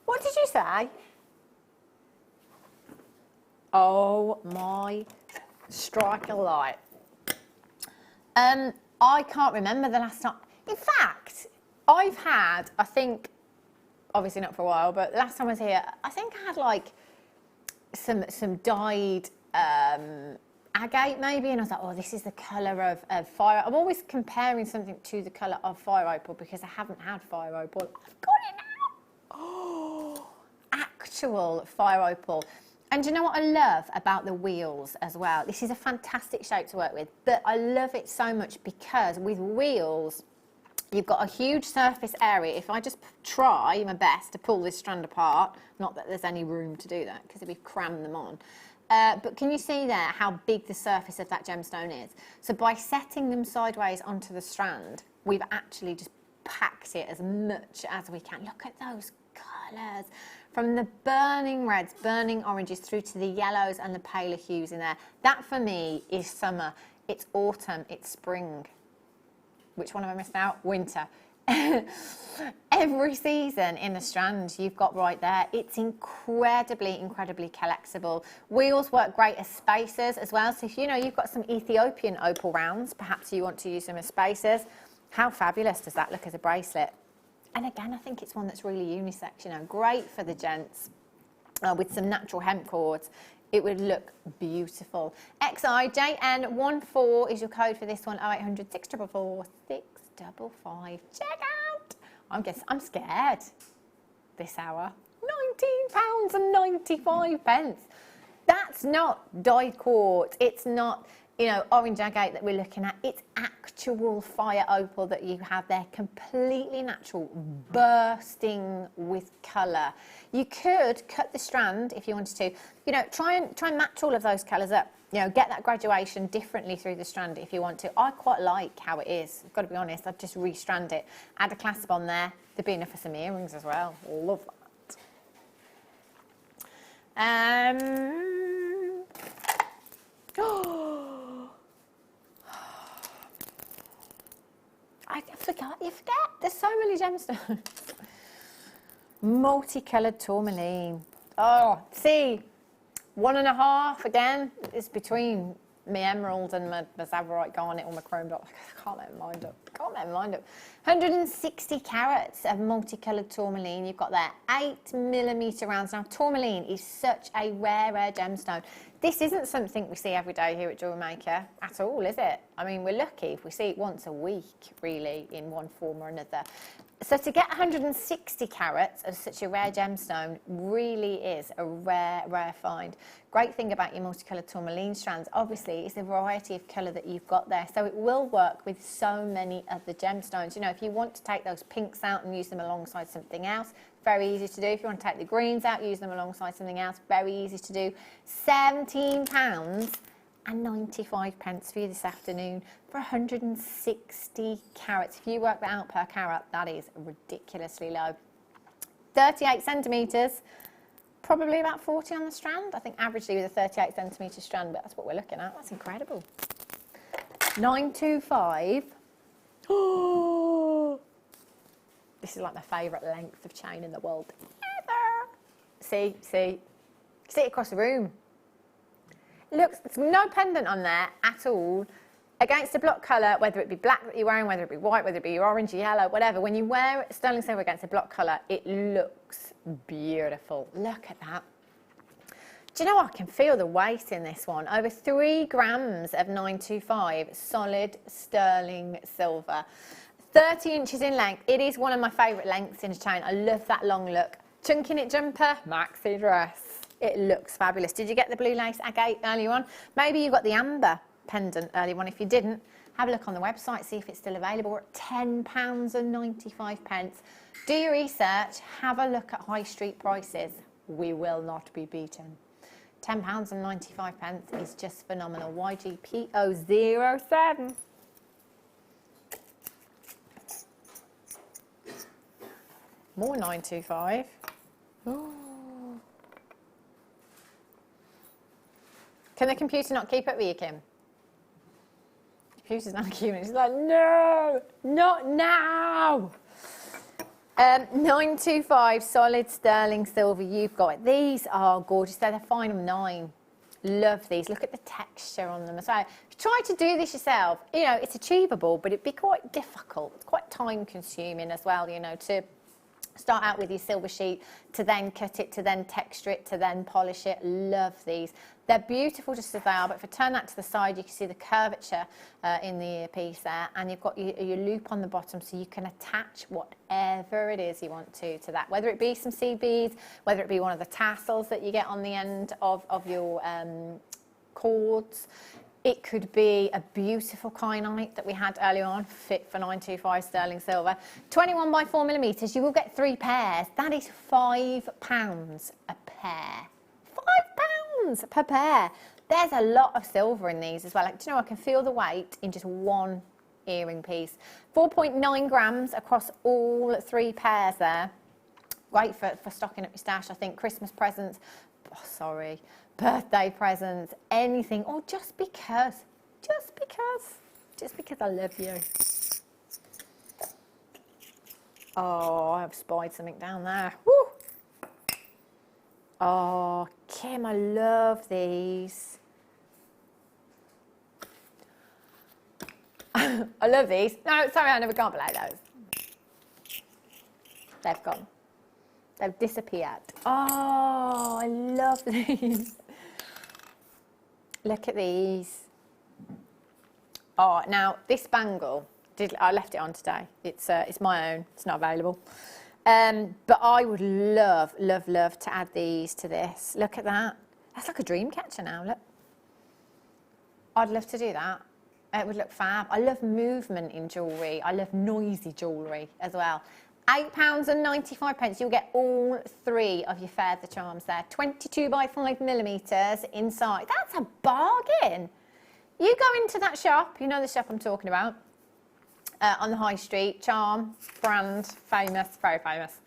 What did you say? Oh my strike a light. I can't remember the last time. In fact, I've had, I think, obviously not for a while, but last time I was here, I think I had like some dyed agate maybe, and I was like, oh, this is the colour of fire. I'm always comparing something to the colour of fire opal because I haven't had fire opal. I've got it now. Oh, actual fire opal. And do you know what I love about the wheels as well? This is a fantastic shape to work with, but I love it so much because with wheels, you've got a huge surface area. If I just try my best to pull this strand apart, not that there's any room to do that because we've crammed them on, but can you see there how big the surface of that gemstone is? So by setting them sideways onto the strand, we've actually just packed it as much as we can. Look at those colours. From the burning reds, burning oranges, through to the yellows and the paler hues in there. That for me is summer. It's autumn, it's spring. Which one have I missed out? Winter. Every season in a strand you've got right there. It's incredibly, incredibly collectible. Wheels work great as spacers as well. So if you know you've got some Ethiopian opal rounds, perhaps you want to use them as spacers. How fabulous does that look as a bracelet? And again, I think it's one that's really unisex, you know, great for the gents with some natural hemp cords. It would look beautiful. XIJN14 is your code for this one. 0800 644 655. Check out. I'm scared this hour. £19.95. That's not dyed quartz. It's not, you know, orange agate that we're looking at. It's actual fire opal that you have there, completely natural, bursting with colour. You could cut the strand if you wanted to. You know, try and match all of those colours up. You know, get that graduation differently through the strand if you want to. I quite like how it is. I've got to be honest, I'd just restrand it. Add a clasp on there. There'd be enough for some earrings as well. Love that. I forgot, you forget. There's so many gemstones. Multicoloured tourmaline. Oh, see, 1.5 again. It's between my emerald and my Zavarite garnet or my chrome dot. I can't let them lined up. 160 carats of multicoloured tourmaline. You've got there 8mm rounds. Now, tourmaline is such a rare gemstone. This isn't something we see every day here at Jewellery Maker at all, is it? I mean, we're lucky if we see it once a week, really, in one form or another. So to get 160 carats of such a rare gemstone really is a rare find. Great thing about your multicoloured tourmaline strands, obviously, is the variety of colour that you've got there. So it will work with so many of the gemstones. You know, if you want to take those pinks out and use them alongside something else, very easy to do. If you want to take the greens out, use them alongside something else, very easy to do. £17.95 for you this afternoon for 160 carats. If you work that out per carat, that is ridiculously low. 38 centimetres, probably about 40 on the strand. I think averagely with a 38 centimetre strand, but that's what we're looking at. That's incredible. 925. Oh, this is like my favourite length of chain in the world ever. See it across the room. Looks, it's no pendant on there at all. Against a block colour, whether it be black that you're wearing, whether it be white, whether it be your orange, yellow, whatever, when you wear sterling silver against a block colour, it looks beautiful. Look at that. Do you know what? I can feel the weight in this one. Over 3 grams of 925 solid sterling silver. 30 inches in length. It is one of my favourite lengths in a chain. I love that long look. Chunky knit jumper, maxi dress. It looks fabulous. Did you get the blue lace agate earlier on? Maybe you got the amber pendant earlier on. If you didn't, have a look on the website, see if it's still available. We're at £10.95. Do your research, have a look at high street prices. We will not be beaten. £10.95 is just phenomenal. YGP007. More 925. Ooh. Can the computer not keep up with you, Kim? The computer's not keeping. She's like, no, not now. 925 solid sterling silver. You've got it. These are gorgeous. They're the final 9. Love these. Look at the texture on them as well. If you try to do this yourself, you know, it's achievable, but it'd be quite difficult. It's quite time consuming as well, you know, to start out with your silver sheet, to then cut it, to then texture it, to then polish it. Love these. They're beautiful just as they are, but if I turn that to the side, you can see the curvature in the earpiece there, and you've got your loop on the bottom, so you can attach whatever it is you want to that, whether it be some seed beads, whether it be one of the tassels that you get on the end of your cords. It could be a beautiful kyanite that we had earlier on, fit for 925 sterling silver. 21 by 4 millimeters, you will get 3 pairs. That is £5 a pair. £5 per pair. There's a lot of silver in these as well. Like, do you know, I can feel the weight in just one earring piece. 4.9 grams across all 3 pairs there. Great for stocking up your stash, I think. Christmas presents, birthday presents, anything, or just because I love you. Oh, I've spied something down there. Woo! Oh, Kim, I love these. I love these. No, sorry, I never got below those. They've gone. They've disappeared. Oh, I love these. Look at these. Oh, now this bangle, I left it on today. It's my own. It's not available. But I would love, love, love to add these to this. Look at that. That's like a dream catcher now, look. I'd love to do that. It would look fab. I love movement in jewellery. I love noisy jewellery as well. £8.95. You'll get all 3 of your feather charms there. 22 by 5 millimeters inside. That's a bargain. You go into that shop, you know the shop I'm talking about, on the high street, charm, brand, famous, very famous.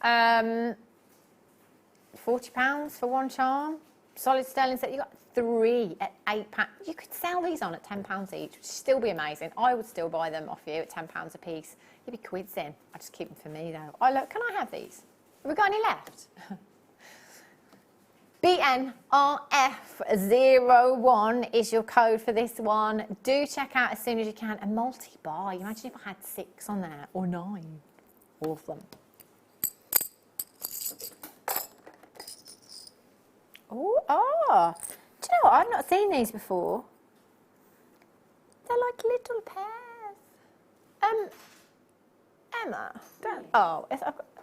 £40 for one charm. Solid sterling set, you got 3 at £8. You could sell these on at £10 each, which would still be amazing. I would still buy them off you at £10 a piece. You'd be quids in. I just keep them for me though. Oh look, can I have these? Have we got any left? BNRF01 is your code for this one. Do check out as soon as you can. A multi-buy. Imagine if I had 6 on there, or 9. All of them. Oh, do you know what? I've not seen these before. They're like little pairs. Emma, I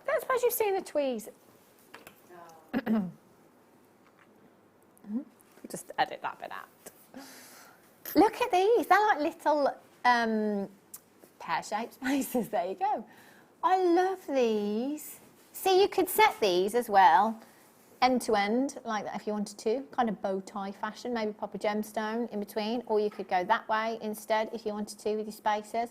don't suppose you've seen the tweeze. No. Just edit that bit out. Look at these. They're like little pear-shaped spaces. There you go. I love these. See, you could set these as well, end to end, like that if you wanted to, kind of bow tie fashion, maybe pop a gemstone in between, or you could go that way instead if you wanted to with your spaces.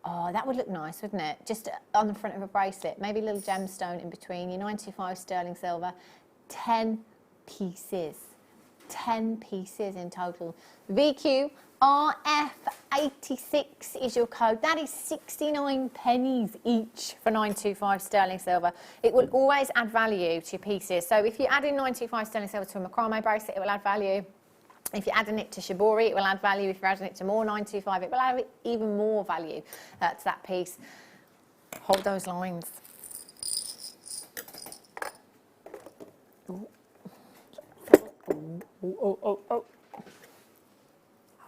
Oh, that would look nice, wouldn't it? Just on the front of a bracelet, maybe a little gemstone in between, your 95 sterling silver, 10 pieces. 10 pieces in total. VQRF86 is your code. That is 69 pennies each for 925 sterling silver. It will always add value to your pieces. So if you add in 925 sterling silver to a macrame bracelet, it will add value. If you're adding it to shibori, it will add value. If you're adding it to more 925, it will add even more value to that piece. Hold those lines. Ooh.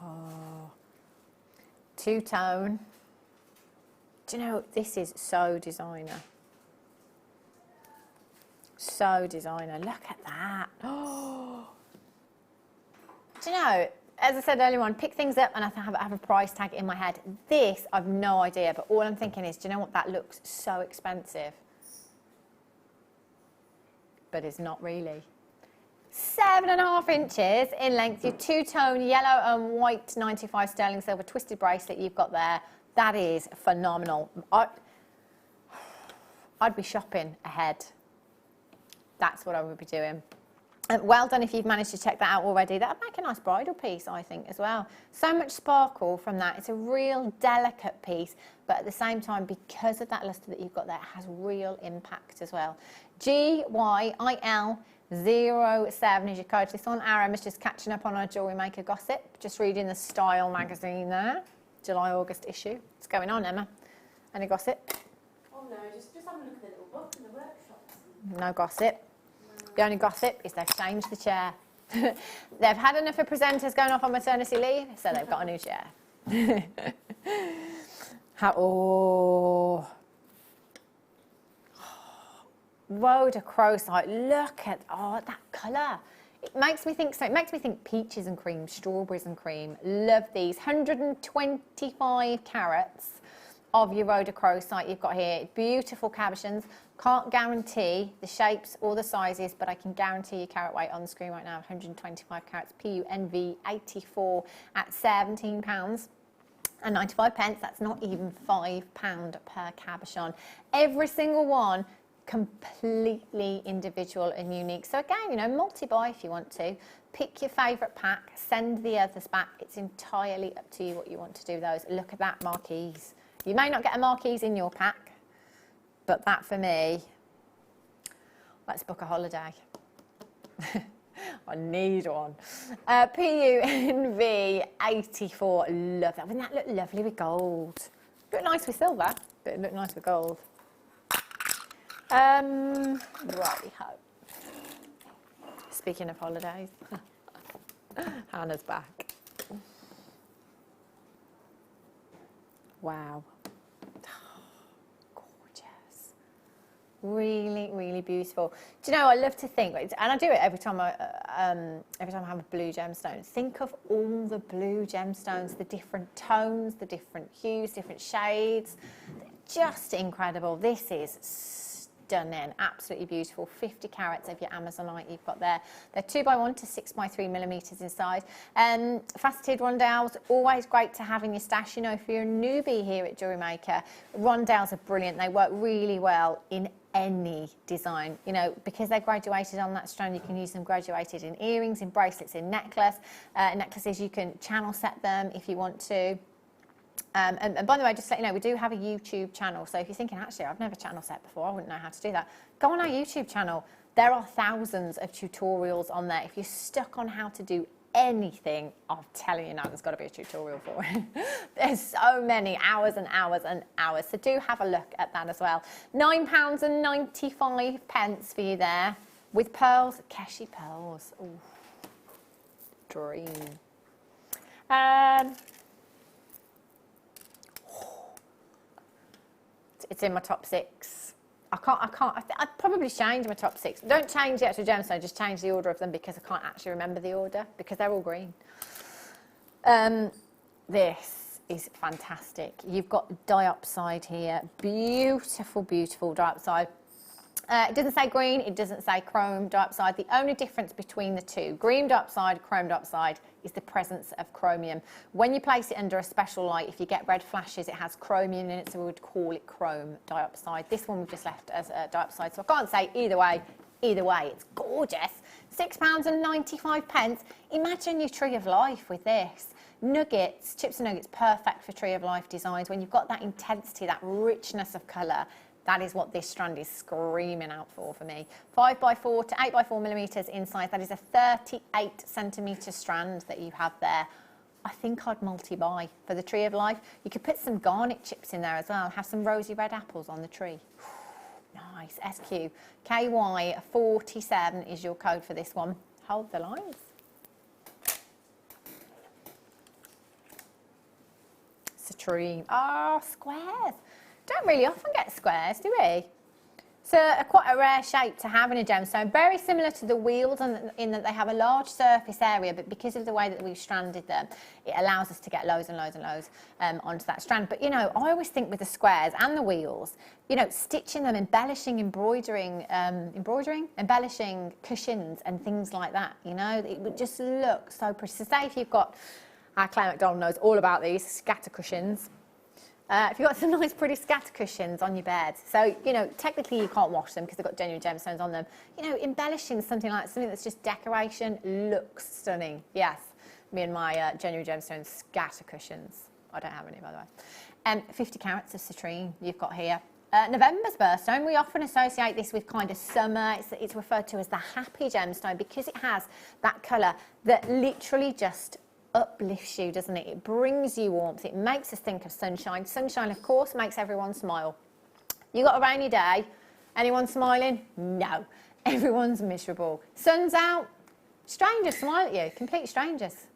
Oh. Two-tone. Do you know, this is so designer. So designer. Look at that. Oh. Do you know, as I said earlier on, pick things up and I have a price tag in my head. This, I've no idea, but all I'm thinking is, do you know what, that looks so expensive. But it's not really. 7.5 inches in length, your two-tone yellow and white 95 sterling silver twisted bracelet you've got there. That is phenomenal. I'd be shopping ahead. That's what I would be doing. Well done if you've managed to check that out already. That would make a nice bridal piece, I think, as well. So much sparkle from that. It's a real delicate piece, but at the same time, because of that lustre that you've got there, it has real impact as well. GYIL 07 is your code for this one. Aram is just catching up on our Jewellery Maker gossip. Just reading the Style magazine there. July-August issue. What's going on, Emma? Any gossip? Oh no, just having a look at the little book in the workshops. No gossip. No. The only gossip is they've changed the chair. They've had enough of presenters going off on maternity leave, so they've got a new chair. Rhoda Crowsite, look at that colour. It makes me think so. It makes me think peaches and cream, strawberries and cream. Love these. 125 carats of your Rhoda Crowsite you've got here. Beautiful cabochons. Can't guarantee the shapes or the sizes, but I can guarantee your carat weight on the screen right now. 125 carats, PUNV 84 at £17 and 95 pence. That's not even £5 per cabochon. Every single one completely individual and unique. So again, you know, multi-buy if you want to. Pick your favourite pack, send the others back. It's entirely up to you what you want to do with those. Look at that marquise. You may not get a marquise in your pack, but that for me, let's book a holiday. I need one. PUNV 84, love that. Wouldn't that look lovely with gold? Look nice with silver, but it look nice with gold. Righty-ho. Speaking of holidays, Hannah's back. Wow. Gorgeous. Really, really beautiful. Do you know, I love to think, and I do it every time I have a blue gemstone. Think of all the blue gemstones, the different tones, the different hues, different shades. They're just incredible. This is stunning, absolutely beautiful. 50 carats of your Amazonite you've got there. They're 2x1 to 6x3 millimetres in size. Faceted rondelles, always great to have in your stash. You know, if you're a newbie here at Jewellery Maker, rondelles are brilliant. They work really well in any design. You know, because they're graduated on that strand, you can use them graduated in earrings, in bracelets, in necklaces. You can channel set them if you want to. And by the way, just to let you know, we do have a YouTube channel. So if you're thinking, actually, I've never channel set before, I wouldn't know how to do that. Go on our YouTube channel. There are thousands of tutorials on there. If you're stuck on how to do anything, I'm telling you now, there's got to be a tutorial for it. There's so many hours and hours and hours. So do have a look at that as well. £9 and 95 pence for you there. With pearls, Keshi pearls. Ooh, dream. It's in my top 6. I'd probably change my top 6. Don't change the actual gemstone, just change the order of them because I can't actually remember the order because they're all green. This is fantastic. You've got diopside here. Beautiful, beautiful diopside. It doesn't say green, it doesn't say chrome diopside. The only difference between the two, green diopside, chrome diopside, is the presence of chromium. When you place it under a special light, if you get red flashes, it has chromium in it, so we would call it chrome diopside. This one we've just left as a diopside, so I can't say either way. Either way, it's gorgeous. £6 and 95 pence. Imagine your tree of life with this. Nuggets, chips and nuggets, perfect for tree of life designs. When you've got that intensity, that richness of colour, that is what this strand is screaming out for me. 5x4 to 8x4 millimetres in size. That is a 38 centimetre strand that you have there. I think I'd multi-buy for the tree of life. You could put some garnet chips in there as well. Have some rosy red apples on the tree. Nice. SQ. KY47 is your code for this one. Hold the lines. Citrine. Oh, squares. Don't really often get squares, do we? It's quite a rare shape to have in a gemstone. Very similar to the wheels in that they have a large surface area, but because of the way that we've stranded them, it allows us to get loads and loads and loads onto that strand. But, you know, I always think with the squares and the wheels, you know, stitching them, embellishing, embellishing cushions and things like that, you know, it would just look so pretty. So say if you've got, Claire McDonald knows all about these, scatter cushions. If you've got some nice pretty scatter cushions on your bed, so, you know, technically you can't wash them because they've got genuine gemstones on them, you know, embellishing something like something that's just decoration looks stunning. Yes, me and my genuine gemstones scatter cushions. I don't have any, by the way. 50 carats of citrine you've got here. November's birthstone, we often associate this with kind of summer. It's referred to as the happy gemstone because it has that colour that literally just uplifts you, doesn't it? It brings you warmth. It makes us think of sunshine. Sunshine, of course, makes everyone smile. You got a rainy day, anyone smiling? No, everyone's miserable. Sun's out, strangers smile at you, complete strangers.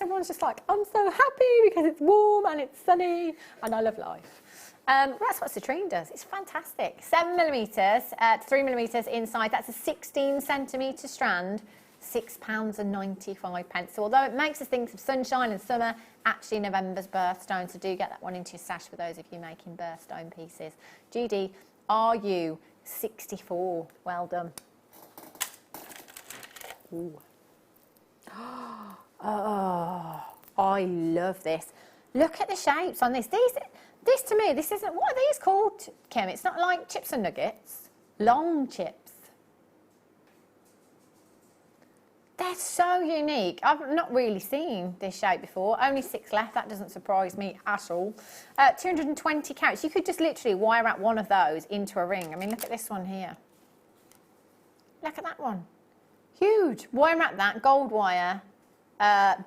Everyone's just like, I'm so happy because it's warm and it's sunny and I love life. That's what citrine does. It's fantastic. 7mm to 3mm inside. That's a 16 centimetre strand. £6.95. So although it makes us think of sunshine and summer, actually November's birthstone. So do get that one into your stash for those of you making birthstone pieces. GD, RU 64. Well done. Ooh. Oh, I love this. Look at the shapes on this. This to me, this isn't, what are these called, Kim? It's not like chips and nuggets. Long chips. They're so unique. I've not really seen this shape before. Only 6 left. That doesn't surprise me at all. 220 carats. You could just literally wire out one of those into a ring. I mean, look at this one here. Look at that one. Huge. Wire wrap that, gold wire.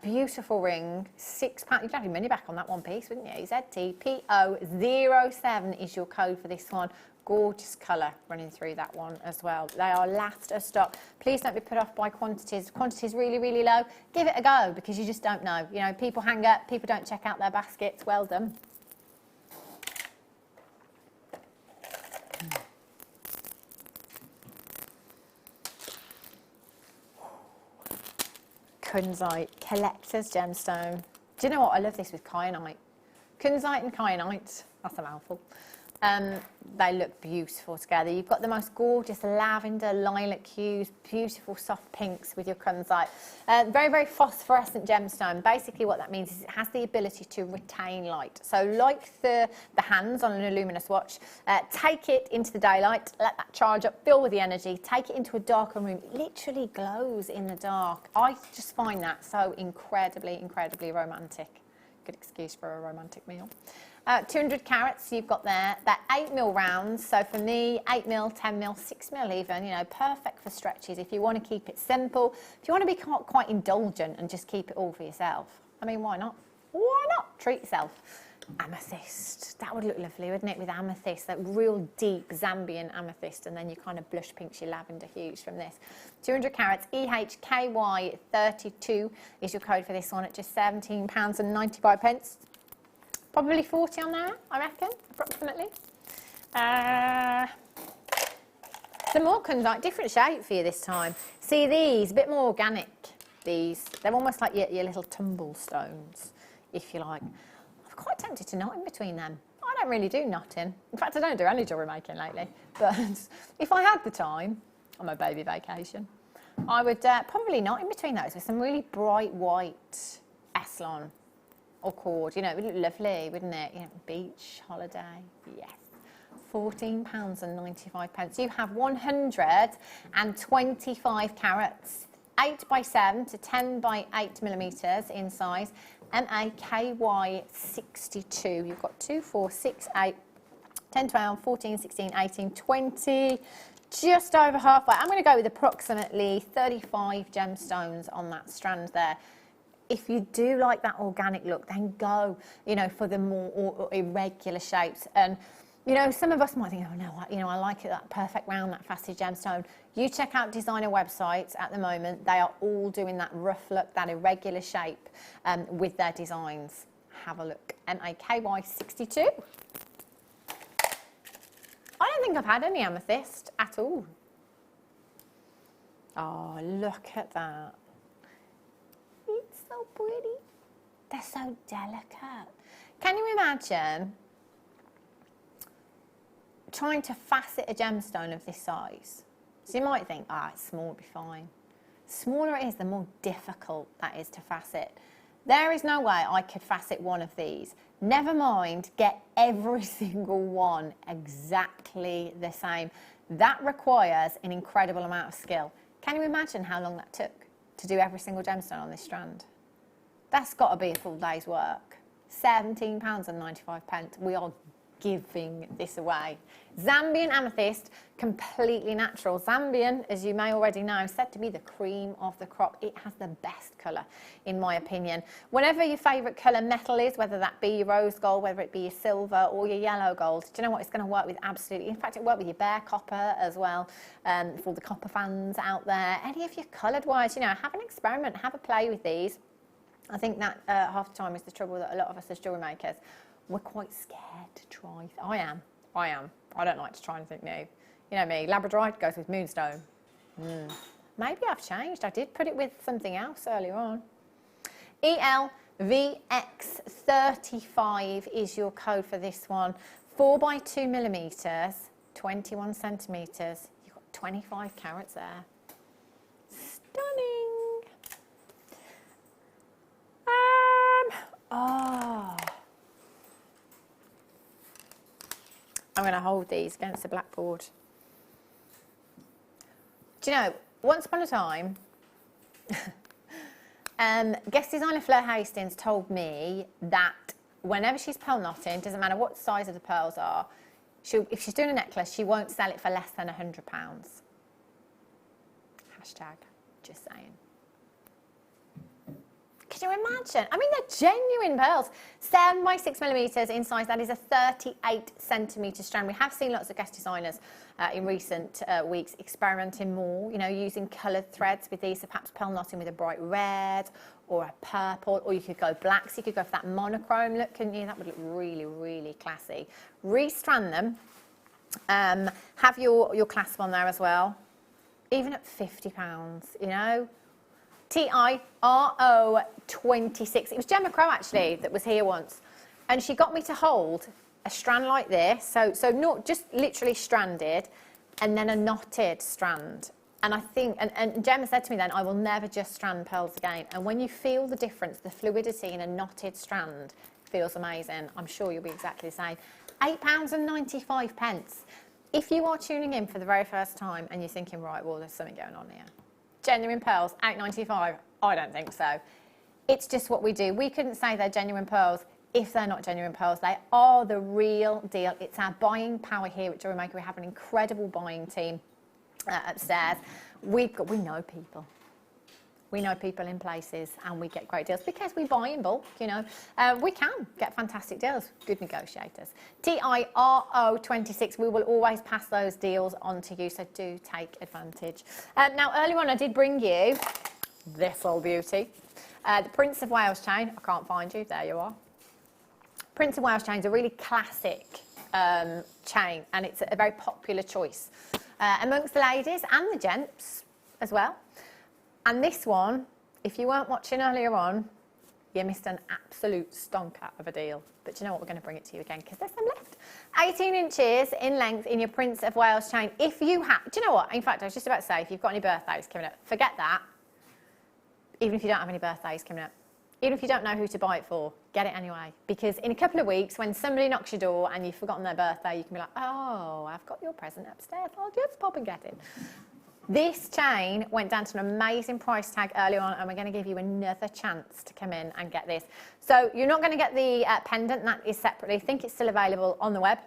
Beautiful ring, £6. You'd have your money back on that one piece, wouldn't you? ZTPO07 is your code for this one. Gorgeous colour running through that one as well. They are last of stock. Please don't be put off by quantities. Quantities really, really low. Give it a go because you just don't know. You know, people hang up, people don't check out their baskets. Well done. Kunzite, collector's gemstone. Do you know what? I love this with kyanite. Kunzite and kyanite, that's a mouthful. They look beautiful together. You've got the most gorgeous lavender, lilac hues, beautiful soft pinks with your kunzite. Very, very phosphorescent gemstone. Basically what that means is it has the ability to retain light. So like the hands on an luminous watch, take it into the daylight, let that charge up, fill with the energy, take it into a darker room. It literally glows in the dark. I just find that so incredibly, incredibly romantic. Good excuse for a romantic meal. 200 carats you've got there. They're 8mm rounds, so for me, 8mm, 10mm, 6mm even, you know, perfect for stretches if you want to keep it simple. If you want to be quite indulgent and just keep it all for yourself, I mean, why not? Why not? Treat yourself. Amethyst, that would look lovely, wouldn't it, with amethyst, that real deep Zambian amethyst, and then your kind of blush pinks, your lavender hues from this. 200 carats, EHKY32 is your code for this one at just £17.95. Probably 40 on there, I reckon, approximately. Some more kunzite, different shape for you this time. See these, a bit more organic, these. They're almost like your little tumble stones, if you like. I'm quite tempted to knot in between them. I don't really do knotting. In fact, I don't do any jewellery making lately. But if I had the time, on my baby vacation, I would probably knot in between those with some really bright white Eslon or cord. You know, it would look lovely, wouldn't it? You know, beach, holiday, yes. £14.95. You have 125 carats, 8x7 to 10x8mm in size, MAKY62. You've got 2, 4, 6, 8, 10, 12, 14, 16, 18, 20, just over halfway. I'm going to go with approximately 35 gemstones on that strand there. If you do like that organic look, then go, you know, for the more irregular shapes. And, you know, some of us might think, oh no, you know, I like it, that perfect round, that facet gemstone. You check out designer websites at the moment, they are all doing that rough look, that irregular shape with their designs. Have a look. MAKY62. I don't think I've had any amethyst at all. Oh, look at that. It's so pretty. They're so delicate. Can you imagine trying to facet a gemstone of this size? So you might think, it's small, it'll be fine. Smaller it is, the more difficult that is to facet. There is no way I could facet one of these. Never mind, get every single one exactly the same. That requires an incredible amount of skill. Can you imagine how long that took to do every single gemstone on this strand? That's got to be a full day's work. £17.95. We are giving this away. Zambian amethyst, completely natural. Zambian, as you may already know, said to be the cream of the crop. It has the best colour, in my opinion. Whatever your favourite colour metal is, whether that be your rose gold, whether it be your silver or your yellow gold, do you know what? It's going to work with absolutely. In fact, it worked with your bare copper as well, for all the copper fans out there. Any of your coloured wires, you know, have an experiment, have a play with these. I think that half the time is the trouble that a lot of us as jewellery makers, we're quite scared to try. I am. I don't like to try anything new. You know me, Labradorite goes with moonstone. Maybe I've changed. I did put it with something else earlier on. ELVX35 is your code for this one. 4 by 2 millimetres, 21 centimetres. You've got 25 carats there. Stunning. I'm going to hold these against the blackboard. Do you know, once upon a time, guest designer Fleur Hastings told me that whenever she's pearl knotting, doesn't matter what size of the pearls are, if she's doing a necklace, she won't sell it for less than £100. Hashtag, just saying. Can you imagine? I mean, they're genuine pearls. 7 by 6 millimetres in size. That is a 38 centimetre strand. We have seen lots of guest designers in recent weeks experimenting more, you know, using coloured threads with these. So perhaps pearl knotting with a bright red or a purple, or you could go black. So you could go for that monochrome look, couldn't you? That would look really, really classy. Restrand them. Have your clasp on there as well. Even at £50, you know. TIRO26. It was Gemma Crow actually that was here once, and she got me to hold a strand like this, so not just literally stranded, and then a knotted strand. And I think, and Gemma said to me then, I will never just strand pearls again. And when you feel the difference, the fluidity in a knotted strand feels amazing. I'm sure you'll be exactly the same. £8.95. If you are tuning in for the very first time and you're thinking, right, well, there's something going on here. Genuine pearls, £8.95? I don't think so. It's just what we do. We couldn't say they're genuine pearls if they're not genuine pearls. They are the real deal. It's our buying power here at Jewellery Maker. We have an incredible buying team upstairs. We know people. We know people in places, and we get great deals because we buy in bulk, you know. We can get fantastic deals, good negotiators. TIRO26, we will always pass those deals on to you, so do take advantage. Now, earlier on I did bring you this old beauty. The Prince of Wales chain. I can't find you, there you are. Prince of Wales chain is a really classic chain, and it's a very popular choice amongst the ladies and the gents as well. And this one, if you weren't watching earlier on, you missed an absolute stonker of a deal. But you know what, we're going to bring it to you again because there's some left. 18 inches in length in your Prince of Wales chain. If you have, do you know what? In fact, I was just about to say, if you've got any birthdays coming up, forget that. Even if you don't have any birthdays coming up. Even if you don't know who to buy it for, get it anyway. Because in a couple of weeks, when somebody knocks your door and you've forgotten their birthday, you can be like, oh, I've got your present upstairs. I'll just pop and get it. This chain went down to an amazing price tag earlier on, and we're going to give you another chance to come in and get this. So you're not going to get the pendant, that is separately. I think it's still available on the web,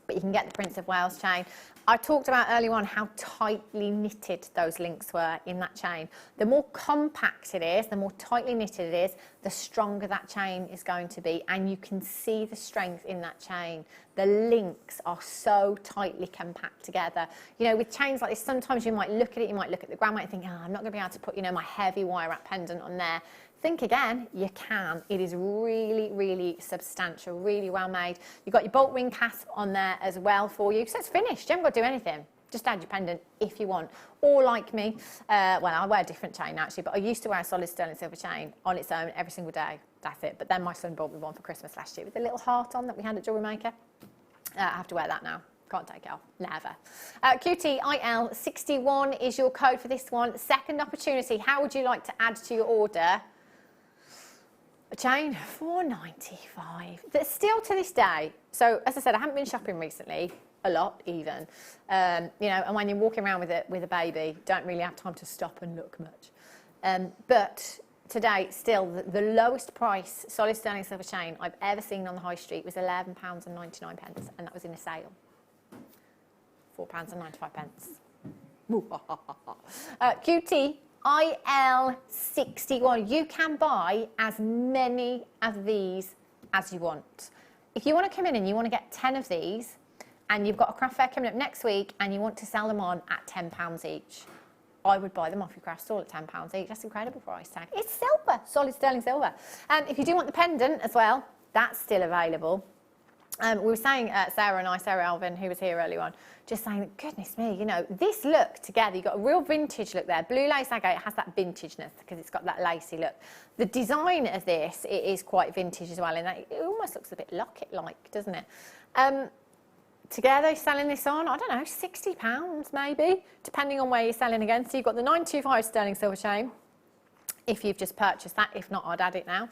but you can get the Prince of Wales chain. I talked about earlier on how tightly knitted those links were in that chain. The more compact it is, the more tightly knitted it is, the stronger that chain is going to be, and you can see the strength in that chain. The links are so tightly compact together. You know, with chains like this, sometimes you might look at it, you might look at the grandma and think, oh, I'm not going to be able to put, you know, my heavy wire wrap pendant on there. Think again, you can. It is really, really substantial, really well made. You've got your bolt ring clasp on there as well for you. So it's finished. You haven't got to do anything. Just add your pendant if you want. Or like me, well, I wear a different chain actually, but I used to wear a solid sterling silver chain on its own every single day. That's it. But then my son bought me one for Christmas last year with a little heart on that we had at Jewellery Maker. I have to wear that now. Can't take it off. Never. QTIL61 is your code for this one. Second opportunity. How would you like to add to your order? A chain, £4.95. That's still to this day. So as I said, I haven't been shopping recently, a lot even. You know, and when you're walking around with a baby, don't really have time to stop and look much. But to date, still, the lowest price solid sterling silver chain I've ever seen on the high street was £11.99, and that was in a sale. £4.95. QT IL61. You can buy as many of these as you want. If you want to come in and you want to get 10 of these, and you've got a craft fair coming up next week and you want to sell them on at £10 each, I would buy them off your craft stall at £10 each. That's an incredible price tag. It's silver, solid sterling silver. If you do want the pendant as well, that's still available. We were saying, Sara and I, Sara Elvin, who was here earlier on, just saying, goodness me, you know, this look together, you've got a real vintage look there. Blue lace agate has that vintageness because it's got that lacy look. The design of this, it is quite vintage as well, and it almost looks a bit locket-like, doesn't it? Together, selling this on, I don't know, £60 maybe, depending on where you're selling again. So you've got the 925 sterling silver chain, if you've just purchased that. If not, I'd add it now.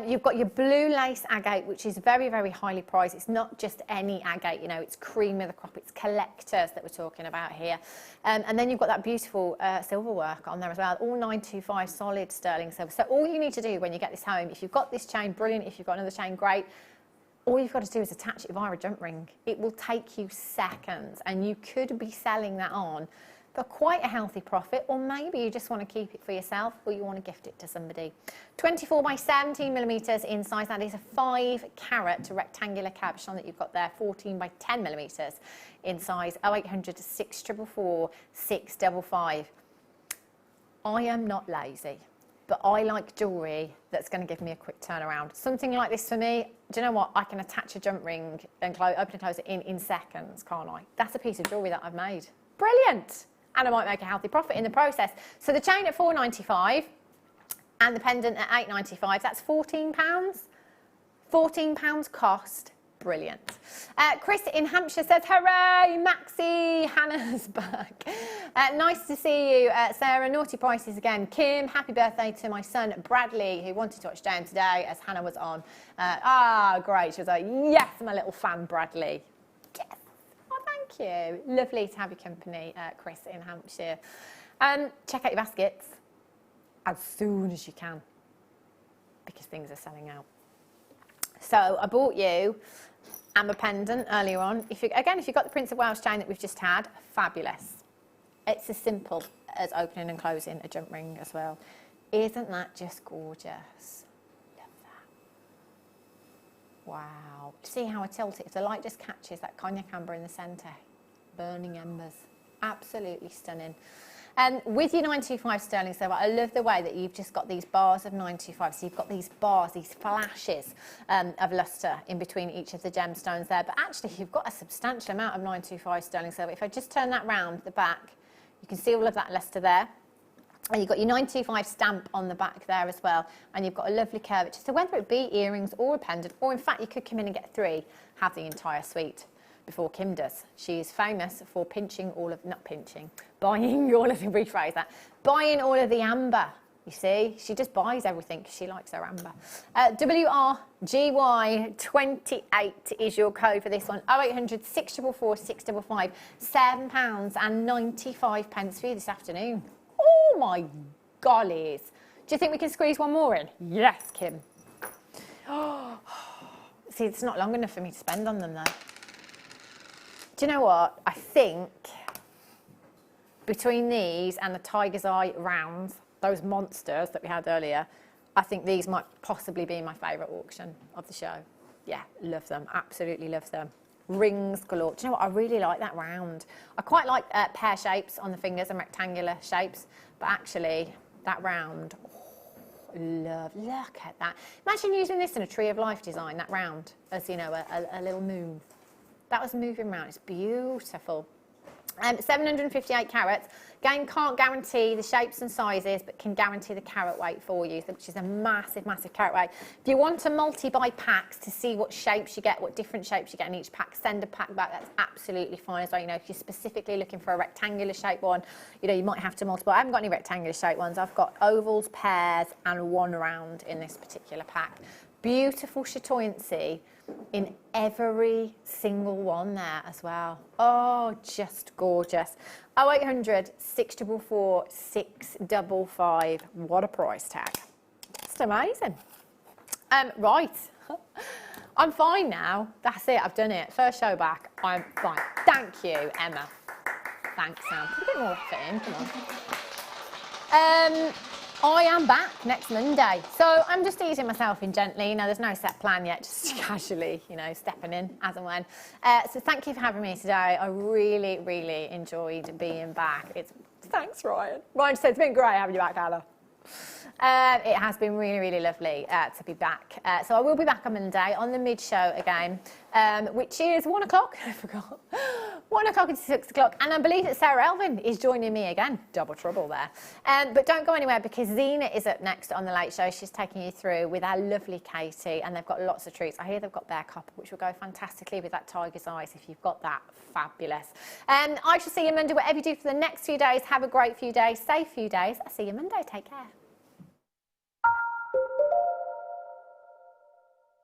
You've got your blue lace agate, which is very, very highly priced. It's not just any agate, you know, it's cream of the crop, it's collectors that we're talking about here. And then you've got that beautiful silver work on there as well, all 925 solid sterling silver. So all you need to do when you get this home, if you've got this chain, brilliant. If you've got another chain, great. All you've got to do is attach it via a jump ring. It will take you seconds, and you could be selling that on for quite a healthy profit, or maybe you just want to keep it for yourself, or you want to gift it to somebody. 24 by 17 millimetres in size. That is a 5-carat rectangular cabochon that you've got there. 14 by 10 millimetres in size. 0800 644 655. I am not lazy, but I like jewellery that's going to give me a quick turnaround. Something like this for me, do you know what? I can attach a jump ring and open and close it in seconds, can't I? That's a piece of jewellery that I've made. Brilliant! And I might make a healthy profit in the process. So the chain at £4.95 and the pendant at £8.95, that's £14. £14 cost. Brilliant. Chris in Hampshire says, hooray, Maxie, Hannah's back. Nice to see you, Sarah. Naughty prices again. Kim, happy birthday to my son, Bradley, who wanted to watch down today as Hannah was on. Great. She was like, yes, my little fan, Bradley. Yes. Oh, thank you. Lovely to have your company, Chris in Hampshire. Check out your baskets as soon as you can, because things are selling out. So I bought you a pendant earlier on. If you've got the Prince of Wales chain that we've just had, fabulous. It's as simple as opening and closing a jump ring as well. Isn't that just gorgeous? Love that. Wow. See how I tilt it? If the light just catches that cognac amber in the centre, burning embers. Absolutely stunning. And with your 925 sterling silver, I love the way that you've just got these bars of 925. So you've got these bars, these flashes of lustre in between each of the gemstones there. But actually, you've got a substantial amount of 925 sterling silver. If I just turn that round the back, you can see all of that lustre there. And you've got your 925 stamp on the back there as well. And you've got a lovely curvature. So whether it be earrings or a pendant, or in fact, you could come in and get 3, have the entire suite. Before Kim does. She is famous for buying all of the amber, you see. She just buys everything because she likes her amber. WRGY28 is your code for this one. 0800 644 655, £7.95 for you this afternoon. Oh my gollies. Do you think we can squeeze one more in? Yes, Kim. See, it's not long enough for me to spend on them though. Do you know what? I think between these and the Tiger's Eye rounds, those monsters that we had earlier, I think these might possibly be my favourite auction of the show. Yeah, love them. Absolutely love them. Rings galore. Do you know what? I really like that round. I quite like pear shapes on the fingers and rectangular shapes, but actually that round, look at that. Imagine using this in a Tree of Life design, that round, as you know, a little moon. That was moving around. It's beautiful. 758 carats. Again, can't guarantee the shapes and sizes, but can guarantee the carat weight for you, which is a massive, massive carat weight. If you want to multi-buy packs to see what shapes you get, what different shapes you get in each pack, send a pack back. That's absolutely fine as well. You know, if you're specifically looking for a rectangular shape one, you know, you might have to multiply. I haven't got any rectangular shape ones. I've got ovals, pairs, and one round in this particular pack. Beautiful chatoyancy in every single one there as well. Oh, just gorgeous. 0800 644 655. What a price tag. Just amazing. Right. I'm fine now. That's it. I've done it. First show back. I'm fine. Thank you, Emma. Thanks, Sam. Put a bit more effort in. Come on. I am back next Monday. So I'm just easing myself in gently. You know, there's no set plan yet, just casually, you know, stepping in as and when. So thank you for having me today. I really, really enjoyed being back. Thanks, Ryan. Ryan said it's been great having you back, Carla. It has been really, really lovely to be back. So I will be back on Monday on the mid-show again, which is 1 o'clock. I forgot. 1 o'clock and 6 o'clock. And I believe that Sara Elvin is joining me again. Double trouble there. But don't go anywhere because Zena is up next on The Late Show. She's taking you through with our lovely Katie, and they've got lots of treats. I hear they've got bear copper, which will go fantastically with that tiger's eyes if you've got that. Fabulous. I shall see you Monday, whatever you do for the next few days. Have a great few days, safe few days. I'll see you Monday. Take care.